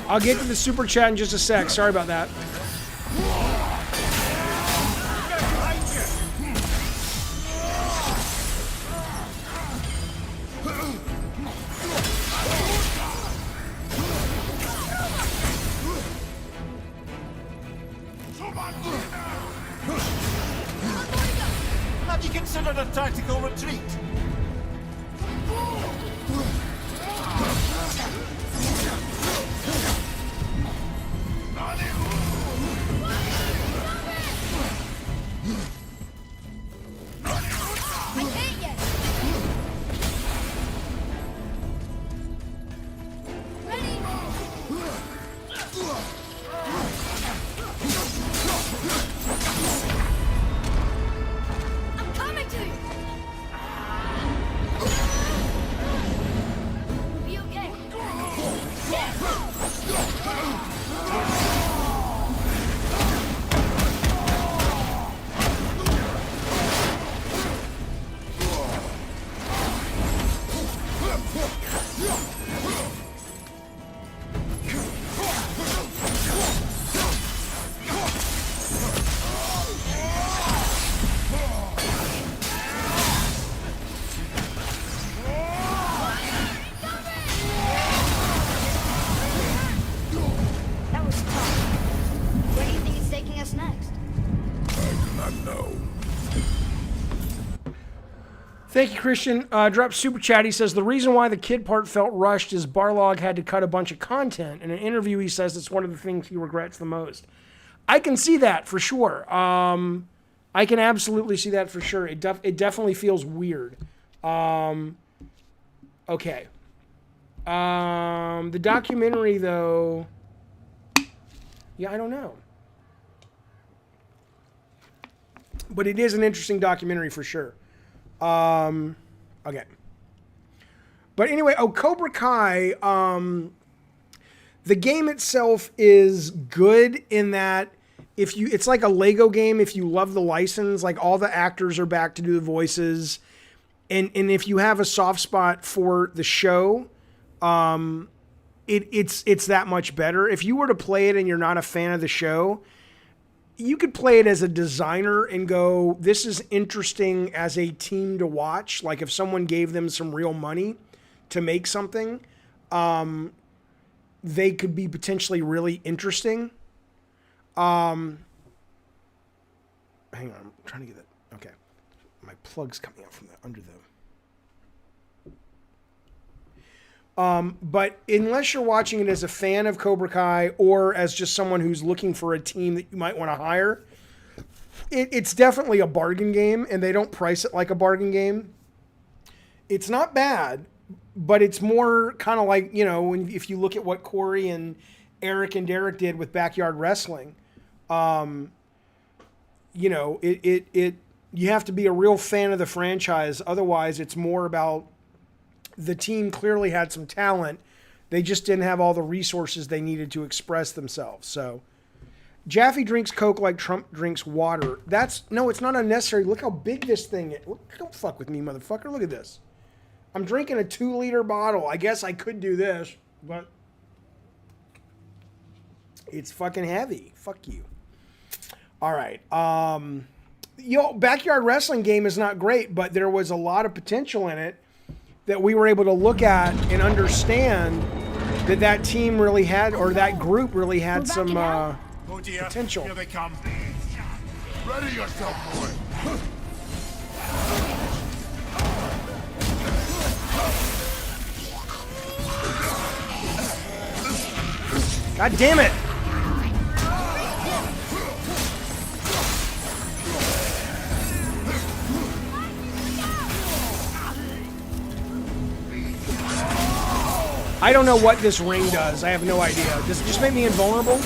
I'll get to the super chat in just a sec. Sorry about that. Thank you, Christian. Drop super chat. He says the reason why the kid part felt rushed is Barlog had to cut a bunch of content. In an interview, he says it's one of the things he regrets the most. I can see that for sure. I can absolutely see that for sure. It definitely feels weird. Okay. The documentary, though, yeah, I don't know. But it is an interesting documentary for sure. Okay. But anyway, Cobra Kai, the game itself is good in that it's like a Lego game. If you love the license, like all the actors are back to do the voices. And if you have a soft spot for the show, it's that much better. If you were to play it and you're not a fan of the show, you could play it as a designer and go, this is interesting as a team to watch. Like if someone gave them some real money to make something, they could be potentially really interesting. Hang on, I'm trying to get that. Okay. My plug's coming out from under the... But unless you're watching it as a fan of Cobra Kai or as just someone who's looking for a team that you might want to hire, it's definitely a bargain game, and they don't price it like a bargain game. It's not bad, but it's more kind of like, you know, if you look at what Corey and Eric and Derek did with Backyard Wrestling, you know, you have to be a real fan of the franchise. Otherwise, it's more about the team clearly had some talent. They just didn't have all the resources they needed to express themselves. So Jaffe drinks Coke like Trump drinks water. No, it's not unnecessary. Look how big this thing is. Don't fuck with me, motherfucker. Look at this. I'm drinking a 2-liter bottle. I guess I could do this, but it's fucking heavy. Fuck you. All right. Backyard Wrestling game is not great, but there was a lot of potential in it that we were able to look at and understand that team really had, or that group really had some potential. Here they come. Ready yourself, boy. God damn it! I don't know what this ring does. I have no idea. Does it just make me invulnerable?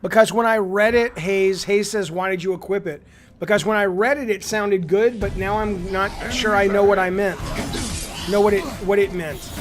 Because when I read it, Hayes says, why did you equip it? Because when I read it, it sounded good, but now I'm not sure I know what I meant. Know what it meant.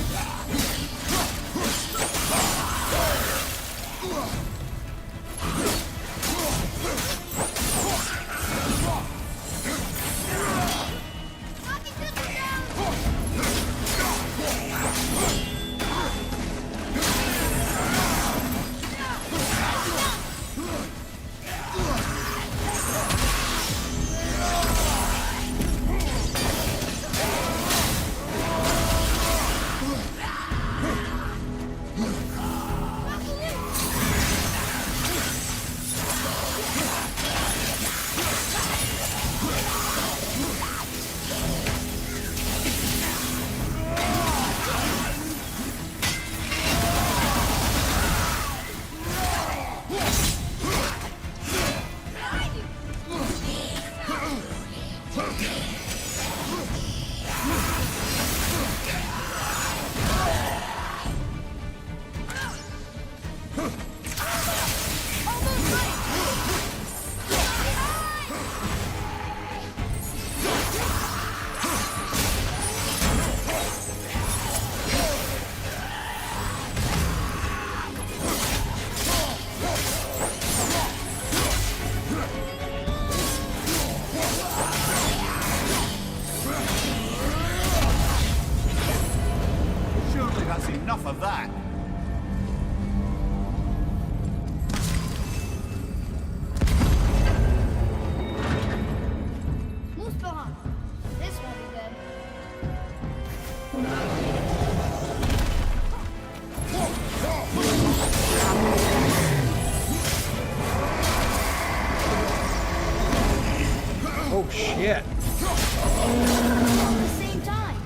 Oh, shit. All at the same time.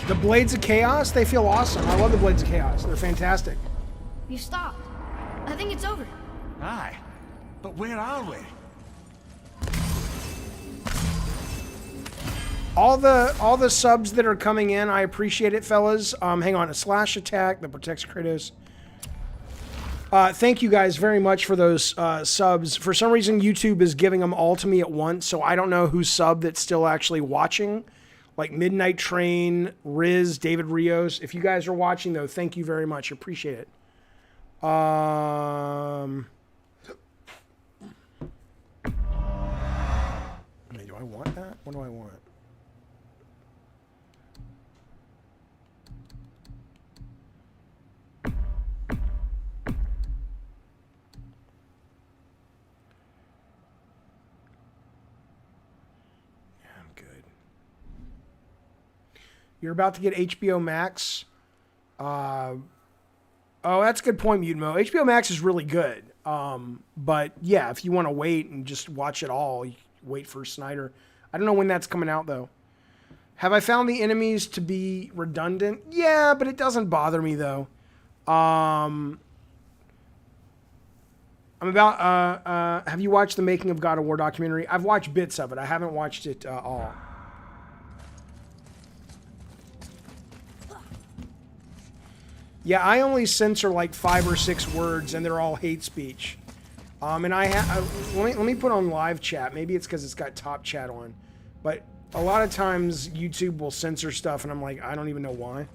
The Blades of Chaos, they feel awesome. I love the Blades of Chaos. They're fantastic. You stopped. I think it's over. Aye. But where are we? All the subs that are coming in, I appreciate it, fellas. Hang on, a slash attack that protects Kratos. Thank you guys very much for those subs. For some reason, YouTube is giving them all to me at once, so I don't know who's sub that's still actually watching. Like Midnight Train, Riz, David Rios. If you guys are watching, though, thank you very much. Appreciate it. Do I want that? What do I want? You're about to get HBO Max. Oh, that's a good point, Mutimo. HBO Max is really good. But yeah, if you want to wait and just watch it all, you wait for Snyder. I don't know when that's coming out, though. Have I found the enemies to be redundant? Yeah, but it doesn't bother me, though. I'm about... have you watched the Making of God of War documentary? I've watched bits of it. I haven't watched it all. Yeah, I only censor like 5 or 6 words, and they're all hate speech. And let me put on live chat. Maybe it's because it's got top chat on, but a lot of times YouTube will censor stuff, and I'm like, I don't even know why.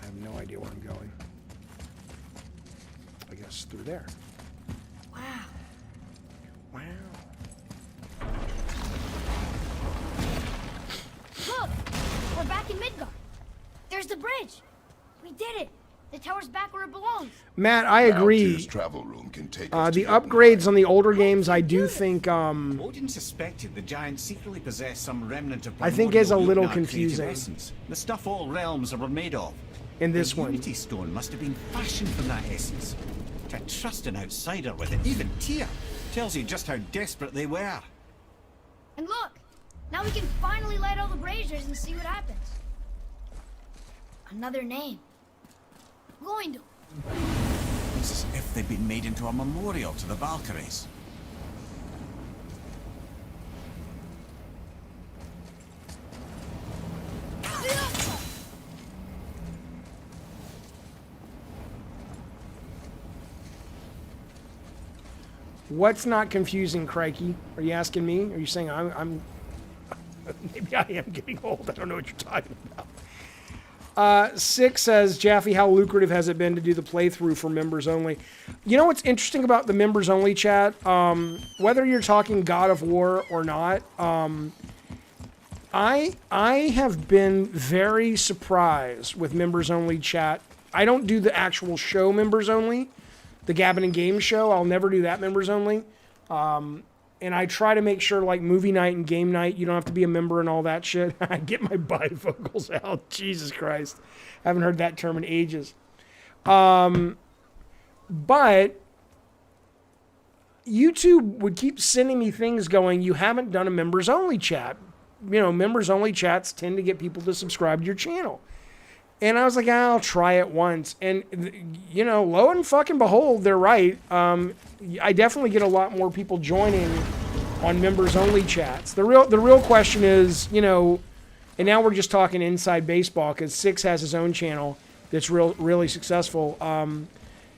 I have no idea where I'm going. I guess through there. Look! We're back in Midgard. There's the bridge. We did it. The tower's back where it belongs. Matt, I agree. Altier's travel room can take The upgrades on the older games, I do think, Odin suspected the giant secretly possessed some remnant of I think is a primordial little Ugnaught creative confusing. essence. The stuff all realms were made of. In this the one. Unity Stone must have been fashioned from that essence. To trust an outsider with it, even Tyr, tells you just how desperate they were. And look, now we can finally light all the braziers and see what happens. Another name. Goindel. It's as if they'd been made into a memorial to the Valkyries. What's not confusing, Crikey? Are you asking me? Are you saying I'm maybe I am getting old. I don't know what you're talking about. Six says, Jaffe, how lucrative has it been to do the playthrough for members only? You know what's interesting about the members only chat? Whether you're talking God of War or not, I have been very surprised with members only chat. I don't do the actual show members only. The Gabbin' and Game show, I'll never do that members only. And I try to make sure, like movie night and game night, you don't have to be a member and all that shit. I get my bifocals out. Jesus Christ. I haven't heard that term in ages. But YouTube would keep sending me things going, you haven't done a members only chat. You know, members only chats tend to get people to subscribe to your channel. And I was like, I'll try it once. And, you know, lo and fucking behold, they're right. I definitely get a lot more people joining on members-only chats. The real question is, you know, and now we're just talking inside baseball because Six has his own channel that's really successful.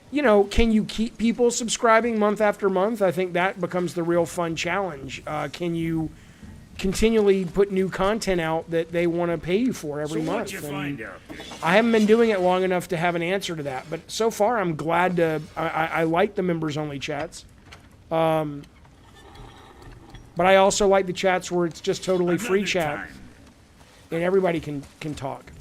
You know, can you keep people subscribing month after month? I think that becomes the real fun challenge. Can you continually put new content out that they want to pay you for every month? So what'd you find out? I haven't been doing it long enough to have an answer to that, but so far I'm glad to. I like the members only chats, but I also like the chats where it's just totally free chat and everybody can talk.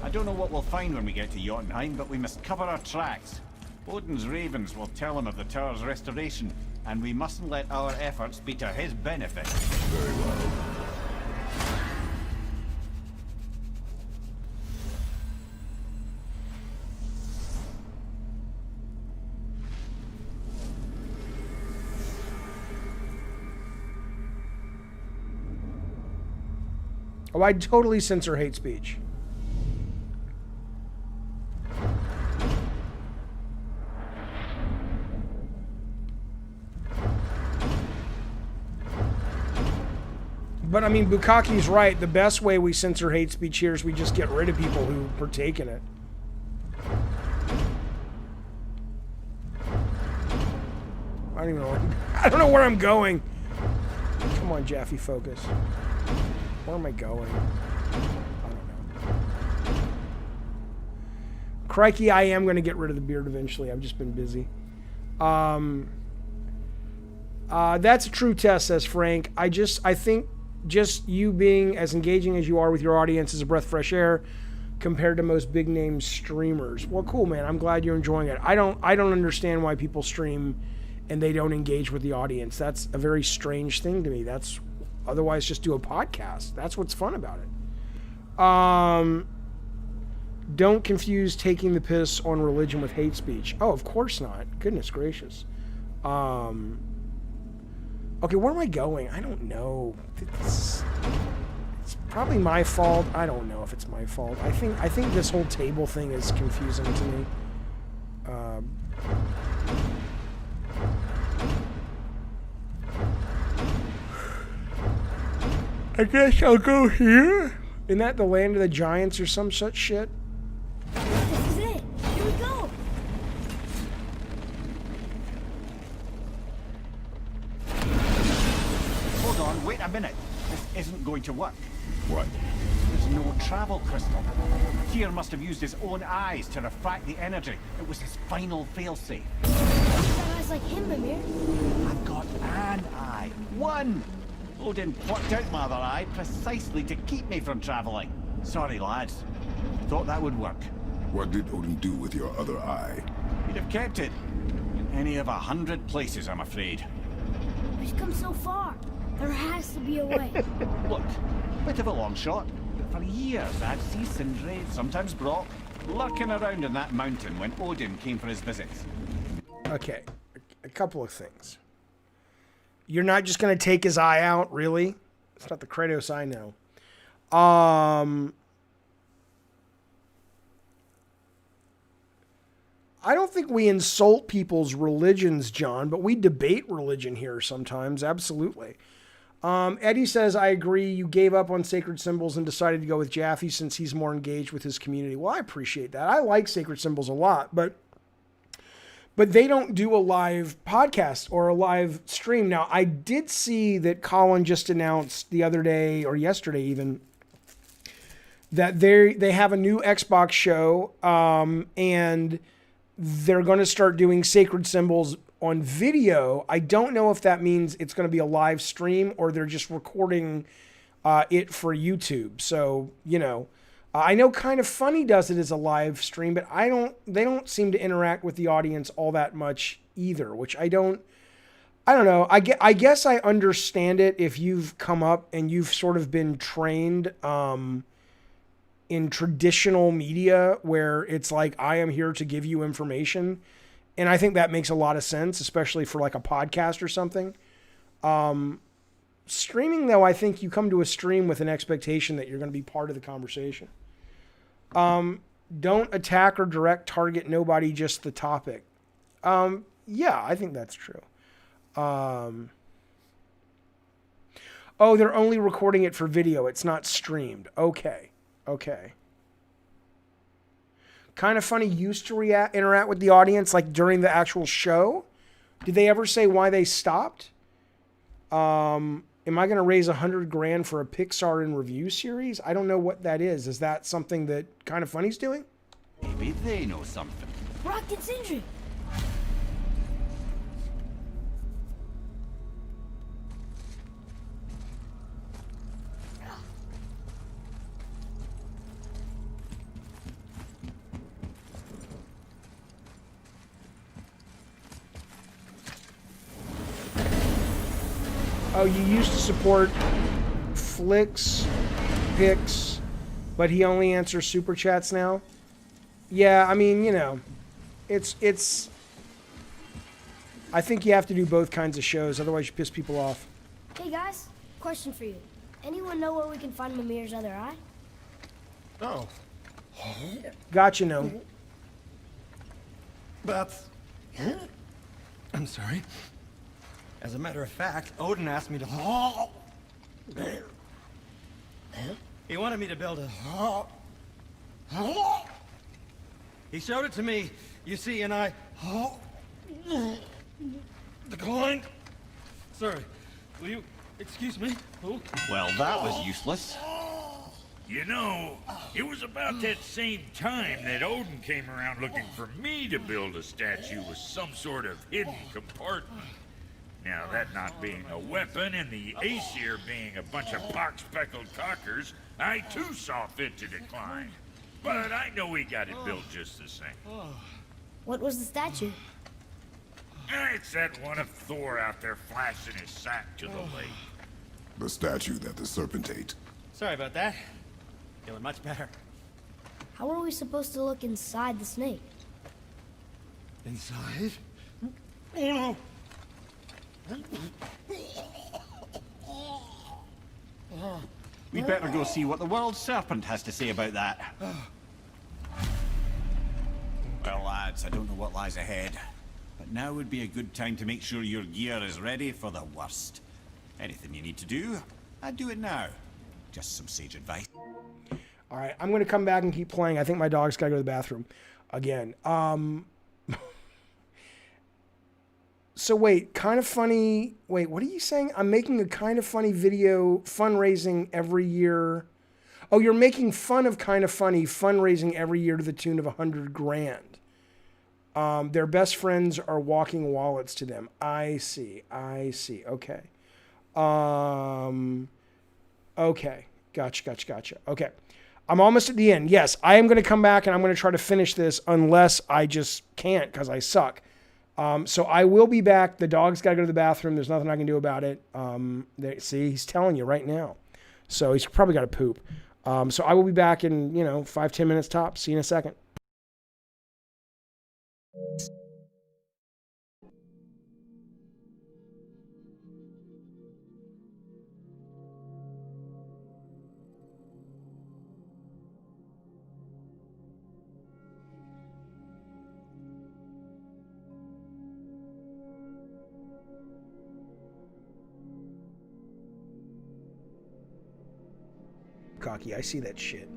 I don't know what we'll find when we get to Jotunheim, but we must cover our tracks. Odin's ravens will tell him of the tower's restoration, and we mustn't let our efforts be to his benefit. Very well. Oh, I totally censor hate speech. But I mean, Bukaki's right. The best way we censor hate speech here is we just get rid of people who partake in it. I don't even know. I don't know where I'm going. Come on, Jaffe, focus. Where am I going? I don't know. Crikey, I am going to get rid of the beard eventually. I've just been busy. That's a true test, says Frank. I think just you being as engaging as you are with your audience is a breath of fresh air compared to most big name streamers. Well, cool, man. I'm glad you're enjoying it. I don't understand why people stream and they don't engage with the audience. That's a very strange thing to me. That's otherwise just do a podcast. That's what's fun about it. Don't confuse taking the piss on religion with hate speech. Oh, of course not. Goodness gracious. Okay, where am I going? I don't know. It's probably my fault. I don't know if it's my fault. I think this whole table thing is confusing to me. I guess I'll go here. Isn't that the land of the giants or some such shit? This is it. Here we go. Hold on, wait a minute. This isn't going to work. What? There's no travel crystal. Tyr must have used his own eyes to refract the energy. It was his final failsafe. Got eyes like him, Mimir. I've got an eye. One! Odin plucked out my other eye precisely to keep me from traveling. Sorry, lads. Thought that would work. What did Odin do with your other eye? He'd have kept it. In any of 100 places, I'm afraid. We've come so far. There has to be a way. Look, bit of a long shot, but for years I'd see Sindri, sometimes Brock, lurking around in that mountain when Odin came for his visits. Okay, a couple of things. You're not just going to take his eye out, really? It's not the Kratos I know. I don't think we insult people's religions, John, but we debate religion here sometimes, absolutely. Eddie says, I agree, you gave up on sacred symbols and decided to go with Jaffe since he's more engaged with his community. Well, I appreciate that. I like sacred symbols a lot, but they don't do a live podcast or a live stream. Now, I did see that Colin just announced the other day, or yesterday even, that they have a new Xbox show, and they're going to start doing sacred symbols on video. I don't know if that means it's going to be a live stream or they're just recording it for YouTube. So, you know, I know Kind of Funny does it as a live stream, but they don't seem to interact with the audience all that much either, which I don't know. I guess I understand it if you've come up and you've sort of been trained in traditional media where it's like, I am here to give you information. And I think that makes a lot of sense, especially for like a podcast or something. Streaming, though, I think you come to a stream with an expectation that you're going to be part of the conversation. Don't attack or direct target nobody, just the topic. Yeah, I think that's true. Oh, they're only recording it for video. It's not streamed. Okay. Kind of Funny used to interact with the audience like during the actual show. Did they ever say why they stopped? Am I going to raise $100,000 for a Pixar in review series? I don't know what that is. Is that something that Kind of Funny's doing? Maybe they know something. Brock and Sindri. Oh, you used to support Flicks, Pix, but he only answers super chats now? Yeah, I mean, you know, it's I think you have to do both kinds of shows, otherwise you piss people off. Hey guys, question for you. Anyone know where we can find Mimir's other eye? Oh. Gotcha, no. That's... I'm sorry. As a matter of fact, Odin asked me to... He wanted me to build a... He showed it to me, you see, and I... declined. Sorry, will you excuse me? Well, that was useless. You know, it was about that same time that Odin came around looking for me to build a statue with some sort of hidden compartment. Now, that not being a weapon and the Aesir being a bunch of pox-speckled cockers, I too saw fit to decline. But I know we got it built just the same. What was the statue? It's that one of Thor out there flashing his sack to the lake. The statue that the serpent ate. Sorry about that. Feeling much better. How are we supposed to look inside the snake? Inside? Oh no! We'd better go see what the world serpent has to say about that. Well, lads, I don't know what lies ahead, but now would be a good time to make sure your gear is ready for the worst. Anything you need to do, I'd do it now. Just some sage advice. All right, I'm going to come back and keep playing. I think my dog's got to go to the bathroom again. So wait, Kind of Funny. Wait, what are you saying? I'm making a Kind of Funny video fundraising every year. Oh, you're making fun of Kind of Funny fundraising every year to the tune of $100,000. Their best friends are walking wallets to them. I see. Okay. Okay. Gotcha. Okay. I'm almost at the end. Yes, I am going to come back and I'm going to try to finish this unless I just can't because I suck. So I will be back. The dog's got to go to the bathroom. There's nothing I can do about it. See, he's telling you right now. So he's probably got to poop. So I will be back in, 5-10 minutes tops. See you in a second. Cocky, I see that shit.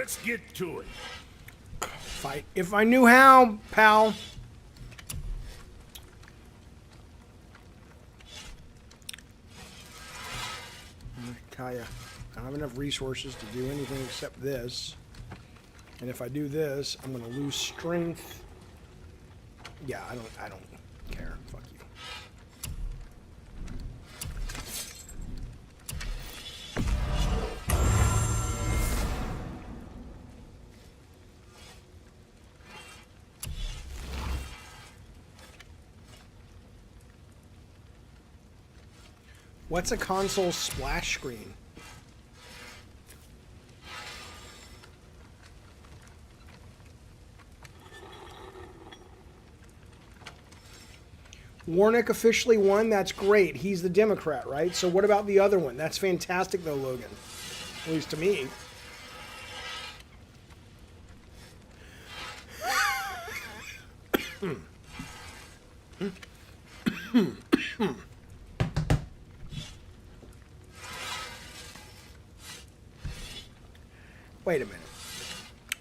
let's get to it. If I knew how, pal. I tell ya, I don't have enough resources to do anything except this. And if I do this, I'm gonna lose strength. Yeah, I don't care. Fuck you. What's a console splash screen? Warnock officially won. That's great. He's the Democrat, right? So what about the other one? That's fantastic, though, Logan. At least to me. Wait a minute.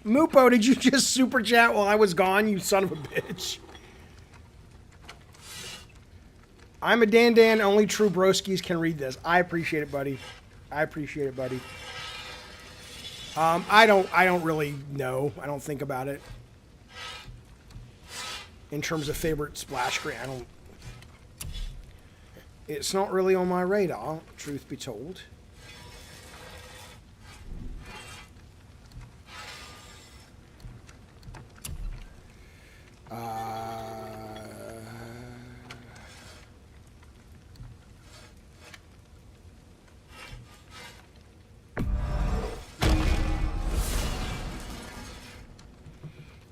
Moopo, did you just super chat while I was gone, you son of a bitch? I'm a Dan. Only true broskies can read this. I appreciate it, buddy. I appreciate it, buddy. I don't really know. I don't think about it. In terms of favorite splash screen, it's not really on my radar, truth be told.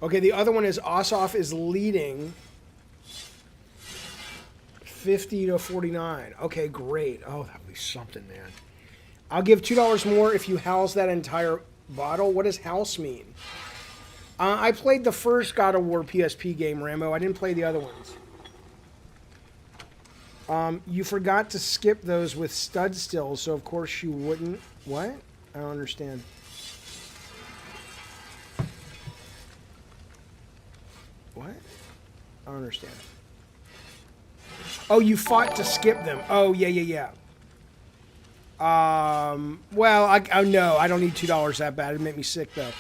Okay, the other one is Ossoff is leading 50-49. Okay, great. Oh, that would be something, man. I'll give $2 more if you house that entire bottle. What does house mean? I played the first God of War PSP game, Rambo. I didn't play the other ones. You forgot to skip those with stud stills, so of course you wouldn't. What? I don't understand. What? I don't understand. Oh, you fought to skip them. Oh, yeah. Well, no, I don't need $2 that bad. It'd make me sick, though.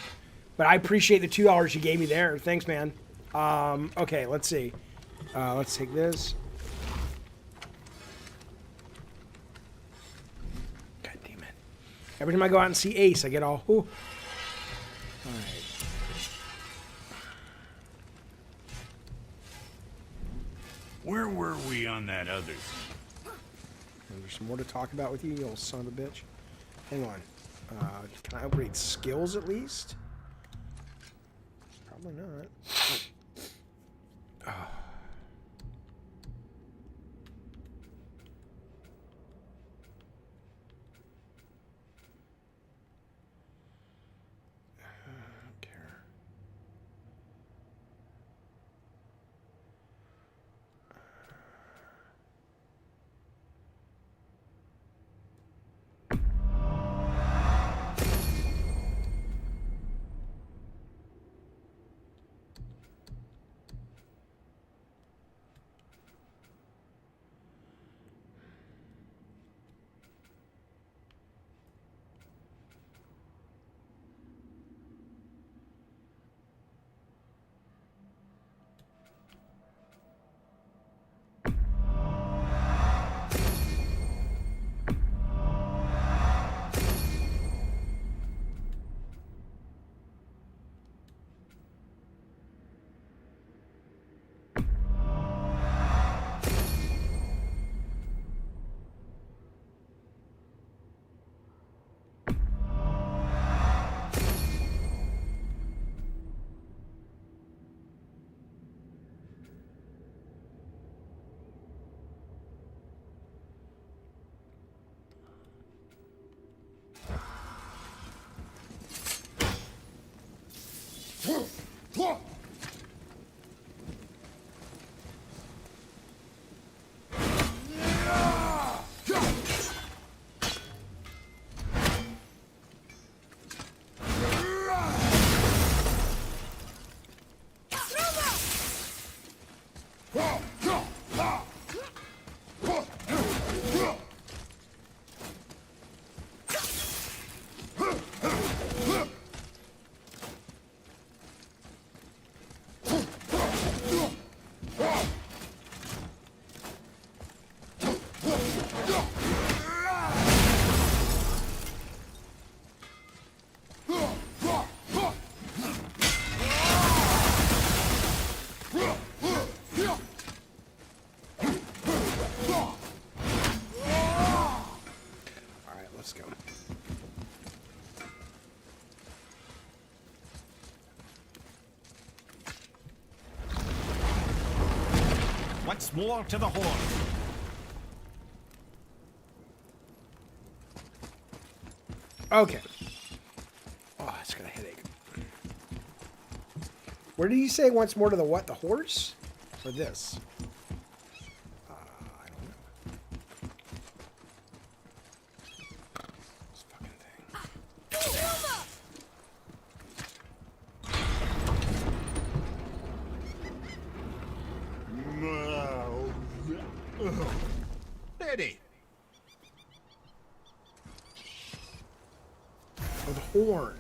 But I appreciate the $2 you gave me there. Thanks, man. Okay, let's see. Let's take this. God damn it. Every time I go out and see Ace, I get all, ooh. All right. Where were we on that other thing? There's some more to talk about with you, you old son of a bitch. Hang on. Can I upgrade skills at least? Probably not. Let's go. Once more to the horn. Okay. Oh, it's got a headache. Where did he say once more to the what? The horse? Or this? I don't know. This fucking thing. Ready. Oh, the horn.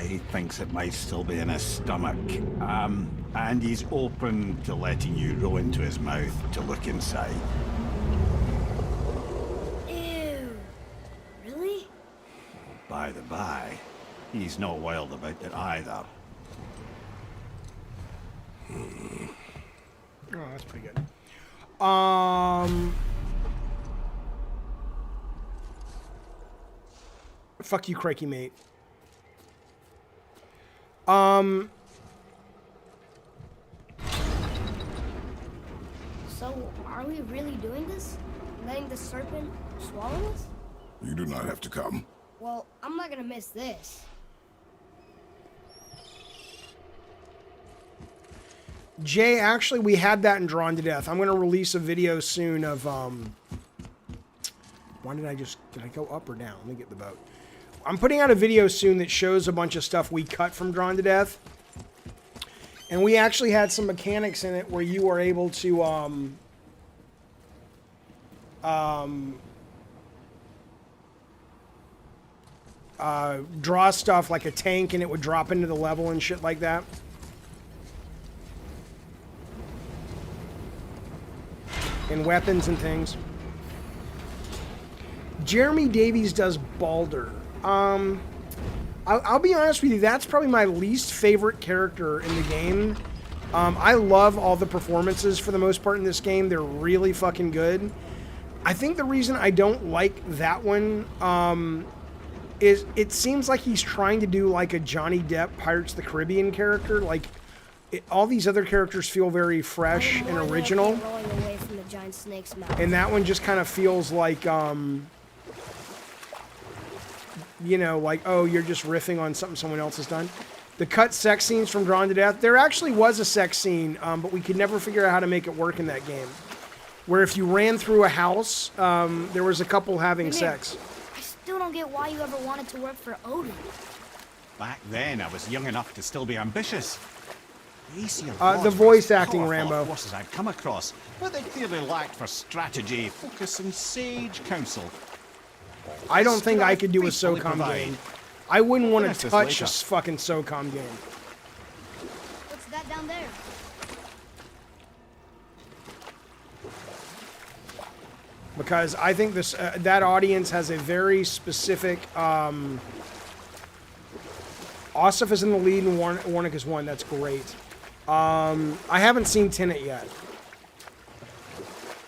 He thinks it might still be in his stomach. And he's open to letting you row into his mouth to look inside. Ew. Really? By the by, he's not wild about it either. Oh, that's pretty good. Fuck you, crikey, mate. So, are we really doing this? Letting the serpent swallow us? You do not have to come. Well, I'm not gonna miss this. Jay, actually, we had that in Drawn to Death. I'm going to release a video soon of, why did I go up or down? Let me get the boat. I'm putting out a video soon that shows a bunch of stuff we cut from Drawn to Death. And we actually had some mechanics in it where you were able to, draw stuff like a tank and it would drop into the level and shit like that. And weapons and things. Jeremy Davies does Balder. I'll be honest with you, that's probably my least favorite character in the game. I love all the performances for the most part in this game. They're really fucking good. I think the reason I don't like that one is it seems like he's trying to do like a Johnny Depp Pirates of the Caribbean character. Like, all these other characters feel very fresh and original. Away from the giant snake's mouth. And that one just kind of feels like, you know, like, oh, you're just riffing on something someone else has done. The cut sex scenes from Drawn to Death, there actually was a sex scene, but we could never figure out how to make it work in that game. Where if you ran through a house, there was a couple having sex. I still don't get why you ever wanted to work for Odin. Back then, I was young enough to still be ambitious. The voice acting, Rambo. Forces I'd come across, but they clearly lacked for strategy, focus, and sage counsel. I don't think I could do a SOCOM game. I wouldn't want to touch a fucking SOCOM game. What's that down there? Because I think this that audience has a very specific. Ossoff is in the lead and Warnick is one. That's great. I haven't seen Tenet yet.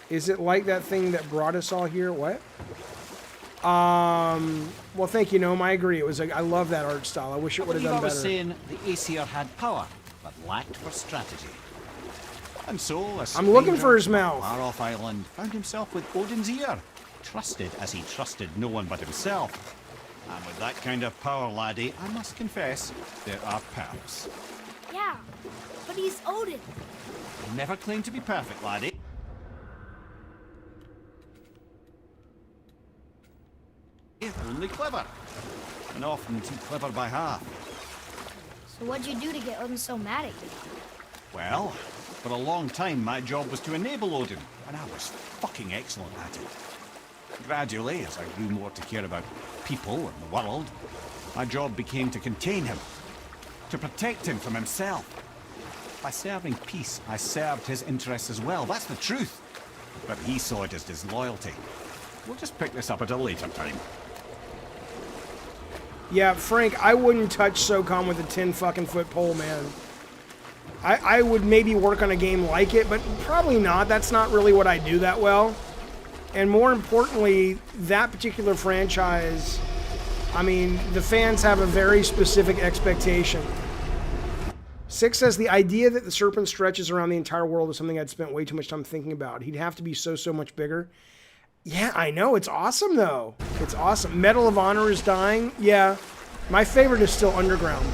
Is it like that thing that brought us all here? What? Well, thank you, Noam. I agree. I love that art style. I wish it would have done I was better. saying the Aesir had power, but lacked for strategy. And so, I'm looking for his mouth. Far-off island found himself with Odin's ear, trusted as he trusted no one but himself. And with that kind of power, laddie, I must confess, there are perks. Yeah, but he's Odin. Never claim to be perfect, laddie. Only clever. And often too clever by half. So what'd you do to get Odin so mad at you? Well, for a long time my job was to enable Odin, and I was fucking excellent at it. Gradually, as I grew more to care about people and the world, my job became to contain him, to protect him from himself. By serving peace, I served his interests as well, that's the truth. But he saw it as disloyalty. We'll just pick this up at a later time. Yeah, Frank, I wouldn't touch SOCOM with a 10 fucking foot pole, man. I would maybe work on a game like it, but probably not. That's not really what I do that well. And more importantly, that particular franchise, I mean, the fans have a very specific expectation. Six says, the idea that the serpent stretches around the entire world is something I'd spent way too much time thinking about. He'd have to be so much bigger. Yeah, I know. It's awesome, though. It's awesome. Medal of Honor is dying. Yeah. My favorite is still Underground.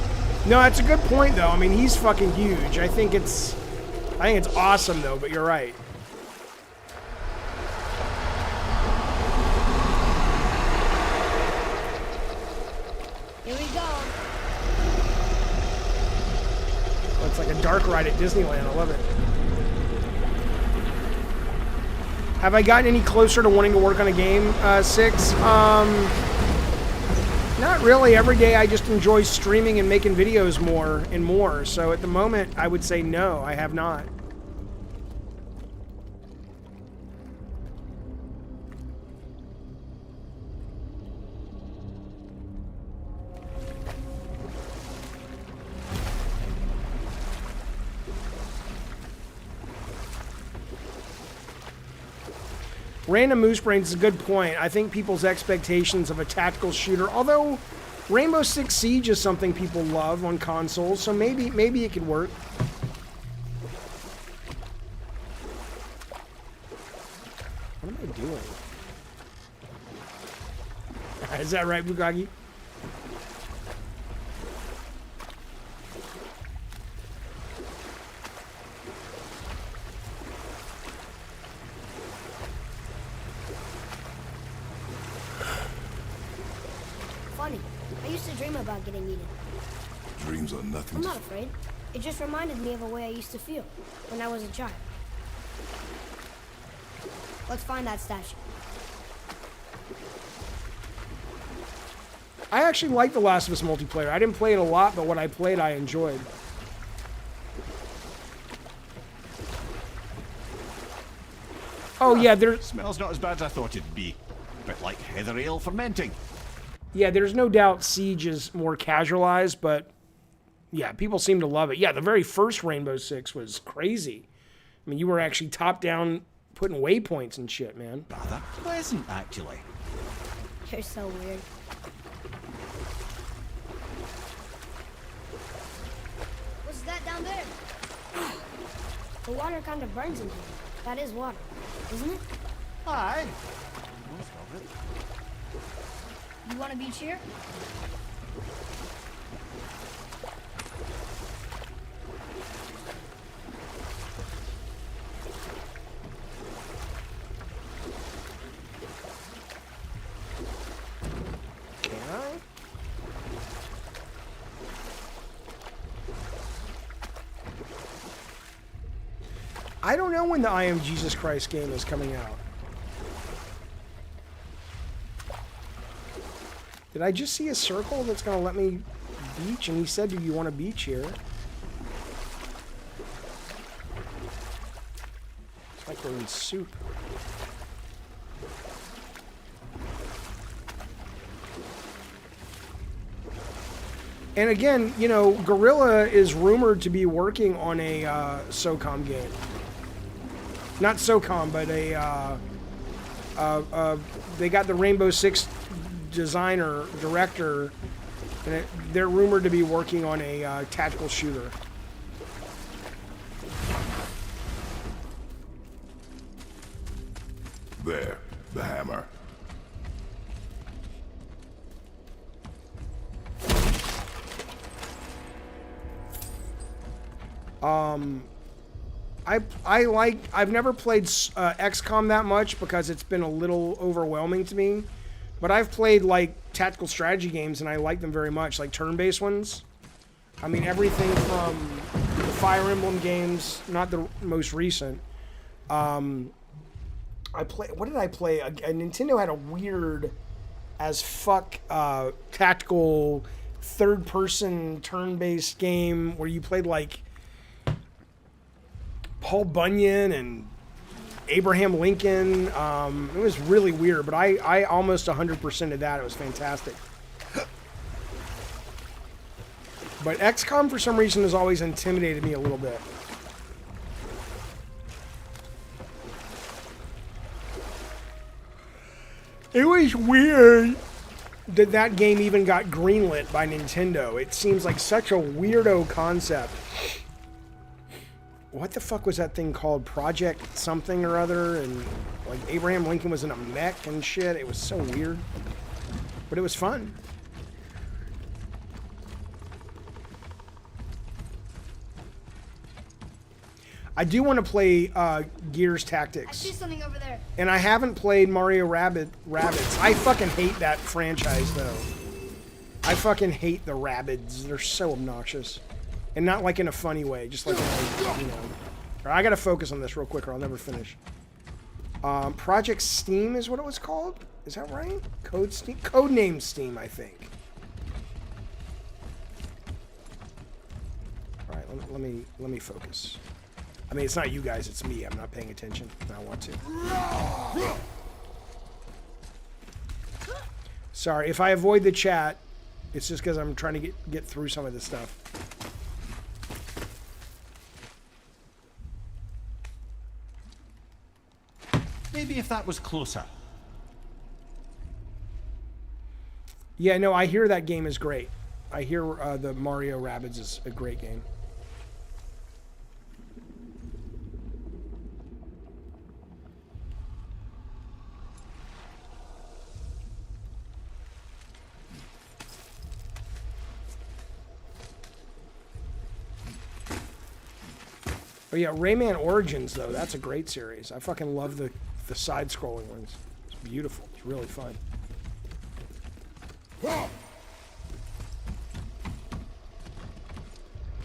No, that's a good point, though. I mean, he's fucking huge. I think it's awesome, though, but you're right. Here we go. Oh, it's like a dark ride at Disneyland. I love it. Have I gotten any closer to wanting to work on a game, Six? Not really. Every day I just enjoy streaming and making videos more and more. So at the moment, I would say no, I have not. Random Moose Brains is a good point. I think people's expectations of a tactical shooter, although Rainbow Six Siege is something people love on consoles, so maybe it could work. What am I doing? Is that right, Bugagi? Funny. I used to dream about getting eaten. Dreams are nothing. I'm not afraid. It just reminded me of a way I used to feel when I was a child. Let's find that statue. I actually like The Last of Us multiplayer. I didn't play it a lot, but what I played, I enjoyed. Oh yeah, there's... Smells not as bad as I thought it'd be. A bit like heather ale fermenting. Yeah, there's no doubt Siege is more casualized, but yeah, people seem to love it. Yeah, the very first Rainbow Six was crazy. I mean, you were actually top-down putting waypoints and shit, man. Rather pleasant, actually. You're so weird. What's that down there? The water kind of burns in here. That is water, isn't it? Aye. You want to beach here? Can I? I don't know when the I Am Jesus Christ game is coming out. Did I just see a circle that's going to let me beach? And he said, do you want to beach here? It's like we're in soup. And again, you know, Guerrilla is rumored to be working on a SOCOM game. Not SOCOM, but a... they got the Rainbow Six designer, director, and they're rumored to be working on a tactical shooter. There, the hammer. I've never played XCOM that much because it's been a little overwhelming to me, but I've played like tactical strategy games and I like them very much, like turn-based ones. I mean, everything from the Fire Emblem games, not the most recent. What did I play? Nintendo had a weird as fuck tactical third-person turn-based game where you played like Paul Bunyan and Abraham Lincoln. It was really weird, but I almost 100% of that. It was fantastic. But XCOM, for some reason, has always intimidated me a little bit. It was weird that that game even got greenlit by Nintendo. It seems like such a weirdo concept. What the fuck was that thing called? Project something or other, and like Abraham Lincoln was in a mech and shit. It was so weird, but it was fun. I do want to play Gears Tactics. I see something over there. And I haven't played Mario Rabbids. I fucking hate that franchise, though. I fucking hate the Rabbids. They're so obnoxious. And not like in a funny way, just like, you know. I gotta focus on this real quick or I'll never finish. Project Steam is what it was called? Is that right? Codename Steam, I think. Alright, let me focus. I mean, it's not you guys, it's me. I'm not paying attention. I want to. Sorry, if I avoid the chat, it's just because I'm trying to get through some of this stuff. Maybe if that was closer. Yeah, no, I hear that game is great. I hear the Mario Rabbids is a great game. Oh yeah, Rayman Origins though, that's a great series. I fucking love the side-scrolling ones. It's beautiful. It's really fun.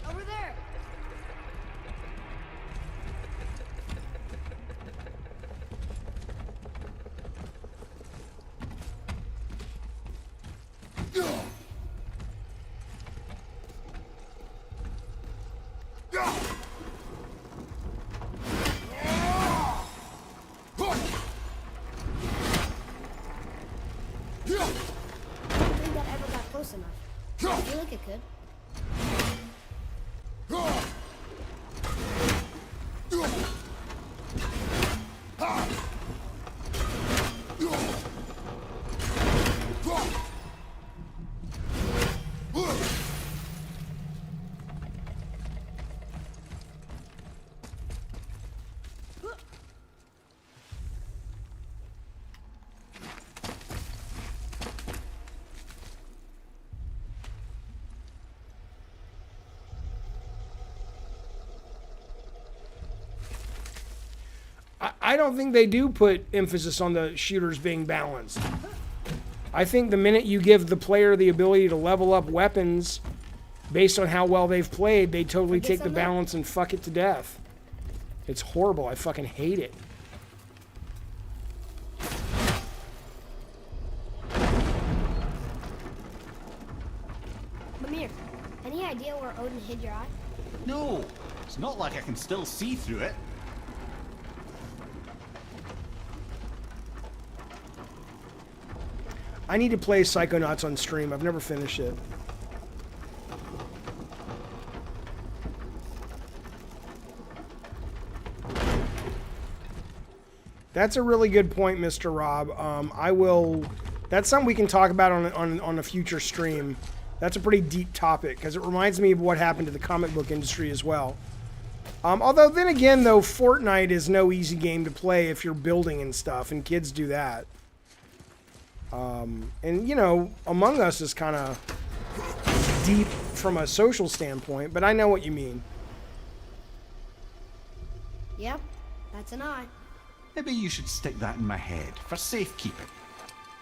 Over there. I don't think they do put emphasis on the shooters being balanced. I think the minute you give the player the ability to level up weapons based on how well they've played, they totally take the balance and fuck it to death. It's horrible. I fucking hate it. Mimir, any idea where Odin hid your eye? No, it's not like I can still see through it. I need to play Psychonauts on stream. I've never finished it. That's a really good point, Mr. Rob. I will That's something we can talk about on a future stream. That's a pretty deep topic because it reminds me of what happened to the comic book industry as well. Although then again, though, Fortnite is no easy game to play if you're building and stuff, and kids do that. And, you know, Among Us is kind of deep from a social standpoint, but I know what you mean. Yep, that's an eye. Maybe you should stick that in my head for safekeeping.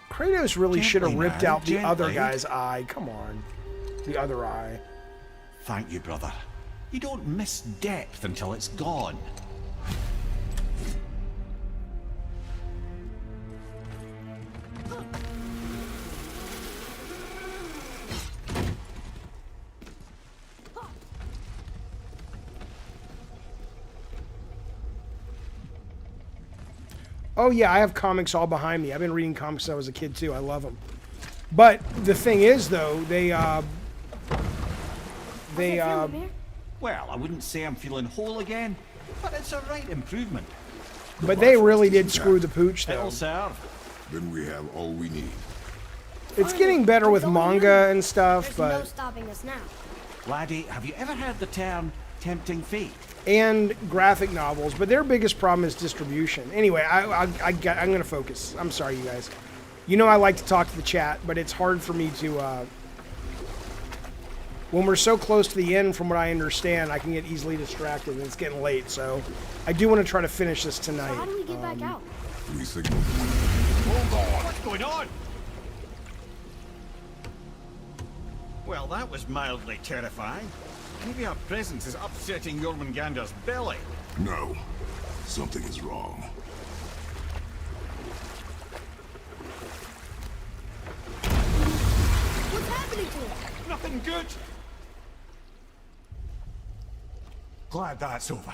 Kratos really should have ripped now, out the other gently. guy's eye. Come on. The other eye. Thank you, brother. You don't miss depth until it's gone. Oh yeah, I have comics all behind me. I've been reading comics since I was a kid too. I love them. But the thing is, though, Well, I wouldn't say I'm feeling whole again, but it's a right improvement. but they really did screw the pooch, though. It'll serve. Then we have all we need. It's getting better with manga and stuff, There's no but stopping us now. Laddie, have you ever heard the term tempting fate? and graphic novels. But their biggest problem is distribution. Anyway, I'm going to focus. I'm sorry, you guys. You know I like to talk to the chat, but it's hard for me to... when we're so close to the end, from what I understand, I can get easily distracted, and it's getting late. So I do want to try to finish this tonight. So how do we get back out? We signal. Hold on! What's going on? Well, that was mildly terrifying. Maybe our presence is upsetting Jormungandr's belly. No. Something is wrong. What's happening to him? Nothing good. Glad that's over.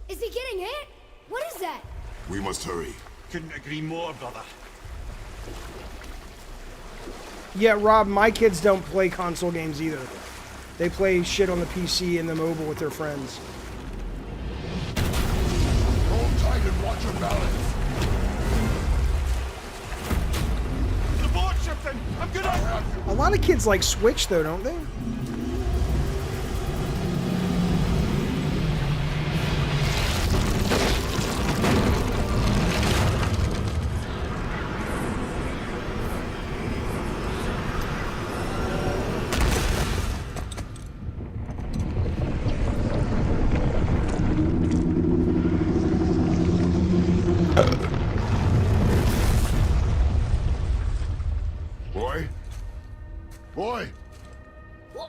Is he getting hit? What is that? We must hurry. Couldn't agree more, brother. Yeah, Rob, my kids don't play console games either. They play shit on the PC and the mobile with their friends. Hold tight and watch your balance. The board shifting! I'm gonna... A lot of kids like Switch, though, don't they? Boy? Boy!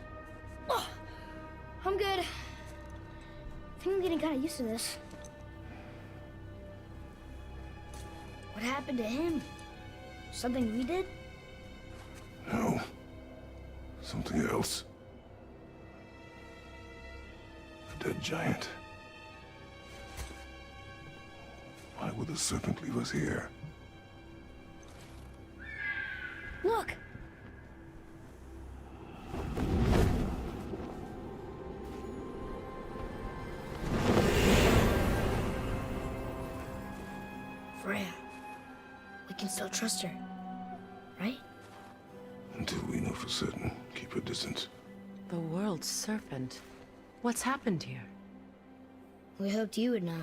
I'm good. I think I'm getting kind of used to this. What happened to him? Something we did? No. Something else. A dead giant. Why would the serpent leave us here? Look! Freya. We can still trust her, right? Until we know for certain, keep her distant. The world's serpent. What's happened here? We hoped you would know.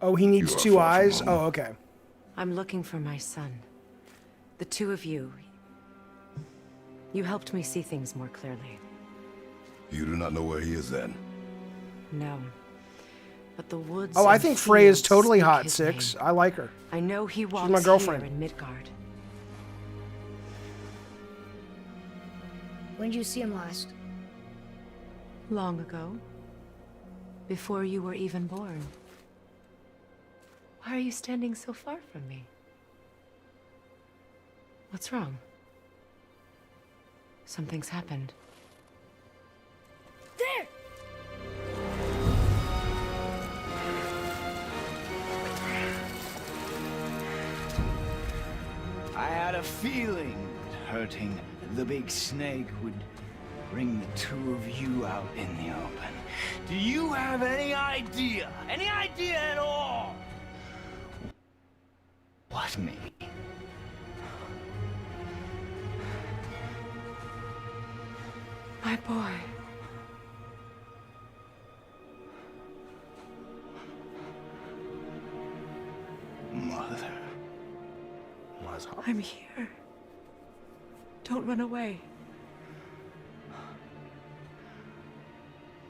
Oh, he needs You are two far from eyes? home. Oh, okay. I'm looking for my son. The two of you. You helped me see things more clearly. You do not know where he is then? No. But the woods. Oh, I and think Freya's fields totally speak hot, his Six. name. I like her. I know he walks my girlfriend. here in Midgard. When did you see him last? Long ago. Before you were even born. Why are you standing so far from me? What's wrong? Something's happened. There! I had a feeling that hurting the big snake would bring the two of you out in the open. Do you have any idea at all, what me My boy. Mother. I'm here. Don't run away.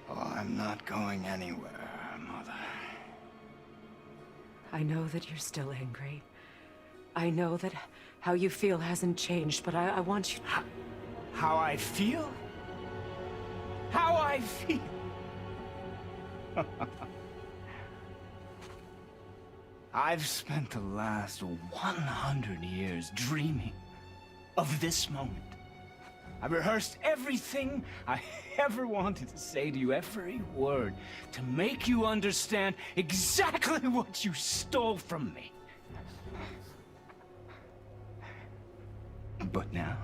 Oh, I'm not going anywhere, Mother. I know that you're still angry. I know that how you feel hasn't changed, but I want you to... How I feel? How I feel? I've spent the last 100 years dreaming of this moment. I rehearsed everything I ever wanted to say to you, every word, to make you understand exactly what you stole from me. But now,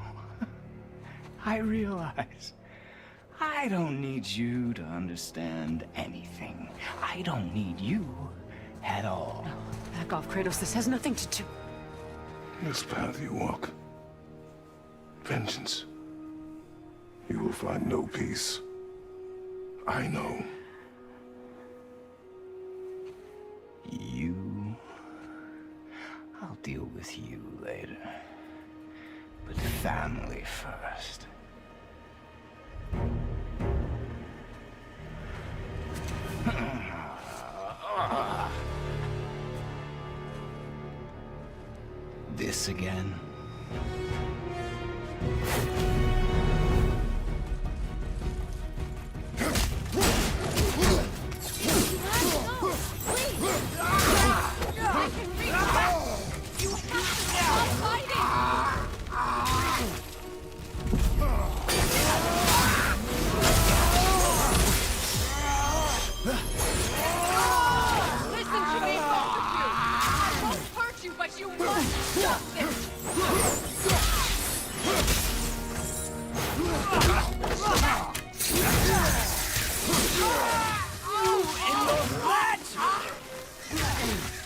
I realize I don't need you to understand anything. I don't need you at all. No, back off, Kratos. This has nothing to do... This path you walk, vengeance, you will find no peace. I know. You... I'll deal with you later. But family first. This again? Listen to me, both of you! I won't hurt you, but you must stop this!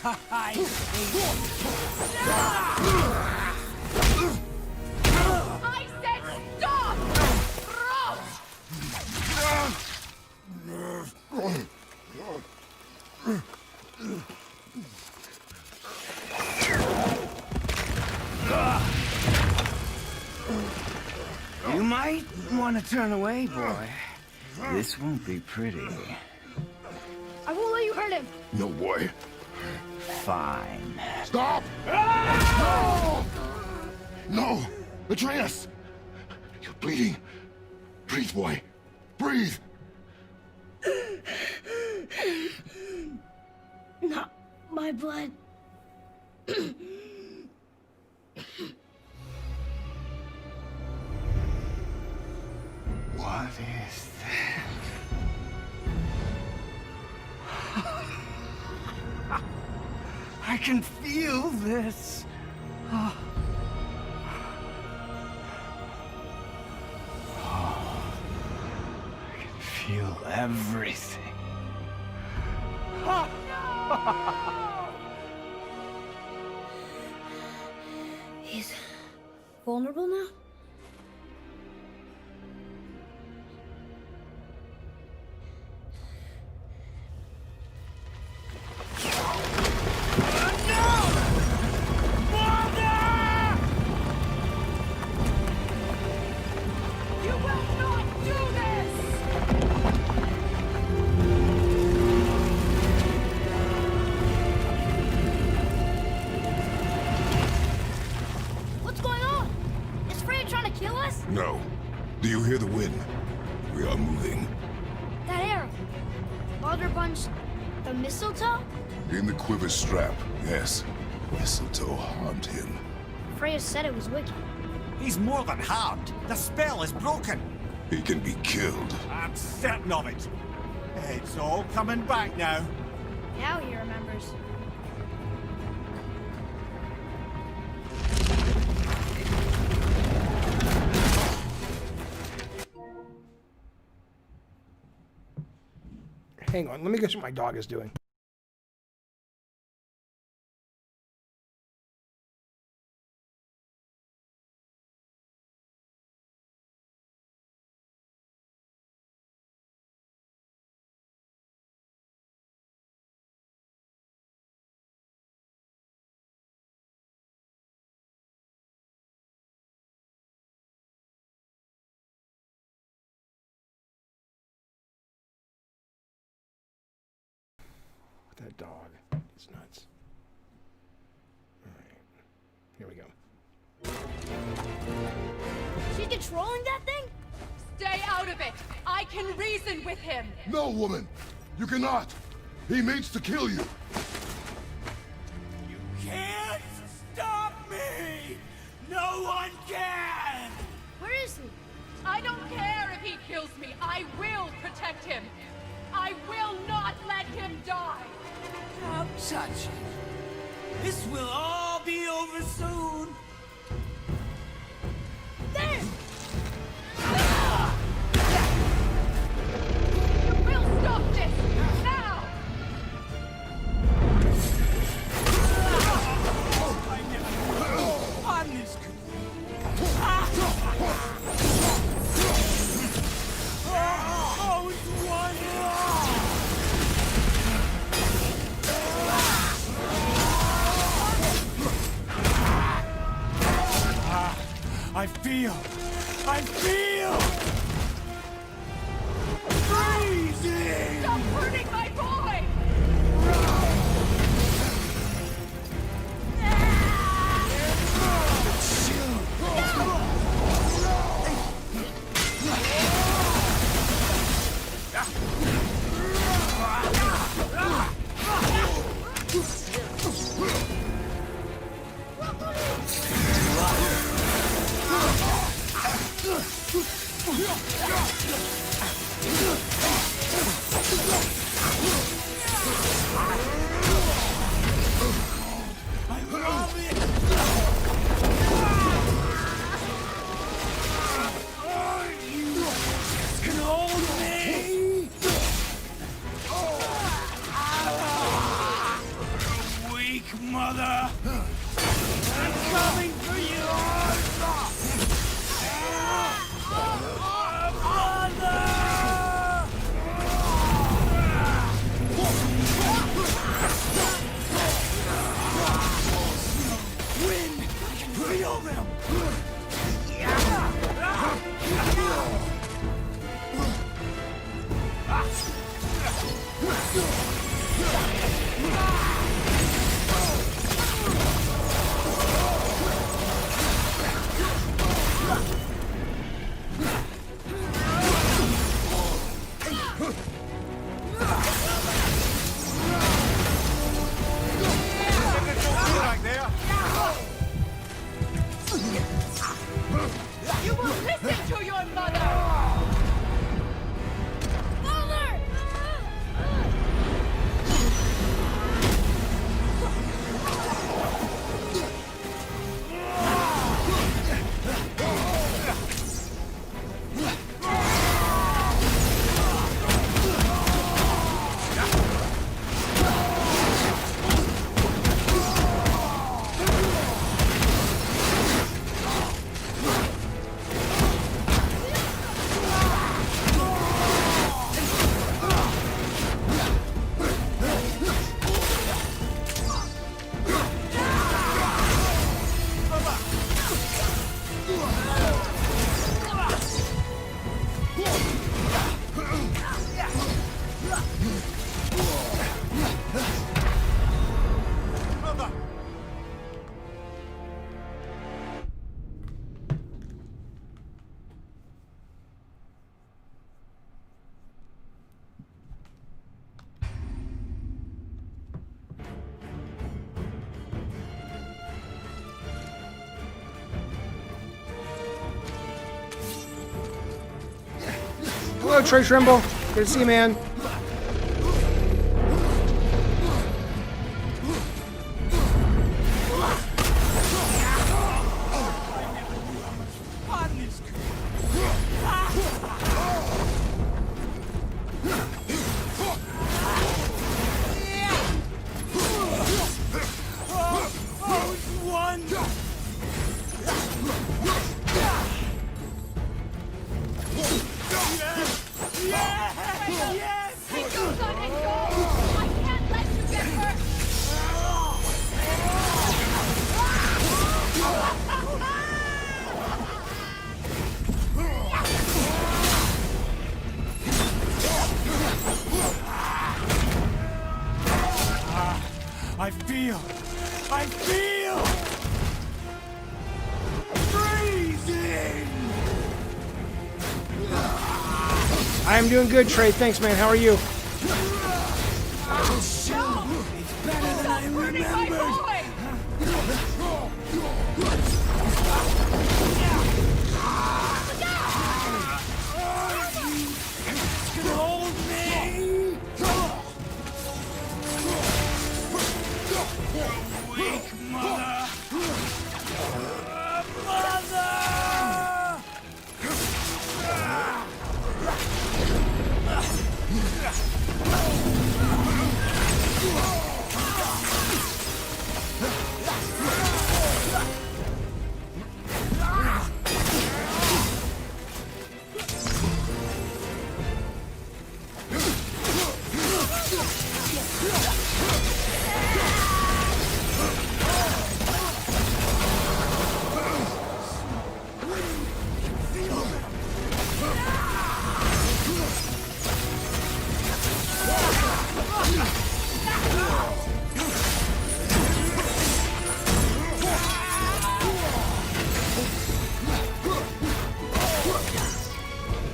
I said stop! You might want to turn away, boy. This won't be pretty. I won't let you hurt him! No, boy. Fine. Stop! No! No! Atreus! You're bleeding. Breathe, boy. Breathe! Not my blood. What is that? I can feel this. Oh. I can feel everything. He's vulnerable now? You will not do this! What's going on? Is Freya trying to kill us? No. Do you hear the wind? We are moving. That arrow. Baldur punched the mistletoe? In the quiver strap, yes. Mistletoe harmed him. Freya said it was wicked. He's more than harmed. The spell is broken. He can be killed. I'm certain of it. It's all coming back now. Now he remembers. Hang on, let me guess what my dog is doing. That dog. He's nuts. Alright. Here we go. She controlling that thing? Stay out of it. I can reason with him. No, woman. You cannot. He means to kill you. You can't stop me! No one can! Where is he? I don't care if he kills me. I will protect him. I will not let him die. Don't touch it. This will all be over soon. There! You will stop this now! On this oh, it's one. I feel freezing. Stop hurting my boy! Mother! I'm coming for you! Wind! I can feel them! You will listen to your mother! Father! Hello, Trey Trimble. Good to see you, man. Yes! feel freezing. I am doing good, Trey. Thanks, man. How are you? It's better than I remembered. It's gonna hold me. Weak mother.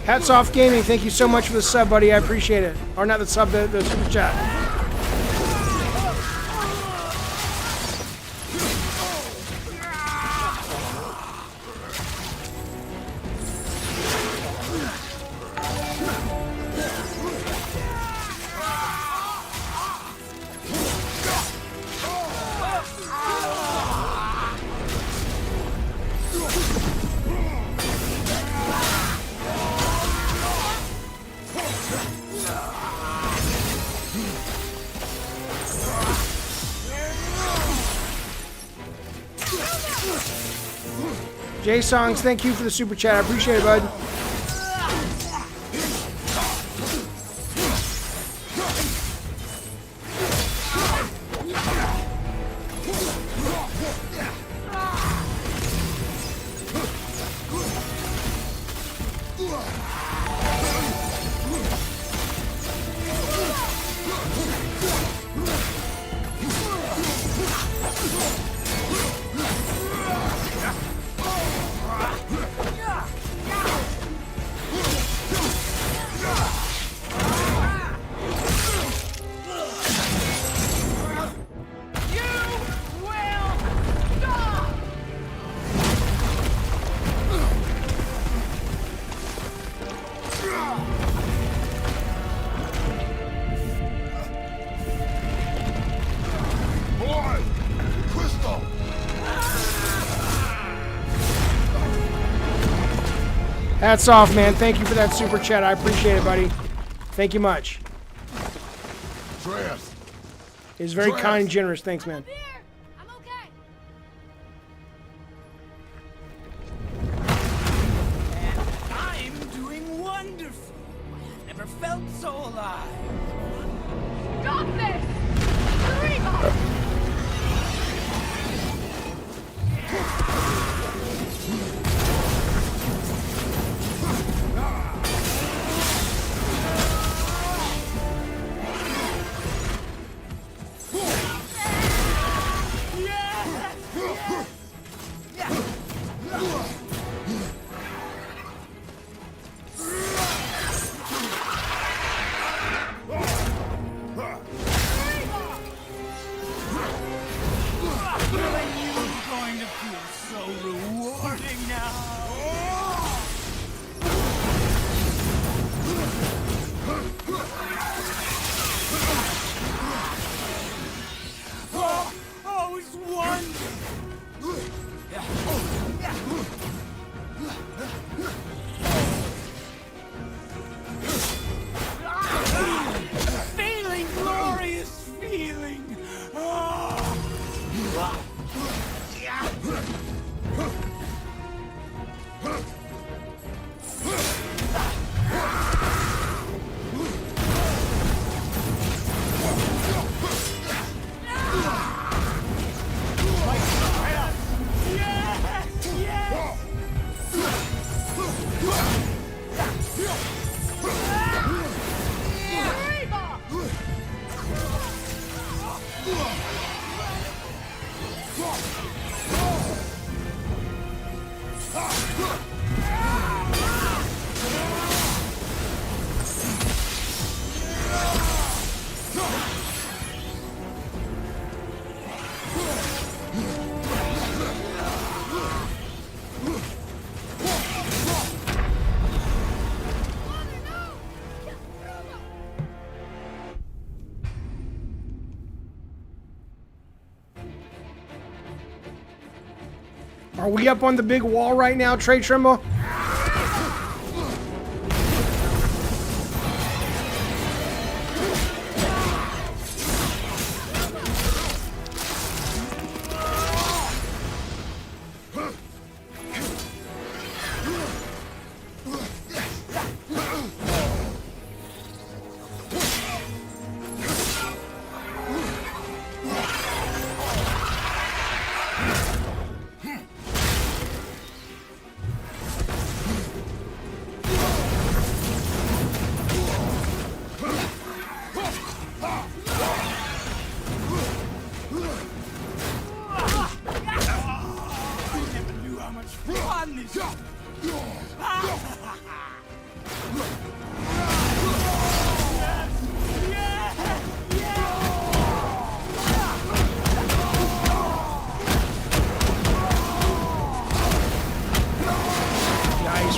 Hats Off Gaming, thank you so much for the sub, buddy. I appreciate it. Or not the sub, the super chat. Jay Songs, thank you for the super chat. I appreciate it, bud. Hats off, man. Thank you for that super chat. I appreciate it, buddy. Thank you much. It was very kind and generous. Thanks, man. I'm doing wonderful. Never felt so alive. Stop this! Reba! Are we up on the big wall right now, Trey Trimble?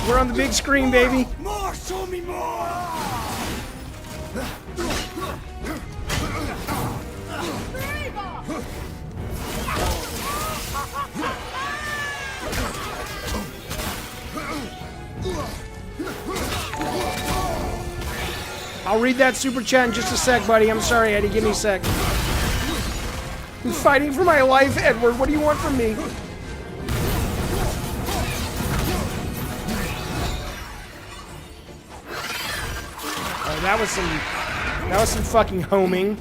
We're on the big screen, baby. More, show me more. I'll read that super chat in just a sec, buddy. I'm sorry, Eddie. Give me a sec. I'm fighting for my life, Edward. What do you want from me? That was some fucking homing.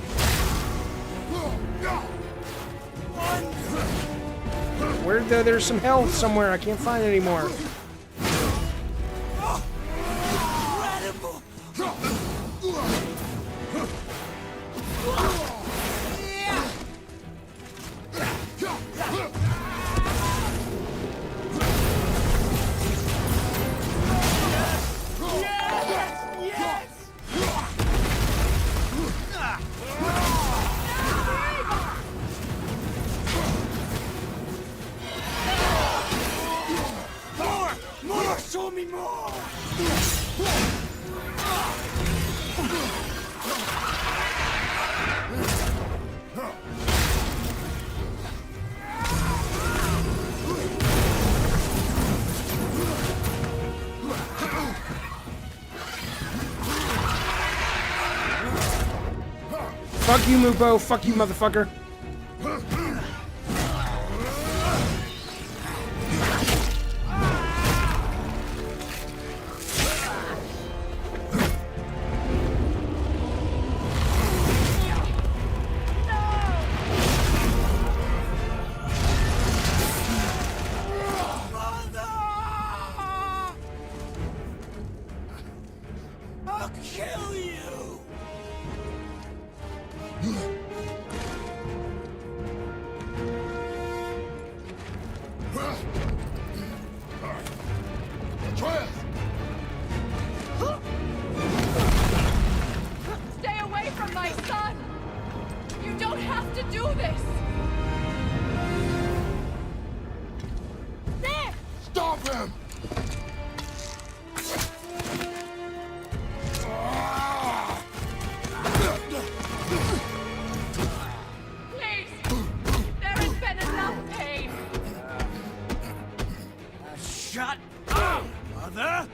There's some health somewhere. I can't find it anymore. Show me more! Fuck you, Mupo. Fuck you, motherfucker. I'll kill you! Stay away from my son! You don't have to do this! There! Stop him! Please! There has been enough pain! Shut up, mother!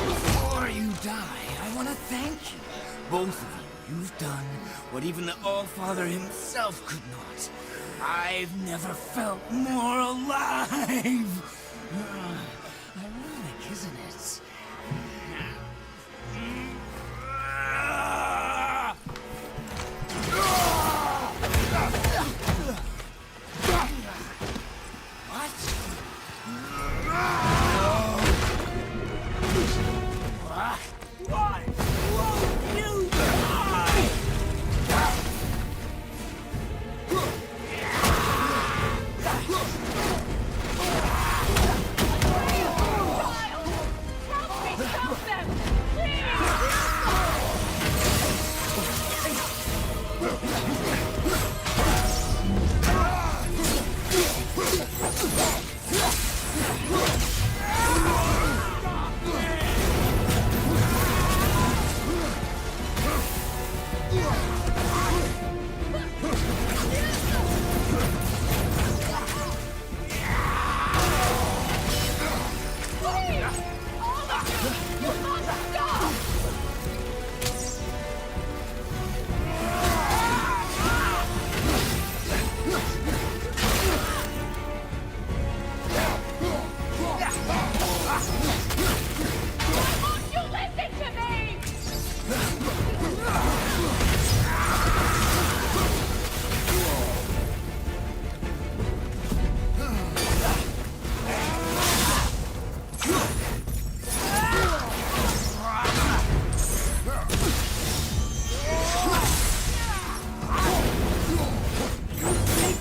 Before you die, I want to thank you. Both of you. You've done what even the All-Father himself could not. I've never felt more alive. Ironic, isn't it? Why won't you die?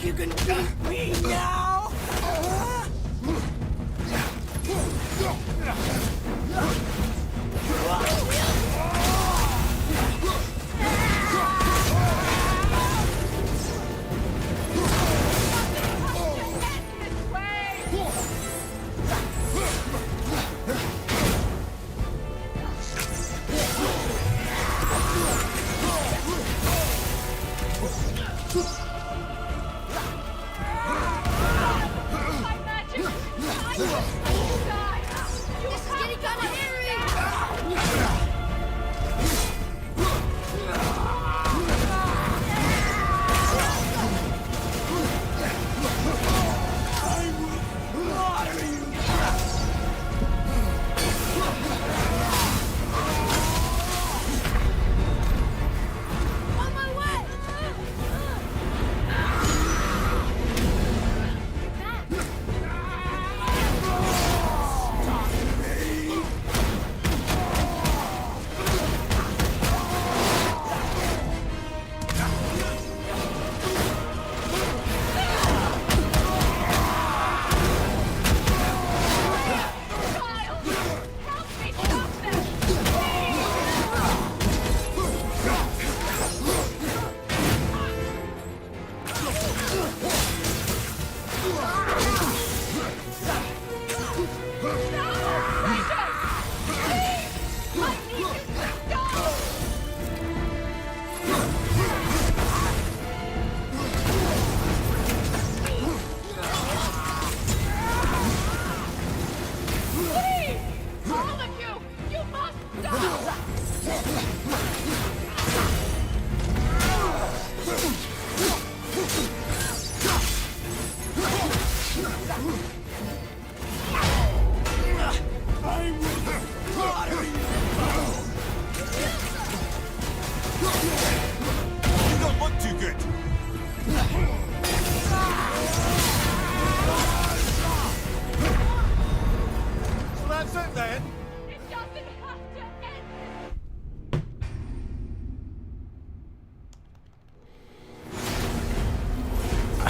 You can beat me now?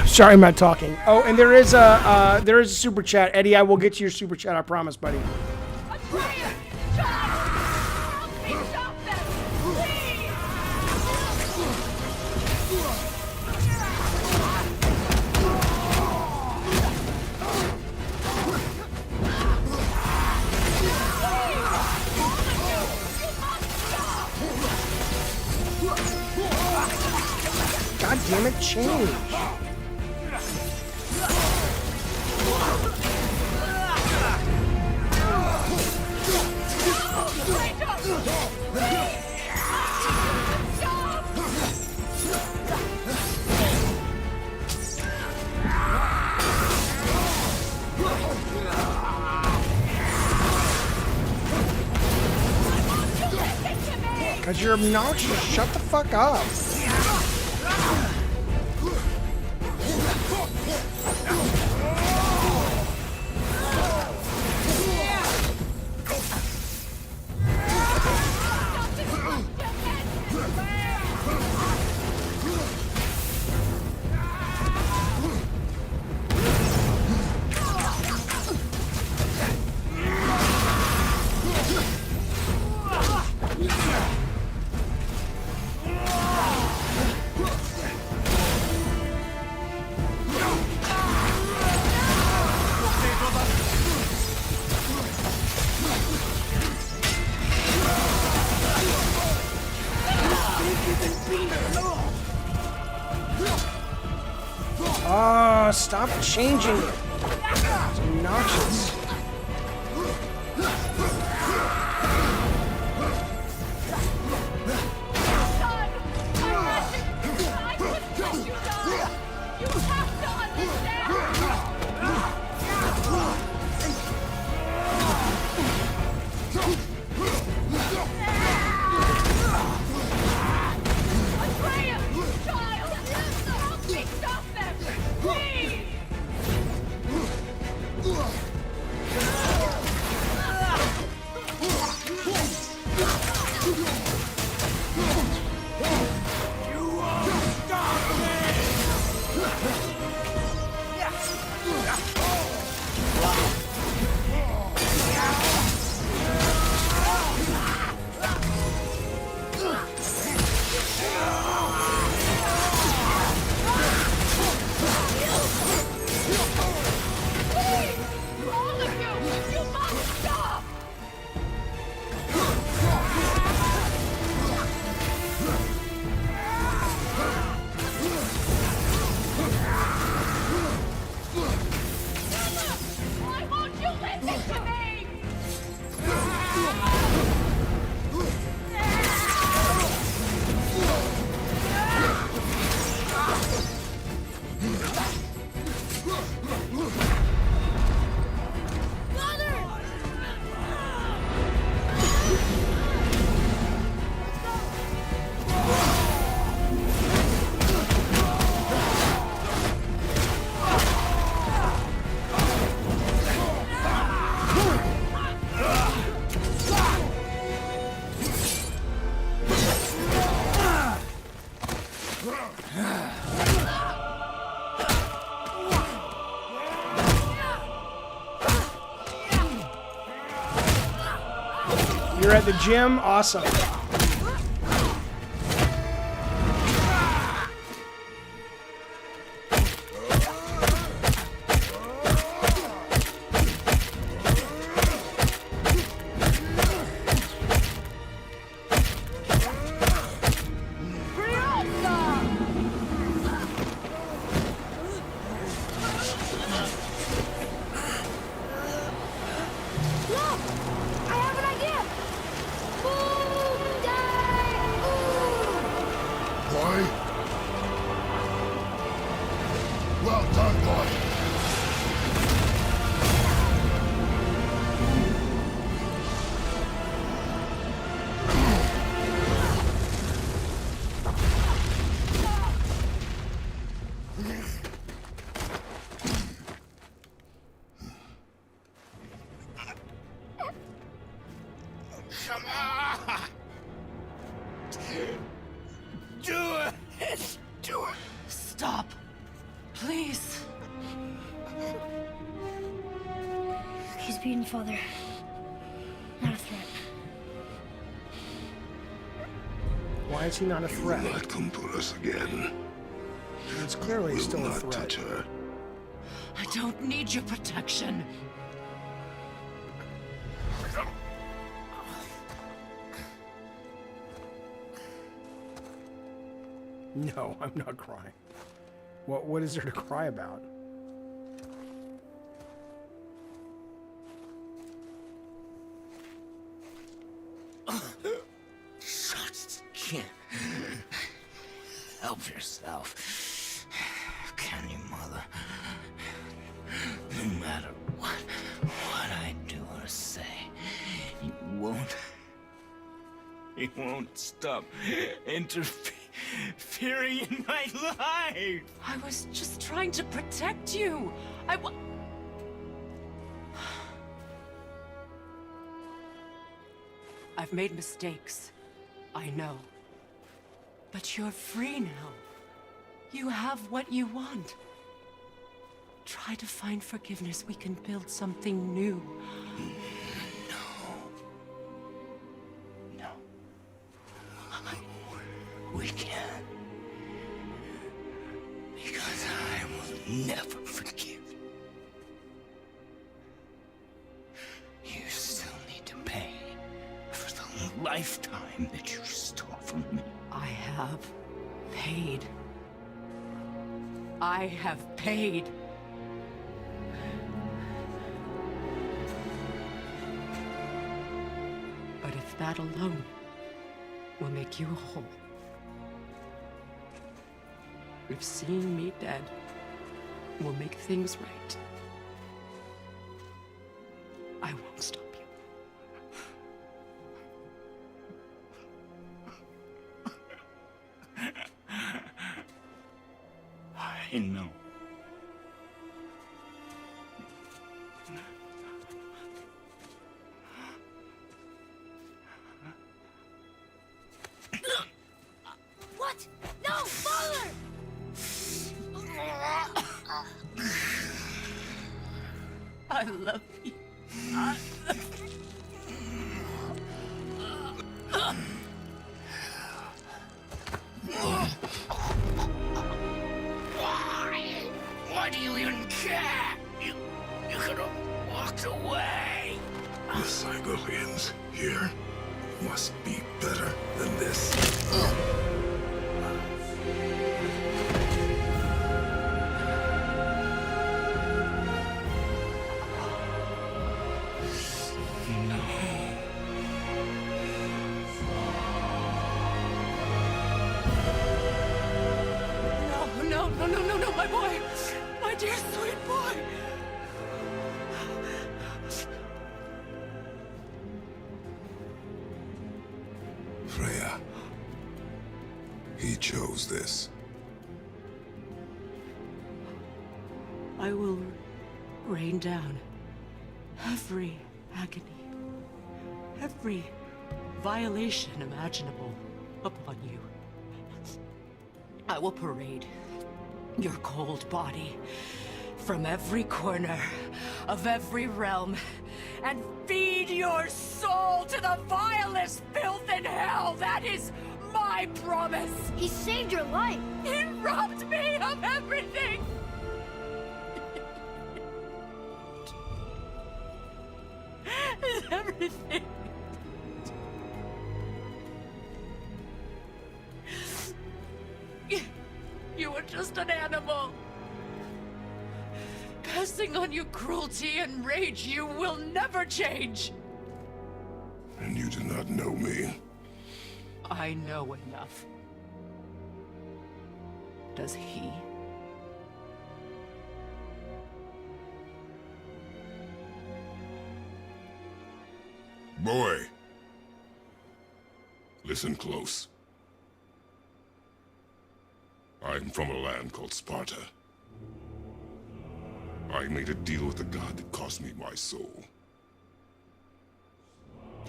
Sorry, I'm not talking. Oh, and there is a super chat. Eddie, I will get to your super chat. I promise, buddy. God damn it, change. Because you're obnoxious. Shut the fuck up. Oh, stop changing it. It's obnoxious. You're at the gym? Awesome. Well done, boy. Come on! Do it! Do it! Stop. Please. He's beaten Father. Not a threat. Why is he not a threat? You might come for us again. It's clearly Will still a not threat. touch her. I don't need your protection. No, I'm not crying. What is there to cry about? Just can't help yourself. Can you, Mother? No matter what I do or say, you He won't stop interfering in my life. I was just trying to protect you. I've made mistakes. I know. But you're free now. You have what you want. Try to find forgiveness. We can build something new. No. We can't. Because I will never forgive. You still need to pay for the lifetime that you stole from me. I have paid. I have paid. But if that alone will make you whole, if seeing me dead will make things right, I won't stop you. I know. What? No, father! I love you. Why do you even care? You could have walked away. The Cygolians here must be better than this. No, my boy! My dear sweet boy! Freya. He chose this. I will rain down every agony, every violation imaginable upon you. I will parade your cold body from every corner of every realm and feed your soul to the vilest filth in hell. That is my promise. He saved your life. He robbed me of everything. Everything. You were just an animal. Passing on your cruelty and rage, you will never change. And you do not know me. I know enough. Does he? Boy. Listen close. I'm from a land called Sparta. I made a deal with the god that cost me my soul.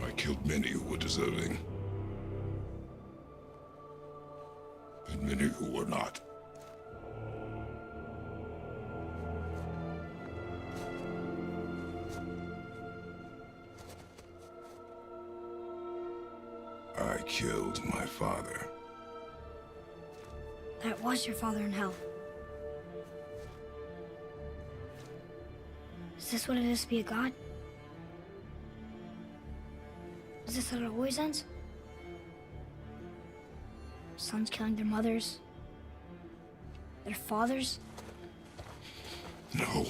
I killed many who were deserving. And many who were not. I killed my father. That was your father in hell. Is this what it is to be a god? Is this how it always ends? Sons killing their mothers? Their fathers? No.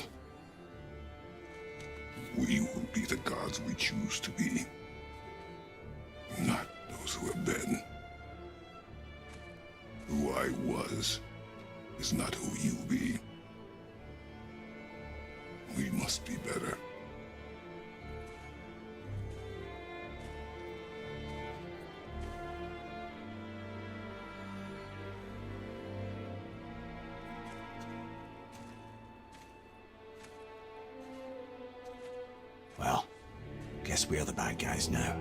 We will be the gods we choose to be. Not those who have been. Who I was is not who you be. We must be better. Well, guess we're the bad guys now.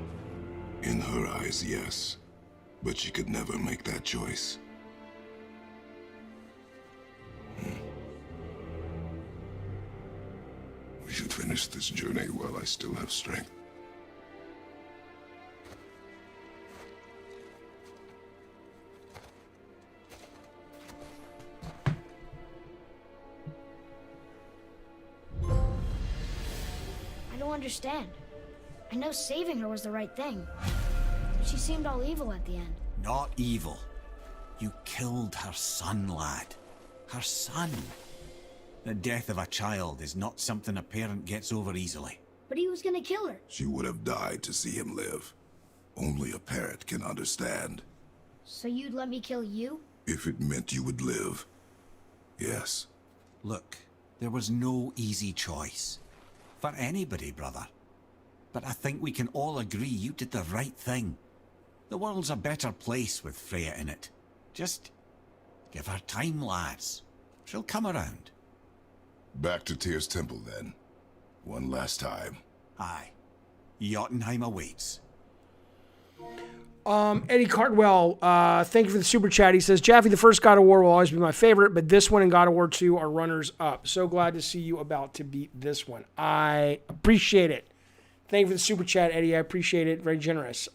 In her eyes, yes. But she could never make that choice. We should finish this journey while I still have strength. I don't understand. I know saving her was the right thing. But she seemed all evil at the end. Not evil. You killed her son, lad. Her son. The death of a child is not something a parent gets over easily. But he was gonna kill her. She would have died to see him live. Only a parent can understand. So you'd let me kill you? If it meant you would live. Yes. Look, there was no easy choice. For anybody, brother. But I think we can all agree you did the right thing. The world's a better place with Freya in it. Just give her time, lads. She'll come around. Back to Tyr's temple, then. One last time. Aye. Jotunheim awaits. Eddie Cardwell, thank you for the super chat. He says, Jaffe, the first God of War will always be my favorite, but this one and God of War 2 are runners up. So glad to see you about to beat this one. I appreciate it. Thank you for the super chat, Eddie. I appreciate it. Very generous.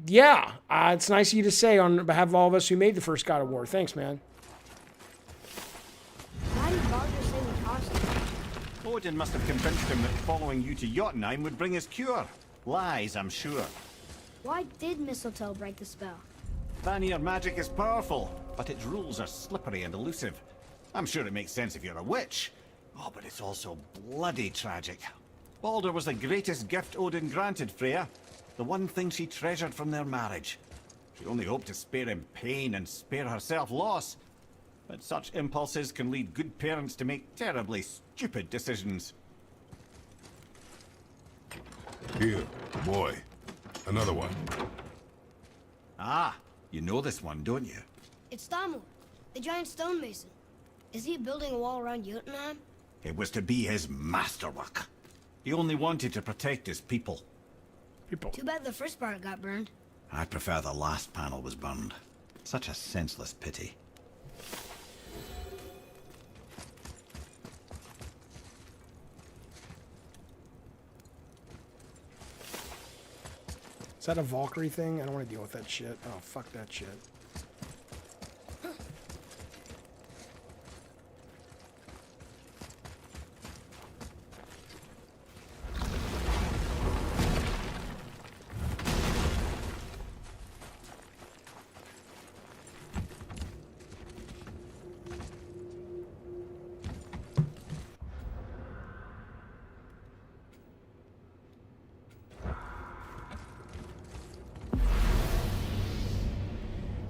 Yeah, it's nice of you to say on behalf of all of us who made the first God of War. Thanks, man. Why did Baldur say we tossed him? Odin must have convinced him that following you to Jotunheim would bring his cure. Lies, I'm sure. Why did mistletoe break the spell? Vanir magic is powerful, but its rules are slippery and elusive. I'm sure it makes sense if you're a witch. Oh, but it's also bloody tragic. Baldur was the greatest gift Odin granted Freya. The one thing she treasured from their marriage. She only hoped to spare him pain and spare herself loss. But such impulses can lead good parents to make terribly stupid decisions. Here, boy. Another one. Ah, you know this one, don't you? It's Thamur, the giant stonemason. Is he building a wall around Jotunheim? It was to be his masterwork. He only wanted to protect his people. Too bad the first part got burned. I prefer the last panel was burned. Such a senseless pity. Is that a Valkyrie thing? I don't want to deal with that shit. Oh, fuck that shit.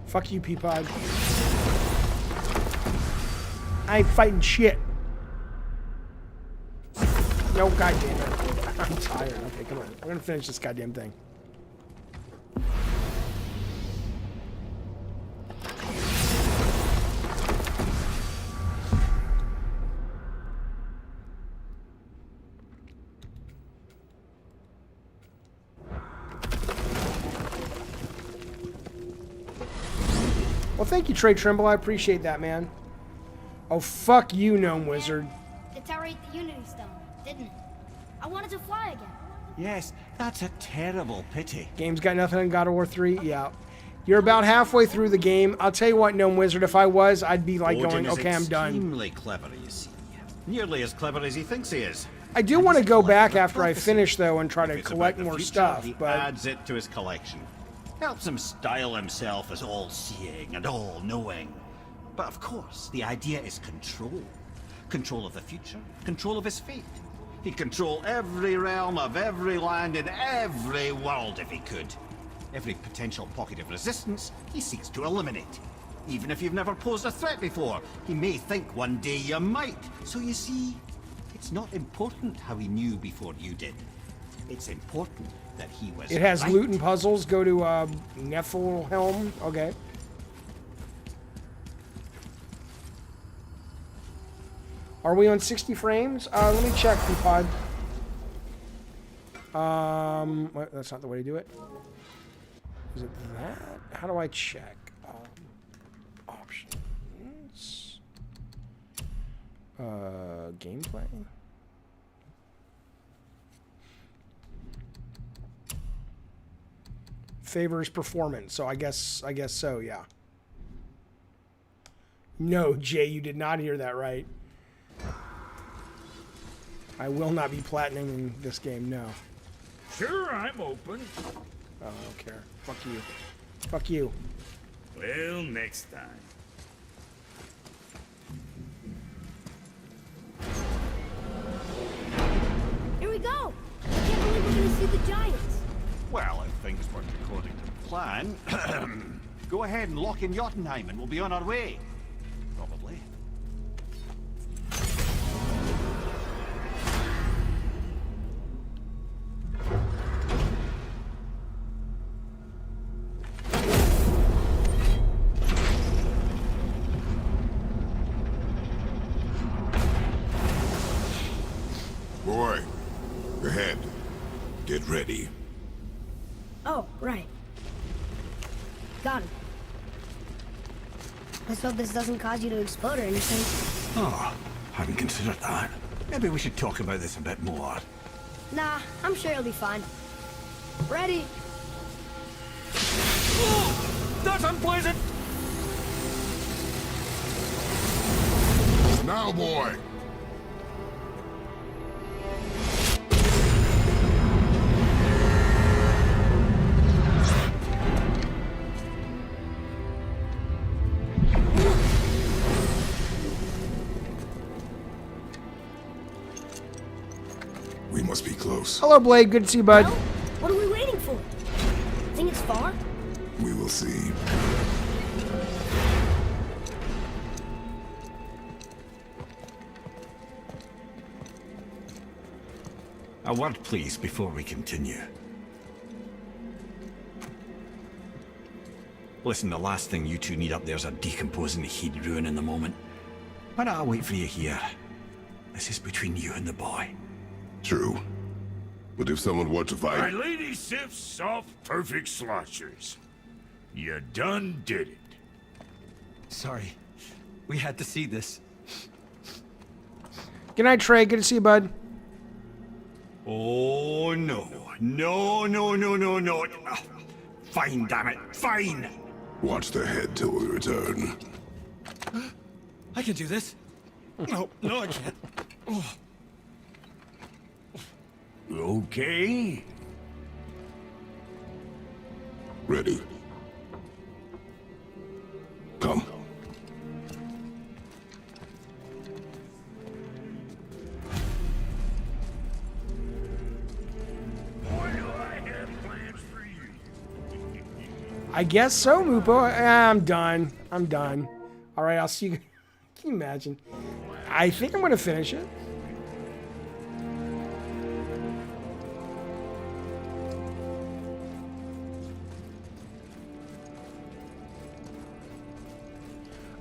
Fuck you, Peapod. I ain't fighting shit. No, goddamn it. I'm tired. Okay, come on. We're gonna finish this goddamn thing. Well, thank you, Trey Trimble. I appreciate that, man. Oh, fuck you, Gnome Wizard. The tower ate the Unity Stone, didn't it? I wanted to fly again. Yes, that's a terrible pity. Game's got nothing in God of War 3? Yeah. You're about halfway through the game. I'll tell you what, Gnome Wizard, if I was, I'd be like Odin going, okay, I'm done. Extremely clever, you see. Nearly as clever as he thinks he is. I do want to go back after I finish, though, and try to It's collect about the more future, stuff, he but... adds it to his collection. Helps him style himself as all-seeing and all-knowing. But of course, the idea is control. Control of the future, control of his fate. He'd control every realm of every land in every world if he could. Every potential pocket of resistance, he seeks to eliminate. Even if you've never posed a threat before, he may think one day you might. So you see, it's not important how he knew before you did. It's important that he was It has right. loot and puzzles. Go to Niflheim. Okay. Are we on 60 frames? Let me check, Peapod. What, that's not the way to do it. Is it that? How do I check? Options. Gameplay. Favors performance. So I guess so, yeah. No, Jay, you did not hear that right. I will not be platinuming this game, no. Sure, I'm open. Oh, I don't care. Fuck you. Fuck you. Well, next time. Here we go! I can't believe we're gonna see the Giants. Well, if things work according to plan, go ahead and lock in Jotunheim and we'll be on our way. Probably. Boy, ahead. Get ready. Oh, right. Got him. Let's hope this doesn't cause you to explode or anything. Oh, hadn't considered that. Maybe we should talk about this a bit more. Nah, I'm sure it'll be fine. Ready? That's unpleasant! Now, boy. We must be close. Hello, Blade. Good to see you, bud. Well, what are we waiting for? Think it's far? We will see. A word, please, before we continue. Listen, the last thing you two need up there's a decomposing heat ruin in the moment. Why don't I wait for you here? This is between you and the boy. True. But if someone were to My fight... lady sips soft, perfect sloshers. You done did it. Sorry. We had to see this. Good night, Trey. Good to see you, bud. Oh, no. No, no, no, no, no. Fine, damn it. Fine. Watch the head till we return. I can do this. No, no, I can't. Oh. Okay. Ready. Come. I guess so, Mupo. I'm done. I'm done. All right, I'll see you. Can you imagine? I think I'm going to finish it.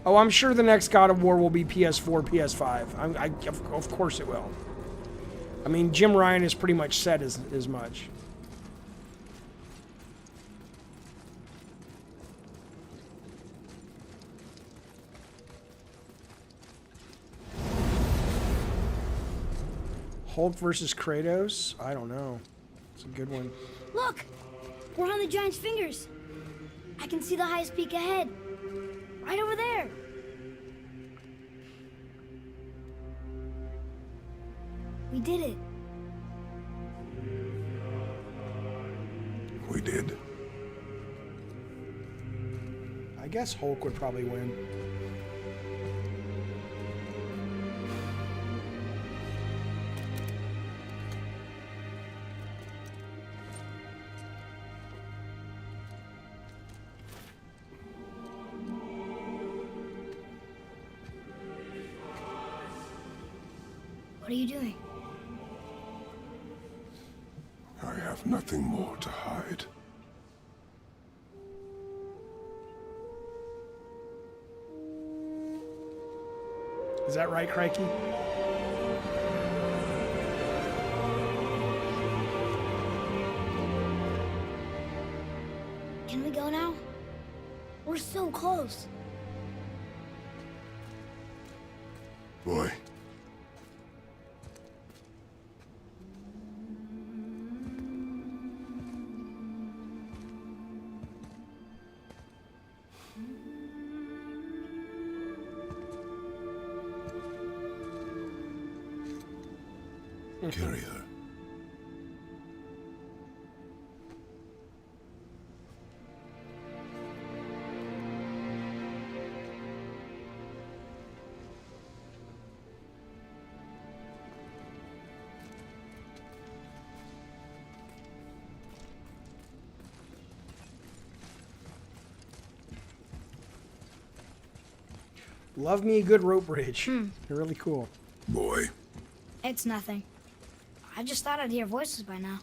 Oh, I'm sure the next God of War will be PS4, PS5. Of course it will. I mean, Jim Ryan has pretty much said as much. Hulk versus Kratos? I don't know. It's a good one. Look! We're on the Giant's fingers. I can see the highest peak ahead. Right over there. We did it. We did. I guess Hulk would probably win. What are you doing? I have nothing more to hide. Is that right, Crikey? Can we go now? We're so close. Boy. Carry her. Love me a good rope bridge. They're really cool. Boy. It's nothing. I just thought I'd hear voices by now.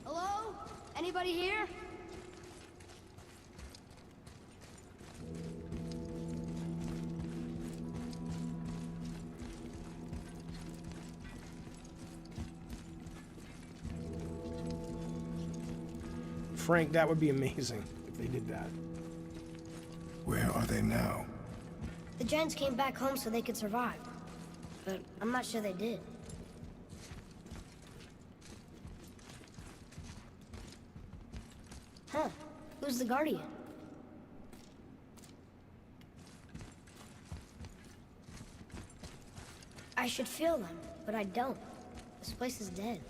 Hello? Anybody here? Frank, that would be amazing if they did that. Where are they now? The Giants came back home so they could survive. But I'm not sure they did. Huh. Who's the Guardian? I should feel them, but I don't. This place is dead.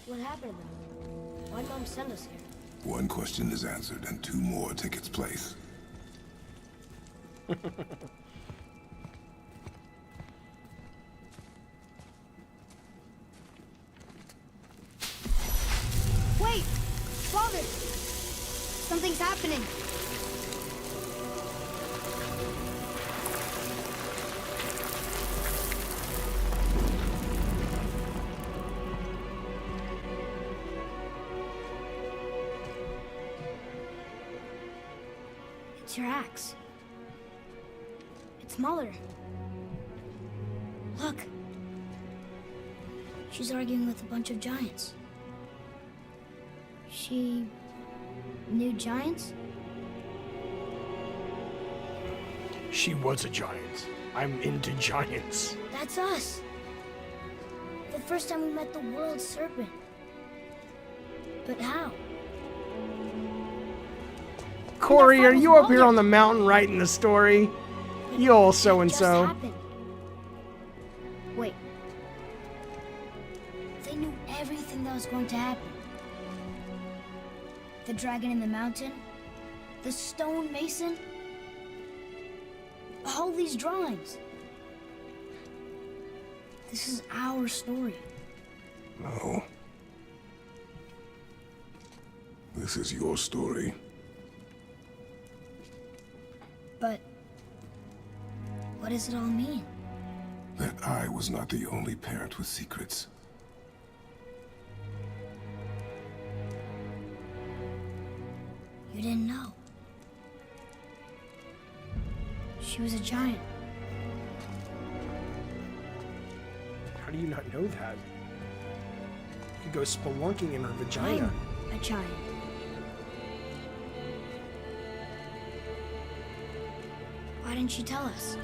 What happened to them? Why'd Mom send us here? One question is answered, and two more take its place. Wait! Father! Something's happening. It's your axe. It's Muller. Look. She's arguing with a bunch of giants. She knew giants? She was a giant. I'm into giants. That's us. The first time we met the world serpent. But how? Corey, are you up here on the mountain writing the story? You old so-and-so. Wait. They knew everything that was going to happen. The dragon in the mountain, the stone mason, all these drawings. This is our story. No. This is your story. But what does it all mean? That I was not the only parent with secrets. You didn't know. She was a giant. How do you not know that? You could go spelunking in her vagina. I'm a giant. Why didn't she tell us?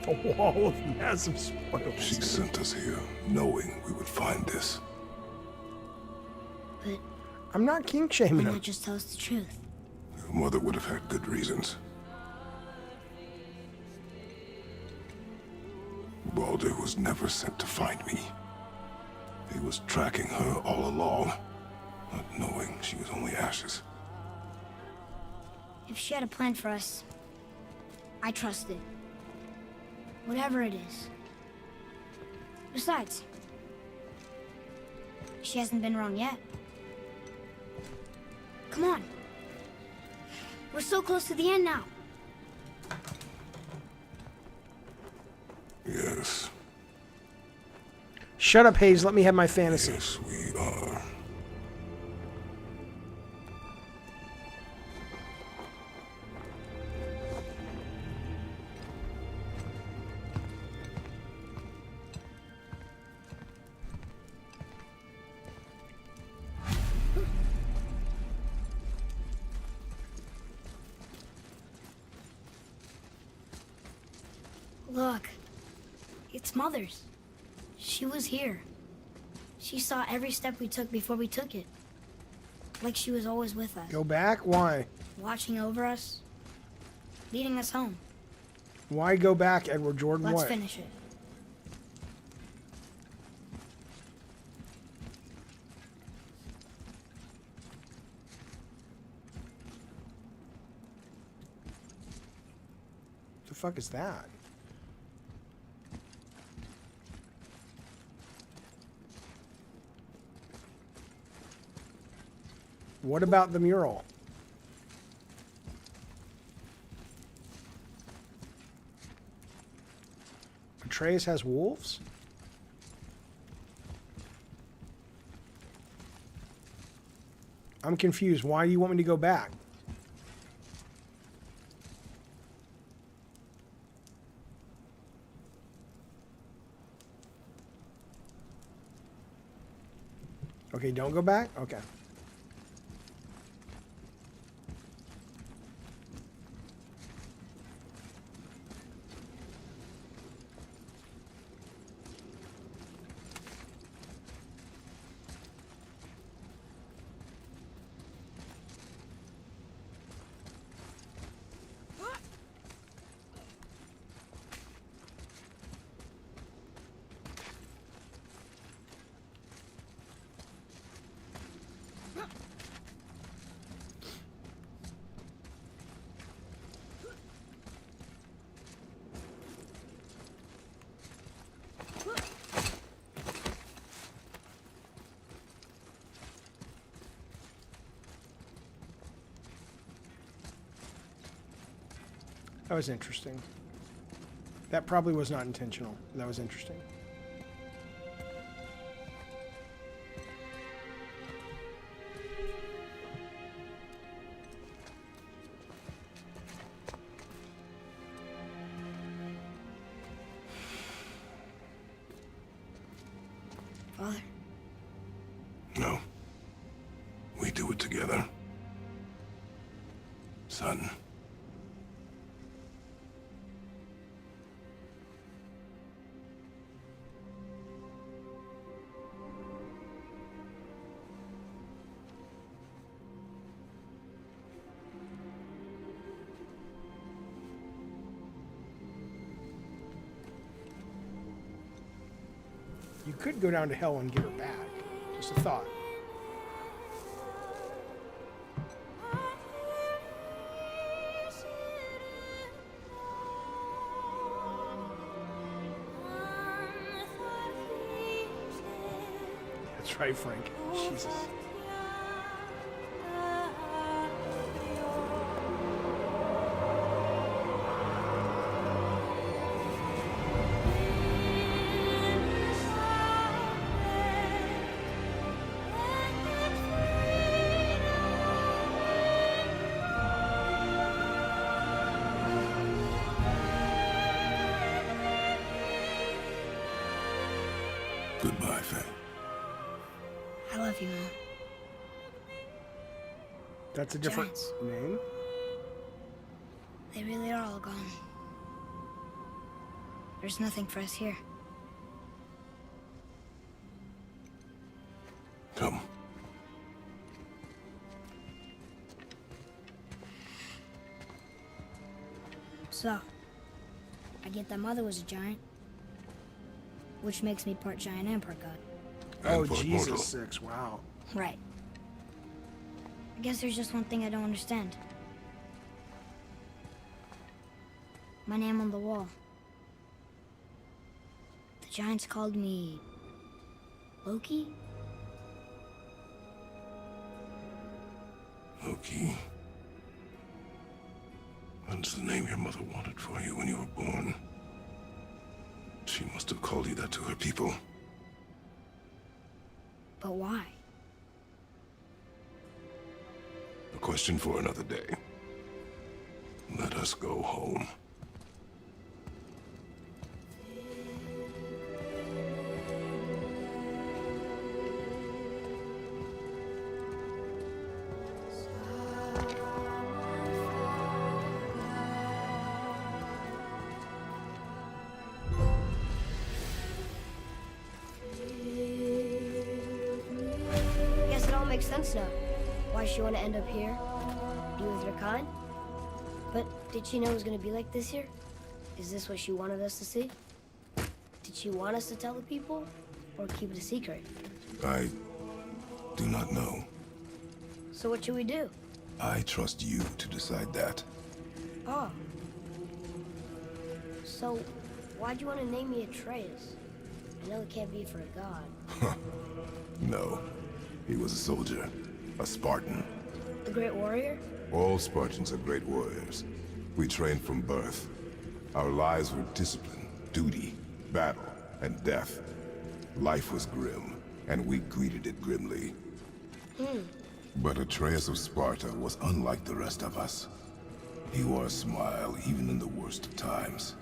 A wall of massive spoils. She sent us here, knowing we would find this. But I'm not kink shaming why him. not just tell us the truth? Your mother would have had good reasons. Baldur was never sent to find me. He was tracking her all along, not knowing she was only ashes. If she had a plan for us, I trust it. Whatever it is. Besides, she hasn't been wrong yet. Come on. We're so close to the end now. Yes. Shut up, Hayes. Let me have my fantasy. Yes, we are. Look. It's Mother's. She was here. She saw every step we took before we took it. Like she was always with us. Go back? Why? Watching over us. Leading us home. Why go back, Edward Jordan? Let's What? finish it. The fuck is that? What about the mural? Atreus has wolves? I'm confused. Why do you want me to go back? Okay, don't go back? Okay. That was interesting. That probably was not intentional. That was interesting. Father. No. We do it together. Son. You could go down to hell and get her back. Just a thought. That's right, Frank. Jesus. Goodbye, Faye. I love you, Mom. That's a different Giants. name. They really are all gone. There's nothing for us here. Come. So, I get that Mother was a giant, which makes me part giant and part god. Oh, And part Jesus, mortal. 6. Wow. Right. I guess there's just one thing I don't understand. My name on the wall. The giants called me Loki? Loki. That's the name your mother wanted for you when you were born. She must have called you that to her people. But why? A question for another day. Let us go home. makes sense now. Why she want to end up here, be with her kind. But did she know it was going to be like this here? Is this what she wanted us to see? Did she want us to tell the people, or keep it a secret? I do not know. So what should we do? I trust you to decide that. Oh. So, why'd you want to name me Atreus? I know it can't be for a god. No. He was a soldier. A Spartan. The great warrior? All Spartans are great warriors. We trained from birth. Our lives were discipline, duty, battle, and death. Life was grim, and we greeted it grimly. But Atreus of Sparta was unlike the rest of us. He wore a smile even in the worst of times.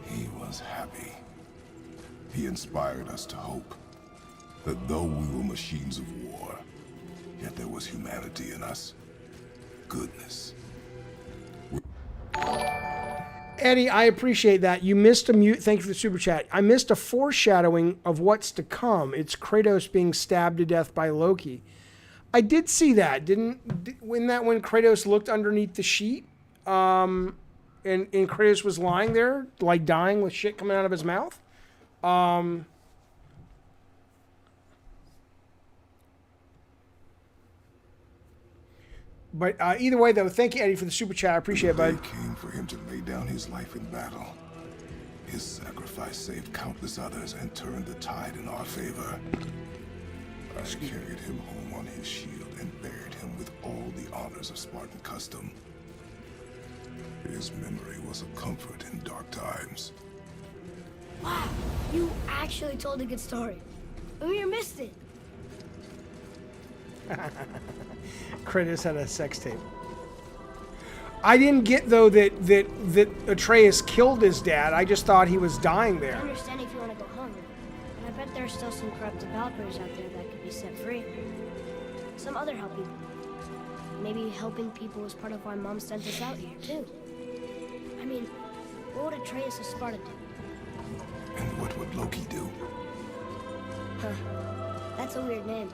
He was happy. He inspired us to hope that though we were machines of war, yet there was humanity in us. Goodness. Eddie, I appreciate that. You missed a mute. Thank you for the super chat. I missed a foreshadowing of what's to come. It's Kratos being stabbed to death by Loki. I did see that. When Kratos looked underneath the sheet, and Kratos was lying there, like dying with shit coming out of his mouth. But either way, though, thank you, Eddie, for the super chat. I appreciate it, bud. The day came for him to lay down his life in battle. His sacrifice saved countless others and turned the tide in our favor. I carried him home on his shield and buried him with all the honors of Spartan custom. His memory was a comfort in dark times. Wow, you actually told a good story. Amir missed it. Kratos had a sex tape. I didn't get, though, that Atreus killed his dad. I just thought he was dying I there. understand if you want to go home, but I bet there's still some corrupt developers out there that could be set free. Some other help people. Maybe helping people was part of why Mom sent us out here, too. I mean, what would Atreus of Sparta do? And what would Loki do? Huh. That's a weird name.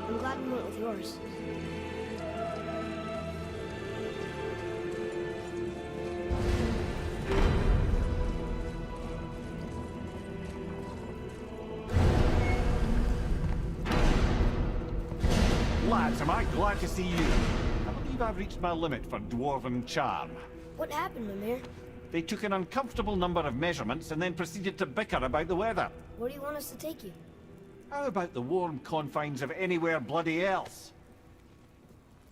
I'm glad we went with yours. Lads, am I glad to see you. I believe I've reached my limit for dwarven charm. What happened, Mimir? They took an uncomfortable number of measurements and then proceeded to bicker about the weather. Where do you want us to take you? How about the warm confines of anywhere bloody else?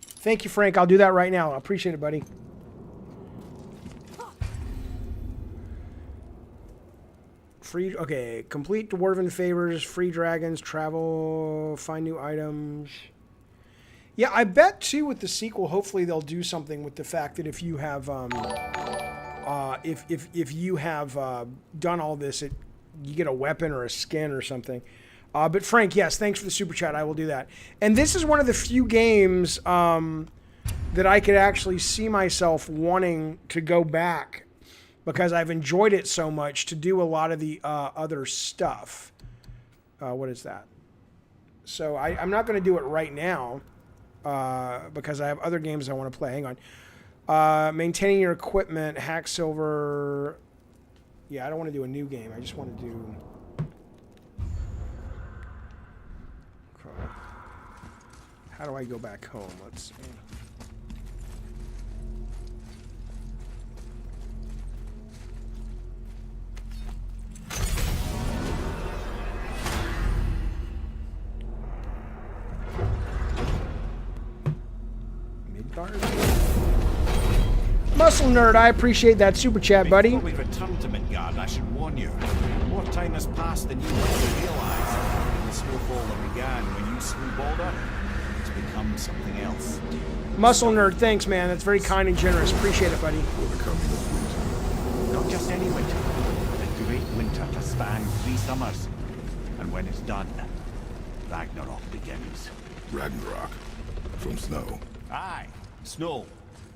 Thank you, Frank. I'll do that right now. I appreciate it, buddy. Free, okay, complete dwarven favors, free dragons, travel, find new items. Yeah, I bet too with the sequel, hopefully they'll do something with the fact that if you have, if you have done all this, you get a weapon or a skin or something. But Frank, yes, thanks for the super chat. I will do that. And this is one of the few games that I could actually see myself wanting to go back because I've enjoyed it so much to do a lot of the other stuff. What is that? So I'm not going to do it right now because I have other games I want to play. Hang on. Maintaining your equipment, hack silver. Yeah, I don't want to do a new game. I just want to do... How do I go back home? Let's see. Midgard? Muscle Nerd, I appreciate that super chat, buddy. Before we return to Midgard, I should warn you. More time has passed than you likely realize. The snowfall that began when you slew Balder has become something else. Muscle Nerd, thanks, man. That's very kind and generous. Appreciate it, buddy. Not just any winter, but a great winter to span 3 summers. And when it's done, Ragnarok begins. Ragnarok? From snow? Aye, snow.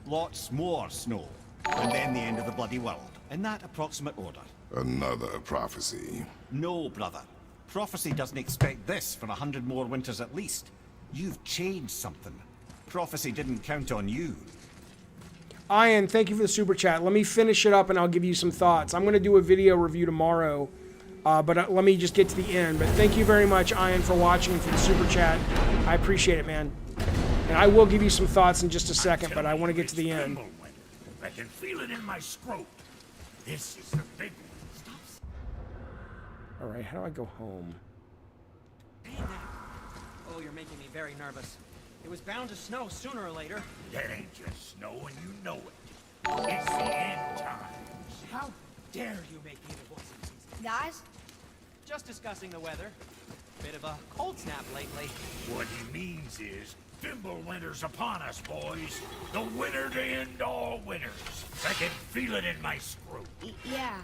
Lots more snow. And then the end of the bloody world. In that approximate order. Another prophecy. No, brother. Prophecy doesn't expect this for 100 more winters at least. You've changed something. Prophecy didn't count on you. Ian, thank you for the super chat. Let me finish it up and I'll give you some thoughts. I'm going to do a video review tomorrow, but let me just get to the end. But thank you very much, Ian, for watching and for the super chat. I appreciate it, man. And I will give you some thoughts in just a second, but I want to get to the end. I can feel it in my scrote. This is the big one. All right, how do I go home? Oh, you're making me very nervous. It was bound to snow sooner or later. That ain't just snow, and you know it. It's the end times. How dare you make me the voice of reason? Guys? Just discussing the weather. Bit of a cold snap lately. What he means is, Thimble winter's upon us, boys. The winter to end all winters. I can feel it in my scrote. Yeah,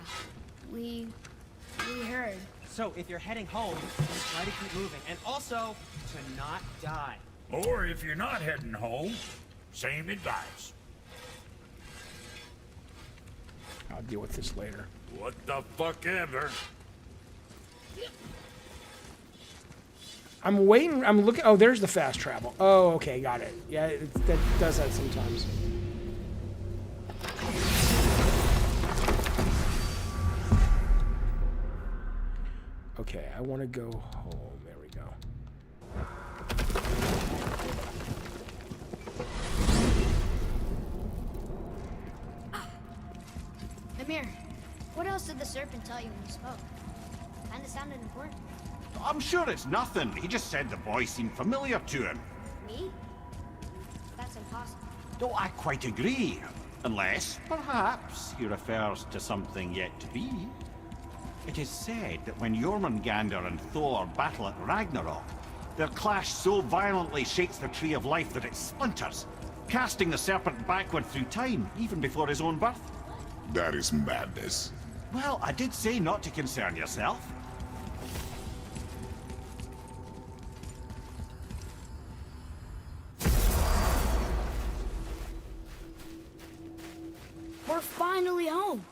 we heard. So if you're heading home, try to keep moving. And also, to not die. Or if you're not heading home, same advice. I'll deal with this later. What the fuck ever. I'm waiting. I'm looking. Oh, there's the fast travel. Oh, okay, got it. Yeah, that does that sometimes. Okay, I want to go home. There we go. Amir, what else did the serpent tell you when you spoke? Kinda sounded important. I'm sure it's nothing. He just said the boy seemed familiar to him. Me? That's impossible. Don't I quite agree? Unless, perhaps, he refers to something yet to be. It is said that when Jormungandr and Thor battle at Ragnarok, their clash so violently shakes the tree of life that it splinters, casting the serpent backward through time, even before his own birth. That is madness. Well, I did say not to concern yourself. We're finally home.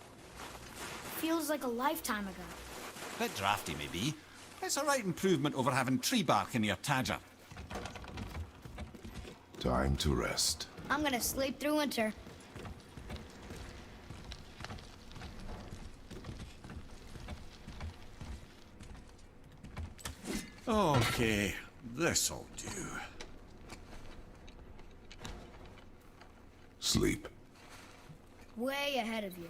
Feels like a lifetime ago. Bit drafty, maybe. It's a right improvement over having tree bark in your tadger. Time to rest. I'm gonna sleep through winter. Okay, this'll do. Sleep. Way ahead of you.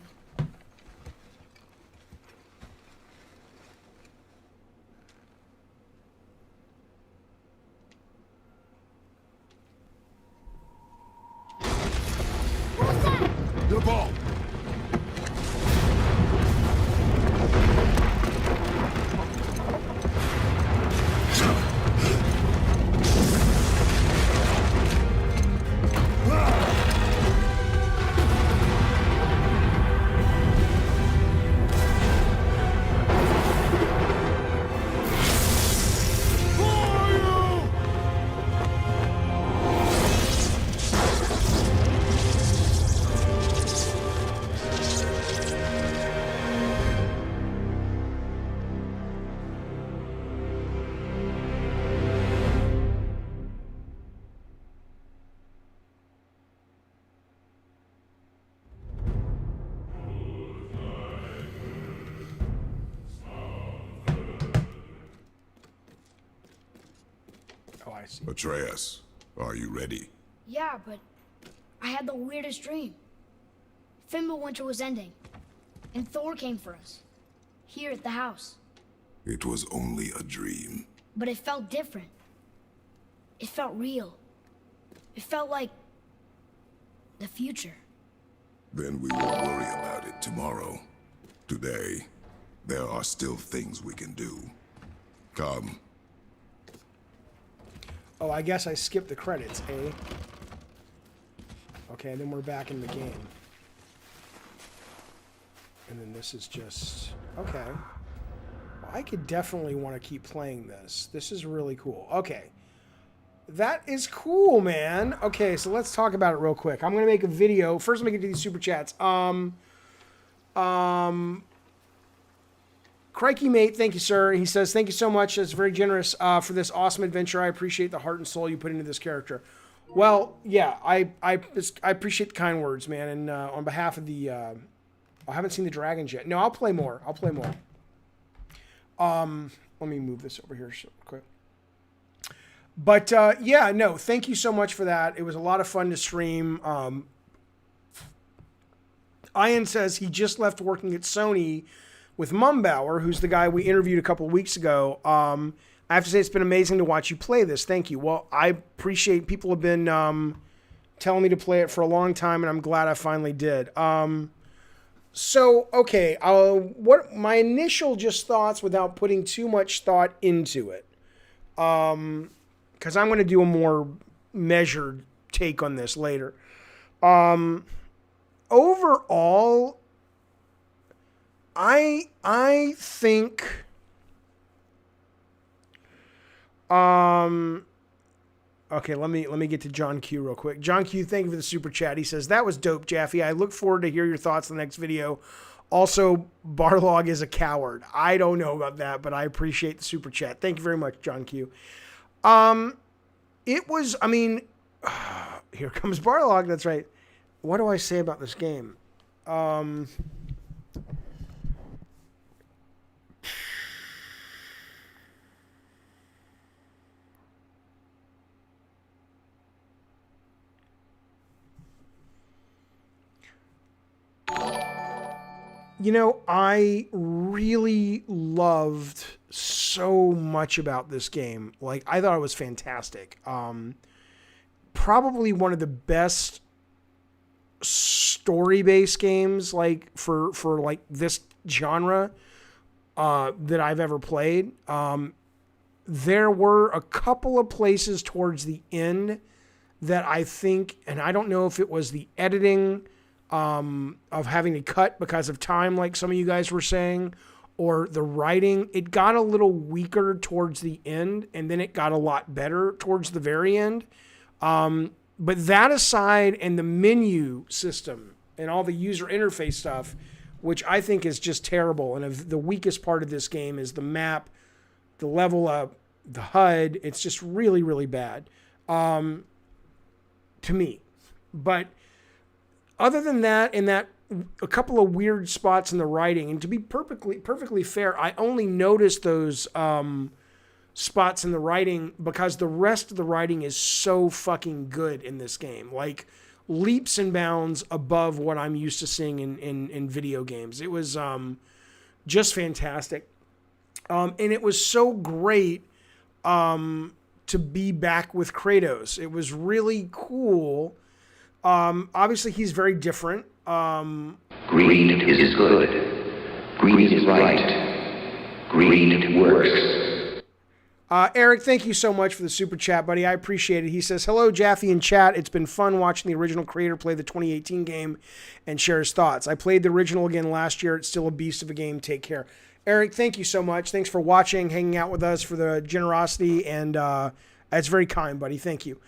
The ball! Oh, I see. Atreus, are you ready? Yeah, but I had the weirdest dream. Fimbulwinter was ending, and Thor came for us. Here at the house. It was only a dream. But it felt different. It felt real. It felt like the future. Then we will worry about it tomorrow. Today, there are still things we can do. Come. Oh, I guess I skipped the credits, eh? Okay, then we're back in the game. And then this is just... Okay. Well, I could definitely want to keep playing this. This is really cool. Okay. That is cool, man. Okay, so let's talk about it real quick. I'm going to make a video. First, let me get to these super chats. Crikey Mate, thank you, sir. He says, thank you so much. That's very generous for this awesome adventure. I appreciate the heart and soul you put into this character. Well, yeah, I appreciate the kind words, man. And on behalf of the... I haven't seen the dragons yet. No, I'll play more. Let me move this over here quick. But yeah, no, thank you so much for that. It was a lot of fun to stream. Ian says he just left working at Sony with Mumbauer, who's the guy we interviewed a couple of weeks ago. I have to say it's been amazing to watch you play this. Thank you. Well, I appreciate people have been telling me to play it for a long time, and I'm glad I finally did. So, okay, what my initial just thoughts without putting too much thought into it, because I'm going to do a more measured take on this later. Overall, I think, okay, let me get to John Q real quick. John Q, thank you for the super chat. He says, that was dope, Jaffe. I look forward to hear your thoughts in the next video. Also, Barlog is a coward. I don't know about that, but I appreciate the super chat. Thank you very much, John Q. It was, I mean, here comes Barlog. That's right. What do I say about this game? You know, I really loved so much about this game. Like, I thought it was fantastic. Probably one of the best story-based games, like, for like this genre that I've ever played. There were a couple of places towards the end that I think, and I don't know if it was the editing of having to cut because of time, like some of you guys were saying, or the writing, it got a little weaker towards the end, and then it got a lot better towards the very end. But that aside, and the menu system and all the user interface stuff, which I think is just terrible, and the weakest part of this game is the map, the level up, the HUD. It's just really, really bad to me. But other than that, and that a couple of weird spots in the writing, and to be perfectly fair, I only noticed those spots in the writing because the rest of the writing is so fucking good in this game. Like, leaps and bounds above what I'm used to seeing in video games. It was just fantastic. And it was so great to be back with Kratos. It was really cool. Obviously, he's very different. Greed is good. Greed is right. Greed works. Eric, thank you so much for the super chat, buddy. I appreciate it. He says, hello, Jaffe in chat. It's been fun watching the original creator play the 2018 game and share his thoughts. I played the original again last year. It's still a beast of a game. Take care. Eric, thank you so much. Thanks for watching, hanging out with us, for the generosity, and that's very kind, buddy. Thank you.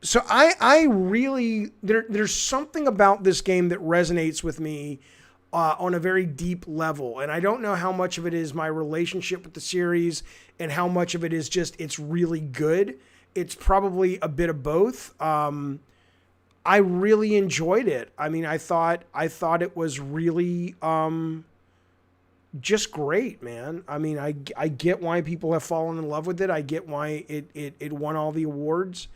So I really, there's something about this game that resonates with me on a very deep level. And I don't know how much of it is my relationship with the series and how much of it is just, it's really good. It's probably a bit of both. I really enjoyed it. I mean, I thought it was really just great, man. I mean, I get why people have fallen in love with it. I get why it won all the awards.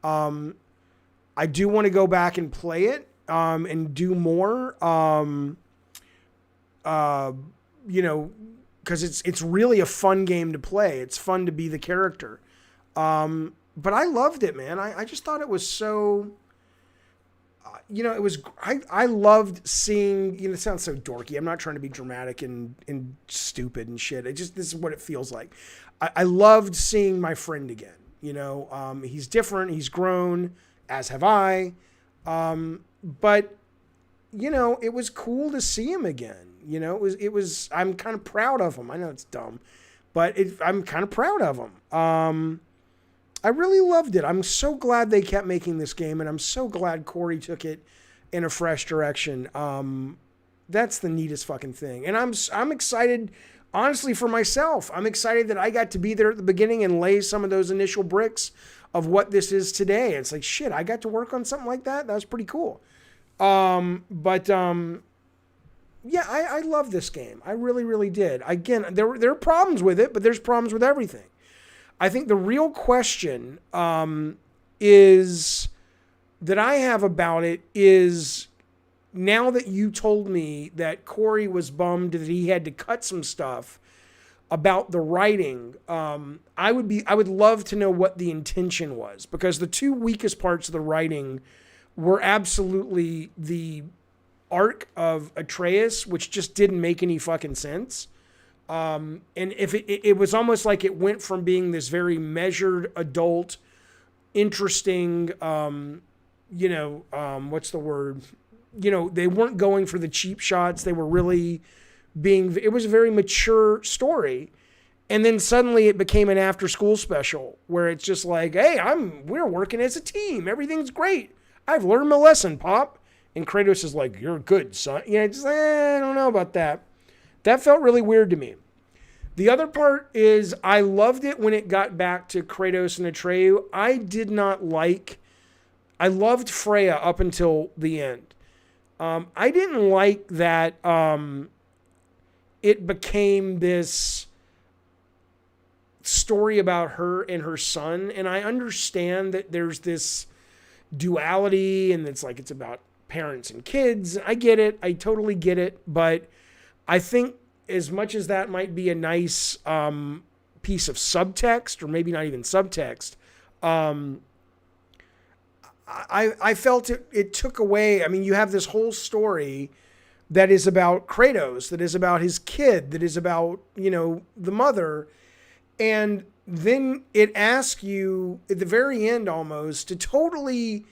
I do want to go back and play it, and do more, you know, cause it's really a fun game to play. It's fun to be the character. But I loved it, man. I just thought it was so, you know, it was, I loved seeing, you know, it sounds so dorky. I'm not trying to be dramatic and stupid and shit. This is what it feels like. I loved seeing my friend again. You know, he's different. He's grown, as have I. But, you know, it was cool to see him again. You know, it was, I'm kind of proud of him. I know it's dumb, but I'm kind of proud of him. I really loved it. I'm so glad they kept making this game, and I'm so glad Corey took it in a fresh direction. That's the neatest fucking thing. And I'm excited, honestly, for myself. I'm excited that I got to be there at the beginning and lay some of those initial bricks of what this is today. It's like, shit, I got to work on something like that. That was pretty cool. Yeah, I love this game. I really, really did. Again, there are problems with it, but there's problems with everything. I think the real question is that I have about it is, now that you told me that Corey was bummed that he had to cut some stuff about the writing, I would love to know what the intention was, because the two weakest parts of the writing were absolutely the arc of Atreus, which just didn't make any fucking sense. And if it was almost like it went from being this very measured, adult, interesting, what's the word? They weren't going for the cheap shots. They were really it was a very mature story. And then suddenly it became an after school special where it's just like, hey, we're working as a team. Everything's great. I've learned my lesson, Pop. And Kratos is like, you're good, son. I don't know about that. That felt really weird to me. The other part is I loved it when it got back to Kratos and Atreyu. I loved Freya up until the end. I didn't like that it became this story about her and her son. And I understand that there's this duality and it's about parents and kids. I get it. I totally get it. But I think as much as that might be a nice piece of subtext, or maybe not even subtext, I felt it took away. I mean, you have this whole story that is about Kratos, that is about his kid, that is about, the mother. And then it asks you at the very end almost to totally,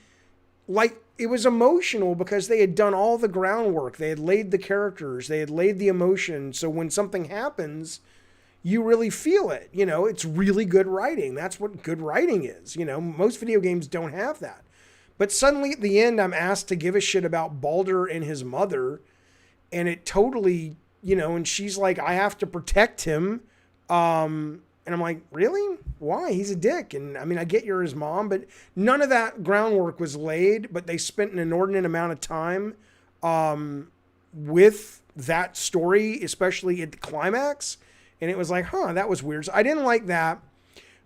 it was emotional because they had done all the groundwork. They had laid the characters. They had laid the emotion. So when something happens, you really feel it. It's really good writing. That's what good writing is. Most video games don't have that. But suddenly at the end, I'm asked to give a shit about Baldur and his mother. And it totally, and she's like, I have to protect him. And I'm like, really? Why? He's a dick. And I mean, I get you're his mom, but none of that groundwork was laid, but they spent an inordinate amount of time with that story, especially at the climax. And it was like, that was weird. So I didn't like that,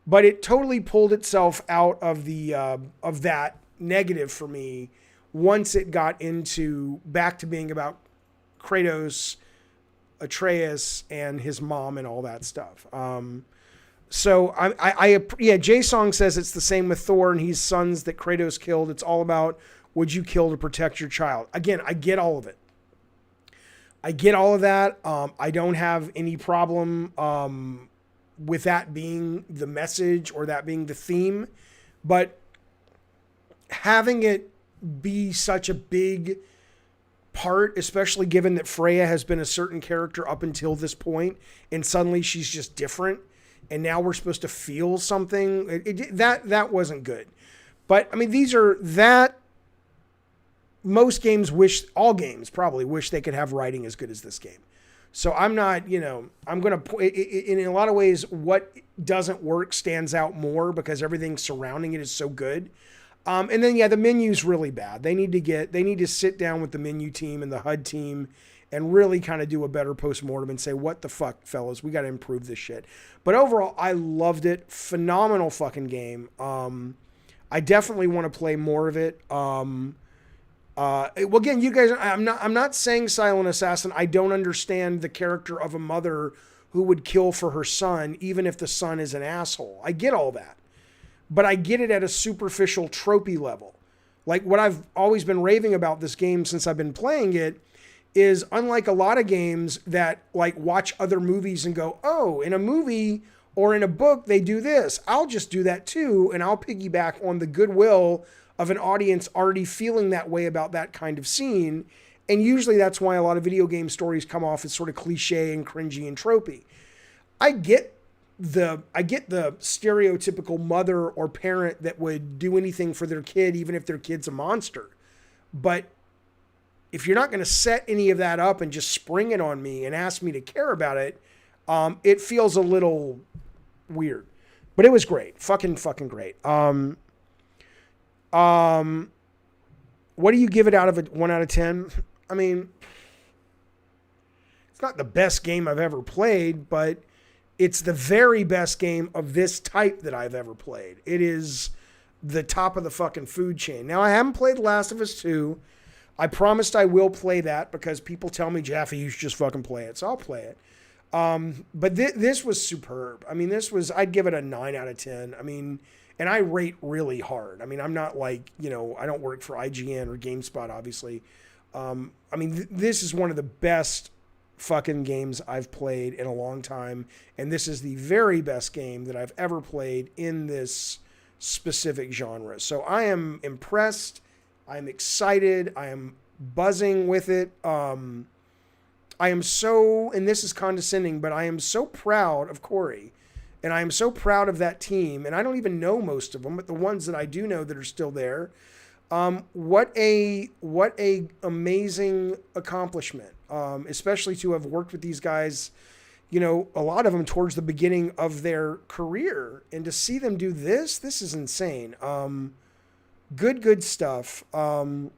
but it totally pulled itself out of of that negative for me once it got back to being about Kratos, Atreus, and his mom and all that stuff. So J-Song says it's the same with Thor and his sons that Kratos killed. It's all about, would you kill to protect your child? Again, I get all of it. I get all of that. I don't have any problem with that being the message or that being the theme, but having it be such a big part, especially given that Freya has been a certain character up until this point, and suddenly she's just different. And now we're supposed to feel something. That wasn't good. But I mean, all games probably wish they could have writing as good as this game. So I'm not, I'm going to, in a lot of ways, what doesn't work stands out more because everything surrounding it is so good. And then, the menu's really bad. They need to sit down with the menu team and the HUD team and really kind of do a better postmortem and say, what the fuck, fellas, we got to improve this shit. But overall, I loved it. Phenomenal fucking game. I definitely want to play more of it. Well, again, you guys, I'm not saying Silent Assassin. I don't understand the character of a mother who would kill for her son, even if the son is an asshole. I get all that. But I get it at a superficial tropey level. Like what I've always been raving about this game since I've been playing it is, unlike a lot of games that watch other movies and go, oh, in a movie or in a book, they do this. I'll just do that too. And I'll piggyback on the goodwill of an audience already feeling that way about that kind of scene. And usually that's why a lot of video game stories come off as sort of cliche and cringy and tropey. I get the stereotypical mother or parent that would do anything for their kid, even if their kid's a monster. But if you're not going to set any of that up and just spring it on me and ask me to care about it, it feels a little weird. But it was great. Fucking great. What do you give it out of a 1 out of 10? I mean, it's not the best game I've ever played, but it's the very best game of this type that I've ever played. It is the top of the fucking food chain. Now, I haven't played Last of Us 2. I promised I will play that because people tell me, Jaffe, you should just fucking play it. So I'll play it. But this was superb. I mean, I'd give it a 9 out of 10. I mean, and I rate really hard. I mean, I'm not like, I don't work for IGN or GameSpot, obviously. I mean, this is one of the best fucking games I've played in a long time. And this is the very best game that I've ever played in this specific genre. So I am impressed. I'm excited. I am buzzing with it. I am so, and this is condescending, but I am so proud of Corey. And I am so proud of that team. And I don't even know most of them, but the ones that I do know that are still there. What a amazing accomplishment. Especially to have worked with these guys, a lot of them towards the beginning of their career, and to see them do this is insane. Good stuff. And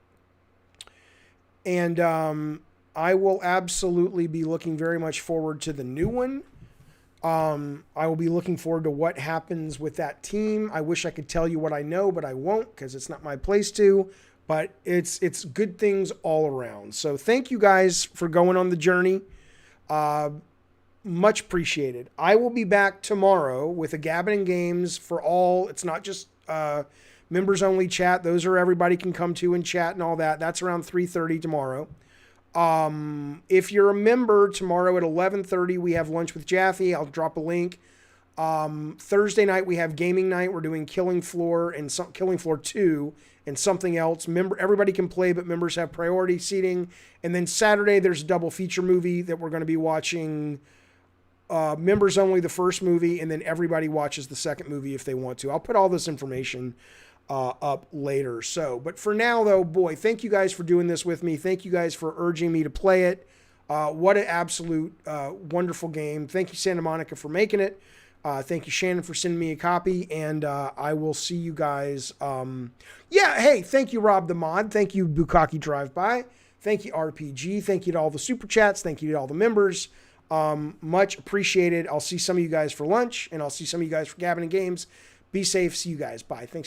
I will absolutely be looking very much forward to the new one. I will be looking forward to what happens with that team. I wish I could tell you what I know, but I won't because it's not my place to. But it's good things all around. So thank you guys for going on the journey. Much appreciated. I will be back tomorrow with a Gabbin' Games for all. It's not just members only chat. Those are everybody can come to and chat and all that. That's around 3:30 tomorrow. If you're a member, tomorrow at 11:30 we have lunch with Jaffe. I'll drop a link. Thursday night we have gaming night. We're doing Killing Floor and Killing Floor 2 and something else. Everybody can play, but members have priority seating. And then Saturday there's a double feature movie that we're going to be watching. Members only the first movie, and then everybody watches the second movie if they want to. I'll put all this information up later. But for now though, boy, thank you guys for doing this with me. Thank you guys for urging me to play it. What an absolute wonderful game. Thank you, Santa Monica, for making it. Thank you, Shannon, for sending me a copy, and I will see you guys. Hey, thank you, Rob the Mod. Thank you, Bukaki Drive-By. Thank you, RPG. Thank you to all the super chats. Thank you to all the members. Much appreciated. I'll see some of you guys for lunch, and I'll see some of you guys for Gabbin' Games. Be safe. See you guys. Bye. Thanks.